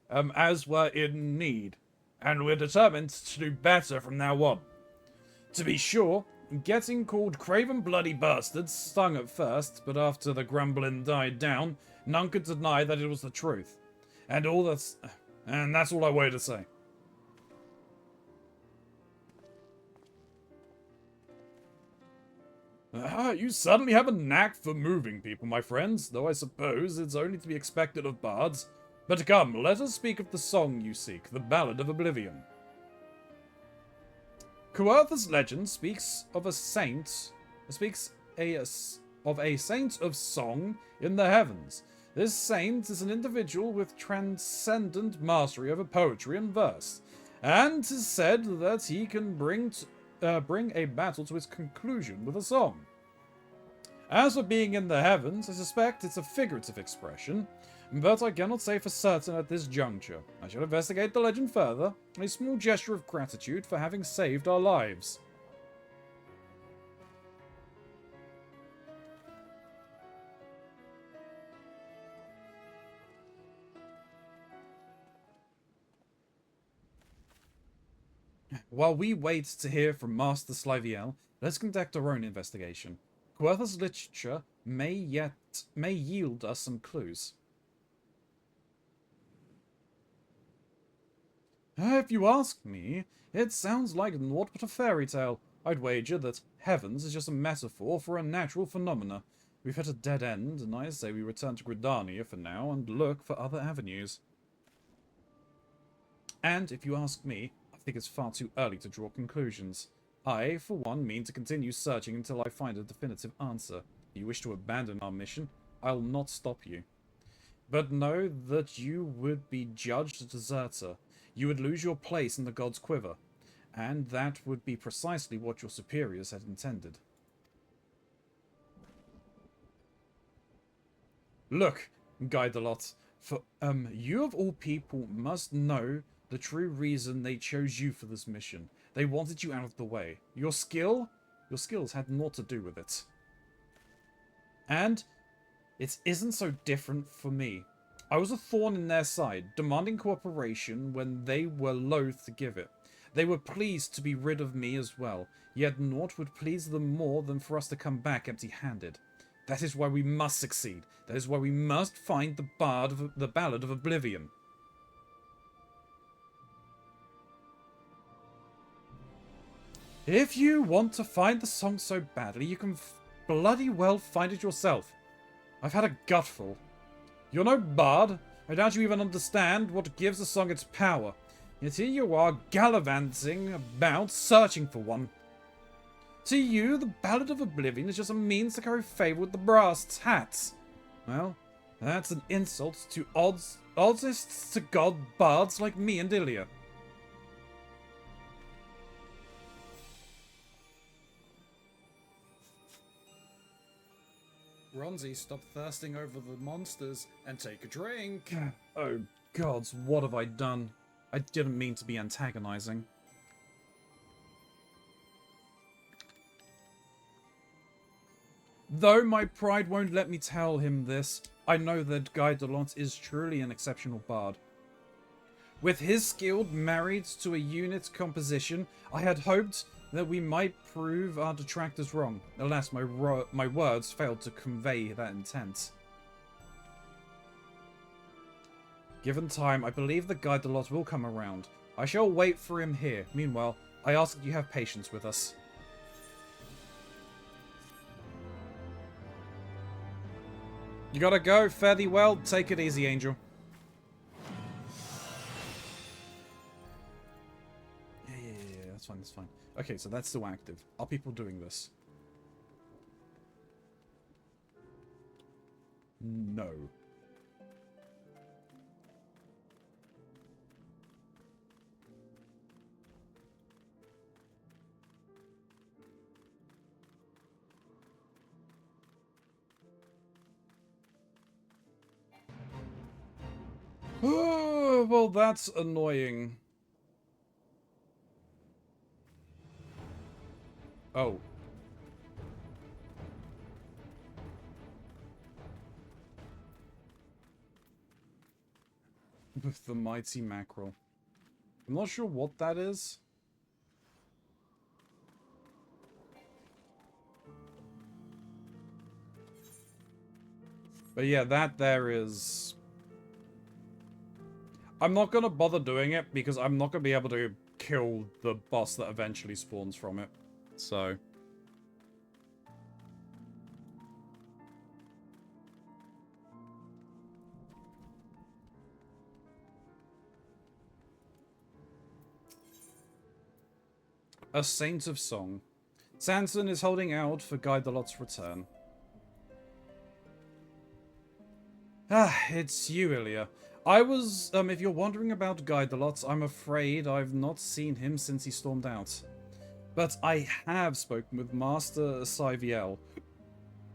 as we're in need, and we're determined to do better from now on. To be sure, getting called craven bloody bastards stung at first, but after the grumbling died down, none could deny that it was the truth. And that's all I wanted to say. You suddenly have a knack for moving people, my friends, though I suppose it's only to be expected of bards. But come, let us speak of the song you seek, the Ballad of Oblivion. Kuertha's legend speaks of a saint, of a saint of song in the heavens. This saint is an individual with transcendent mastery over poetry and verse, and 'tis said that he can bring a battle to its conclusion with a song. As for being in the heavens, I suspect it's a figurative expression, but I cannot say for certain at this juncture. I shall investigate the legend further, a small gesture of gratitude for having saved our lives. While we wait to hear from Master Slaviel, let's conduct our own investigation. Kuertha's literature may yield us some clues. If you ask me, it sounds like naught but a fairy tale. I'd wager that heavens is just a metaphor for unnatural phenomena. We've hit a dead end, and I say we return to Gridania for now and look for other avenues. And if you ask me, I think it's far too early to draw conclusions. I, for one, mean to continue searching until I find a definitive answer. If you wish to abandon our mission, I'll not stop you. But know that you would be judged a deserter. You would lose your place in the god's quiver, and that would be precisely what your superiors had intended. Look, Guidelot, for you of all people must know the true reason they chose you for this mission. They wanted you out of the way. Your skills had naught to do with it. And it isn't so different for me. I was a thorn in their side, demanding cooperation when they were loath to give it. They were pleased to be rid of me as well, yet naught would please them more than for us to come back empty-handed. That is why we must succeed. That is why we must find the Ballad of Oblivion. If you want to find the song so badly, you can bloody well find it yourself. I've had a gutful. You're no bard. I doubt you even understand what gives a song its power. Yet here you are gallivanting about, searching for one. To you, the Ballad of Oblivion is just a means to curry favour with the brass hats. Well, that's an insult to oddest to god bards like me and Ilya. Keronzi, stop thirsting over the monsters and take a drink. Oh gods, what have I done? I didn't mean to be antagonizing. Though my pride won't let me tell him this, I know that Guidelot is truly an exceptional bard. With his skill married to a unit composition, I had hoped that we might prove our detractors wrong. Alas, my words failed to convey that intent. Given time, I believe the Guidelot will come around. I shall wait for him here. Meanwhile, I ask that you have patience with us. You gotta go. Fare thee well. Take it easy, Angel. Yeah, that's fine, that's fine. Okay, so that's still active. Are people doing this? No. Oh, well, that's annoying. Oh. the mighty mackerel. I'm not sure what that is. But yeah, that there is... I'm not going to bother doing it because I'm not going to be able to kill the boss that eventually spawns from it. So... A Saint of Song. Sanson is holding out for Guidelot's return. Ah, it's you, Ilya. I was, if you're wondering about Guidelot, I'm afraid I've not seen him since he stormed out. But I have spoken with Master XIV.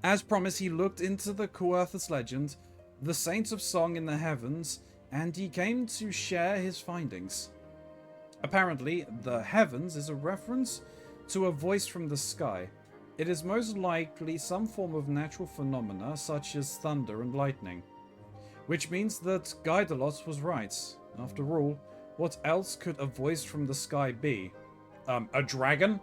As promised, he looked into the Coerthus legend, the Saint of Song in the heavens, and he came to share his findings. Apparently, the heavens is a reference to a voice from the sky. It is most likely some form of natural phenomena such as thunder and lightning. Which means that Guidelot was right. After all, what else could a voice from the sky be? A dragon?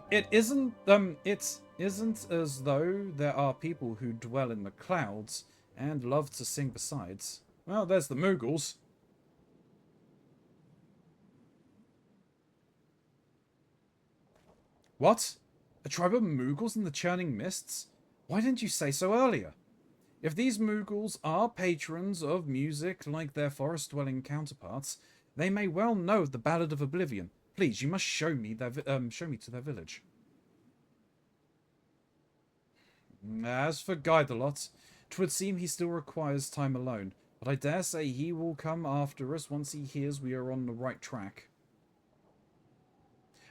It isn't as though there are people who dwell in the clouds and love to sing besides. Well, there's the Moogles. What? A tribe of Moogles in the churning mists? Why didn't you say so earlier? If these Moogles are patrons of music like their forest-dwelling counterparts, they may well know the Ballad of Oblivion. Please, you must show me to their village. As for Guidelot, 'twould seem he still requires time alone, but I dare say he will come after us once he hears we are on the right track.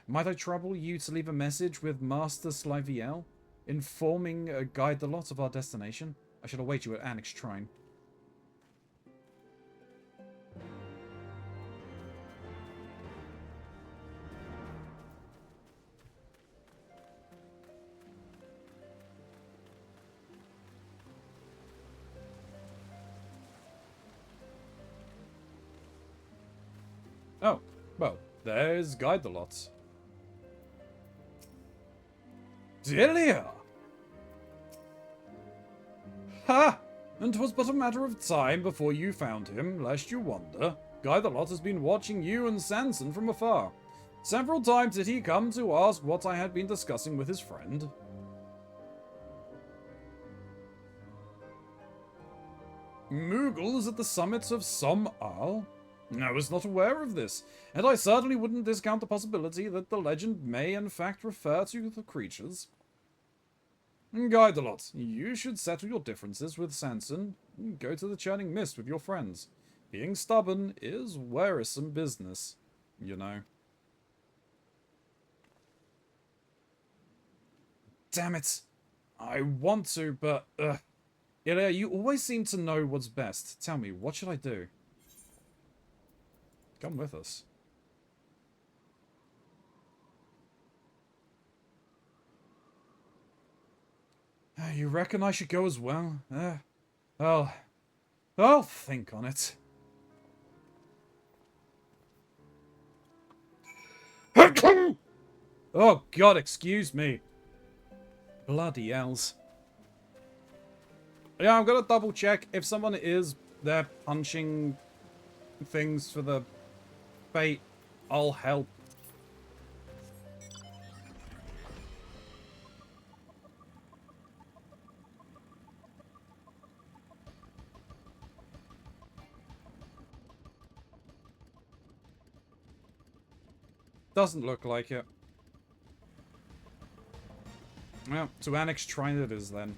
Might I trouble you to leave a message with Master XIV, informing Guidelot of our destination? I shall await you at Annex Shrine. Oh, well, there's Guidelot. Delia! Ha! And 'twas but a matter of time before you found him, lest you wonder. Guidelot has been watching you and Sanson from afar. Several times did he come to ask what I had been discussing with his friend. Moogles at the summits of Som Isle? I was not aware of this, and I certainly wouldn't discount the possibility that the legend may in fact refer to the creatures. Guidelot, you should settle your differences with Sanson and go to the Churning Mist with your friends. Being stubborn is wearisome business, you know. Damn it! I want to, but, Ilya, you always seem to know what's best. Tell me, what should I do? Come with us. You reckon I should go as well? I'll think on it. Oh God, excuse me. Bloody hells. Yeah, I'm gonna double check if someone is there punching things for the bait. I'll help. Doesn't look like it. Well, to Annex Shrine it is then.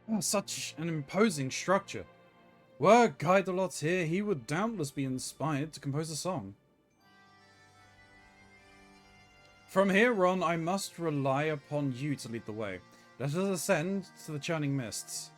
Oh, such an imposing structure. Were Guidelot here, he would doubtless be inspired to compose a song. From here on, I must rely upon you to lead the way. Let us ascend to the churning mists.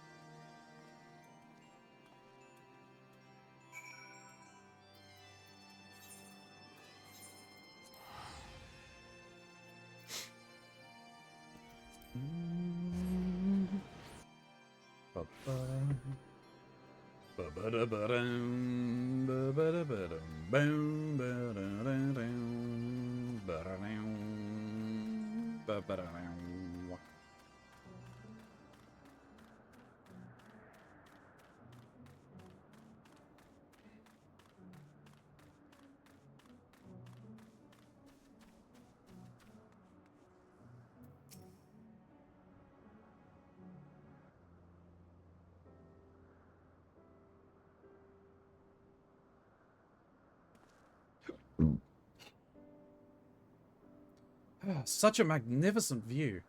Such a magnificent view.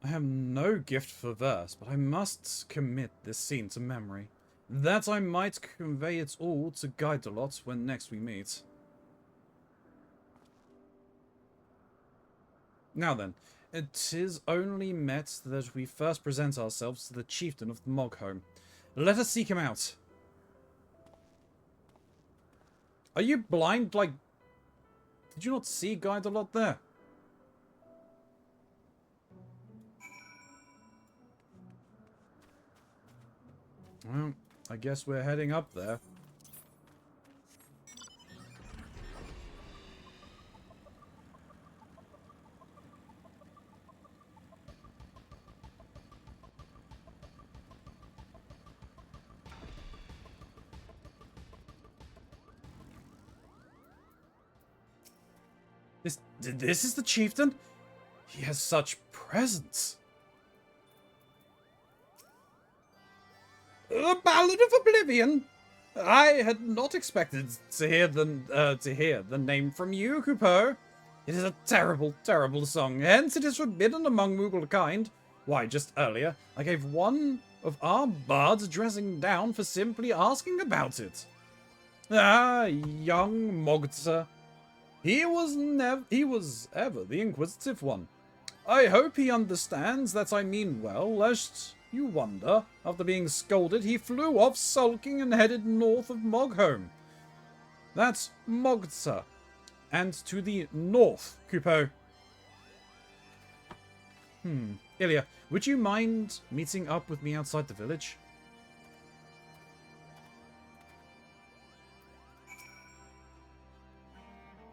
I have no gift for verse, but I must commit this scene to memory, that I might convey it all to Guidelot when next we meet. Now then, it is only met that we first present ourselves to the chieftain of the Moghome. Let us seek him out. Are you blind? Like, did you not see Guidelot there? Well, I guess we're heading up there. This is the chieftain? He has such presence. A Ballad of Oblivion? I had not expected to hear the name from you, Coupeau. It is a terrible, terrible song, hence it is forbidden among Moogle kind. Why, just earlier, I gave one of our bards a dressing down for simply asking about it. Ah, young Mogtsa. He was ever the inquisitive one. I hope he understands that I mean well, lest you wonder, after being scolded, he flew off sulking and headed north of Moghome. That's Mogtsa. And to the north, Coupeau. Ilya, would you mind meeting up with me outside the village?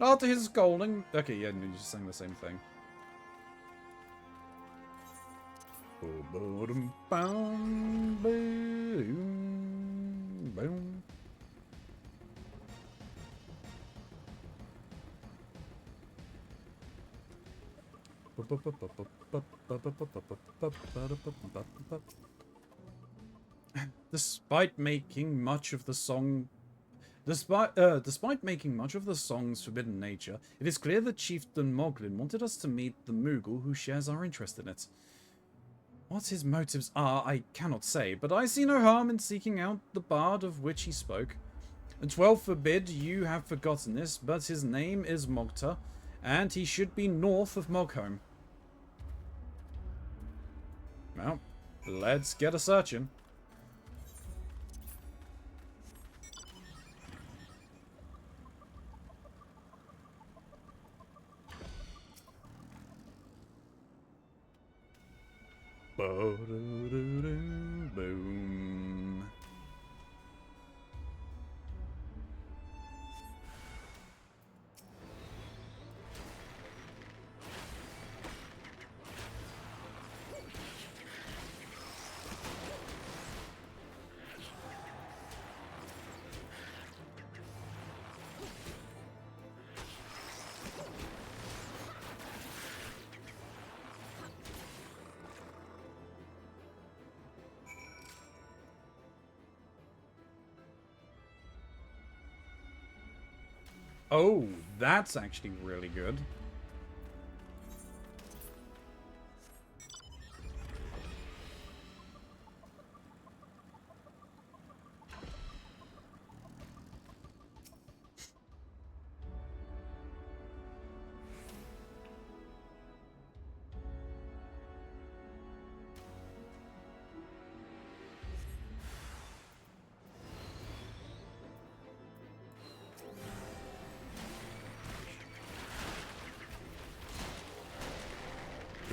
After his scolding... Okay, yeah, you're just saying the same thing. Despite making much of the song's forbidden nature, it is clear that Chieftain Moglin wanted us to meet the Moogle who shares our interest in it. What his motives are, I cannot say, but I see no harm in seeking out the bard of which he spoke. And 12 forbid you have forgotten this, but his name is Mogta, and he should be north of Moghome. Well, let's get a searching. Boom. Oh, that's actually really good.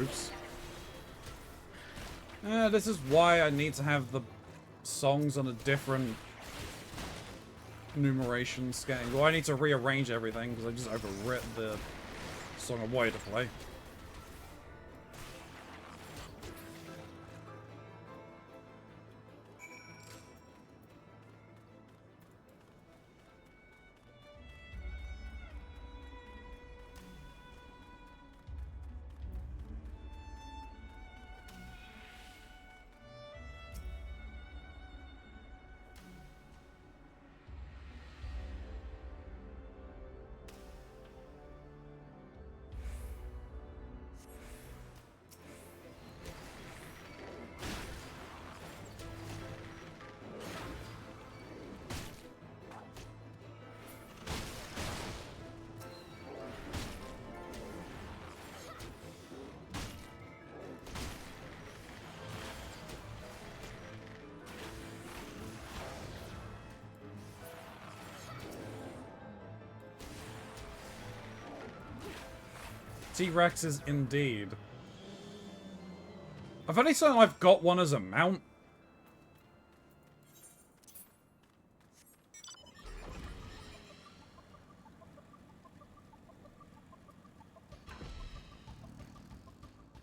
Oops. This is why I need to have the songs on a different numeration schedule. Well, I need to rearrange everything because I just overwrit the song I wanted to play. T-Rexes indeed. I've only said I've got one as a mount.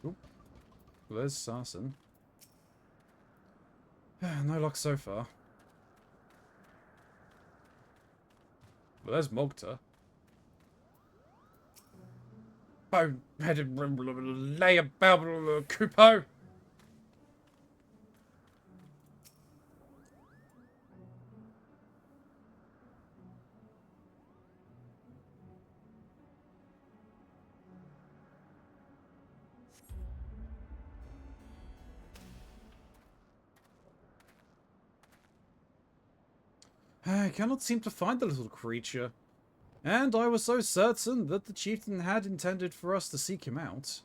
Oop. There's Sarsen. No luck so far. But there's Mogta. Bone-headed lay about Kupo. I cannot seem to find the little creature. And I was so certain that the chieftain had intended for us to seek him out.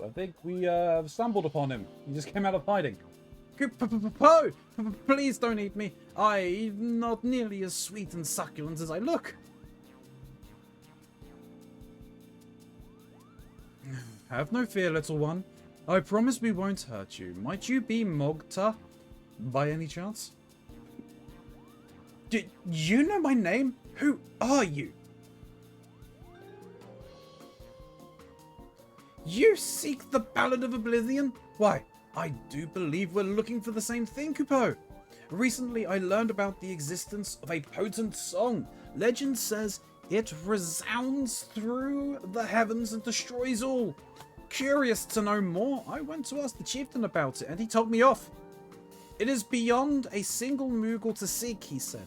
I think we stumbled upon him. He just came out of hiding. Po! Please don't eat me. I'm not nearly as sweet and succulent as I look. Have no fear, little one. I promise we won't hurt you. Might you be Mogta, by any chance? Do you know my name? Who are you? You seek the Ballad of Oblivion? Why, I do believe we're looking for the same thing, Kupo. Recently, I learned about the existence of a potent song. Legend says it resounds through the heavens and destroys all. Curious to know more, I went to ask the chieftain about it, and he told me off. It is beyond a single Moogle to seek, he said.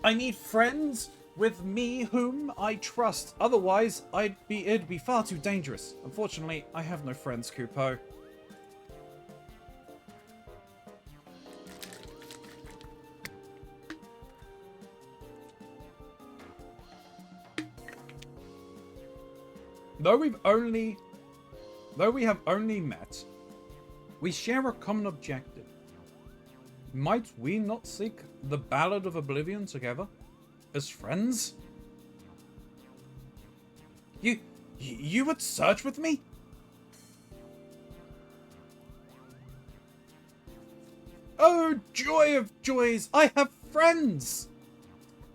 I need friends with me whom I trust. Otherwise, it'd be far too dangerous. Unfortunately, I have no friends, Kupo. Though we have only met, we share a common objective. Might we not seek the Ballad of Oblivion together? As friends? You would search with me? Oh, joy of joys! I have friends!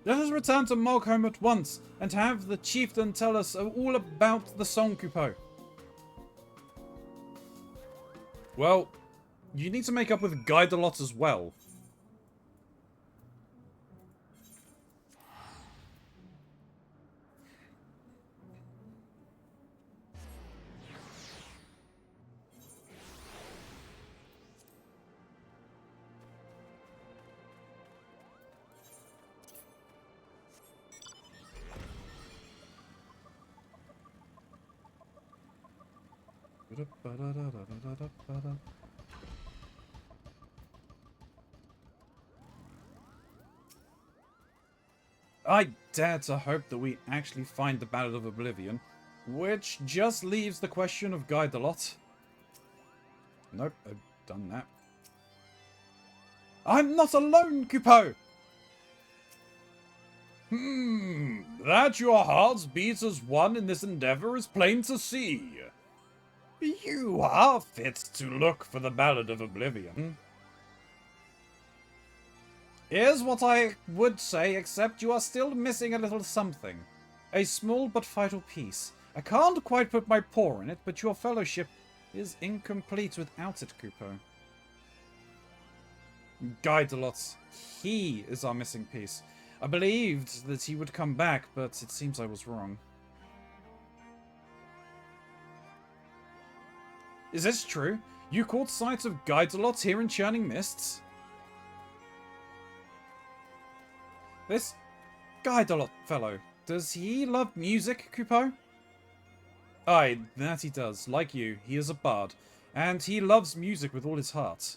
Let us return to Mogholm at once, and have the chieftain tell us all about the song, Kupo. Well, you need to make up with Guidelot as well. I dare to hope that we actually find the Ballad of Oblivion, which just leaves the question of Guidelot. Nope, done that. I'm not alone, Coupeau! That your hearts beat as one in this endeavor is plain to see. You are fit to look for the Ballad of Oblivion. Here's what I would say, except you are still missing a little something. A small but vital piece. I can't quite put my paw in it, but your fellowship is incomplete without it, Coupeau. Guidelot. He is our missing piece. I believed that he would come back, but it seems I was wrong. Is this true? You caught sight of Guidelot here in Churning Mists? This Guidelot fellow, does he love music, Coupeau? Aye, that he does. Like you, he is a bard, and he loves music with all his heart.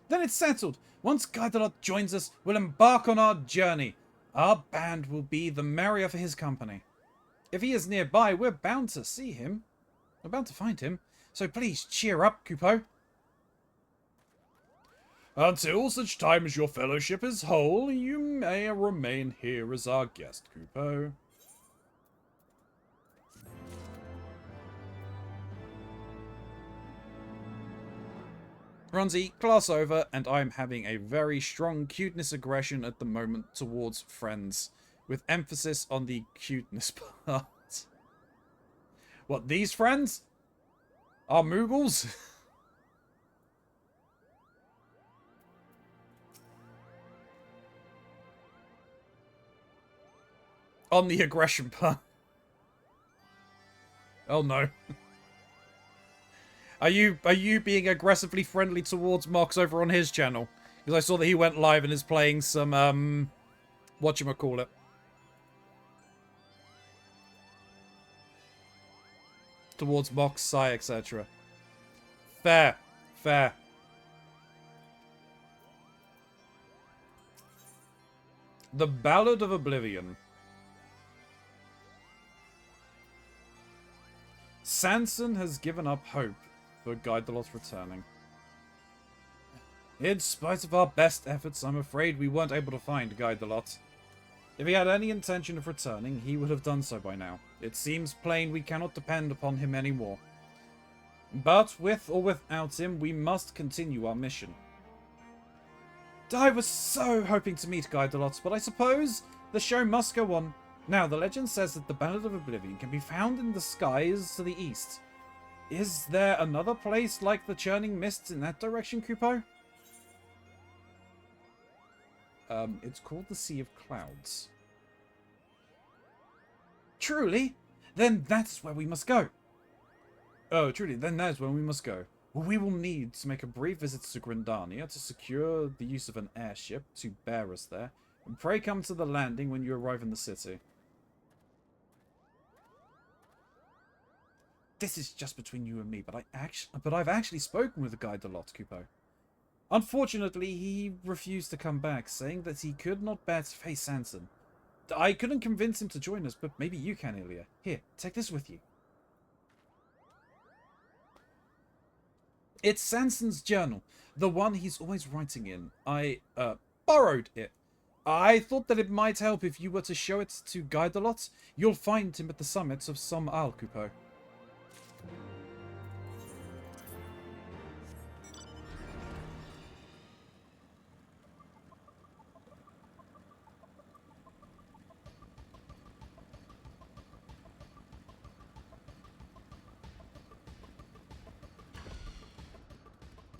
Then it's settled. Once Guidelot joins us, we'll embark on our journey. Our band will be the merrier for his company. If he is nearby, we're bound to see him. We're bound to find him. So please cheer up, Coupeau. Until such time as your fellowship is whole, you may remain here as our guest, Coupeau. Keronzi, class over, and I'm having a very strong cuteness aggression at the moment towards friends, with emphasis on the cuteness part. What, these friends? Are Moogles? On the aggression part. Oh no. Are you being aggressively friendly towards Mox over on his channel? Because I saw that he went live and is playing some whatchamacallit. Towards Mox, Sai, etc. Fair. Fair. The Ballad of Oblivion. Sanson has given up hope for Guidelot returning. In spite of our best efforts, I'm afraid we weren't able to find Guidelot. If he had any intention of returning, he would have done so by now. It seems plain we cannot depend upon him anymore. But with or without him, we must continue our mission. I was so hoping to meet Guidelot, but I suppose the show must go on. Now, the legend says that the Ballad of Oblivion can be found in the skies to the east. Is there another place like the Churning Mists in that direction, Coupeau? It's called the Sea of Clouds. Truly? Then that's where we must go. Oh, truly, then that is where we must go. We will need to make a brief visit to Grindania to secure the use of an airship to bear us there. And pray come to the landing when you arrive in the city. This is just between you and me, but I've actually spoken with the guide a lot, Coupeau. Unfortunately, he refused to come back, saying that he could not bear to face Sanson. I couldn't convince him to join us, but maybe you can, Ilya. Here, take this with you. It's Sanson's journal, the one he's always writing in. I, borrowed it. I thought that it might help if you were to show it to Guidelot. You'll find him at the summit of Som-Al, Coupeau.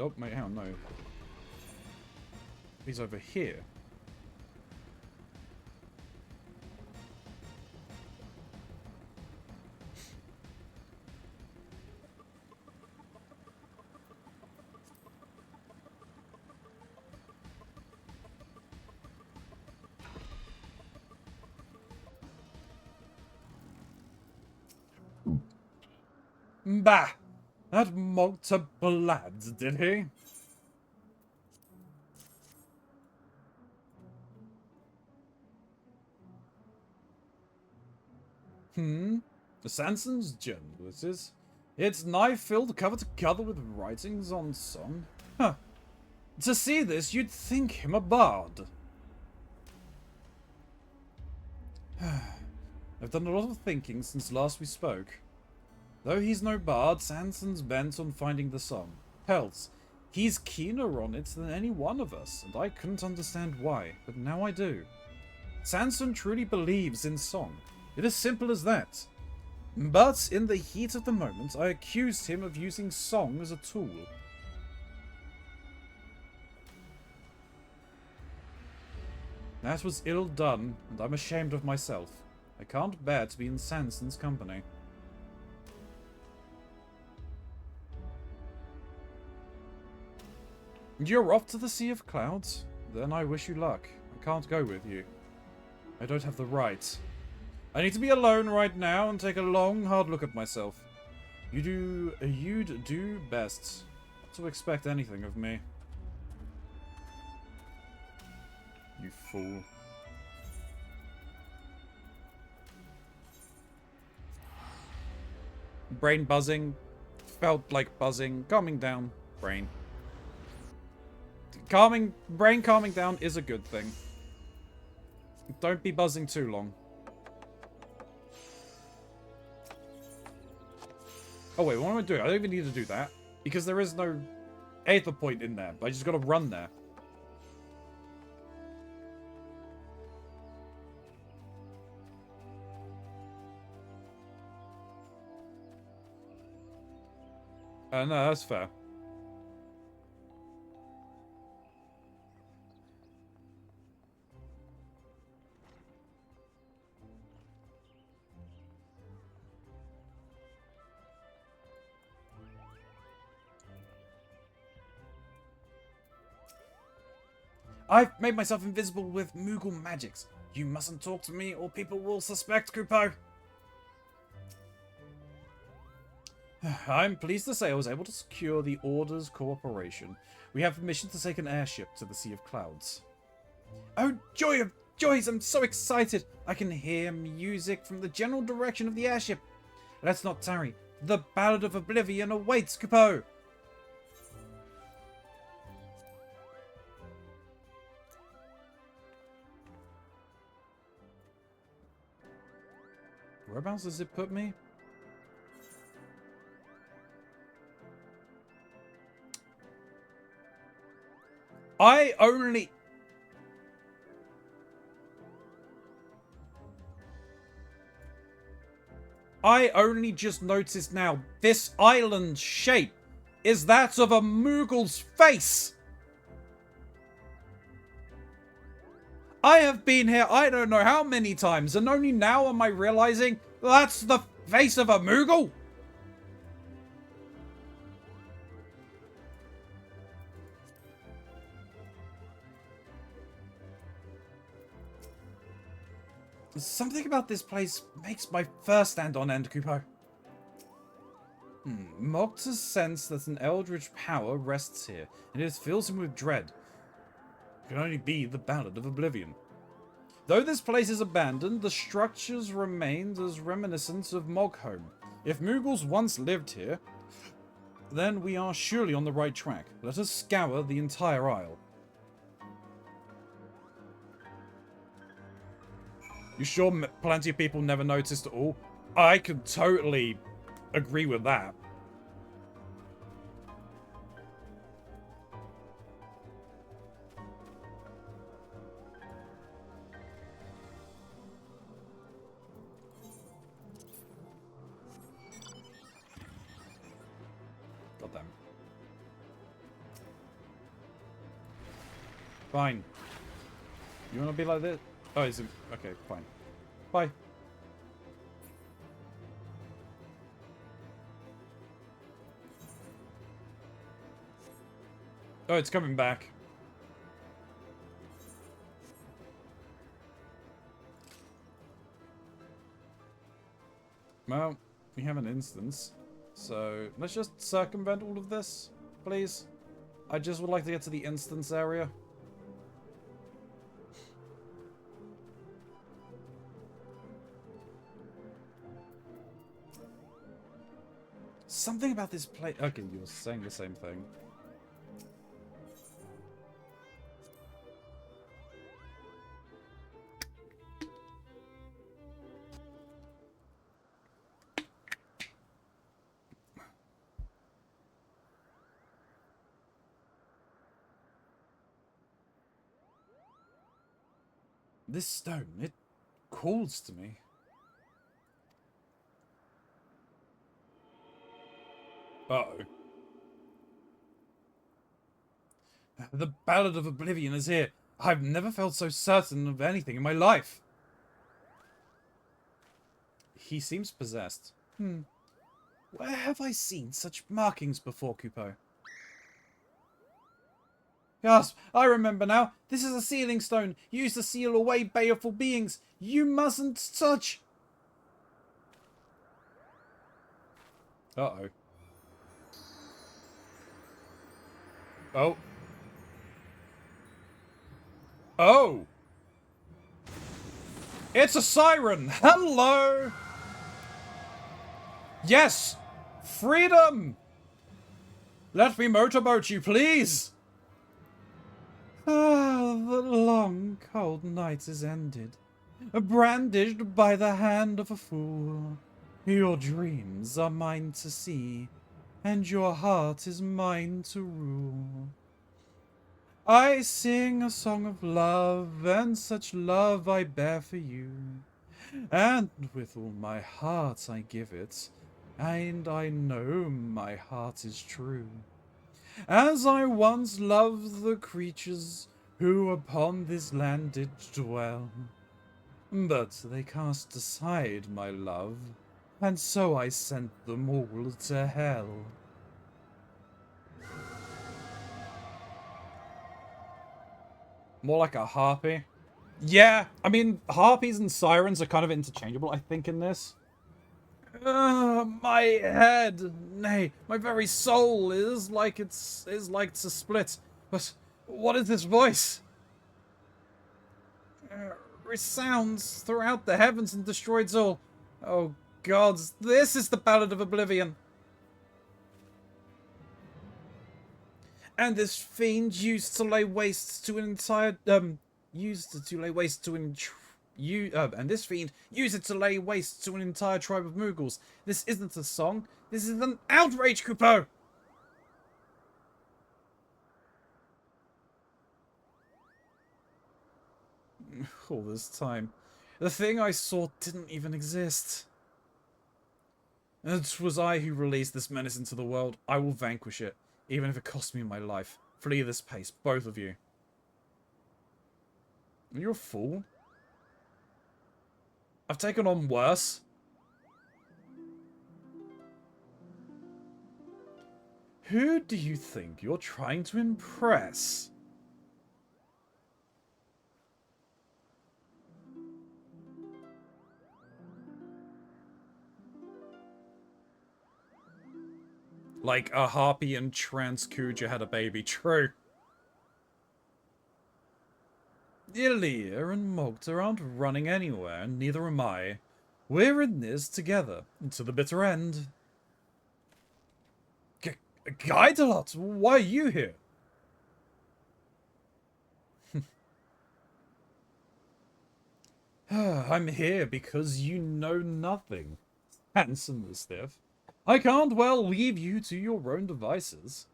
Oh, mate, hang on, no. He's over here. Bah! That Malta Blads, did he? The Sanson's journal, this is. Its knife-filled cover to cover with writings on song. Huh. To see this, you'd think him a bard. I've done a lot of thinking since last we spoke. Though he's no bard, Sanson's bent on finding the song. Hells, he's keener on it than any one of us, and I couldn't understand why, but now I do. Sanson truly believes in song. It is simple as that. But in the heat of the moment, I accused him of using song as a tool. That was ill done, and I'm ashamed of myself. I can't bear to be in Sanson's company. You're off to the Sea of Clouds? Then I wish you luck. I can't go with you. I don't have the right. I need to be alone right now and take a long, hard look at myself. You'd do best not to expect anything of me. You fool. Brain buzzing. Felt like buzzing. Calming down. Brain. Brain calming down is a good thing. Don't be buzzing too long. Oh wait, what am I doing? I don't even need to do that. Because there is no aether point in there. I just gotta run there. No, that's fair. I've made myself invisible with Moogle magics. You mustn't talk to me or people will suspect, Kupo. I'm pleased to say I was able to secure the Order's cooperation. We have permission to take an airship to the Sea of Clouds. Oh, joy of joys! I'm so excited! I can hear music from the general direction of the airship. Let's not tarry. The Ballad of Oblivion awaits, Kupo! Whereabouts does it put me? I only just noticed now, this island shape is that of a Moogle's face! I have been here I don't know how many times, and only now am I realizing that's the face of a Moogle! Something about this place makes my fur stand on end, Kupo. Mogta's sense that an eldritch power rests here, and it fills him with dread. It can only be the Ballad of Oblivion. Though this place is abandoned, the structures remained as reminiscent of Moghome. If Moogles once lived here, then we are surely on the right track. Let us scour the entire isle. You sure plenty of people never noticed at all? I could totally agree with that. Goddamn. Fine. You wanna be like this? Oh, is it? Okay, fine. Bye. Oh, it's coming back. Well, we have an instance. So, let's just circumvent all of this, please. I just would like to get to the instance area. Something about this place. Okay, you're saying the same thing. This stone, it calls to me. Uh-oh. The Ballad of Oblivion is here. I've never felt so certain of anything in my life. He seems possessed. Where have I seen such markings before, Kupo? Yes, I remember now. This is a sealing stone, used to seal away baleful beings. You mustn't touch. Uh-oh. Oh. Oh! It's a siren! Hello! Yes! Freedom! Let me motorboat you, please! Ah, the long, cold night is ended, brandished by the hand of a fool. Your dreams are mine to see, and your heart is mine to rule. I sing a song of love, and such love I bear for you. And with all my heart I give it, and I know my heart is true. As I once loved the creatures who upon this land did dwell. But they cast aside my love, and so I sent them all to hell. More like a harpy. Yeah, I mean, harpies and sirens are kind of interchangeable, I think, in this. My head, nay, my very soul is like to split. But what is this voice? Resounds throughout the heavens and destroys all. Oh gods, this is the Ballad of Oblivion. And this fiend used to lay waste to an entire and this fiend used it to lay waste to an entire tribe of Mughals. This isn't a song. This is an outrage, Kupo! All this time, the thing I saw didn't even exist. It was I who released this menace into the world. I will vanquish it, even if it costs me my life. Flee this pace, both of you. You're a fool. I've taken on worse. Who do you think you're trying to impress? Like a harpy and trans Kuja had a baby, true. Ilia and Mogta aren't running anywhere, and neither am I. We're in this together, to the bitter end. Guidelot, why are you here? I'm here because you know nothing. Handsomely stiff. I can't well leave you to your own devices.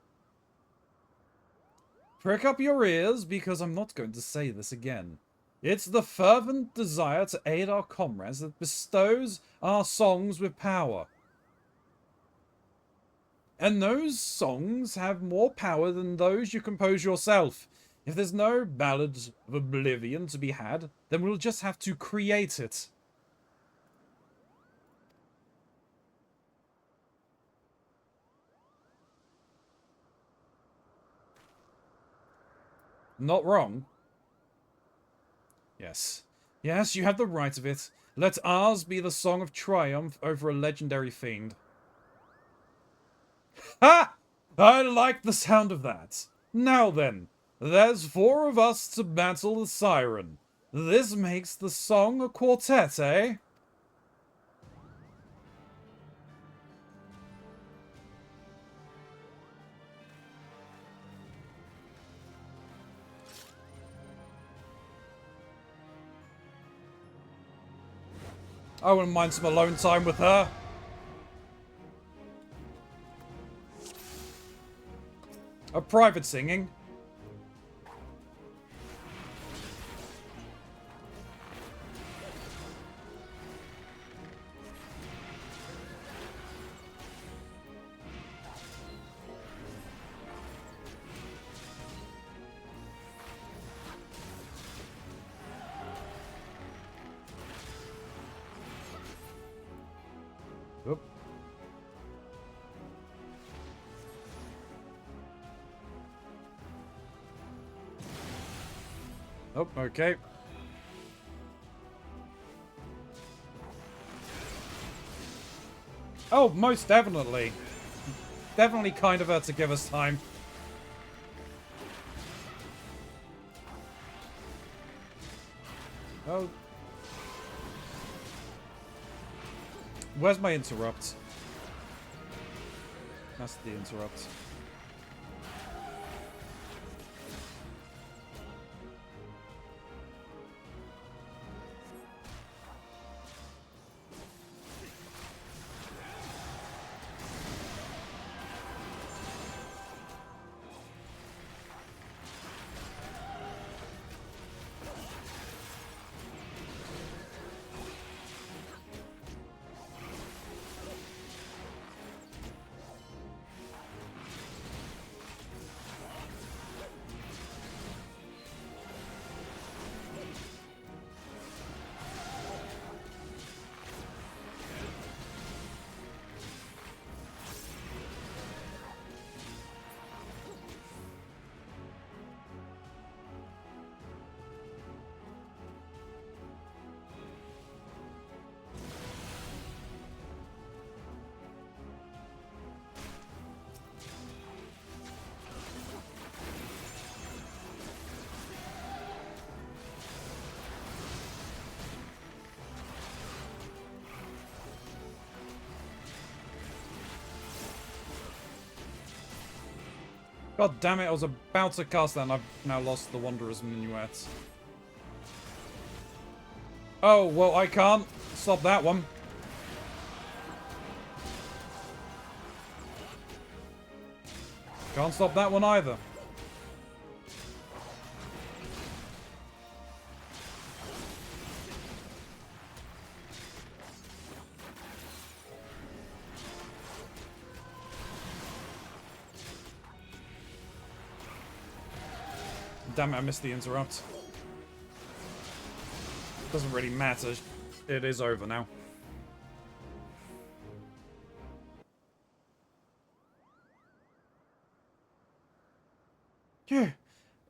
Prick up your ears, because I'm not going to say this again. It's the fervent desire to aid our comrades that bestows our songs with power. And those songs have more power than those you compose yourself. If there's no Ballad of Oblivion to be had, then we'll just have to create it. Not wrong. Yes. Yes, you have the right of it. Let ours be the song of triumph over a legendary fiend. Ha! I like the sound of that. Now then, there's 4 of us to battle the siren. This makes the song a quartet, eh? I wouldn't mind some alone time with her. A private singing. Oop. Oh, okay. Oh, most definitely. Definitely kind of her to give us time. Oh. Where's my interrupt? That's the interrupt. God damn it, I was about to cast that and I've now lost the Wanderer's Minuet. Oh, well, I can't stop that one. Can't stop that one either. Damn it, I missed the interrupt. Doesn't really matter. It is over now. Phew.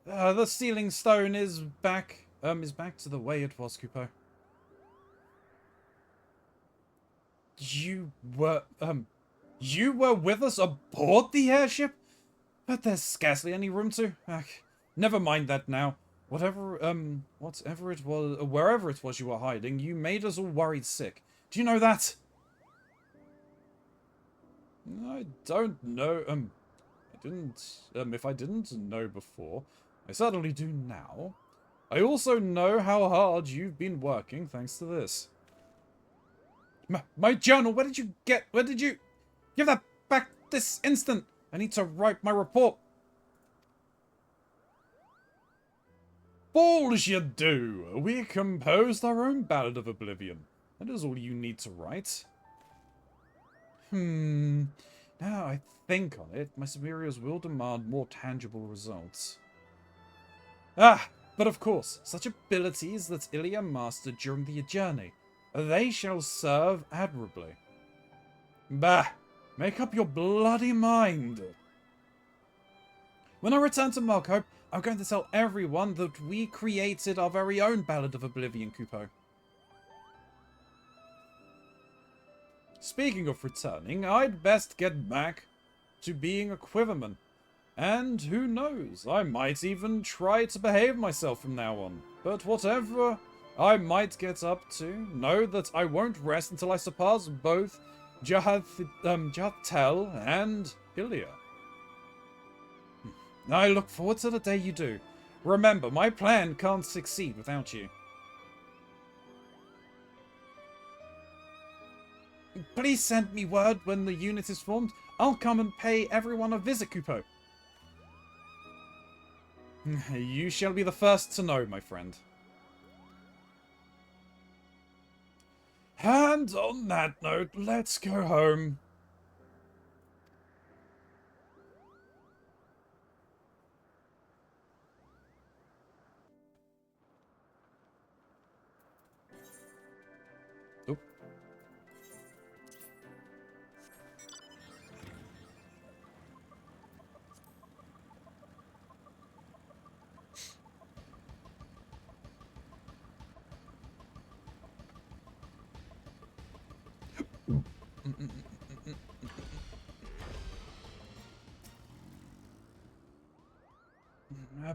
The ceiling stone is back. Is back to the way it was, Kupo. You were with us aboard the airship? But there's scarcely any room to. Never mind that now. Whatever it was, wherever it was you were hiding, you made us all worried sick. Do you know that? I don't know, I didn't, if I didn't know before, I certainly do now. I also know how hard you've been working thanks to this. My journal, where did you give that back this instant? I need to write my report. Balls you do! We composed our own Ballad of Oblivion. That is all you need to write. Now I think on it, my superiors will demand more tangible results. But of course, such abilities that Ilya mastered during the journey, they shall serve admirably. Bah! Make up your bloody mind! When I return to Markhope, I'm going to tell everyone that we created our very own Ballad of Oblivion, Kupo. Speaking of returning, I'd best get back to being a quiverman. And who knows, I might even try to behave myself from now on. But whatever I might get up to, know that I won't rest until I surpass both Jahatel and Ilya. I look forward to the day you do. Remember, my plan can't succeed without you. Please send me word when the unit is formed. I'll come and pay everyone a visit, Kupo. You shall be the first to know, my friend. And on that note, let's go home. Oop.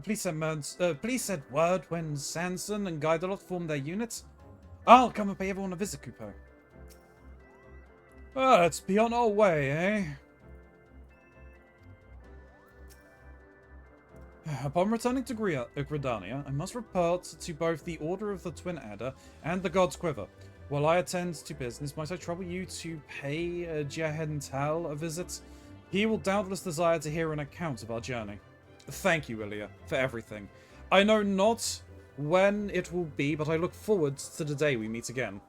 Please send word when Sanson and Guidolot form their units. I'll come and pay everyone a visit, Kupo. Let's be on our way, eh? Upon returning to Gridania, I must report to both the Order of the Twin Adder and the God's Quiver. While I attend to business, might I trouble you to pay Jehental a visit? He will doubtless desire to hear an account of our journey. Thank you, Ilya, for everything. I know not when it will be, but I look forward to the day we meet again.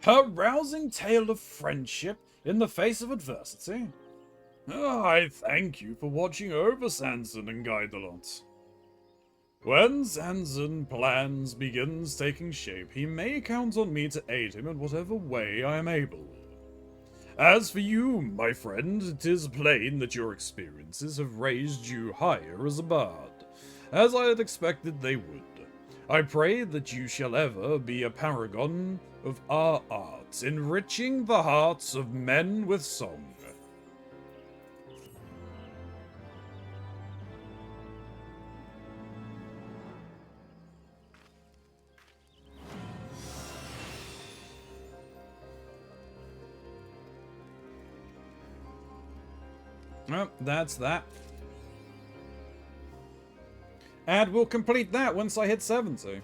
A rousing tale of friendship in the face of adversity. I thank you for watching over Sanson and Guidolot. When Sanson plans begins taking shape, he may count on me to aid him in whatever way I am able. As for you, my friend, it is plain that your experiences have raised you higher as a bard, as I had expected they would. I pray that you shall ever be a paragon of our arts, enriching the hearts of men with song. Well, that's that. And we'll complete that once I hit 70.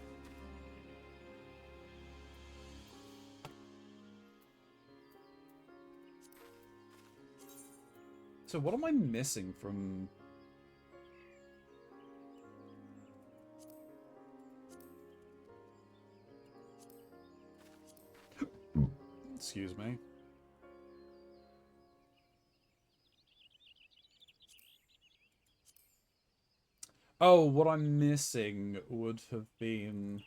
So what am I missing from... Excuse me. Oh, what I'm missing would have been...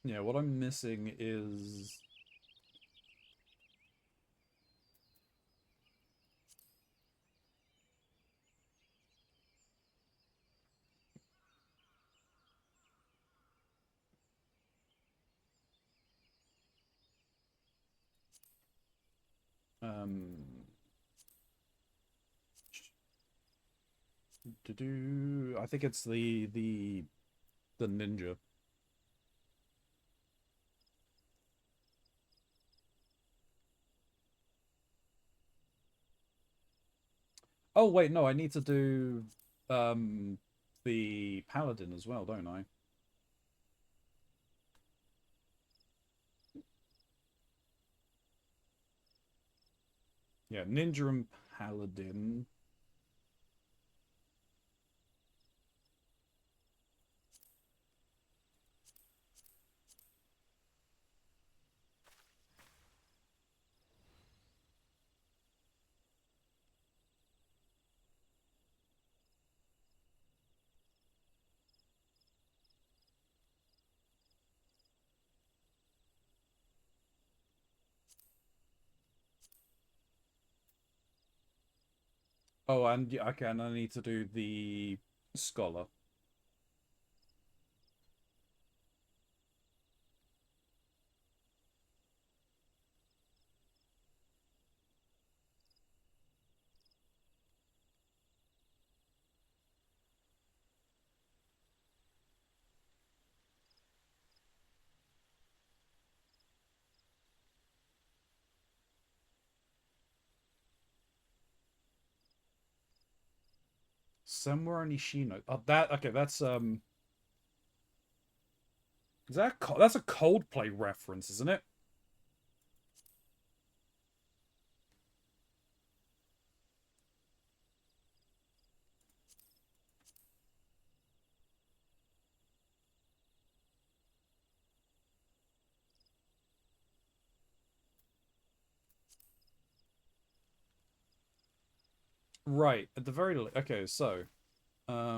Yeah, what I'm missing is... I think it's the ninja. Oh wait, no, I need to do the paladin as well, don't I? Yeah, ninja and paladin. Oh, and yeah, okay, and I need to do the scholar. Somewhere Nishino. Oh, that okay. Is that's a Coldplay reference, isn't it? Right. At the okay. So, ba.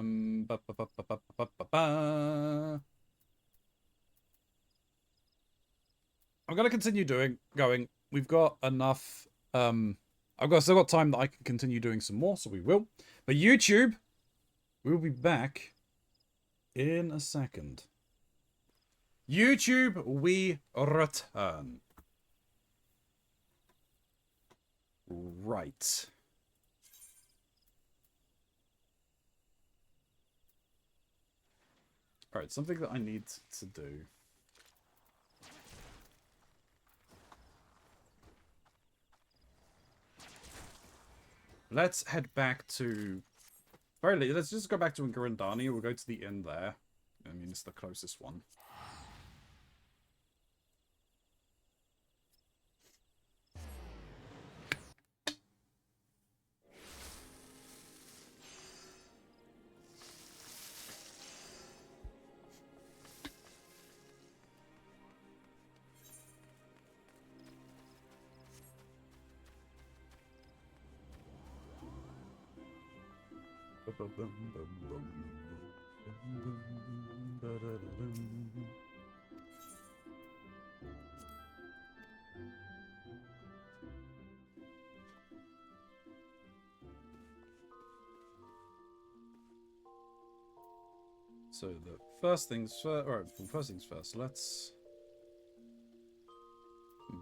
I'm gonna continue going. We've got enough. Still got time that I can continue doing some more, so we will. But YouTube, we will be back in a second. YouTube, we return. Right. Alright, something that I need to do. Let's head back to... let's just go back to Ngurindani. We'll go to the inn there. I mean, it's the closest one. So the first things first. Alright, first things first. Let's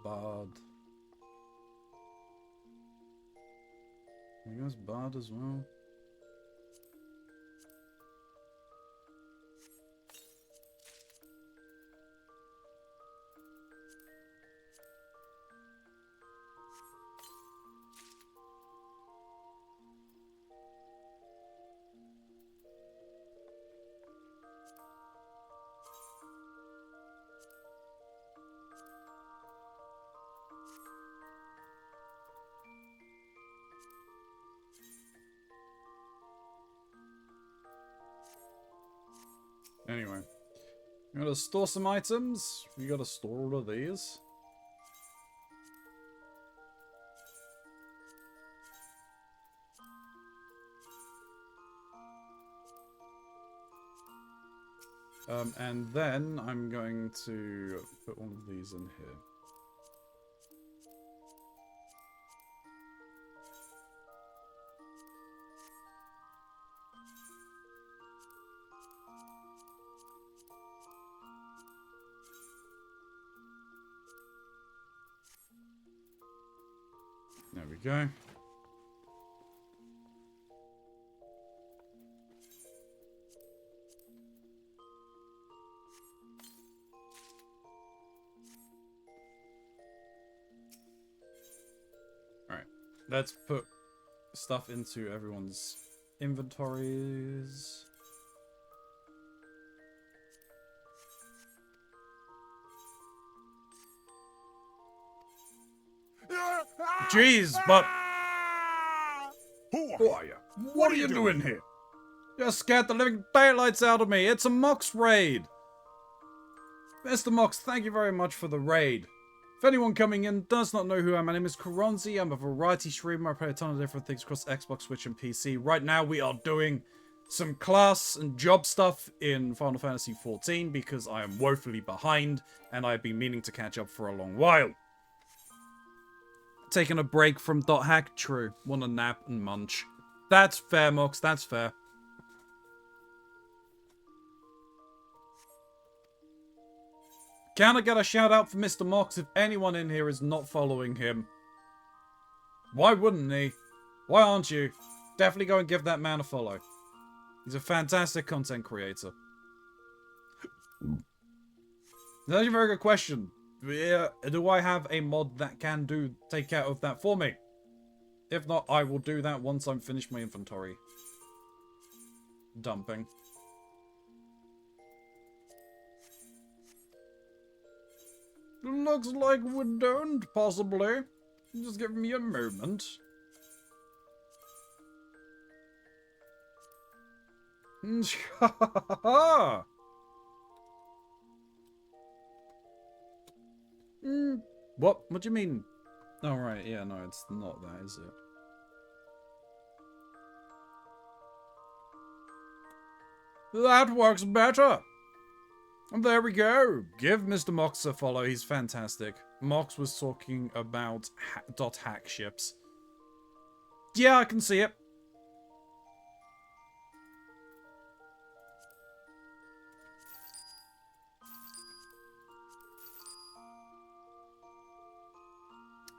Bard. You guys Bard as well. Anyway, we gotta store some items. We gotta store all of these. And then I'm going to put one of these in here. There we go. Alright, let's put stuff into everyone's inventories. Jeez, but... Who are you? What are you doing here? You scared the living daylights out of me. It's a Mox raid. Mr. Mox, thank you very much for the raid. If anyone coming in does not know who I am, my name is Keronzi. I'm a variety streamer. I play a ton of different things across Xbox, Switch, and PC. Right now, we are doing some class and job stuff in Final Fantasy XIV because I am woefully behind and I've been meaning to catch up for a long while. Taking a break from .hack, true. Want a nap and munch. That's fair, Mox. That's fair. Can I get a shout out for Mr. Mox if anyone in here is not following him? Why wouldn't he? Why aren't you? Definitely go and give that man a follow. He's a fantastic content creator. That's a very good question. Do I have a mod that can take care of that for me? If not, I will do that once I'm finished my inventory dumping. Looks like we don't, possibly. Just give me a moment. What? What do you mean? Oh, right, yeah, no, it's not that, is it? That works better! And there we go. Give Mr. Mox a follow. He's fantastic. Mox was talking about .hack ships. Yeah, I can see it.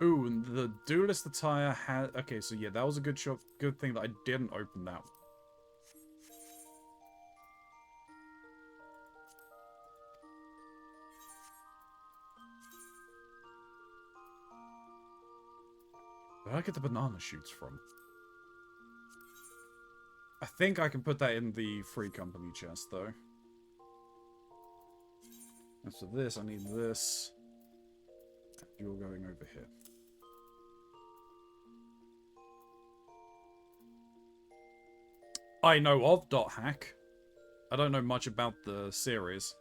Ooh, and the duelist attire had... Okay, so yeah, that was a good shot. Good thing that I didn't open that. Where did I get the banana shoots from? I think I can put that in the free company chest, though. And for this, I need this. You're going over here. I know of .hack. I don't know much about the series.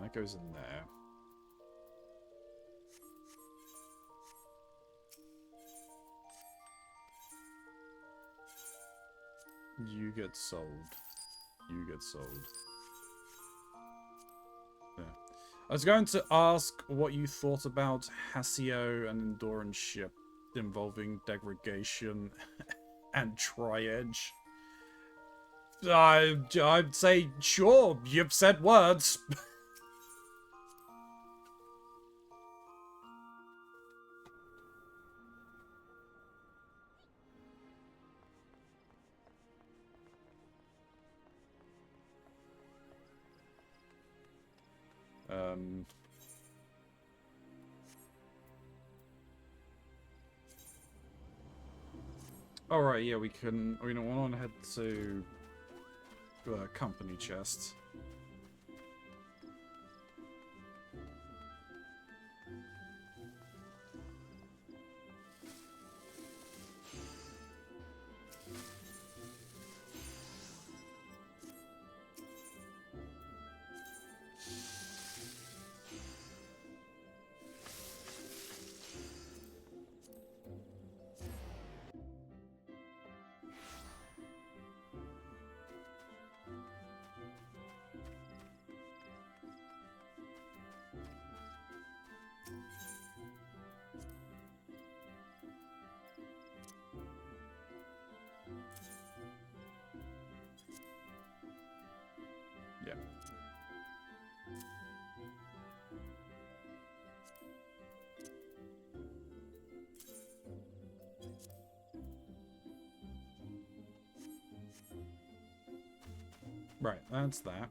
That goes in there. You get sold. You get sold. Yeah. I was going to ask what you thought about Hasio and Endurance ship involving degradation and tri-edge. I'd say, sure, you've said words. Alright, yeah, we want to head to company chest. Yeah. Right, that's that.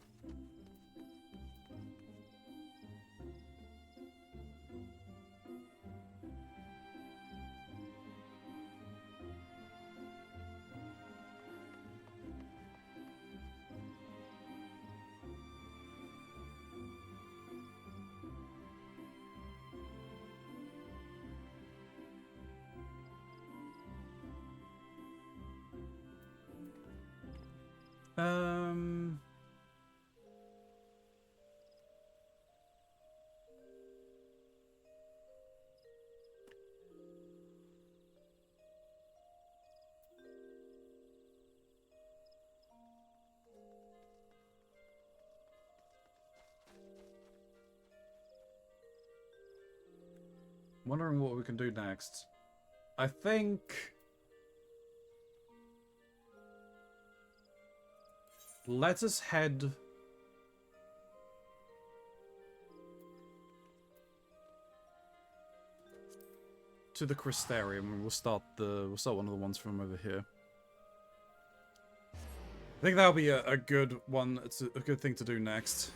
Um... Wondering what we can do next. I think... let us head... to the Crystarium, and we'll start one of the ones from over here. I think that'll be a good one. It's a good thing to do next.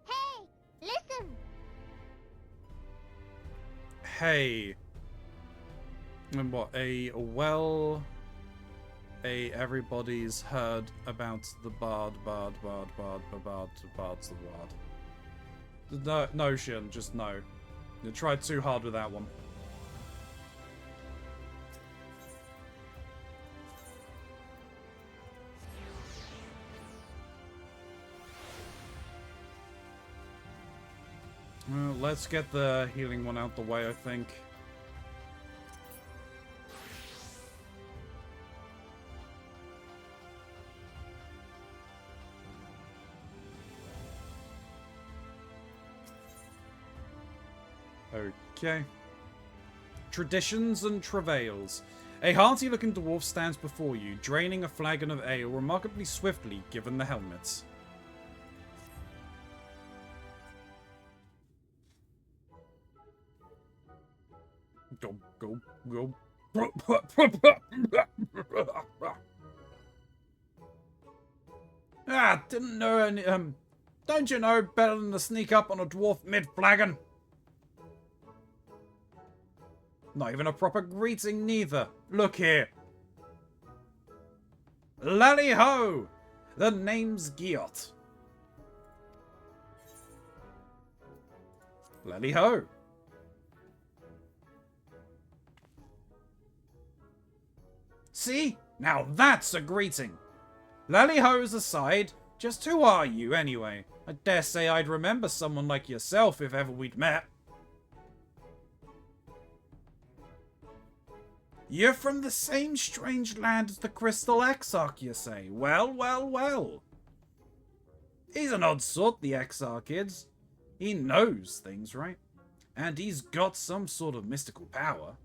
Hey, listen! Hey. And what? Everybody's heard about the bard's the bard. Notion, just no. You tried too hard with that one. Well, let's get the healing one out the way, I think. Okay. Traditions and travails. A hearty-looking dwarf stands before you, draining a flagon of ale remarkably swiftly, given the helmets. Go. Didn't know any, don't you know better than to sneak up on a dwarf mid-flagon? Not even a proper greeting, neither. Look here. Lally-ho! The name's Giot. Lally-ho. See? Now that's a greeting. Lally-ho's aside, just who are you, anyway? I dare say I'd remember someone like yourself if ever we'd met. You're from the same strange land as the Crystal Exarch, you say? Well. He's an odd sort, the Exarch is. He knows things, right? And he's got some sort of mystical power.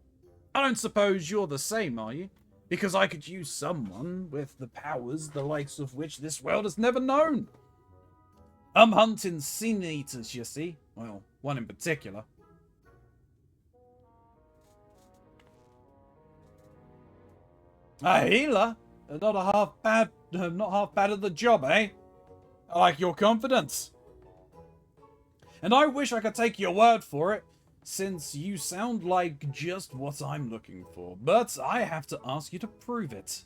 I don't suppose you're the same, are you? Because I could use someone with the powers the likes of which this world has never known. I'm hunting sin eaters, you see. Well, one in particular. A healer? Not half bad at the job, eh? I like your confidence. And I wish I could take your word for it, since you sound like just what I'm looking for. But I have to ask you to prove it.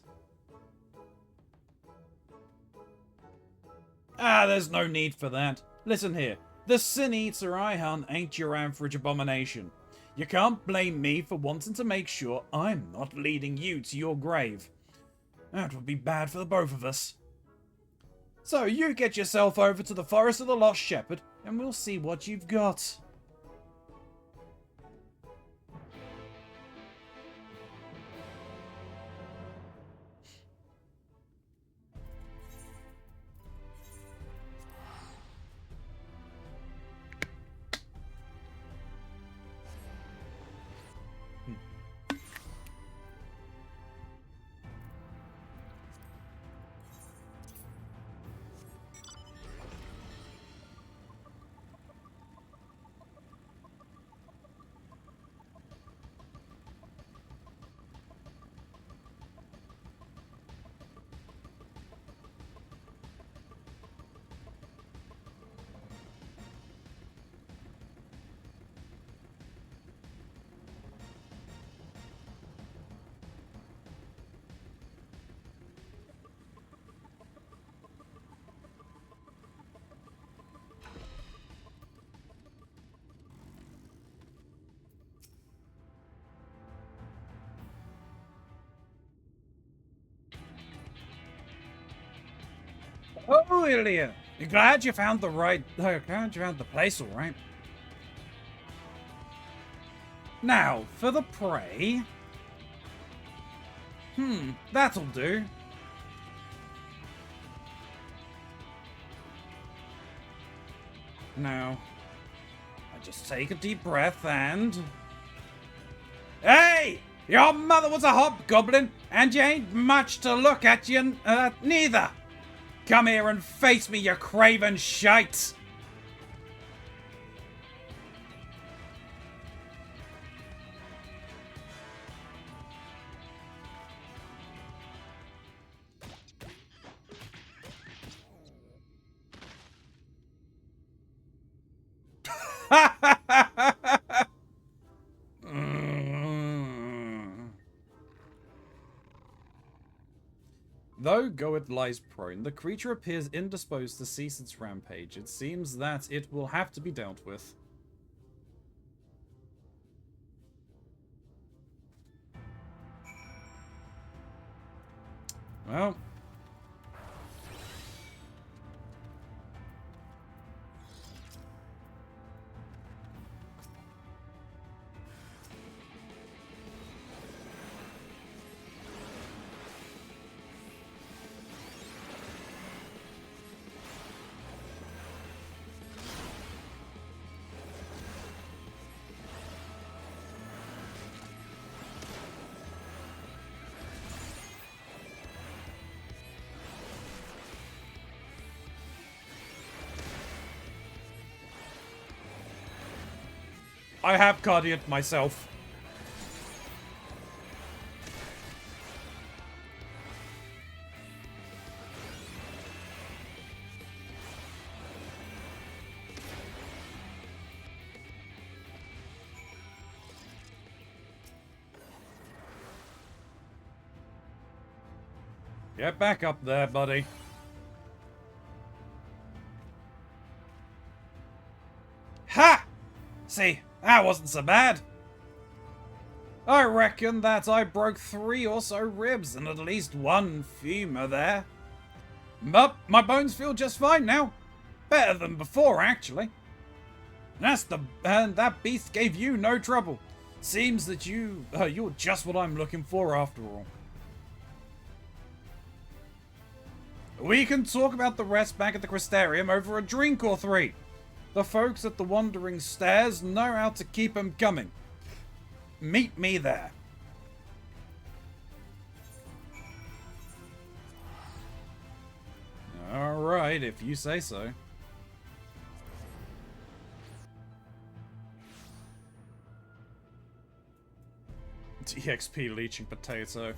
There's no need for that. Listen here. The Sin Eater I hunt ain't your average abomination. You can't blame me for wanting to make sure I'm not leading you to your grave. That would be bad for the both of us. So you get yourself over to the Forest of the Lost Shepherd, and we'll see what you've got. Oh, Ilya, you're glad you found the place all right. Now, for the prey. That'll do. Now, I just take a deep breath and... Hey! Your mother was a hobgoblin, and you ain't much to look at, you neither. Come here and face me, you craven shite! Though Goeth lies prone, the creature appears indisposed to cease its rampage. It seems that it will have to be dealt with. Well... I have cardied myself. Get back up there, buddy. Ha! See, that wasn't so bad. I reckon that I broke 3 or so ribs and at least 1 femur there. But my bones feel just fine now. Better than before, actually. And that beast gave you no trouble. Seems that you're just what I'm looking for after all. We can talk about the rest back at the Crystarium over a drink or 3. The folks at the Wandering Stairs know how to keep 'em coming. Meet me there. Alright, if you say so. EXP leeching potato.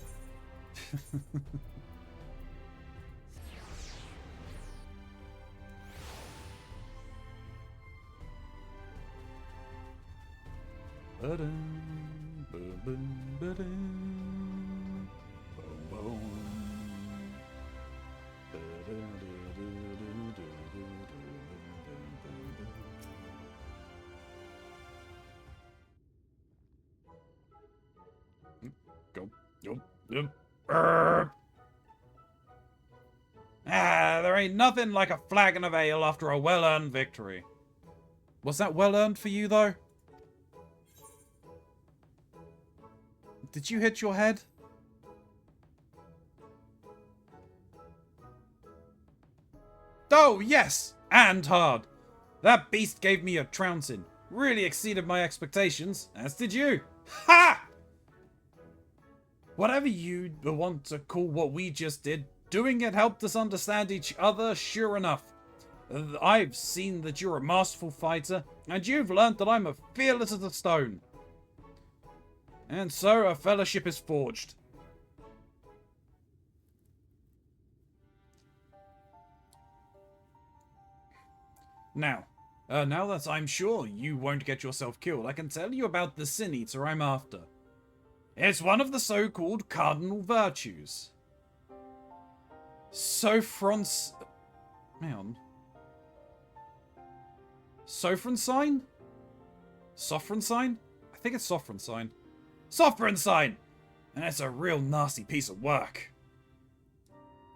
There ain't nothing like a flagon of ale after a well-earned victory. Was that well-earned for you, though? Did you hit your head? Oh, yes! And hard. That beast gave me a trouncing. Really exceeded my expectations, as did you. Ha! Whatever you want to call what we just did, doing it helped us understand each other, sure enough. I've seen that you're a masterful fighter, and you've learnt that I'm as fearless as a stone. And so a fellowship is forged. Now that I'm sure you won't get yourself killed, I can tell you about the Sin Eater I'm after. It's one of the so-called cardinal virtues. Man. Sophroncine? Sophroncine? I think it's Sophroncine. Sophroncine! And it's a real nasty piece of work.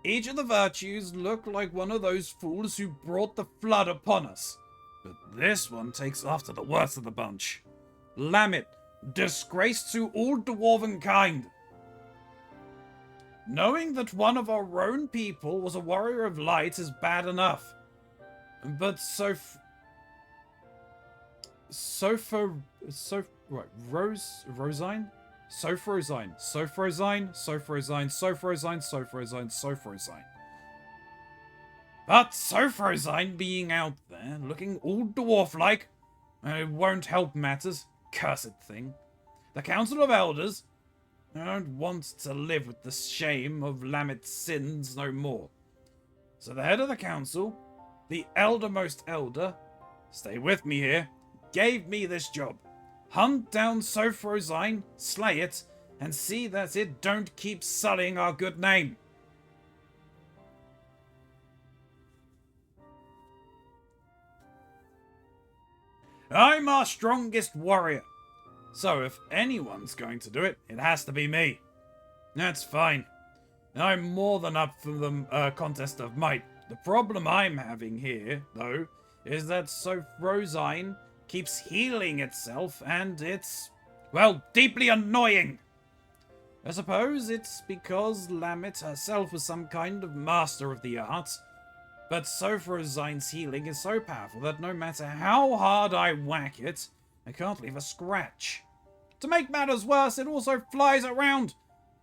Each of the virtues look like one of those fools who brought the flood upon us. But this one takes after the worst of the bunch. Lamet, disgrace to all dwarven kind. Knowing that one of our own people was a warrior of light is bad enough. But Rosine? Sophrosine. But Sophrosine being out there, looking all dwarf-like, it won't help matters. Cursed thing. The Council of Elders, I don't want to live with the shame of Lamet's sins no more. So the head of the council, the eldermost elder, stay with me here, gave me this job. Hunt down Sophrosine, slay it, and see that it don't keep sullying our good name. I'm our strongest warrior. So if anyone's going to do it, it has to be me. That's fine. I'm more than up for the contest of might. The problem I'm having here, though, is that Sophrosine keeps healing itself, and it's, well, deeply annoying. I suppose it's because Lamet herself was some kind of master of the art, but Sophrosine's healing is so powerful that no matter how hard I whack it, I can't leave a scratch. To make matters worse, it also flies around,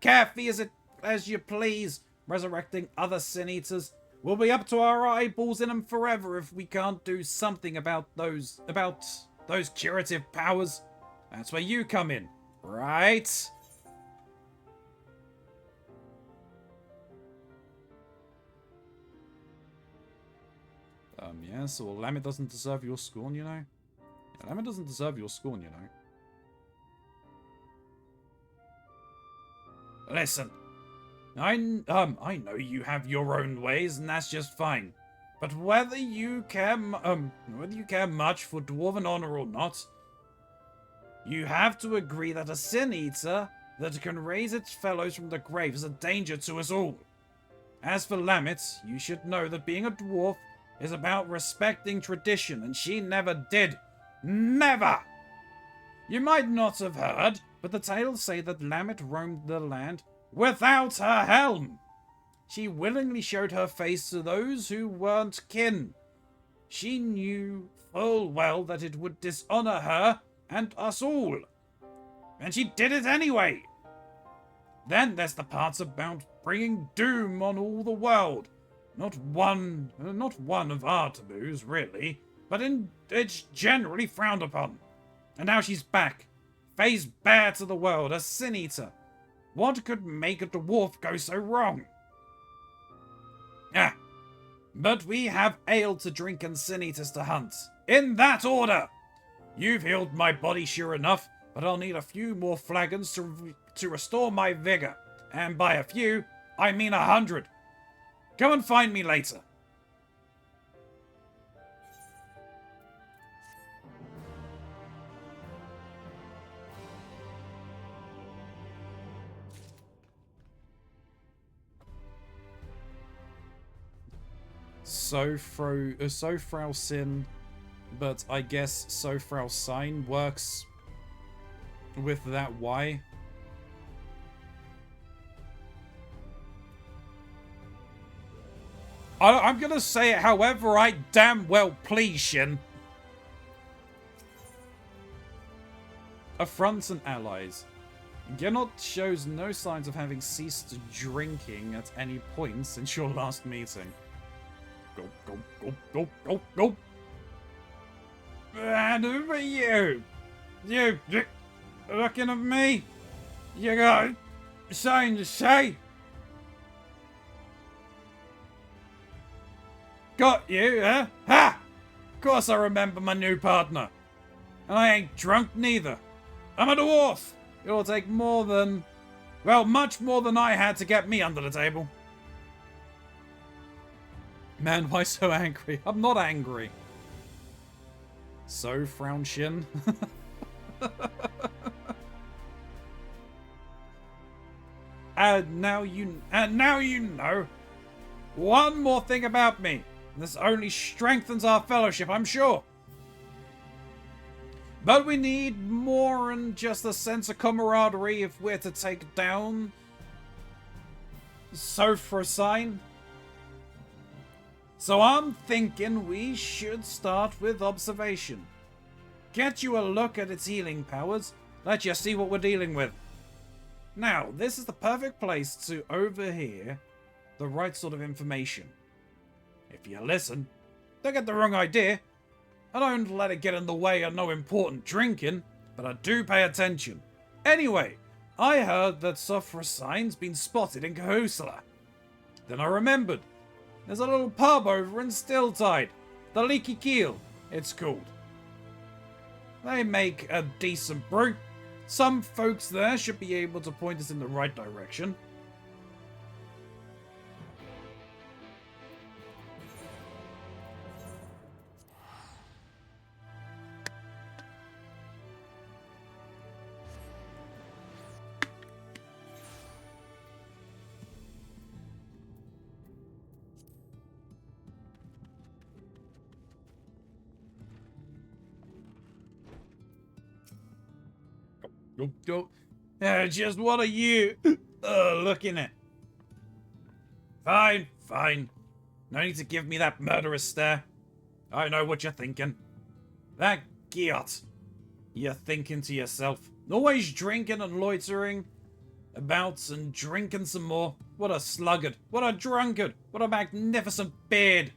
carefree as you please, resurrecting other sin eaters. We'll be up to our eyeballs in them forever if we can't do something about those curative powers. That's where you come in, right? Yes, well, Lamet doesn't deserve your scorn, you know? Yeah, Lamet doesn't deserve your scorn, you know? Listen, I know you have your own ways, and that's just fine. But whether you care much for dwarven honor or not, you have to agree that a sin eater that can raise its fellows from the grave is a danger to us all. As for Lamet, you should know that being a dwarf is about respecting tradition, and she never did. Never! You might not have heard, but the tales say that Lamet roamed the land without her helm. She willingly showed her face to those who weren't kin. She knew full well that it would dishonor her and us all. And she did it anyway. Then there's the parts about bringing doom on all the world. Not one of our taboos, really, but it's generally frowned upon. And now she's back, face bare to the world, a sin eater. What could make a dwarf go so wrong? Ah, but we have ale to drink and sin eaters to hunt. In that order! You've healed my body, sure enough, but I'll need a few more flagons to restore my vigor. And by a few, I mean 100. Come and find me later. Sophrosine, but I guess Sophrosine works with that Y. I'm gonna say it however I damn well please, Shin. Affronts and allies. Gennot shows no signs of having ceased drinking at any point since your last meeting. Go, go, go, go, go, go. And who are you? You looking at me? You got something to say? Got you, huh? Ha! Of course I remember my new partner. And I ain't drunk neither. I'm a dwarf. It'll take more than... well, much more than I had to get me under the table. Man, why so angry? I'm not angry. So, frown Shin. And now you know. one more thing about me. This only strengthens our fellowship, I'm sure. But we need more than just a sense of camaraderie if we're to take down Sophrosine. So I'm thinking we should start with observation. Get you a look at its healing powers, let you see what we're dealing with. Now, this is the perfect place to overhear the right sort of information. If you listen, don't get the wrong idea. I don't let it get in the way of no important drinking, but I do pay attention. Anyway, I heard that Sophrosine's been spotted in Cahusala. Then I remembered. There's a little pub over in Stilltide. The Leaky Keel, it's called. They make a decent brew. Some folks there should be able to point us in the right direction. Just what are you looking at? Fine, fine. No need to give me that murderous stare. I know what you're thinking. That Giot. You're thinking to yourself, always drinking and loitering about and drinking some more. What a sluggard. What a drunkard. What a magnificent beard.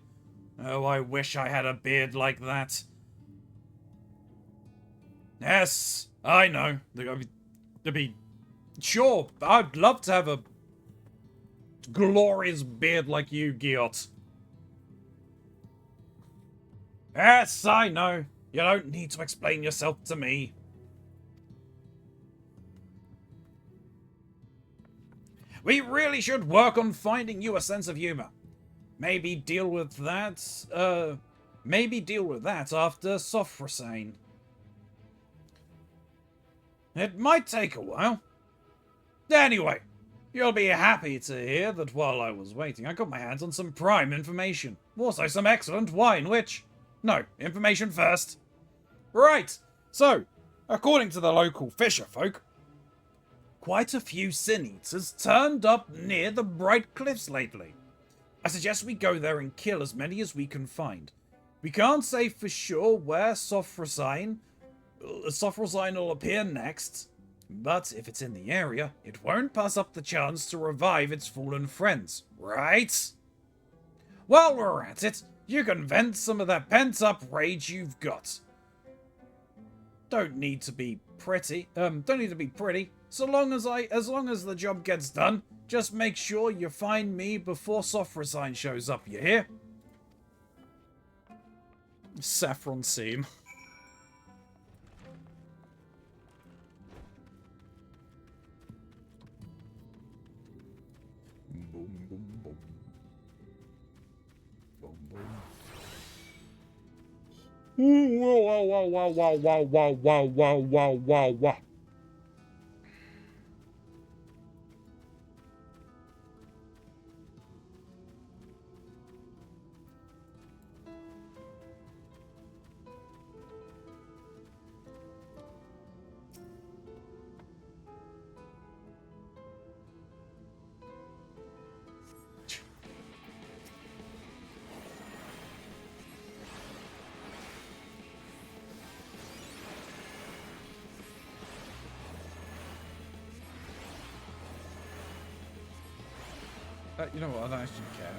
Oh, I wish I had a beard like that. Yes, I know. To be sure, I'd love to have a glorious beard like you, Giot. Yes, I know. You don't need to explain yourself to me. We really should work on finding you a sense of humor. Maybe deal with that after Sophrosine. It might take a while. Anyway, you'll be happy to hear that while I was waiting, I got my hands on some prime information. Also some excellent wine, which... No, information first. Right, so, according to the local fisher folk, quite a few sin eaters turned up near the Bright Cliffs lately. I suggest we go there and kill as many as we can find. We can't say for sure where Sophrosine will appear next, but if it's in the area, it won't pass up the chance to revive its fallen friends, right? While we're at it, you can vent some of that pent-up rage you've got. Don't need to be pretty. So long as the job gets done, just make sure you find me before Sophrosine shows up, you hear? Saffron seam. Boom, boom, boom. Boom, boom. Wow, wow, wow, wow, wow, wow, wow, wow, wow, wow, wow. You know what? I don't actually care.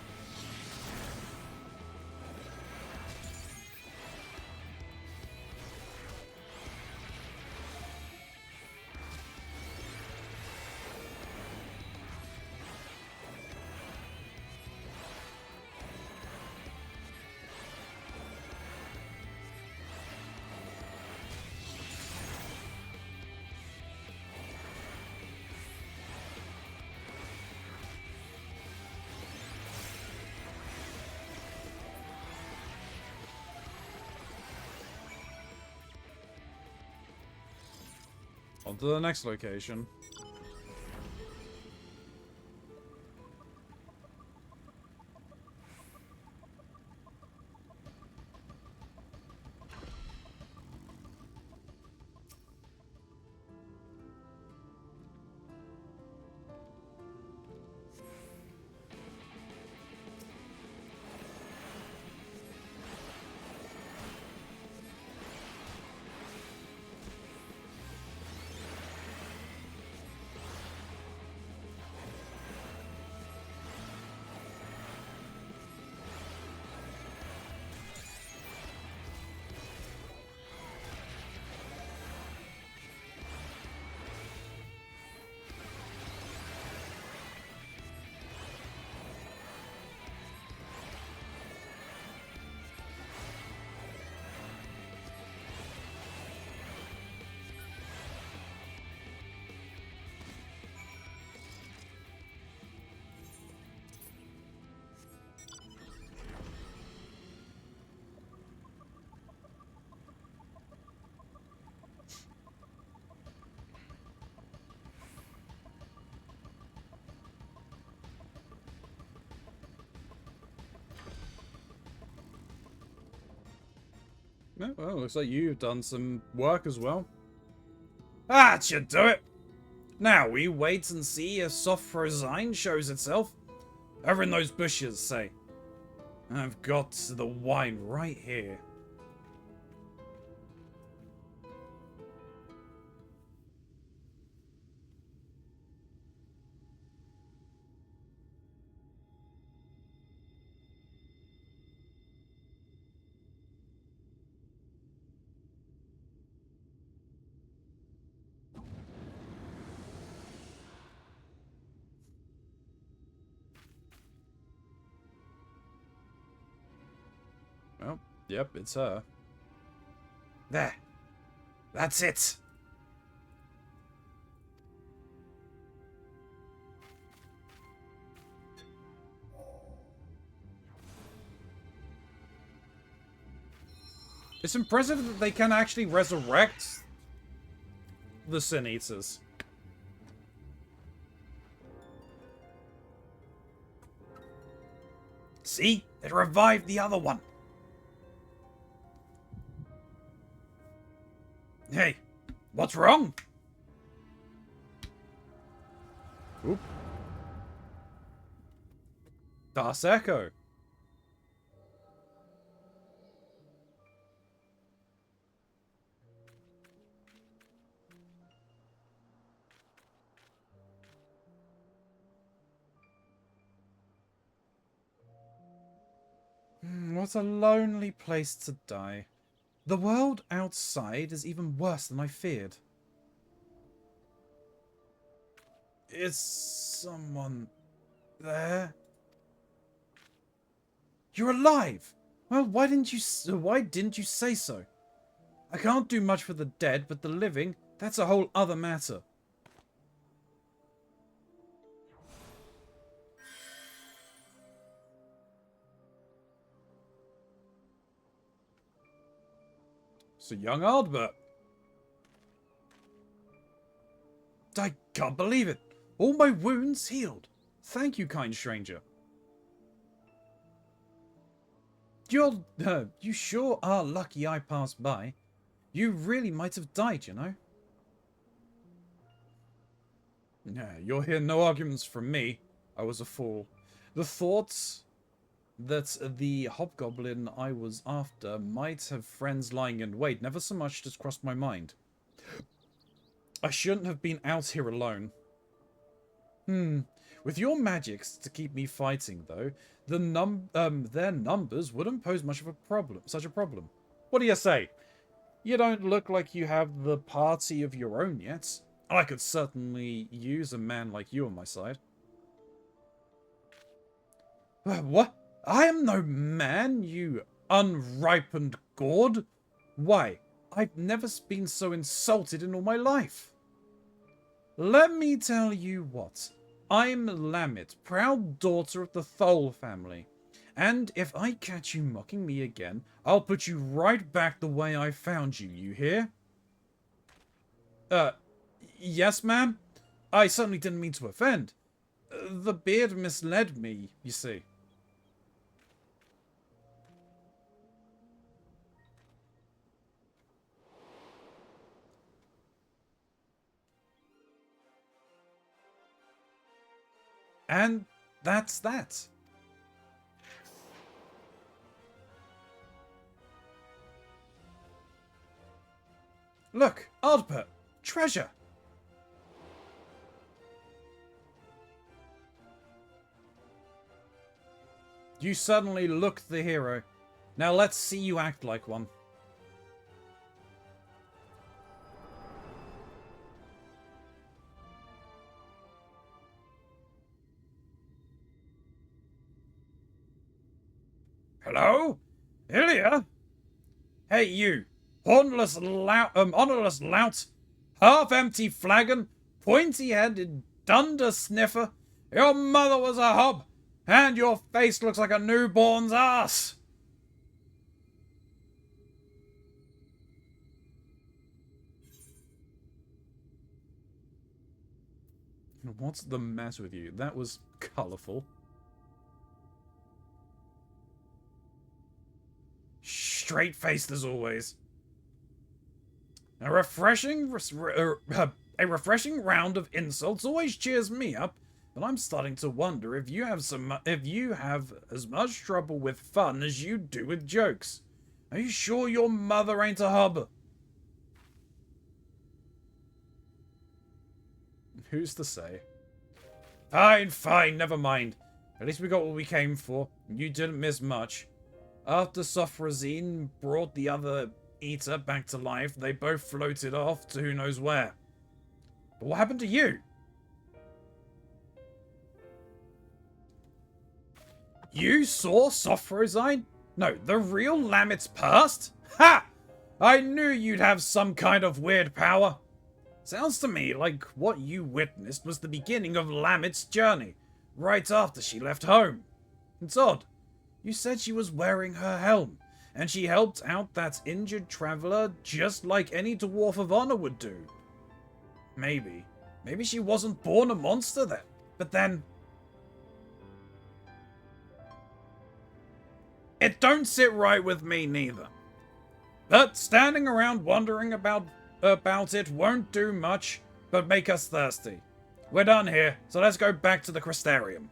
On to the next location. Yeah, well, looks like you've done some work as well. That should do it. Now we wait and see if Sophrosine shows itself. Over in those bushes, say. I've got the wine right here. Well, yep, it's her. There. That's it. It's impressive that they can actually resurrect the Sin Eaters. See? It revived the other one. Hey, what's wrong? Oop. Das Echo. What a lonely place to die. The world outside is even worse than I feared. Is someone there? You're alive! Well, why didn't you say so? I can't do much for the dead, but the living, that's a whole other matter. So young Ardbert. I can't believe it. All my wounds healed. Thank you, kind stranger. You sure are lucky I passed by. You really might have died, you know. Yeah, you'll hear no arguments from me. I was a fool. The thoughts that the hobgoblin I was after might have friends lying in wait never so much just crossed my mind. I shouldn't have been out here alone. With your magics to keep me fighting, though, their numbers wouldn't pose much of a problem. What do you say? You don't look like you have the party of your own yet. I could certainly use a man like you on my side. What? I am no man, you unripened gourd. Why, I've never been so insulted in all my life. Let me tell you what. I'm Lamit, proud daughter of the Thole family. And if I catch you mocking me again, I'll put you right back the way I found you, you hear? Yes, ma'am? I certainly didn't mean to offend. The beard misled me, you see. And that's that. Look, Ardbert, treasure. You suddenly look the hero. Now let's see you act like one. Hello? Ilya? Hey, you. Honorless lout. Half-empty flagon. Pointy-headed dunder sniffer. Your mother was a hob. And your face looks like a newborn's ass. What's the matter with you? That was colourful. Shh. straight-faced as always. A refreshing round of insults always cheers me up, but I'm starting to wonder if you have as much trouble with fun as you do with jokes. Are you sure your mother ain't a hub? Who's to say? Fine, fine, never mind. At least we got what we came for. You didn't miss much. After Sophrazine brought the other eater back to life, they both floated off to who knows where. But what happened to you? You saw Sophrazine? No, the real Lamet's past? Ha! I knew you'd have some kind of weird power. Sounds to me like what you witnessed was the beginning of Lamet's journey, right after she left home. It's odd. You said she was wearing her helm, and she helped out that injured traveler just like any dwarf of honor would do. Maybe she wasn't born a monster then, but then... It don't sit right with me neither. But standing around wondering about it won't do much but make us thirsty. We're done here, so let's go back to the Crystarium.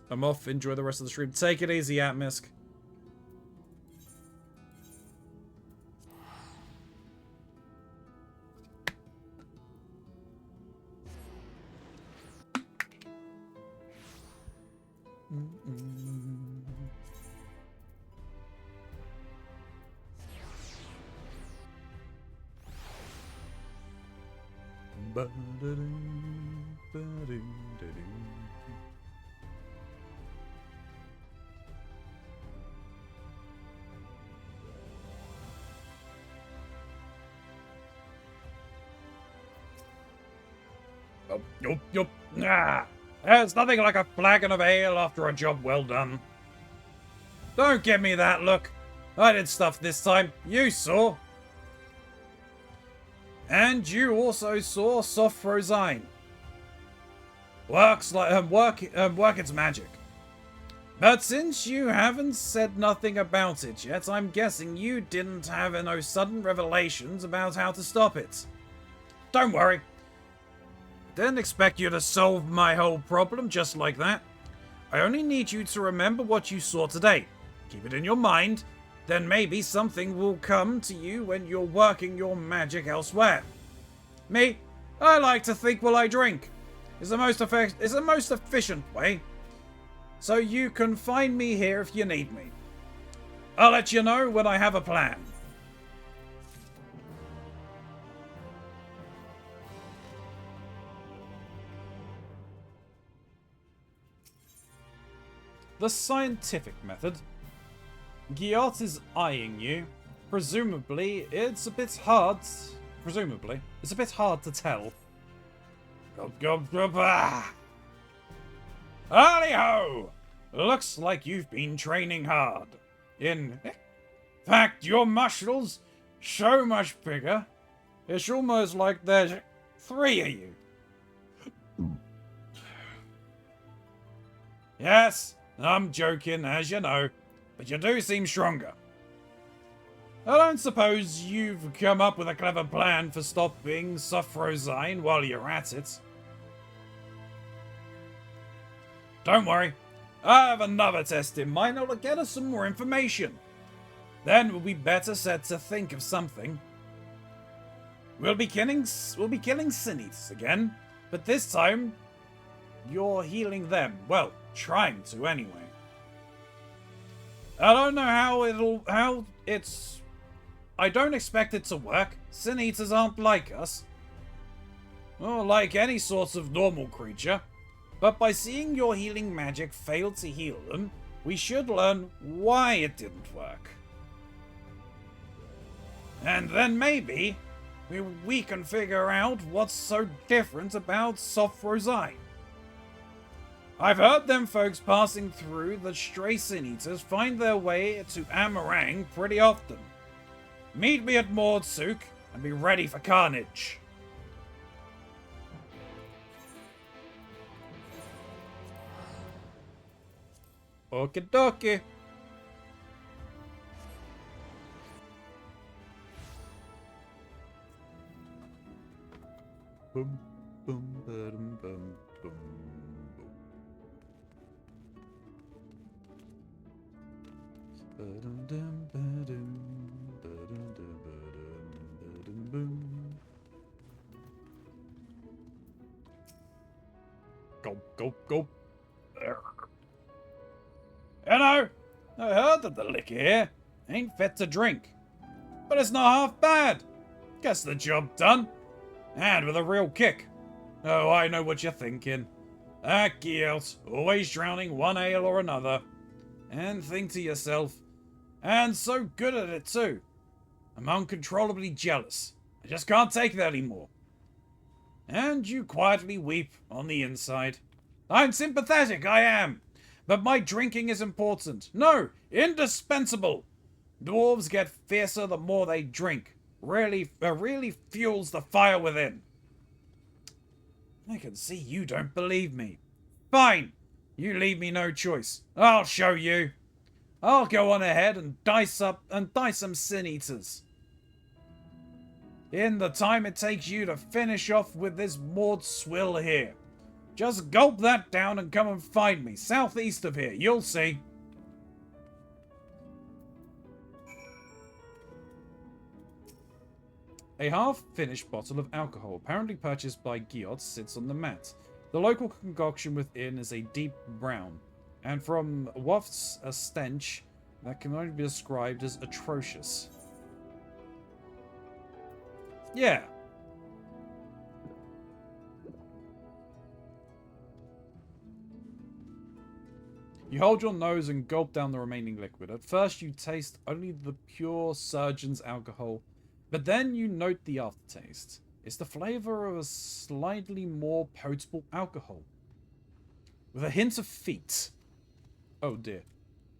I'm off. Enjoy the rest of the stream. Take it easy, Atmisk. Yup. There's nothing like a flagon of ale after a job well done. Don't give me that look. I did stuff this time. You saw. And you also saw Sophrazine. Work its magic. But since you haven't said nothing about it yet, I'm guessing you didn't have no sudden revelations about how to stop it. Don't worry. Didn't expect you to solve my whole problem just like that. I only need you to remember what you saw today. Keep it in your mind. Then maybe something will come to you when you're working your magic elsewhere. Me, I like to think while I drink. It's the most efficient way. So you can find me here if you need me. I'll let you know when I have a plan. The scientific method. Giot is eyeing you. Presumably, it's a bit hard to tell. Hally-ho! Looks like you've been training hard. In fact, your muscles so much bigger. It's almost like there's 3 of you. Yes, I'm joking, as you know, but you do seem stronger. I don't suppose you've come up with a clever plan for stopping Sophrazine while you're at it. Don't worry, I have another test in mind that'll get us some more information. Then we'll be better set to think of something. We'll be killing Sin-Eaters again, but this time you're healing them. Well, trying to anyway. I don't know I don't expect it to work. Sin-Eaters aren't like us. Or like any sort of normal creature. But by seeing your healing magic fail to heal them, we should learn why it didn't work. And then maybe we can figure out what's so different about Sophrazine. I've heard them folks passing through the stray Sin-Eaters find their way to Amarang pretty often. Meet me at Mordsuk and be ready for carnage. Okie dokie. Boom, boom, ba-dum, boom, boom, boom. Ba-dum, dum, ba-dum, ba-dum, dum, ba-dum, ba-dum, boom. Gulp, gulp, gulp. Hello! I heard that the liquor here ain't fit to drink. But it's not half bad. Gets the job done. And with a real kick. Oh, I know what you're thinking. That Gielt, always drowning one ale or another. And think to yourself, and so good at it too. I'm uncontrollably jealous. I just can't take it anymore. And you quietly weep on the inside. I'm sympathetic, I am. But my drinking is important. No, indispensable. Dwarves get fiercer the more they drink. Really fuels the fire within. I can see you don't believe me. Fine. You leave me no choice. I'll show you. I'll go on ahead and dice some sin eaters. In the time it takes you to finish off with this Maud swill here. Just gulp that down and come and find me, southeast of here. You'll see. A half-finished bottle of alcohol, apparently purchased by Giot, sits on the mat. The local concoction within is a deep brown, and from wafts a stench that can only be described as atrocious. Yeah. You hold your nose and gulp down the remaining liquid. At first you taste only the pure surgeon's alcohol, but then you note the aftertaste. It's the flavor of a slightly more potable alcohol, with a hint of feet. Oh dear.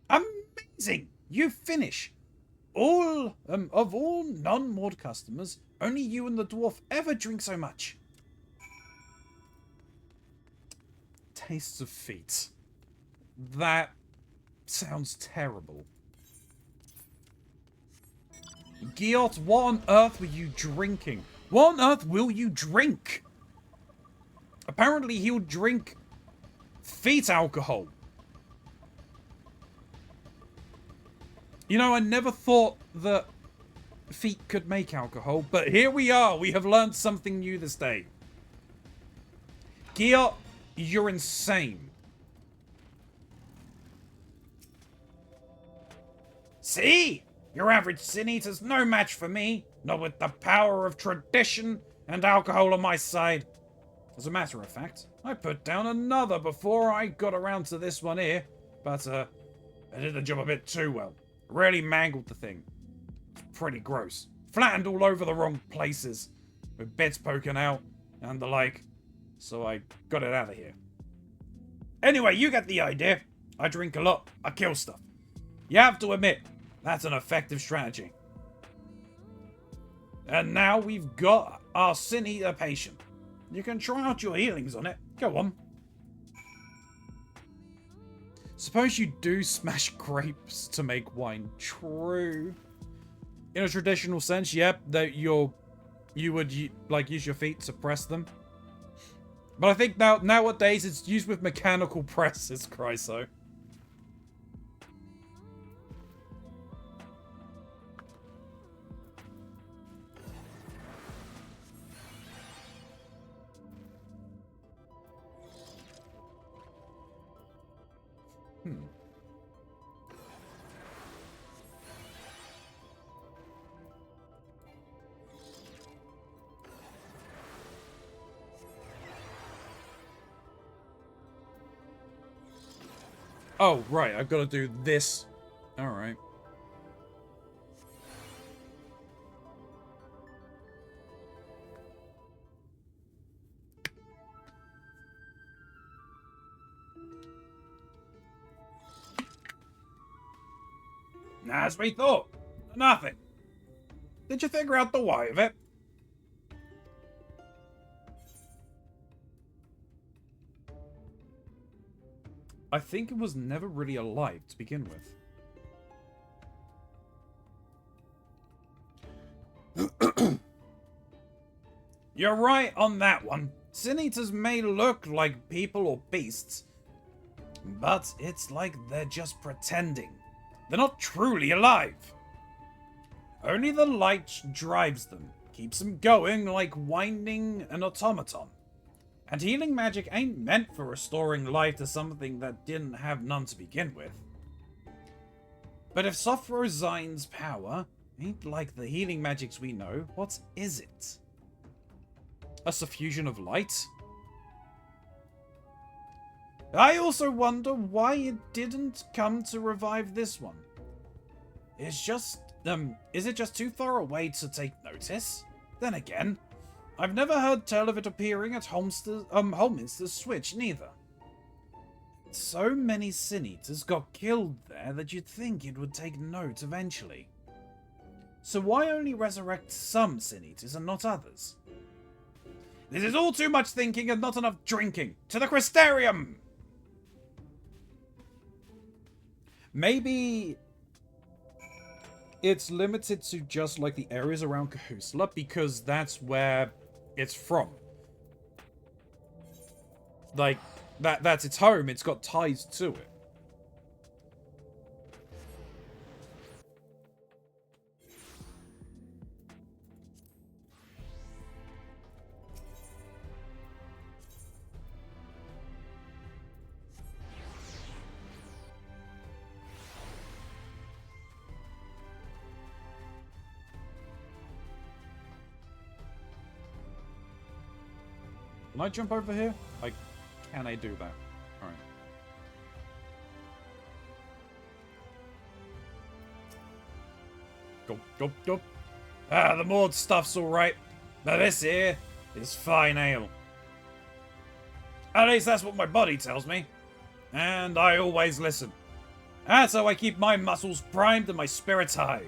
Amazing! You finish! Of all non-Maud customers, only you and the dwarf ever drink so much. Tastes of feet. That sounds terrible. Giot, what on earth were you drinking? What on earth will you drink? Apparently he'll drink feet alcohol. You know, I never thought that feet could make alcohol, but here we are. We have learned something new this day. Giot, you're insane. See? Your average sin eater's no match for me, not with the power of tradition and alcohol on my side. As a matter of fact, I put down another before I got around to this one here, but I did the job a bit too well. Really mangled the thing. It's pretty gross. Flattened all over the wrong places, with bits poking out and the like, so I got it out of here. Anyway, you get the idea. I drink a lot, I kill stuff. You have to admit, that's an effective strategy. And now we've got our sin eater patient. You can try out your healings on it. Go on. Suppose you do smash grapes to make wine. True. In a traditional sense, yep, that you would like use your feet to press them. But I think nowadays it's used with mechanical presses, Chryso. Oh, right, I've got to do this. Alright. As we thought. Nothing. Did you figure out the why of it? I think it was never really alive to begin with. You're right on that one. Sin Eaters may look like people or beasts, but it's like they're just pretending. They're not truly alive. Only the light drives them, keeps them going like winding an automaton. And healing magic ain't meant for restoring life to something that didn't have none to begin with. But if Sophrosine's power ain't like the healing magics we know, what is it? A suffusion of light? I also wonder why it didn't come to revive this one. Is it just too far away to take notice? Then again, I've never heard tell of it appearing at Holminster's Switch, neither. So many Sin Eaters got killed there that you'd think it would take note eventually. So why only resurrect some Sin Eaters and not others? This is all too much thinking and not enough drinking. To the Crystarium! Maybe it's limited to just like the areas around Kahusla because that's where it's from. Like, that's its home. It's got ties to it. Can I jump over here? Can I do that? Alright. Go, go, go. Ah, the moored stuff's alright. But this here is fine ale. At least that's what my body tells me. And I always listen. That's how I keep my muscles primed and my spirits high.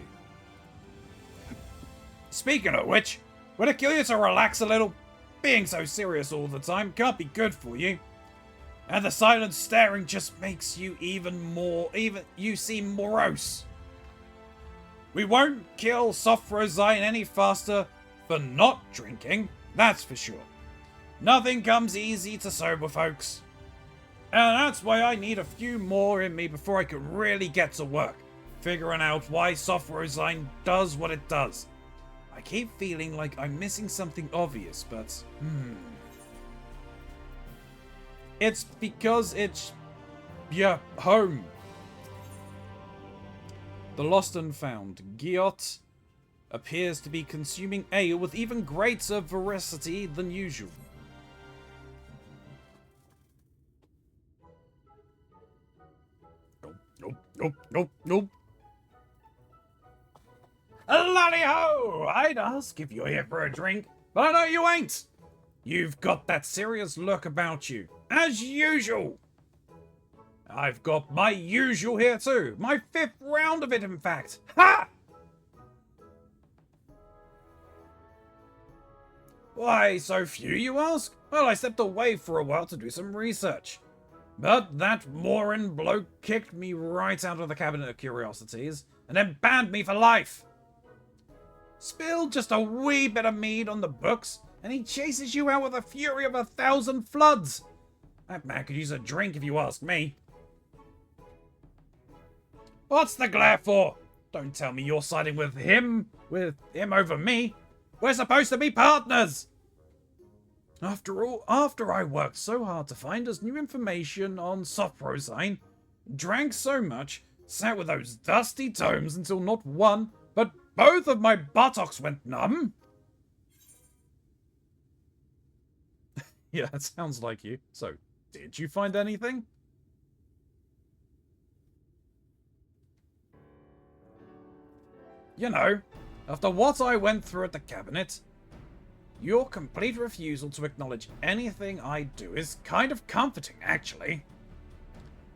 Speaking of which, would it kill you to relax a little? Being so serious all the time can't be good for you. And the silent staring just makes you you seem morose. We won't kill Sophrosine any faster for not drinking, that's for sure. Nothing comes easy to sober folks. And that's why I need a few more in me before I can really get to work, figuring out why Sophrosine does what it does. I keep feeling like I'm missing something obvious, but it's because it's your home. The lost and found. Giot appears to be consuming ale with even greater voracity than usual. Nope. Lally-ho! I'd ask if you're here for a drink, but I know you ain't. You've got that serious look about you, as usual. I've got my usual here too. My 5th round of it, in fact. Ha! Why so few, you ask? Well, I stepped away for a while to do some research. But that Morin bloke kicked me right out of the Cabinet of Curiosities, and then banned me for life. Spilled just a wee bit of mead on the books, and he chases you out with the fury of 1,000 floods. That man could use a drink if you ask me. What's the glare for? Don't tell me you're siding with him over me. We're supposed to be partners. After all, after I worked so hard to find us new information on Sophrosine, drank so much, sat with those dusty tomes until not one, but both of my buttocks went numb. Yeah, that sounds like you. So, did you find anything? You know, after what I went through at the cabinet, your complete refusal to acknowledge anything I do is kind of comforting, actually.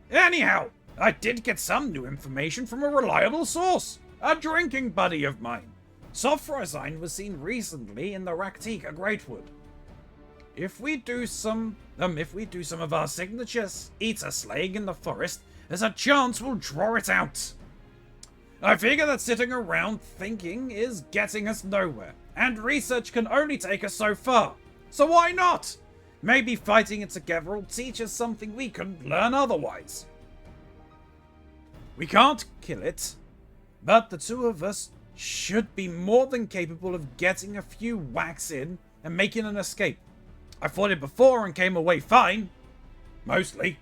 Anyhow, I did get some new information from a reliable source. A drinking buddy of mine. Sophrosine was seen recently in the Raktika Greatwood. If we do some of our signatures eater slaying in the forest, there's a chance we'll draw it out. I figure that sitting around thinking is getting us nowhere, and research can only take us so far. So why not? Maybe fighting it together will teach us something we couldn't learn otherwise. We can't kill it, but the two of us should be more than capable of getting a few whacks in and making an escape. I fought it before and came away fine. Mostly.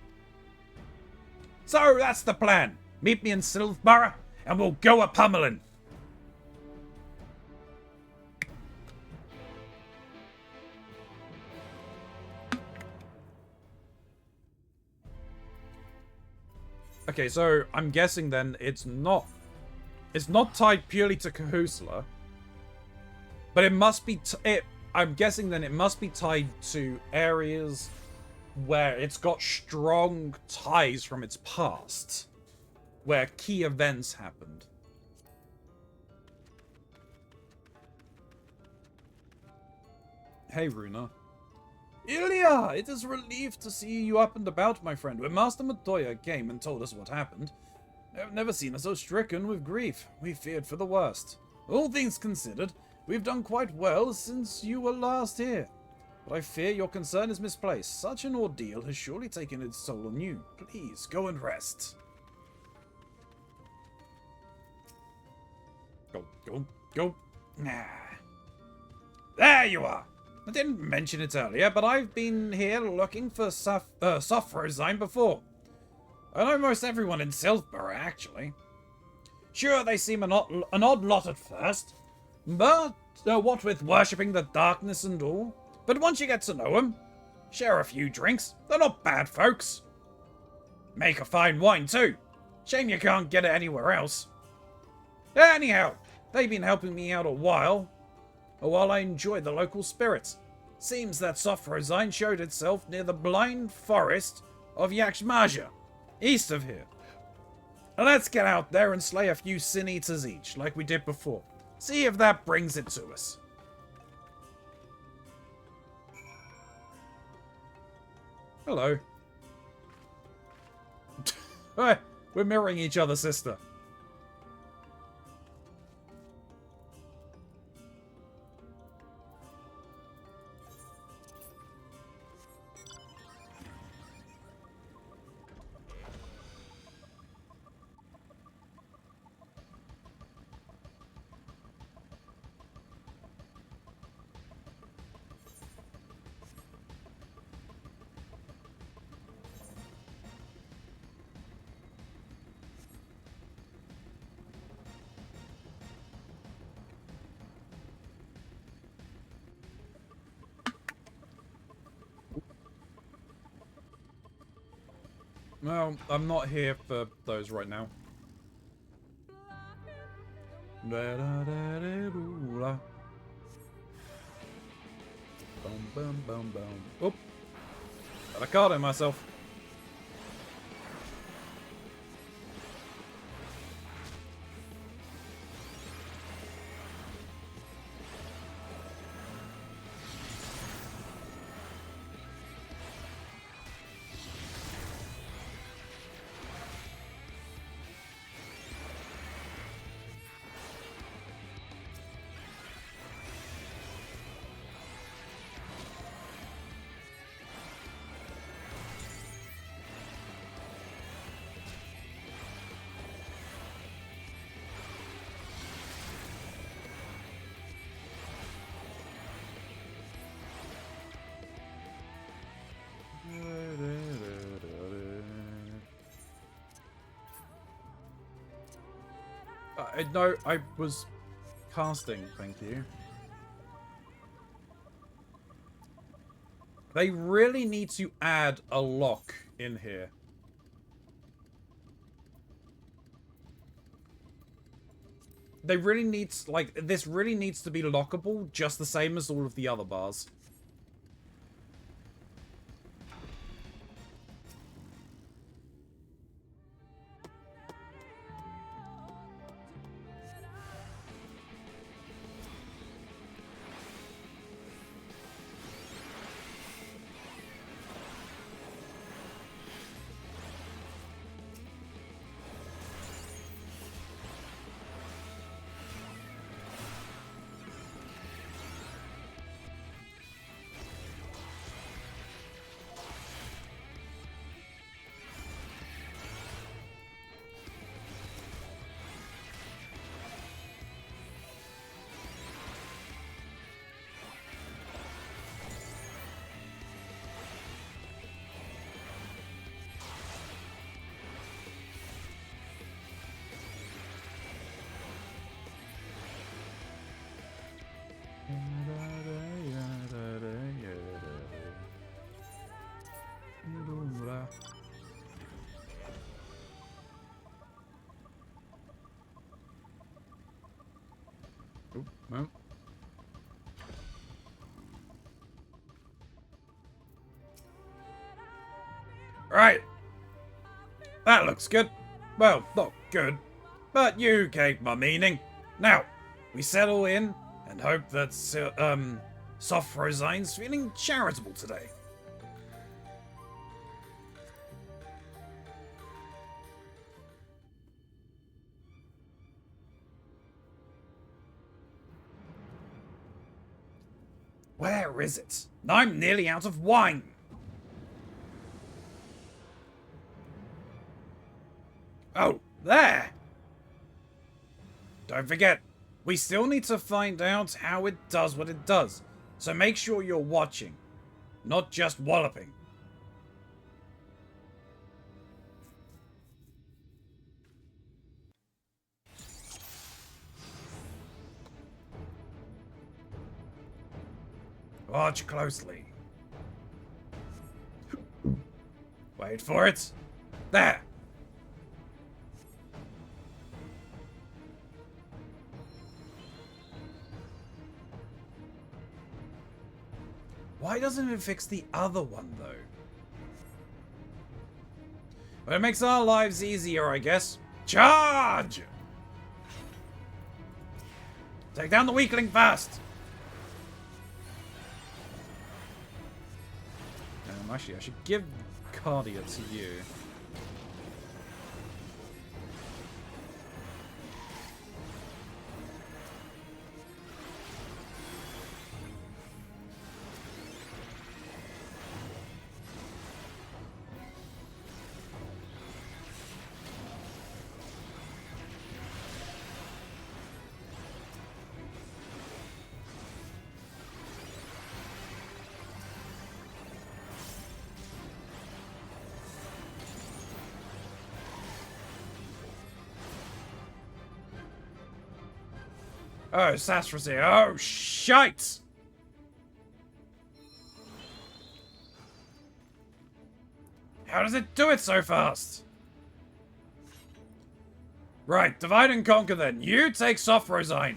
So that's the plan. Meet me in Silvborough and we'll go a pummeling. Okay, so I'm guessing then it's not tied purely to Kahusla, but it must be I'm guessing then it must be tied to areas where it's got strong ties from its past, where key events happened. Hey, Runa. Ilya, it is a relief to see you up and about, my friend. When Master Madoya came and told us what happened, I've never seen us so stricken with grief. We feared for the worst. All things considered, we've done quite well since you were last here. But I fear your concern is misplaced. Such an ordeal has surely taken its toll on you. Please, go and rest. Go. Nah. There you are. I didn't mention it earlier, but I've been here looking for Sophrosine before. I know most everyone in Silvborough, actually. Sure, they seem an odd lot at first, but what with worshipping the darkness and all. But once you get to know them, share a few drinks, they're not bad folks. Make a fine wine too. Shame you can't get it anywhere else. Anyhow, they've been helping me out a while I enjoy the local spirit. Seems that Sophrosine showed itself near the blind forest of Yakshmaja, east of here. Let's get out there and slay a few sin eaters each, like we did before. See if that brings it to us. Hello. We're mirroring each other, sister. Well, I'm not here for those right now. Oop. Got a card in myself. No, I was casting, thank you. They really need to add a lock in here. They really need, like, this really needs to be lockable, just the same as all of the other bars. Oh, well. Right. That looks good. Well, not good, but you gave my meaning. Now, we settle in and hope that, Soft Rosine's feeling charitable today. Where is it? I'm nearly out of wine. Oh, there! Don't forget, we still need to find out how it does what it does. So make sure you're watching, not just walloping. Watch closely. Wait for it. There! Why doesn't it fix the other one, though? Well, it makes our lives easier, I guess. Charge! Take down the weakling fast! Actually, I should give Cardia to you. Oh, Sassracy. Oh, shite! How does it do it so fast? Right, divide and conquer then. You take Soft Rosine.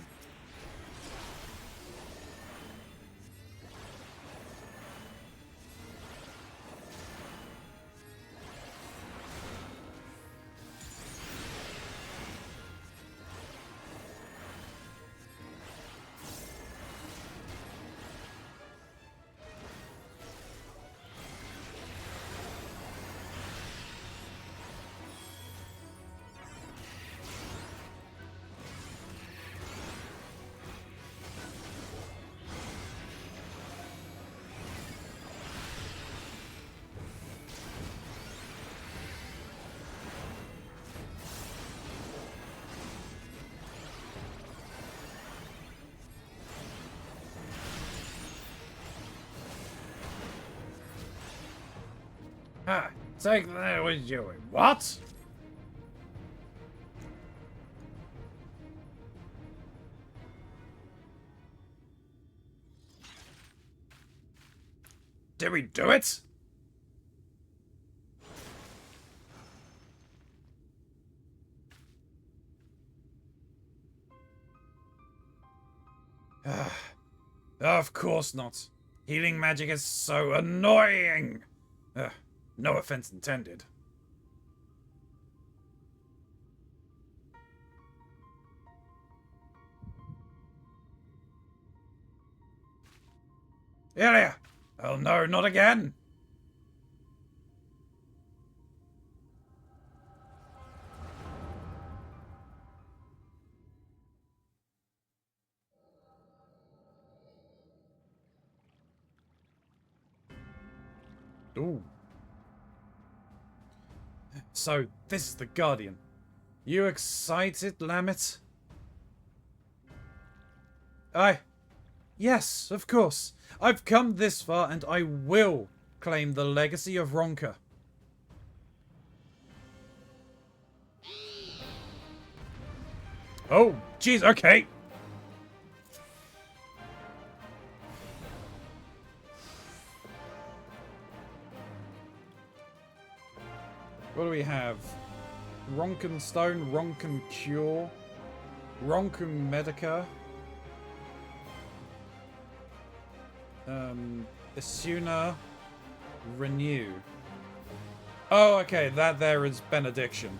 Ah, take that with you. What? Did we do it? Of course not. Healing magic is so annoying. No offense intended. Ilya! Oh no, not again! Ooh. So, this is the Guardian. You excited, Lammet? Yes, of course. I've come this far and I will claim the legacy of Ronka. Oh, jeez, okay. What do we have? Ronken Stone, Ronken Cure, Ronken Medica, Isuna renew. Oh, okay, that there is benediction.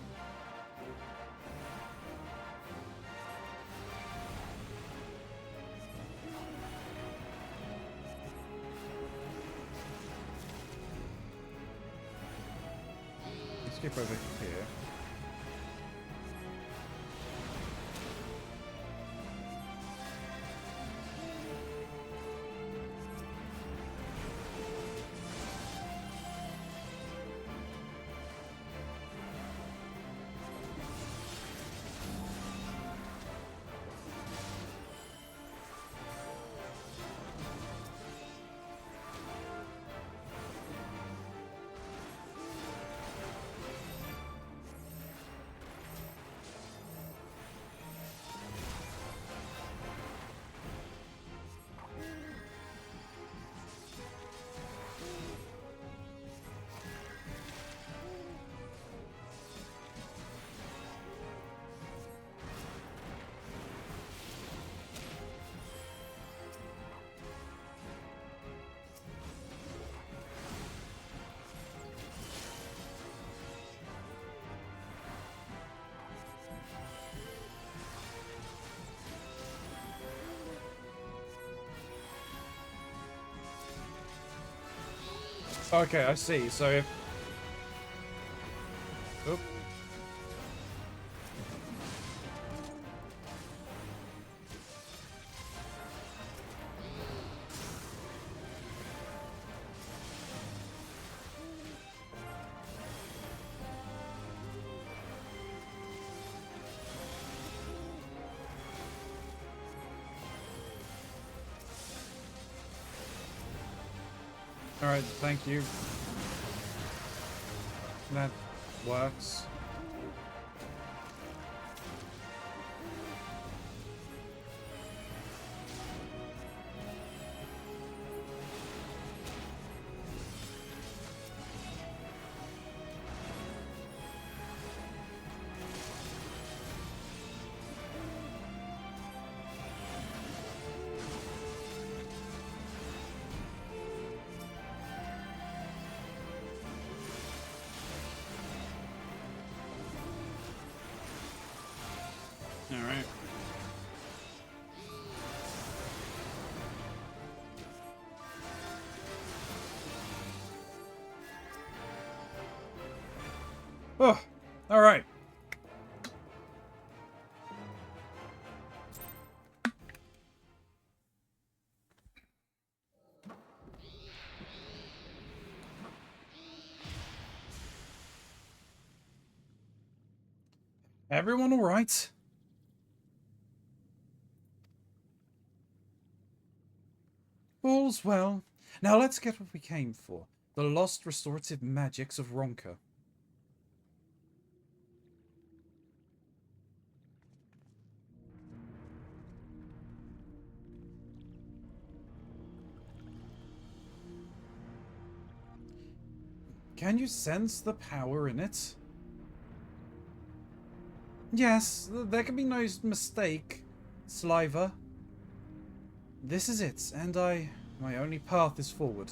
Let's skip over here. Okay, I see. So if... Oop. Alright, thank you. That works. Alright. Oh, alright. Everyone alright? All's well. Now let's get what we came for. The lost restorative magics of Ronka. Can you sense the power in it? Yes, there can be no mistake, Sliver. This is it, and my only path is forward.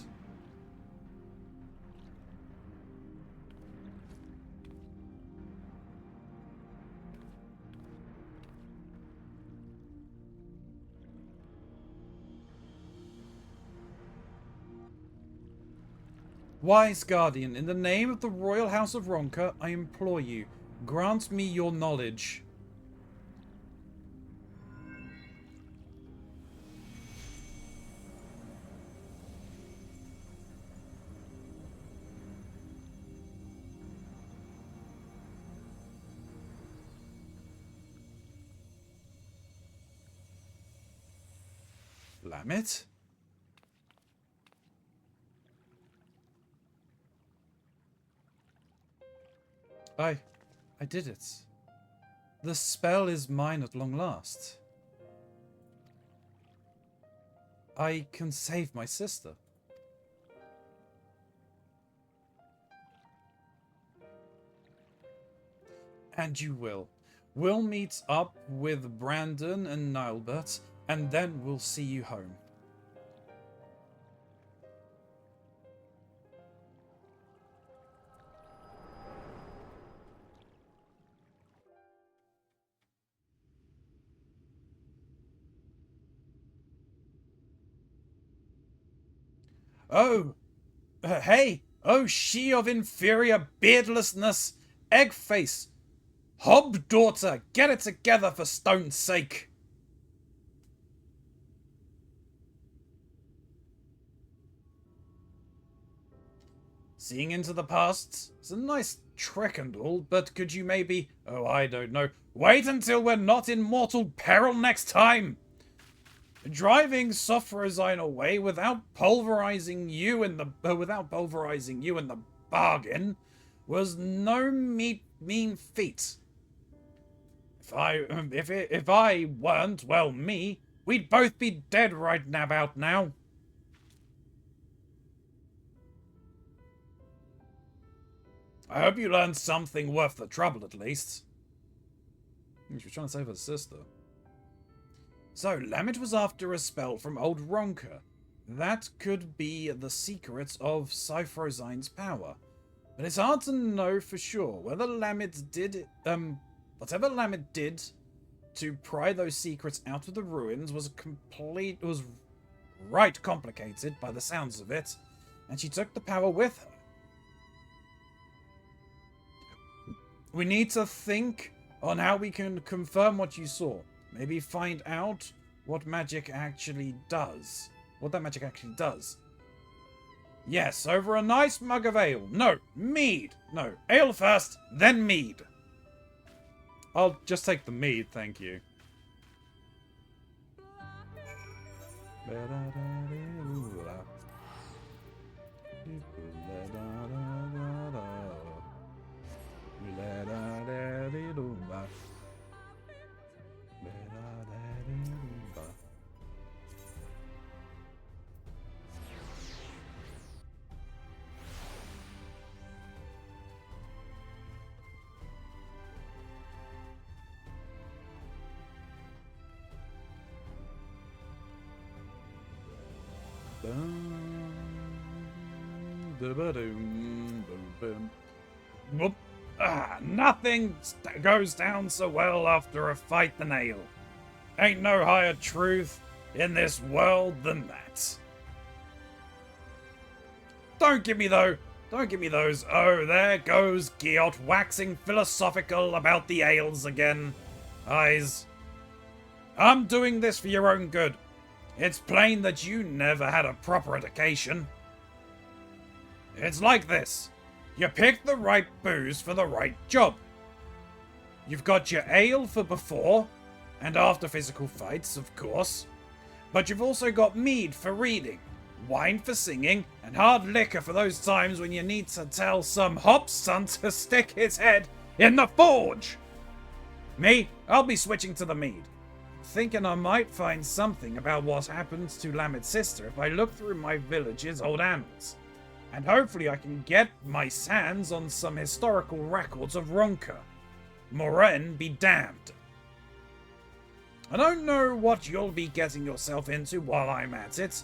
Wise Guardian, in the name of the Royal House of Ronka, I implore you, grant me your knowledge. Lamet? I did it. The spell is mine at long last. I can save my sister. And you will. We'll meet up with Brandon and Nilebert, and then we'll see you home. Oh, hey, oh she of inferior beardlessness, egg face, hob daughter, get it together for stone's sake. Seeing into the past, it's a nice trick and all, but could you maybe, oh I don't know, wait until we're not in mortal peril next time? Driving Sophrosine away without pulverizing you in the bargain was no mean feat. If I weren't, well, me, we'd both be dead right about now. I hope you learned something worth the trouble, at least. She was trying to save her sister. So, Lamet was after a spell from old Ronka. That could be the secret of Sophrosine's power. But it's hard to know for sure whether Lamet did, whatever Lamet did to pry those secrets out of the ruins was right complicated by the sounds of it, and she took the power with her. We need to think on how we can confirm what you saw. Maybe find out what magic actually does. What that magic actually does. Yes, over a nice mug of ale. No, mead. No, ale first, then mead. I'll just take the mead, thank you. Whoop. Nothing goes down so well after a fight than ale. Ain't no higher truth in this world than that. Don't give me those. Oh, there goes Giot waxing philosophical about the ales again. Eyes. I'm doing this for your own good. It's plain that you never had a proper education. It's like this. You picked the right booze for the right job. You've got your ale for before and after physical fights, of course. But you've also got mead for reading, wine for singing, and hard liquor for those times when you need to tell some hop son to stick his head in the forge. Me, I'll be switching to the mead. Thinking I might find something about what happened to Lamet's sister if I look through my village's old annals. And hopefully I can get my hands on some historical records of Ronka. Moren be damned. I don't know what you'll be getting yourself into while I'm at it,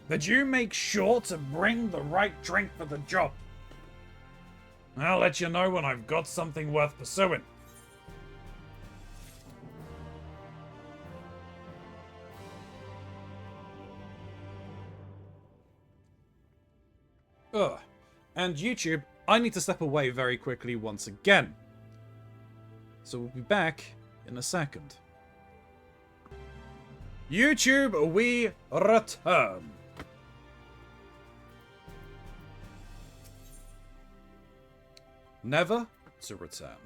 but you make sure to bring the right drink for the job. I'll let you know when I've got something worth pursuing. Ugh. And YouTube, I need to step away very quickly once again. So we'll be back in a second. YouTube, we return. Never to return.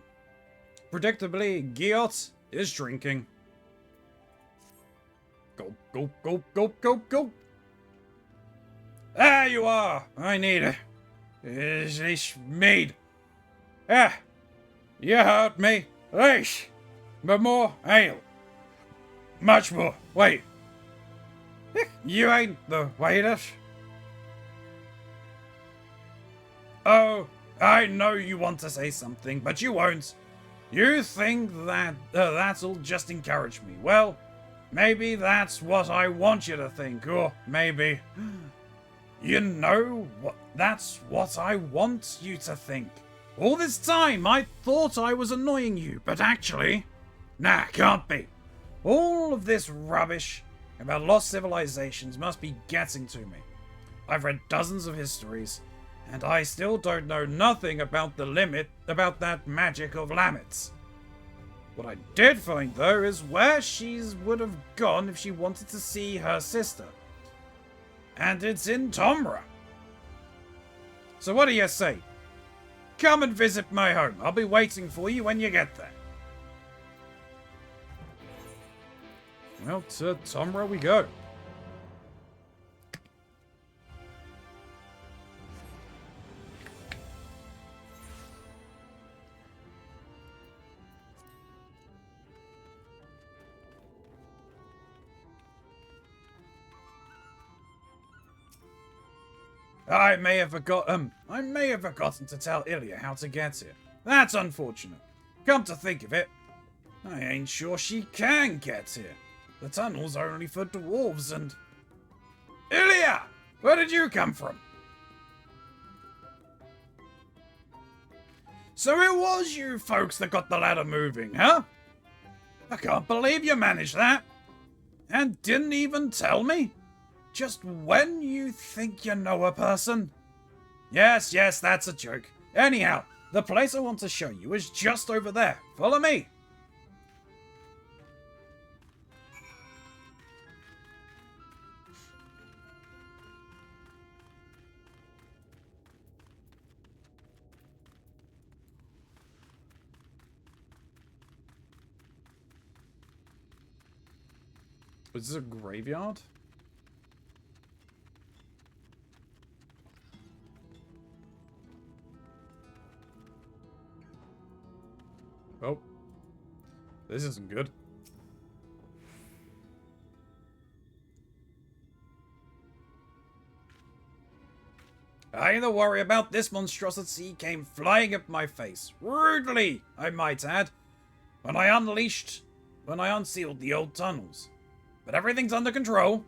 Predictably, Giot is drinking. Gulp, gulp, gulp, gulp, gulp, gulp. There you are! I need it. This mead. Ah, you heard me. Leash. But more ale. Much more. Wait. You ain't the waiters. Oh, I know you want to say something, but you won't. You think that that'll just encourage me. Well, maybe that's what I want you to think, or maybe... You know, that's what I want you to think. All this time, I thought I was annoying you, but actually... Nah, can't be. All of this rubbish about lost civilizations must be getting to me. I've read dozens of histories, and I still don't know nothing about about that magic of Lamet's. What I did find, though, is where she would have gone if she wanted to see her sister. And it's in Tomra. So what do you say? Come and visit my home. I'll be waiting for you when you get there. Well, to Tomra we go. I may have forgotten to tell Ilya how to get here. That's unfortunate. Come to think of it, I ain't sure she can get here. The tunnel's are only for dwarves and... Ilya! Where did you come from? So it was you folks that got the ladder moving, huh? I can't believe you managed that. And didn't even tell me? Just when you think you know a person? Yes, that's a joke. Anyhow, the place I want to show you is just over there. Follow me. Was this a graveyard? Oh. This isn't good. I ain't to worry about this monstrosity came flying at my face. Rudely, I might add. When I unsealed the old tunnels. But everything's under control.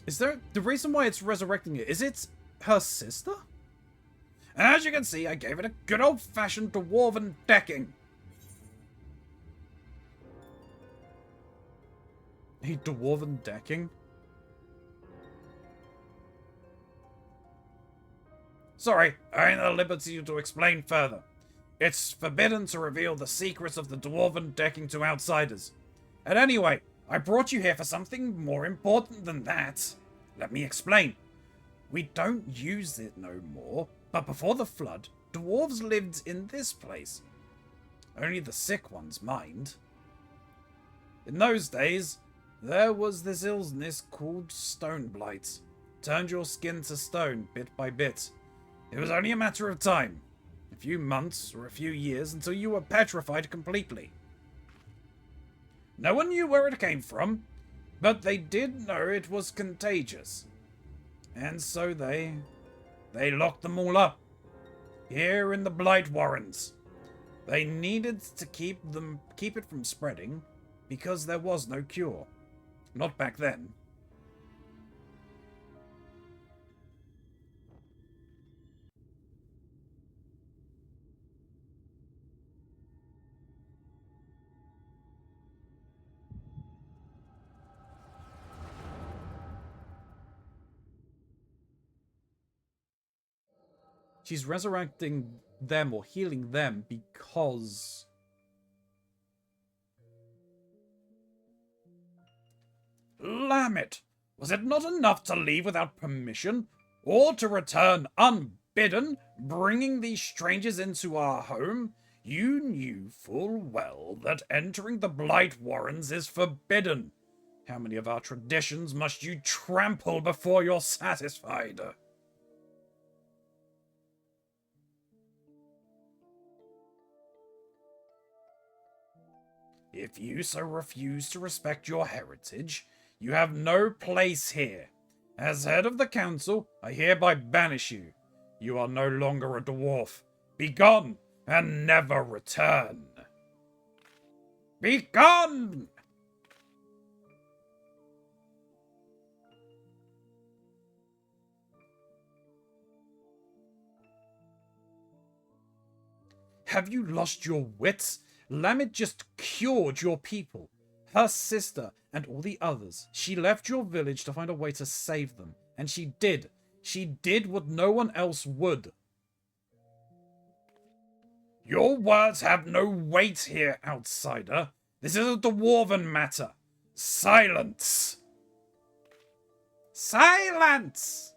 Is there... The reason why it's resurrecting it, is it her sister? As you can see, I gave it a good old-fashioned dwarven decking. A dwarven decking? Sorry, I ain't at liberty to explain further. It's forbidden to reveal the secrets of the dwarven decking to outsiders. And anyway, I brought you here for something more important than that. Let me explain. We don't use it no more, but before the flood, dwarves lived in this place. Only the sick ones mind. In those days, there was this illness called stone blight. Turned your skin to stone bit by bit. It was only a matter of time. A few months or a few years until you were petrified completely. No one knew where it came from, but they did know it was contagious. And so they locked them all up. Here in the Blight Warrens. They needed to keep it from spreading because there was no cure. Not back then. She's resurrecting them or healing them because... Lamet! Was it not enough to leave without permission? Or to return unbidden, bringing these strangers into our home? You knew full well that entering the Blight Warrens is forbidden. How many of our traditions must you trample before you're satisfied? If you so refuse to respect your heritage, you have no place here. As head of the council, I hereby banish you. You are no longer a dwarf. Be gone, and never return. Be gone! Have you lost your wits? Lamet just cured your people. Her sister, and all the others. She left your village to find a way to save them. And she did. She did what no one else would. Your words have no weight here, outsider. This is a dwarven matter. Silence! Silence!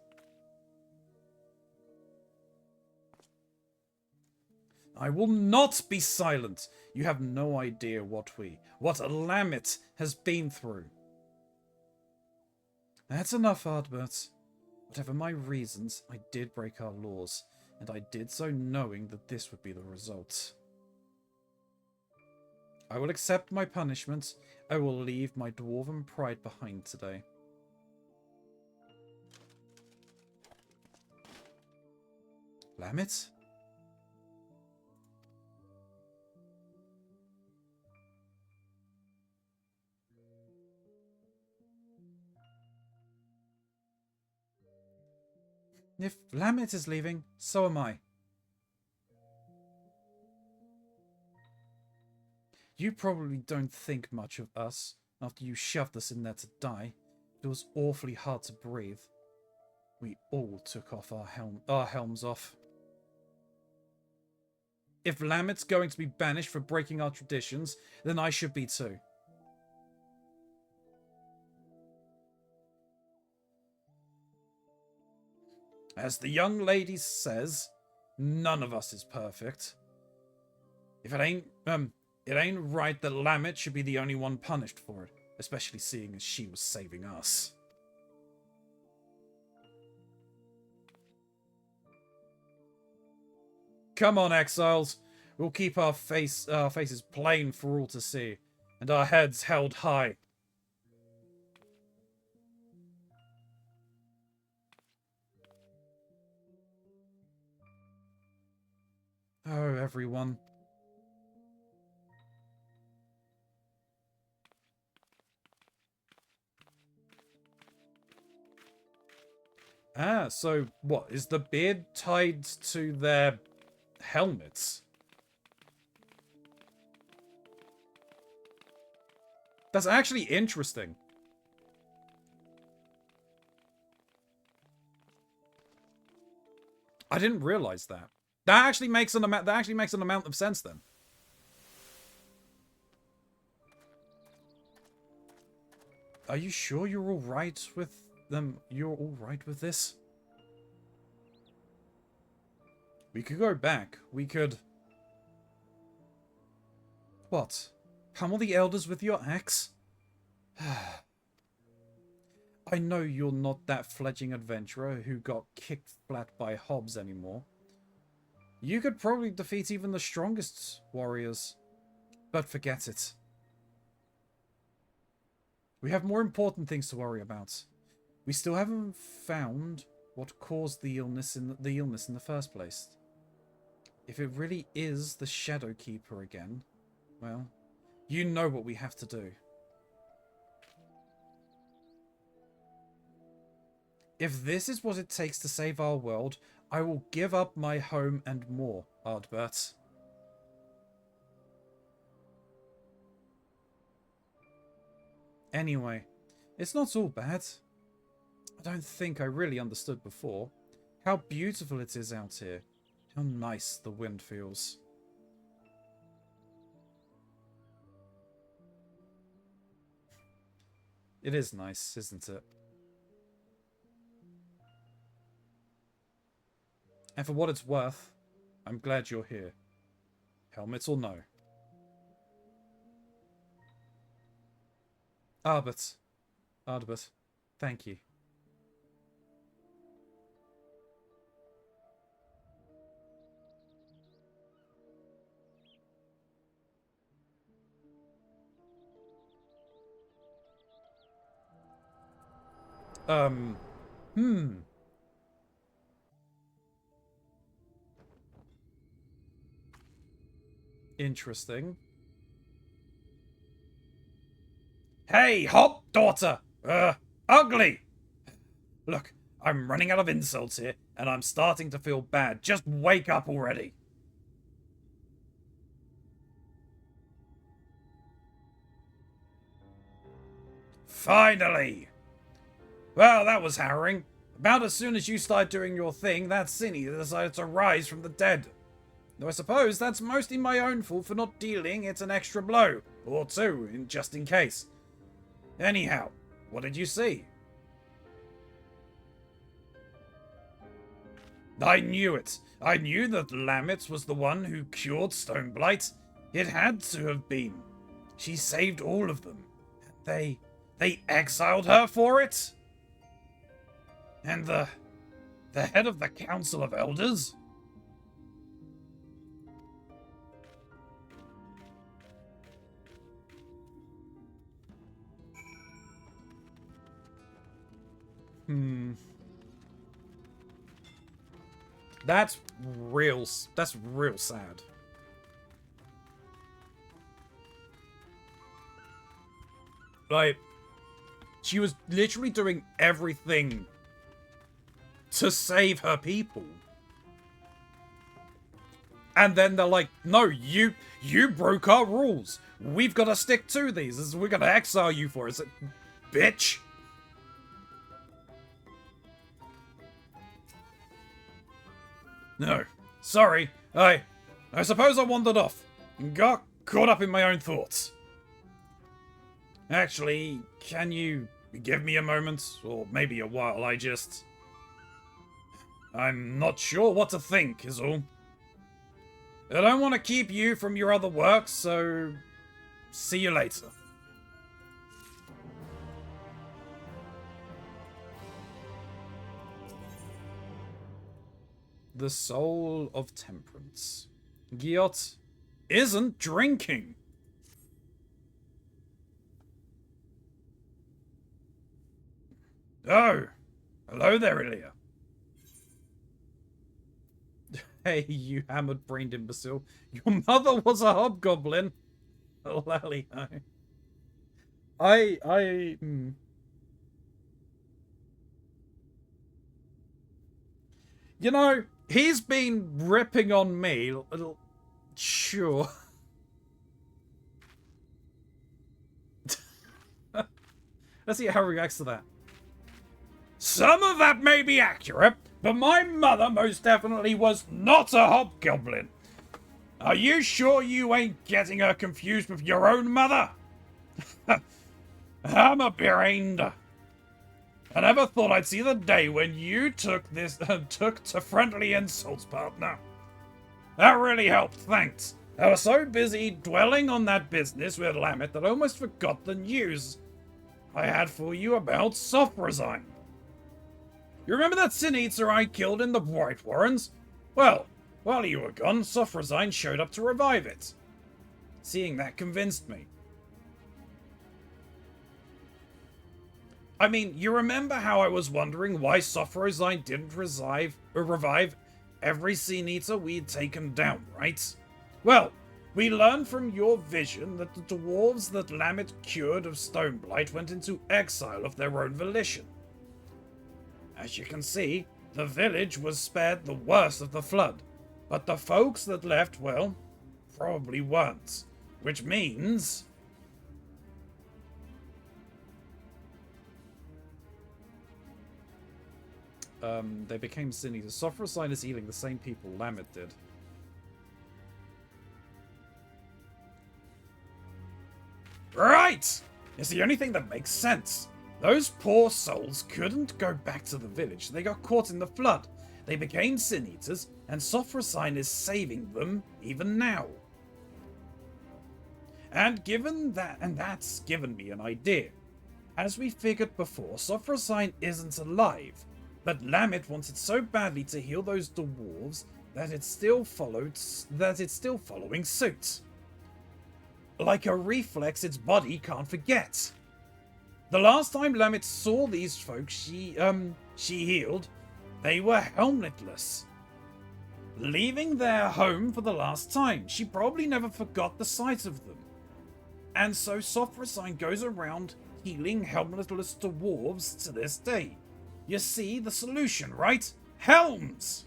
I will not be silent. You have no idea what Lamit has been through. That's enough, Ardbert. Whatever my reasons, I did break our laws, and I did so knowing that this would be the result. I will accept my punishment. I will leave my dwarven pride behind today. Lamit? If Lamit is leaving, so am I. You probably don't think much of us after you shoved us in there to die. It was awfully hard to breathe. We all took off our helms off. If Lamit's going to be banished for breaking our traditions, then I should be too. As the young lady says, none of us is perfect. If it ain't right that Lamit should be the only one punished for it, especially seeing as she was saving us. Come on, exiles. We'll keep our faces plain for all to see, and our heads held high. Oh, everyone. Ah, so what? Is the beard tied to their helmets? That's actually interesting. I didn't realize that. That actually makes an amount of sense then. Are you sure you're all right with them? You're all right with this? We could go back. We could... What? Pummel the elders with your axe? I know you're not that fledgling adventurer who got kicked flat by hobs anymore. You could probably defeat even the strongest warriors. But forget it. We have more important things to worry about. We still haven't found what caused the illness in the first place. If it really is the Shadow Keeper again, well, you know what we have to do. If this is what it takes to save our world, I will give up my home and more, Ardbert. Anyway, it's not all bad. I don't think I really understood before how beautiful it is out here. How nice the wind feels. It is nice, isn't it? And for what it's worth, I'm glad you're here. Helmets or no. Ardbert, thank you. Interesting. Hey, hop, daughter! Ugly! Look, I'm running out of insults here, and I'm starting to feel bad. Just wake up already. Finally! Well, that was harrowing. About as soon as you started doing your thing, that Cinny decided to rise from the dead. Though I suppose that's mostly my own fault for not dealing it an extra blow, or two, just in case. Anyhow, what did you see? I knew it. I knew that Lammet was the one who cured Stoneblight. It had to have been. She saved all of them. They exiled her for it? And the head of the Council of Elders? That's real sad. Like, she was literally doing everything to save her people. And then they're like, no, you broke our rules. We've got to stick to these. We're going to exile you for it. It's like, bitch. No, sorry. I suppose I wandered off and got caught up in my own thoughts. Actually, can you give me a moment? Or maybe a while, I'm not sure what to think, is all. I don't want to keep you from your other work, so see you later. The soul of temperance. Giot isn't drinking. Oh, hello there, Ilya. Hey, you hammered-brained imbecile. Your mother was a hobgoblin. Lally, You know, he's been ripping on me. Sure. Let's see how he reacts to that. Some of that may be accurate, but my mother most definitely was not a hobgoblin. Are you sure you ain't getting her confused with your own mother? Hammer-brained. I never thought I'd see the day when you took to friendly insults, partner. That really helped, thanks. I was so busy dwelling on that business with Lammet that I almost forgot the news I had for you about Sophrazine. You remember that Sin Eater I killed in the Bright Warrens? Well, while you were gone, Sophrazine showed up to revive it. Seeing that convinced me. I mean, you remember how I was wondering why Sophrazine didn't revive every Sin Eater we'd taken down, right? Well, we learned from your vision that the dwarves that Lammet cured of Stoneblight went into exile of their own volition. As you can see, the village was spared the worst of the flood, but the folks that left, well, probably weren't. Which means... they became Sin Eaters. Sophrazine is healing the same people Lammet did. Right! It's the only thing that makes sense. Those poor souls couldn't go back to the village. They got caught in the flood. They became Sin Eaters, and Sophrazine is saving them even now. And that's given me an idea. As we figured before, Sophrazine isn't alive, but Lammet wanted so badly to heal those dwarves that it's still following suit. Like a reflex its body can't forget. The last time Lammet saw these folks she healed, they were helmetless. Leaving their home for the last time. She probably never forgot the sight of them. And so Sophrazine goes around healing helmetless dwarves to this day. You see the solution, right? Helms!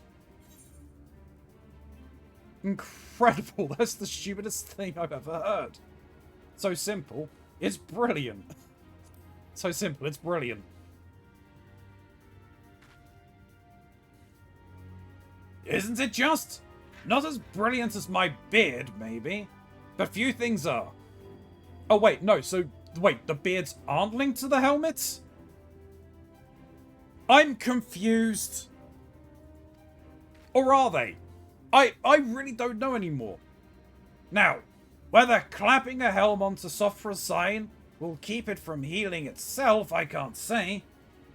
Incredible. That's the stupidest thing I've ever heard. So simple. It's brilliant. So simple, it's brilliant. Isn't it just? Not as brilliant as my beard, maybe, but few things are. Oh wait, no, so, wait, the beards aren't linked to the helmets? I'm confused. Or are they? I really don't know anymore. Now, whether clapping a helm onto Sophra's sign will keep it from healing itself, I can't say.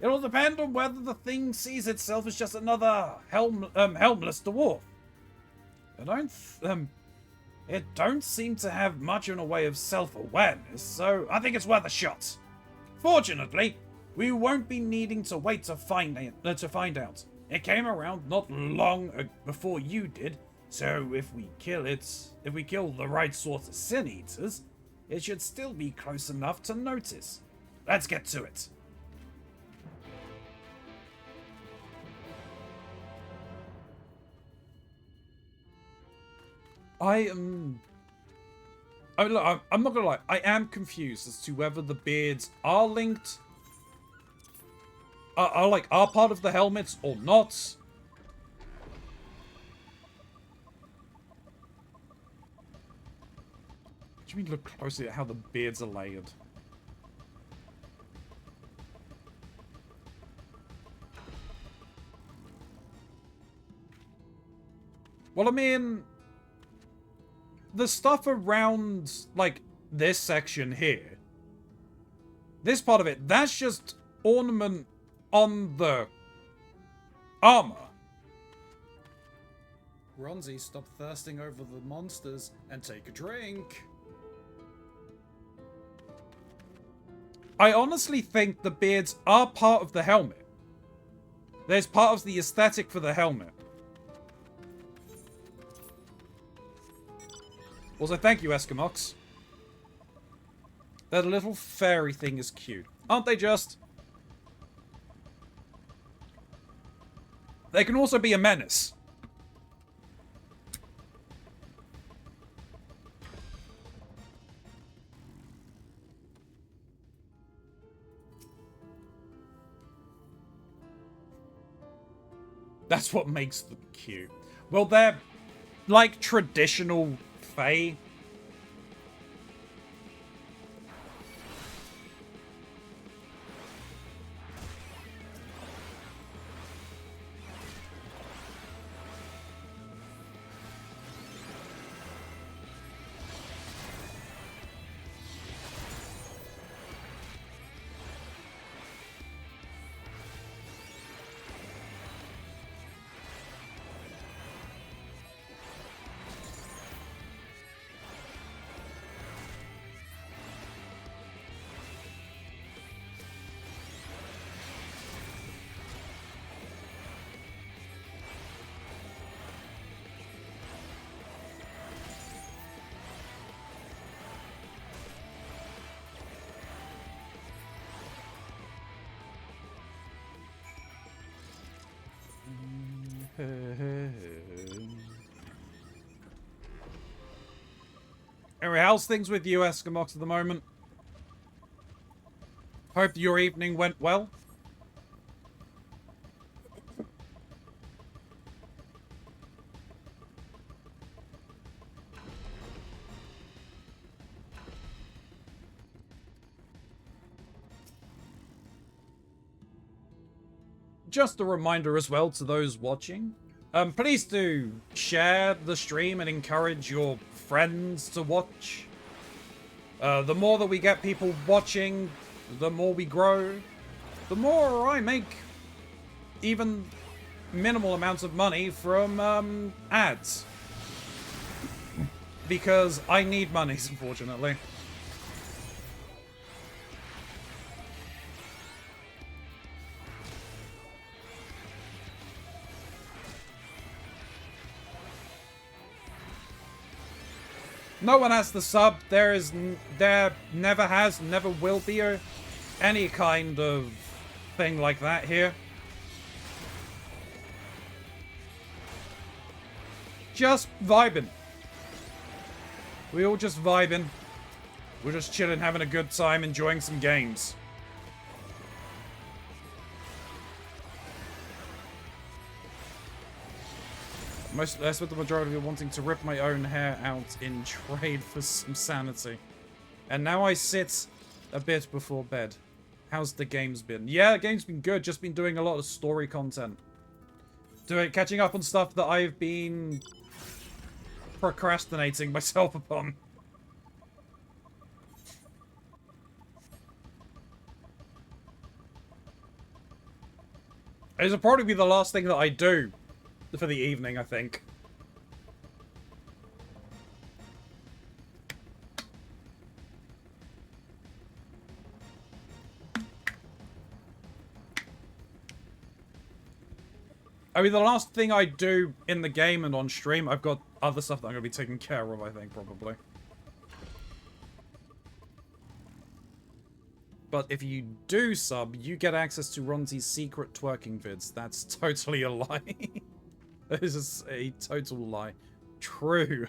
It'll depend on whether the thing sees itself as just another helmless dwarf. It don't seem to have much in a way of self-awareness, so I think it's worth a shot. Fortunately, we won't be needing to wait to find out. It came around not long before you did, so if we kill the right sort of sin eaters, it should still be close enough to notice. Let's get to it. I'm not gonna lie, I am confused as to whether the beards are linked, are part of the helmets or not. What do you mean look closely at how the beards are layered? Well, I mean, the stuff around, like, this section here, this part of it, that's just ornament on the armor. Keronzi, stop thirsting over the monsters and take a drink. I honestly think the beards are part of the helmet. There's part of the aesthetic for the helmet. Also, thank you, Eskimox. That little fairy thing is cute. Aren't they just? They can also be a menace. That's what makes them cute. Well, they're like traditional Fae. Anyway, how's things with you, Eskimox, at the moment? Hope your evening went well. Just a reminder as well to those watching. Please do share the stream and encourage your friends to watch. The more that we get people watching, the more we grow. The more I make even minimal amounts of money from ads. Because I need money, unfortunately. No one has the sub. There never has, never will be any kind of thing like that here. Just vibing. We all just vibing. We're just chilling, having a good time, enjoying some games. That's with the majority of wanting to rip my own hair out in trade for some sanity. And now I sit a bit before bed. How's the games been? Yeah, the game's been good. Just been doing a lot of story content. Catching up on stuff that I've been procrastinating myself upon. It'll probably be the last thing that I do for the evening, I think. I mean, the last thing I do in the game and on stream, I've got other stuff that I'm going to be taking care of, I think, probably. But if you do sub, you get access to Ronzi's secret twerking vids. That's totally a lie. This is a total lie. True.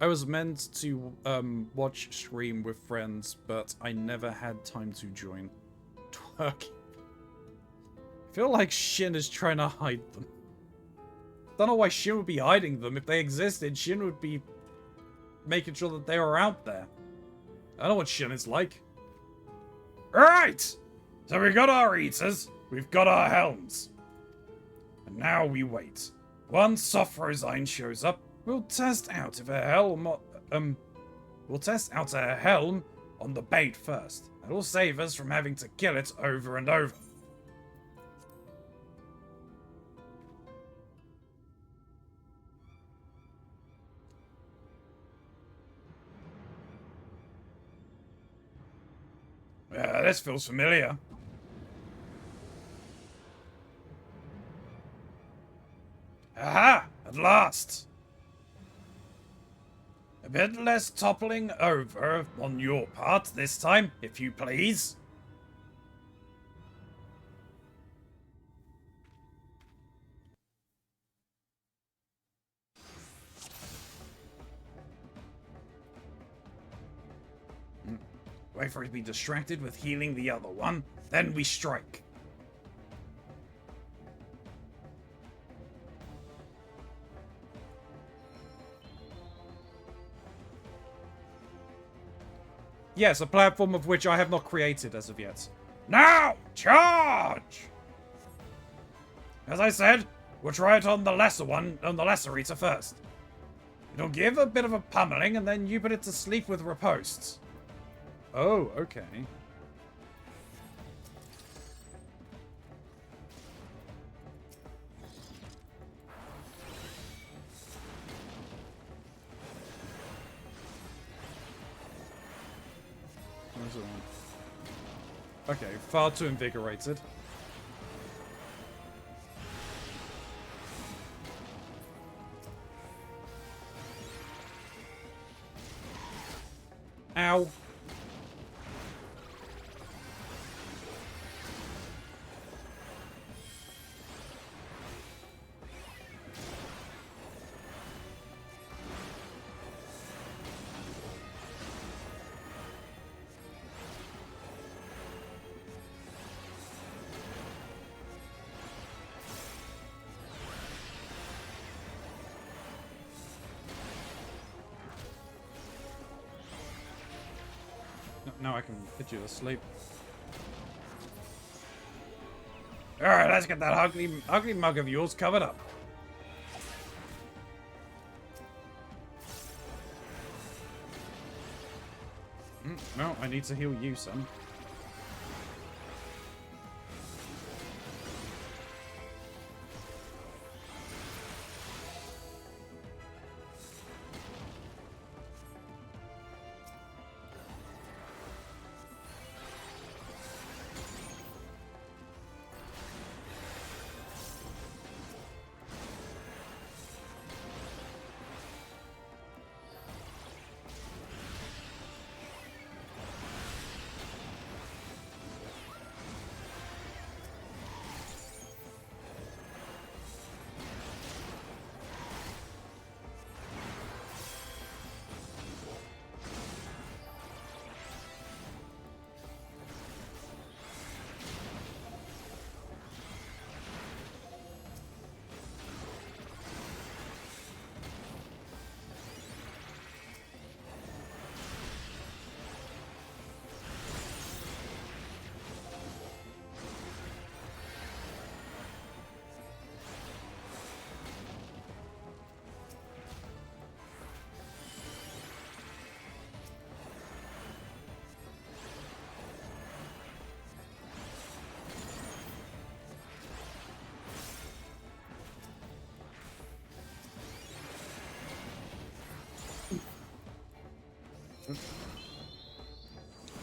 I was meant to watch stream with friends, but I never had time to join. Twerking. I feel like Shin is trying to hide them. Don't know why Shin would be hiding them. If they existed, Shin would be making sure that they were out there. I know what Shin is like. Alright! So we got our eaters, we've got our helms. And now we wait. Once Soft Rosine shows up, we'll test out if a helm we'll test out a helm on the bait first. That'll save us from having to kill it over and over. Yeah, this feels familiar. Aha! At last! A bit less toppling over on your part this time, if you please. Wait for it to be distracted with healing the other one, then we strike. Yes, a platform of which I have not created as of yet. Now, charge! As I said, we'll try it on the lesser one, on the lesser eater first. It'll give a bit of a pummeling, and then you put it to sleep with riposts. Oh, okay. Okay, far too invigorated. Ow. Now I can put you to sleep. Alright, let's get that ugly mug of yours covered up. No, I need to heal you, son.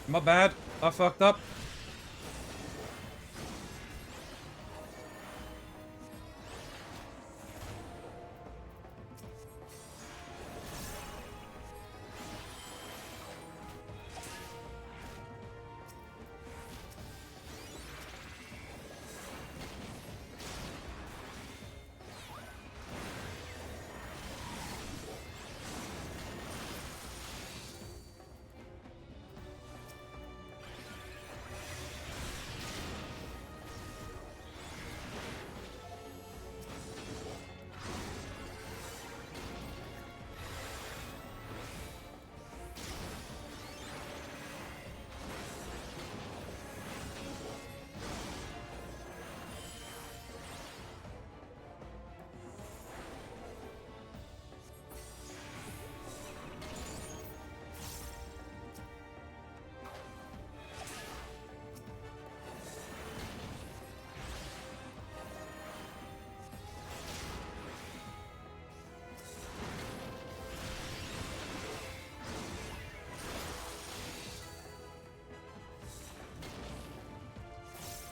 My bad. I fucked up.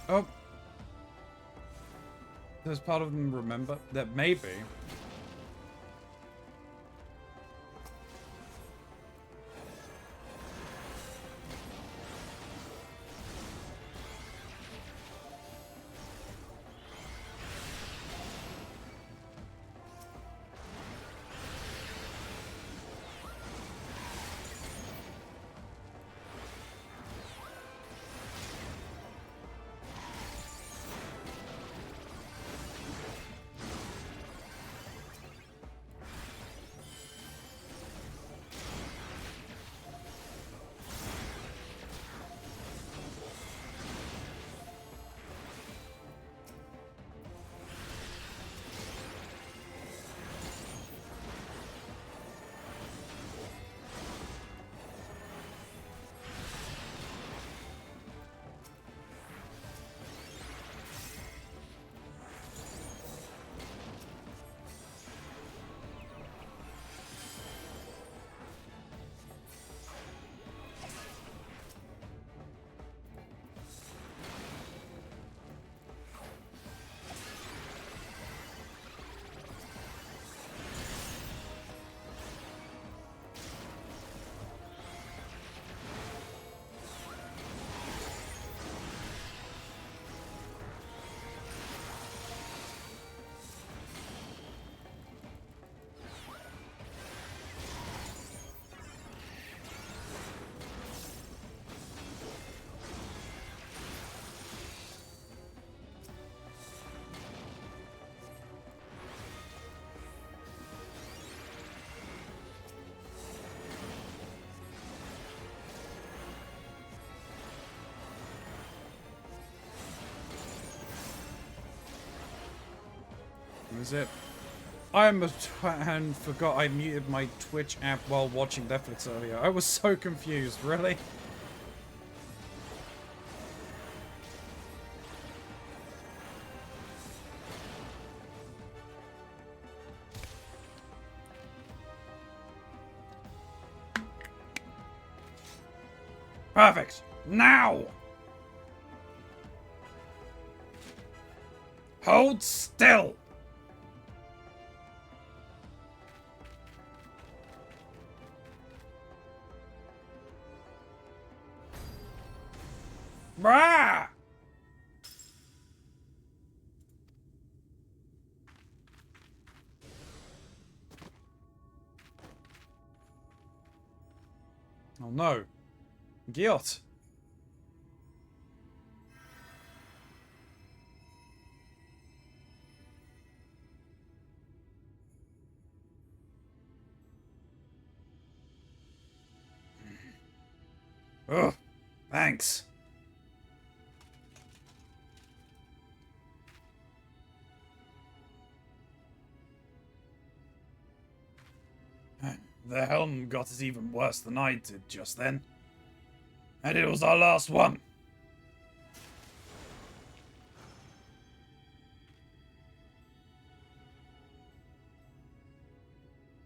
Oh. Does part of them remember? That maybe. Was it? I'm a twat and forgot I muted my Twitch app while watching Netflix earlier. I was so confused, really? Perfect! Now! Hold still! Brah! Oh no. Guilt. Ugh. Thanks. The helm got it even worse than I did just then. And it was our last one.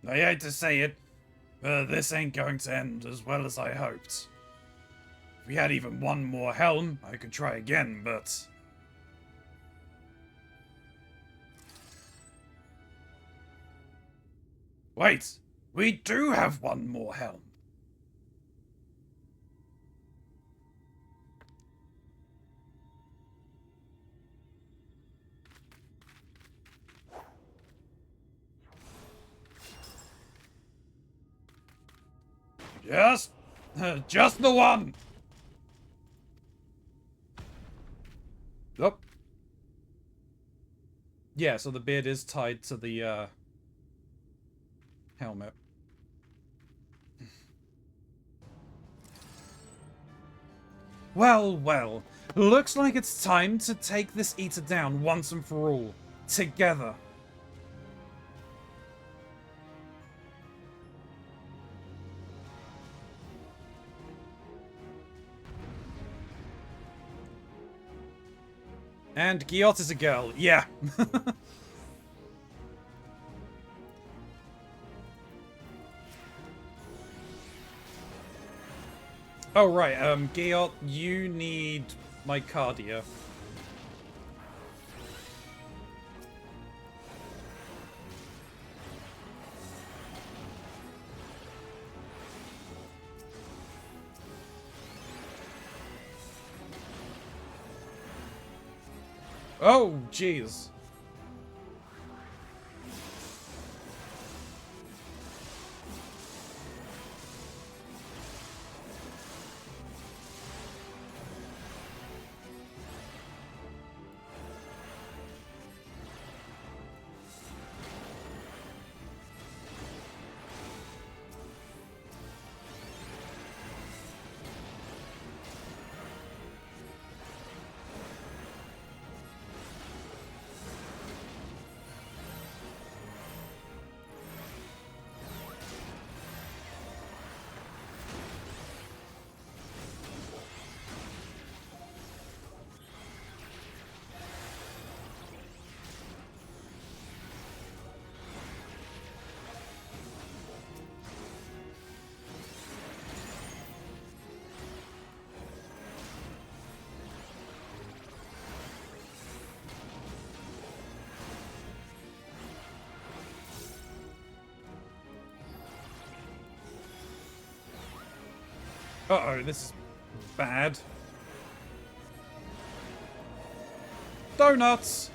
I hate to say it, but this ain't going to end as well as I hoped. we had even one more helm, I could try again, but... Wait! We do have one more helm! Just the one! Oh. Yeah, so the beard is tied to the, helmet. Well, well. Looks like it's time to take this eater down once and for all. Together. And Giot is a girl, yeah. Oh, right, Giot, you need my cardia. Oh, jeez. Uh-oh, this is bad. Donuts!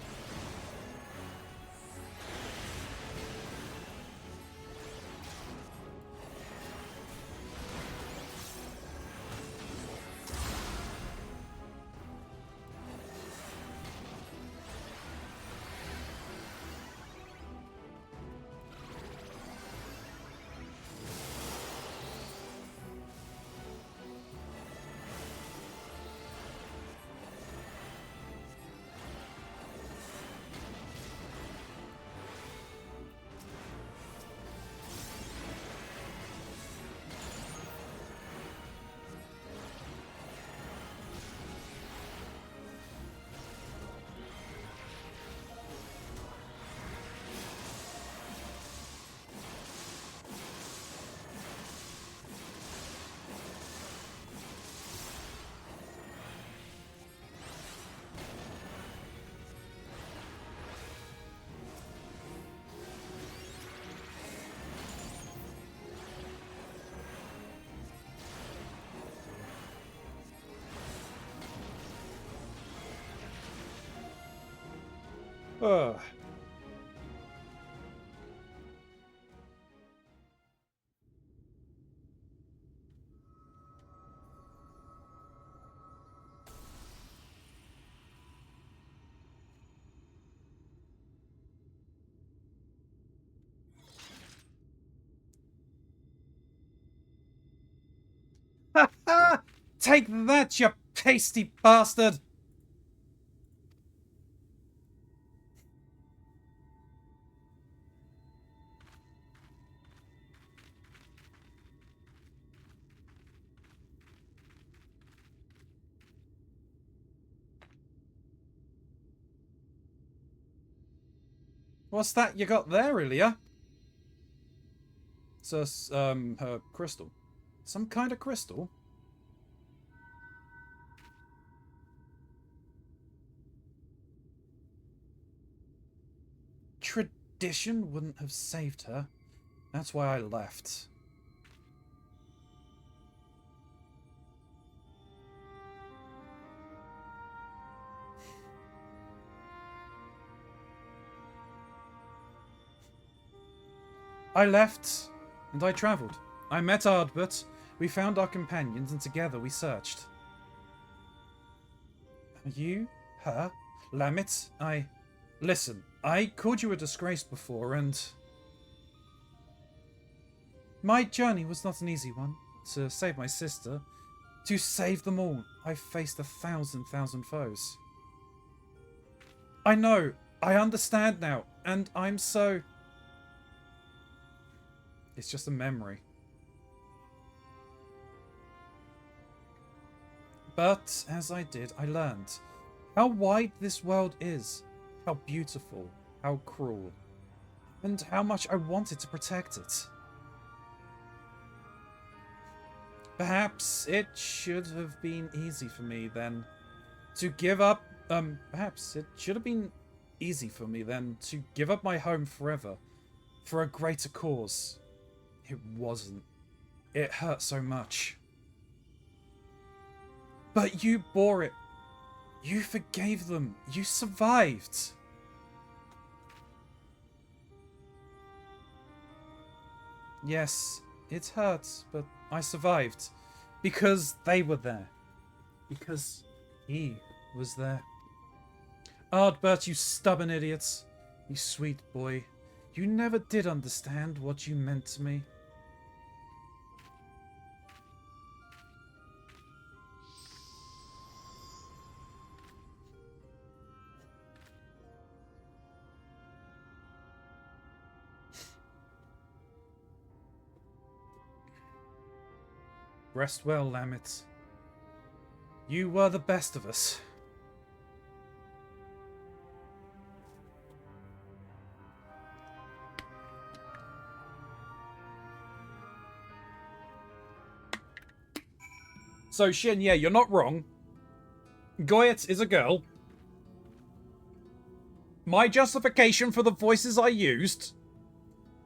Ugh. Ha ha! Take that, you pasty bastard! What's that you got there, Ilya? It's a, her crystal. Some kind of crystal? tradition wouldn't have saved her. That's why I left. I left, and I travelled. I met Ardbert, we found our companions, and together we searched. You? Her? Lamit? Listen, I called you a disgrace before, and... My journey was not an easy one. To save my sister, to save them all, I faced 1,000 foes. I know, I understand now, and I'm so... It's just a memory. But, as I did, I learned how wide this world is, how beautiful, how cruel, and how much I wanted to protect it. Perhaps it should have been easy for me then to give up, perhaps it should have been easy for me then to give up my home forever for a greater cause. It wasn't. It hurt so much. But you bore it. You forgave them. You survived. Yes, it hurt, but I survived. Because they were there. Because he was there. Ardbert, you stubborn idiots. You sweet boy. You never did understand what you meant to me. Rest well, Lamit. You were the best of us. So, Shin, yeah, you're not wrong. Goyet is a girl. My justification for the voices I used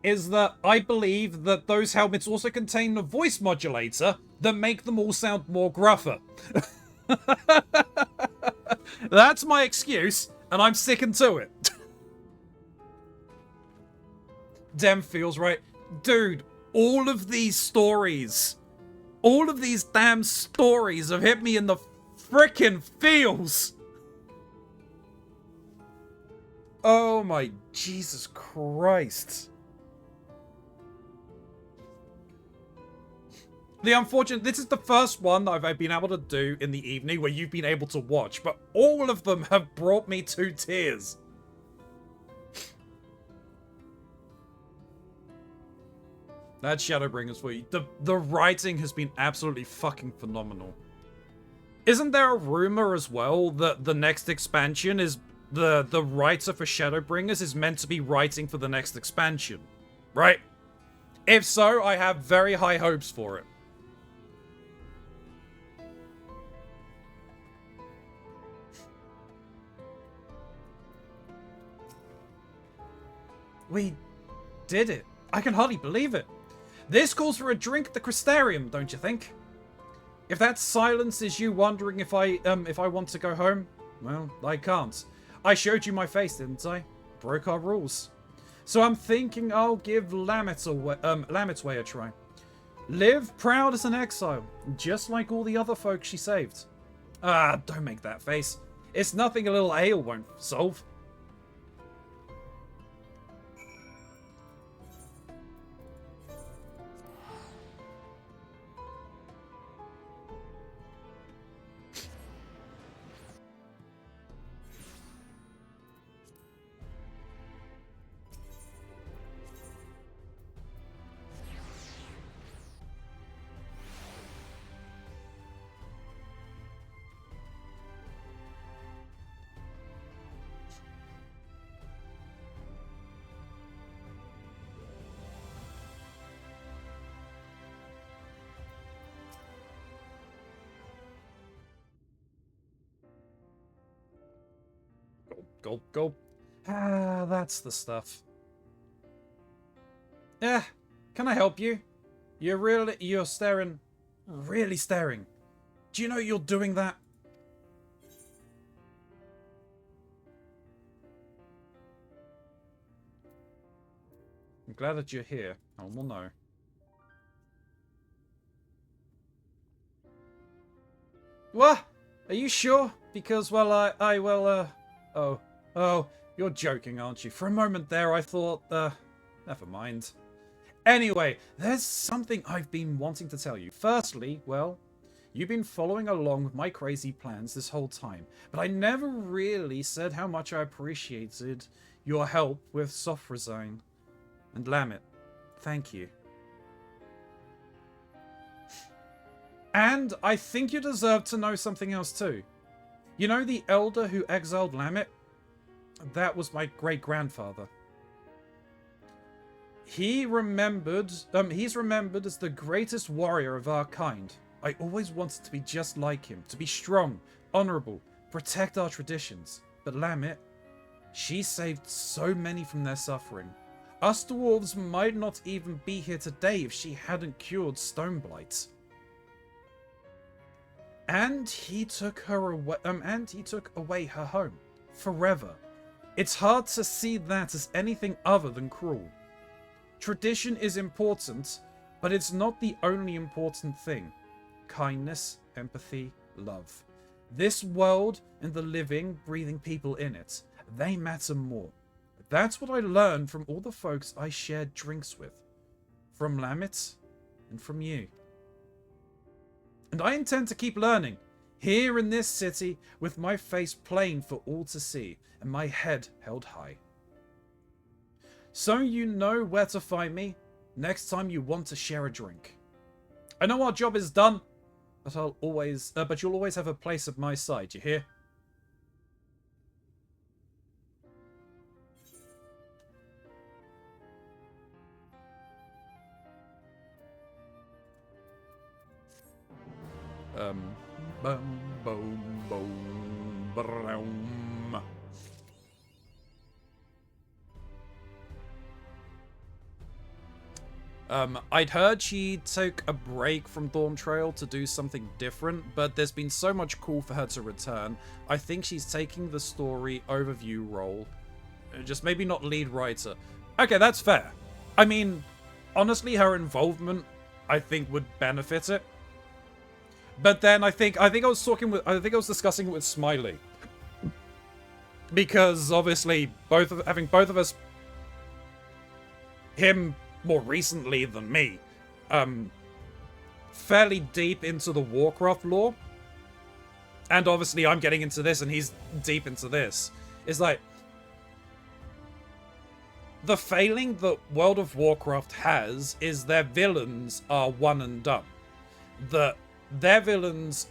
is that I believe that those helmets also contain a voice modulator that make them all sound more gruffer. That's my excuse, and I'm sticking to it. Dem feels right. Dude, all of these stories, all of these damn stories have hit me in the frickin' feels. Oh my Jesus Christ. The unfortunate, this is the first one that I've been able to do in the evening where you've been able to watch, but all of them have brought me to tears. That's Shadowbringers for you. The writing has been absolutely fucking phenomenal. Isn't there a rumor as well that the next expansion is the writer for Shadowbringers is meant to be writing for the next expansion, right? If so, I have very high hopes for it. We did it. I can hardly believe it. This calls for a drink at the Crystarium, don't you think? If that silence is you wondering if I want to go home, well, I can't. I showed you my face, didn't I? Broke our rules. So I'm thinking I'll give Lamit's Way a try. Live proud as an exile, just like all the other folks she saved. Ah, don't make that face. It's nothing a little ale won't solve. Gulp, gulp. Ah, that's the stuff. Yeah, can I help you? You're staring, really staring. Do you know you're doing that? I'm glad that you're here. I will know. What? Are you sure? Because, well, oh, you're joking, aren't you? For a moment there, I thought, never mind. Anyway, there's something I've been wanting to tell you. Firstly, well, you've been following along with my crazy plans this whole time, but I never really said how much I appreciated your help with Soft Resign. And Lamet, thank you. And I think you deserve to know something else too. You know the elder who exiled Lamet? That was my great-grandfather. He's remembered as the greatest warrior of our kind. I always wanted to be just like him, to be strong, honorable, protect our traditions. But Lamet, she saved so many from their suffering. Us dwarves might not even be here today if she hadn't cured Stoneblight. And he took her away. He took away her home forever. It's hard to see that as anything other than cruel. Tradition is important, but it's not the only important thing. Kindness, empathy, love. This world and the living, breathing people in it, they matter more. That's what I learned from all the folks I shared drinks with. From Lamet and from you. And I intend to keep learning, here in this city, with my face plain for all to see, and my head held high. So you know where to find me, next time you want to share a drink. I know our job is done, but you'll always have a place at my side, you hear? Boom, boom, boom, broom. I'd heard she took a break from Dawn Trail to do something different, but there's been so much call for her to return. I think she's taking the story overview role. Just maybe not lead writer. Okay, that's fair. I mean, honestly, her involvement, I think, would benefit it. But then I think I was discussing it with Smiley. Because obviously having both of us, him more recently than me, fairly deep into the Warcraft lore. And obviously I'm getting into this and he's deep into this. It's like the failing that World of Warcraft has is their villains are one and done. Their villains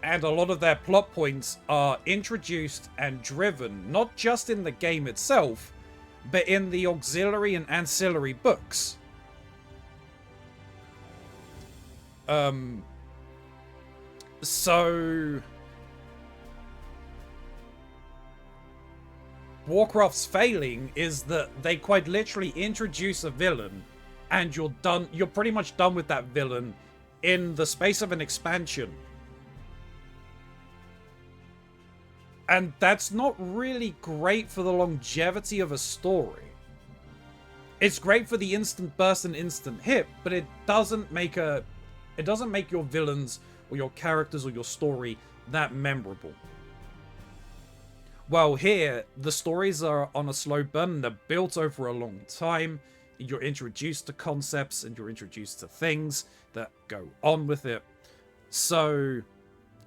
and a lot of their plot points are introduced and driven, not just in the game itself, but in the auxiliary and ancillary books. So Warcraft's failing is that they quite literally introduce a villain and you're pretty much done with that villain in the space of an expansion. And that's not really great for the longevity of a story. It's great for the instant burst and instant hit, but it doesn't make your villains or your characters or your story that memorable. While here, the stories are on a slow burn, they're built over a long time. You're introduced to concepts and you're introduced to things that go on with it. So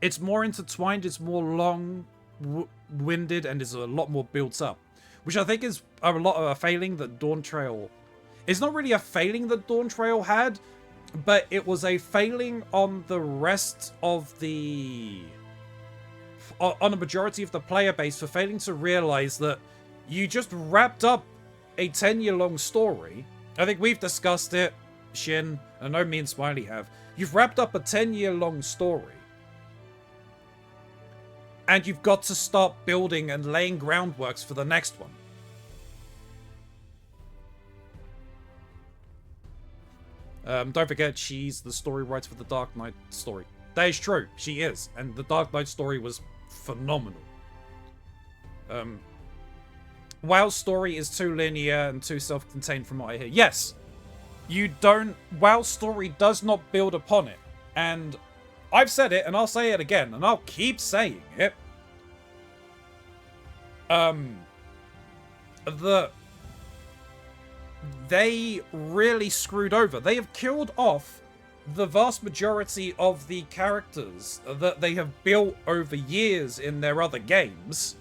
it's more intertwined, it's more long-winded, and is a lot more built up. Which I think is a lot of a failing that Dawn Trail... It's not really a failing that Dawn Trail had, but it was a failing on the rest of the... on a majority of the player base for failing to realize that you just wrapped up a 10-year-long story. I think we've discussed it, Shin. I know me and Smiley have. You've wrapped up a 10-year-long story. And you've got to start building and laying groundworks for the next one. Don't forget, she's the story writer for the Dark Knight story. That is true. She is. And the Dark Knight story was phenomenal. WoW's story is too linear and too self-contained from what I hear. Yes. WoW's story does not build upon it. And I've said it, and I'll say it again, and I'll keep saying it. They really screwed over. They have killed off the vast majority of the characters that they have built over years in their other games,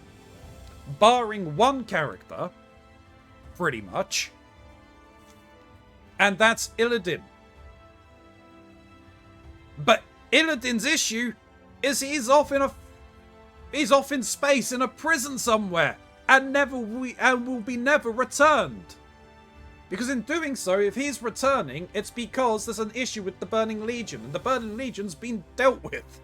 barring one character, pretty much, and that's Illidan. But Illidan's issue is he's off in space in a prison somewhere, and will be never returned. Because in doing so, if he's returning, it's because there's an issue with the Burning Legion, and the Burning Legion's been dealt with.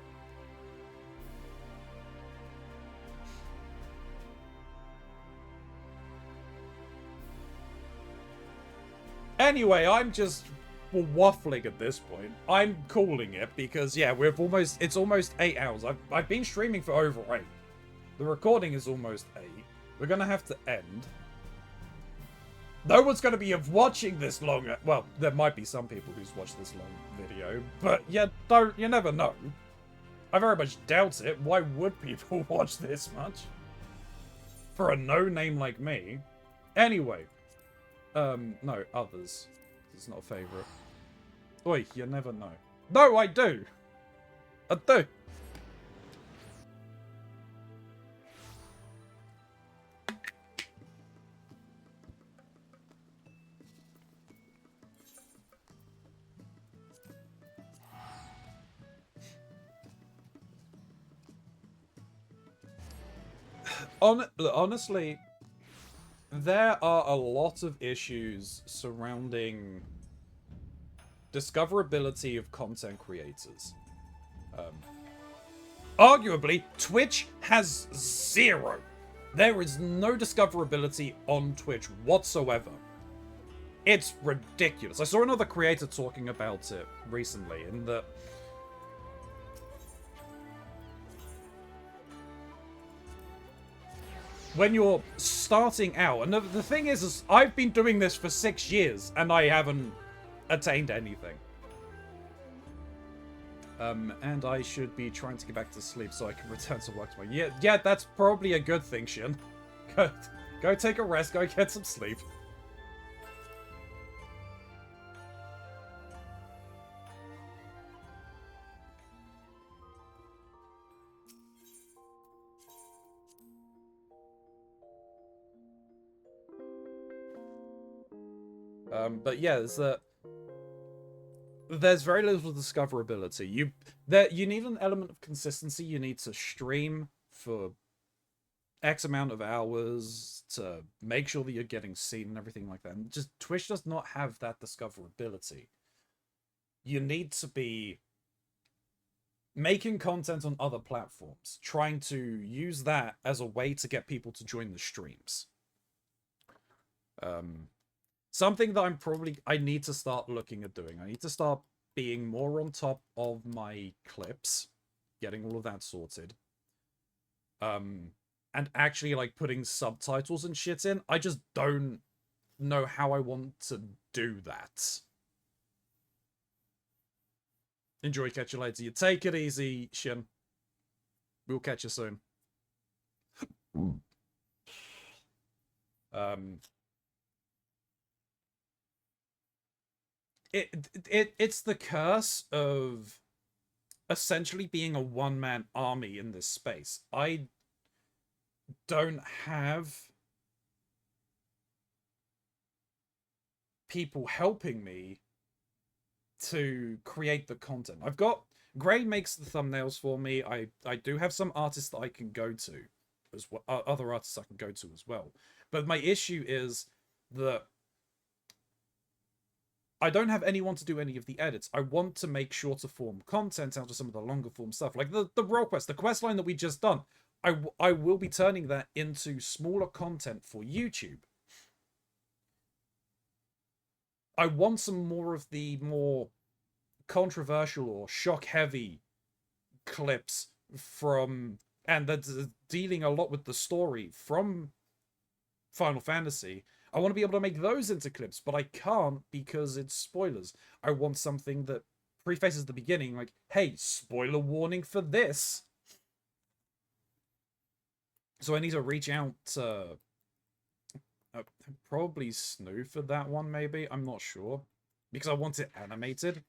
Anyway, I'm just waffling at this point. I'm calling it because, yeah, it's almost 8 hours. I've been streaming for over 8. The recording is almost 8. We're gonna have to end. No one's going to be watching this long. Well, there might be some people who's watched this long video, but you never know. I very much doubt it. Why would people watch this much? For a no-name like me. Anyway. No, others. It's not a favourite. Oi, you never know. No, I do. I do. Honestly, there are a lot of issues surrounding discoverability of content creators. Arguably, Twitch has 0. There is no discoverability on Twitch whatsoever. It's ridiculous. I saw another creator talking about it recently, in that when you're starting out, and the thing is I've been doing this for 6 years, and I haven't attained anything. And I should be trying to get back to sleep so I can return to work tomorrow. Yeah, that's probably a good thing, Shin. Go take a rest, go get some sleep. But yeah, there's very little discoverability. You need an element of consistency. You need to stream for X amount of hours to make sure that you're getting seen and everything like that. And just Twitch does not have that discoverability. You need to be making content on other platforms, trying to use that as a way to get people to join the streams. Something that I need to start looking at doing. I need to start being more on top of my clips, getting all of that sorted. And actually, like, putting subtitles and shit in. I just don't know how I want to do that. Enjoy, catch you later. You take it easy, Shin. We'll catch you soon. It's the curse of essentially being a one-man army in this space. I don't have people helping me to create the content. I've got Gray makes the thumbnails for me. I do have some artists that I can go to as well, other artists I can go to as well. But my issue is that I don't have anyone to do any of the edits. I want to make shorter form content out of some of the longer form stuff. Like the role quest, the quest line that we just done. I will be turning that into smaller content for YouTube. I want some more of the more controversial or shock-heavy clips from, and that's dealing a lot with the story from Final Fantasy. I want to be able to make those into clips, but I can't because it's spoilers. I want something that prefaces the beginning, like, hey, spoiler warning for this. So I need to reach out to probably Snoo for that one, maybe. I'm not sure. Because I want it animated.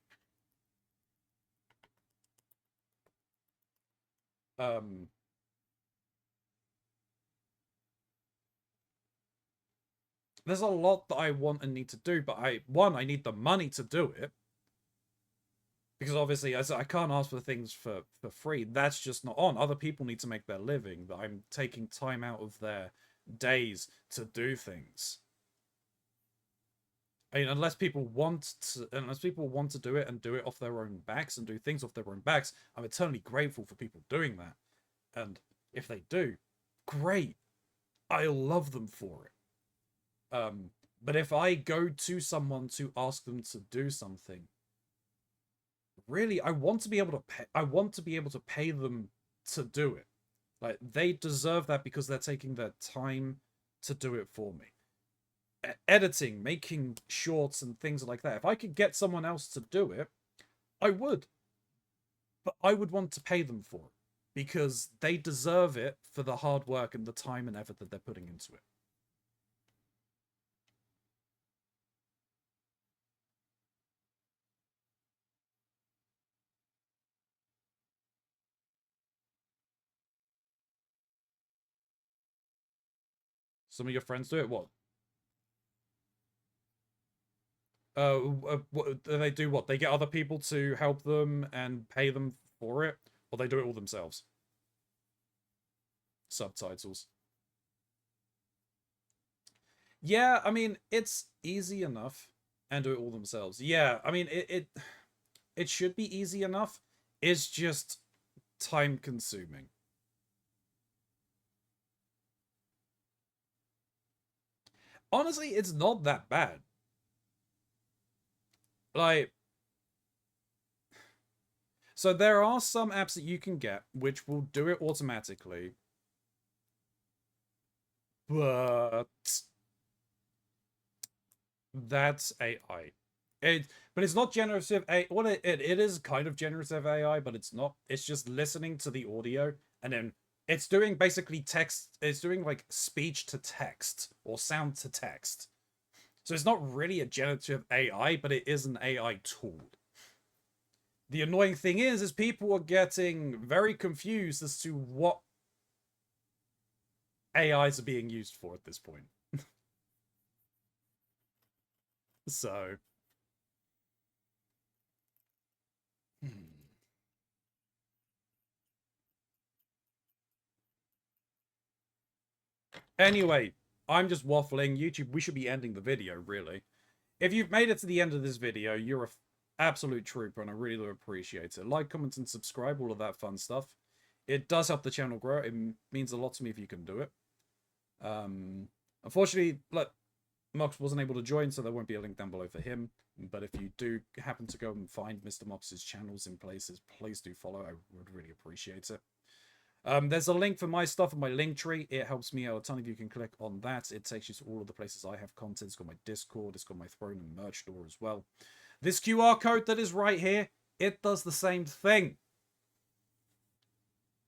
There's a lot that I want and need to do, but I need the money to do it. Because obviously, I can't ask for things for free. That's just not on. Other people need to make their living. I'm taking time out of their days to do things. I mean, unless people want to do it and do it off their own backs and do things off their own backs, I'm eternally grateful for people doing that. And if they do, great. I love them for it. But if I go to someone to ask them to do something, really, I want to be able to pay them to do it. Like, they deserve that because they're taking their time to do it for me. Editing, making shorts and things like that. If I could get someone else to do it, I would. But I would want to pay them for it because they deserve it for the hard work and the time and effort that they're putting into it. Some of your friends do it? What? What, they do what? They get other people to help them and pay them for it? Or they do it all themselves? Subtitles. Yeah, I mean, it's easy enough and do it all themselves. Yeah, I mean, it should be easy enough. It's just time consuming. Honestly, it's not that bad. Like, so there are some apps that you can get which will do it automatically. But that's AI. But it's not generative AI. Well, it is kind of generative AI, but it's not. It's just listening to the audio and then it's doing basically text. It's doing like speech to text or sound to text. So it's not really a generative AI, but it is an AI tool. The annoying thing is people are getting very confused as to what AIs are being used for at this point. So. Anyway, I'm just waffling. YouTube, we should be ending the video, really. If you've made it to the end of this video, you're an absolute trooper, and I really do appreciate it. Like, comment, and subscribe, all of that fun stuff. It does help the channel grow. It means a lot to me if you can do it. Unfortunately, Mox wasn't able to join, so there won't be a link down below for him. But if you do happen to go and find Mr. Mox's channels in places, please do follow. I would really appreciate it. There's a link for my stuff in my link tree. It helps me out a ton if you can click on that. It takes you to all of the places I have content. It's got my Discord, it's got my Throne and merch store as well. This QR code that is right here, it does the same thing.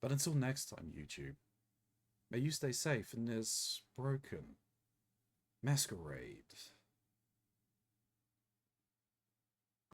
But until next time, YouTube, may you stay safe in this broken masquerade.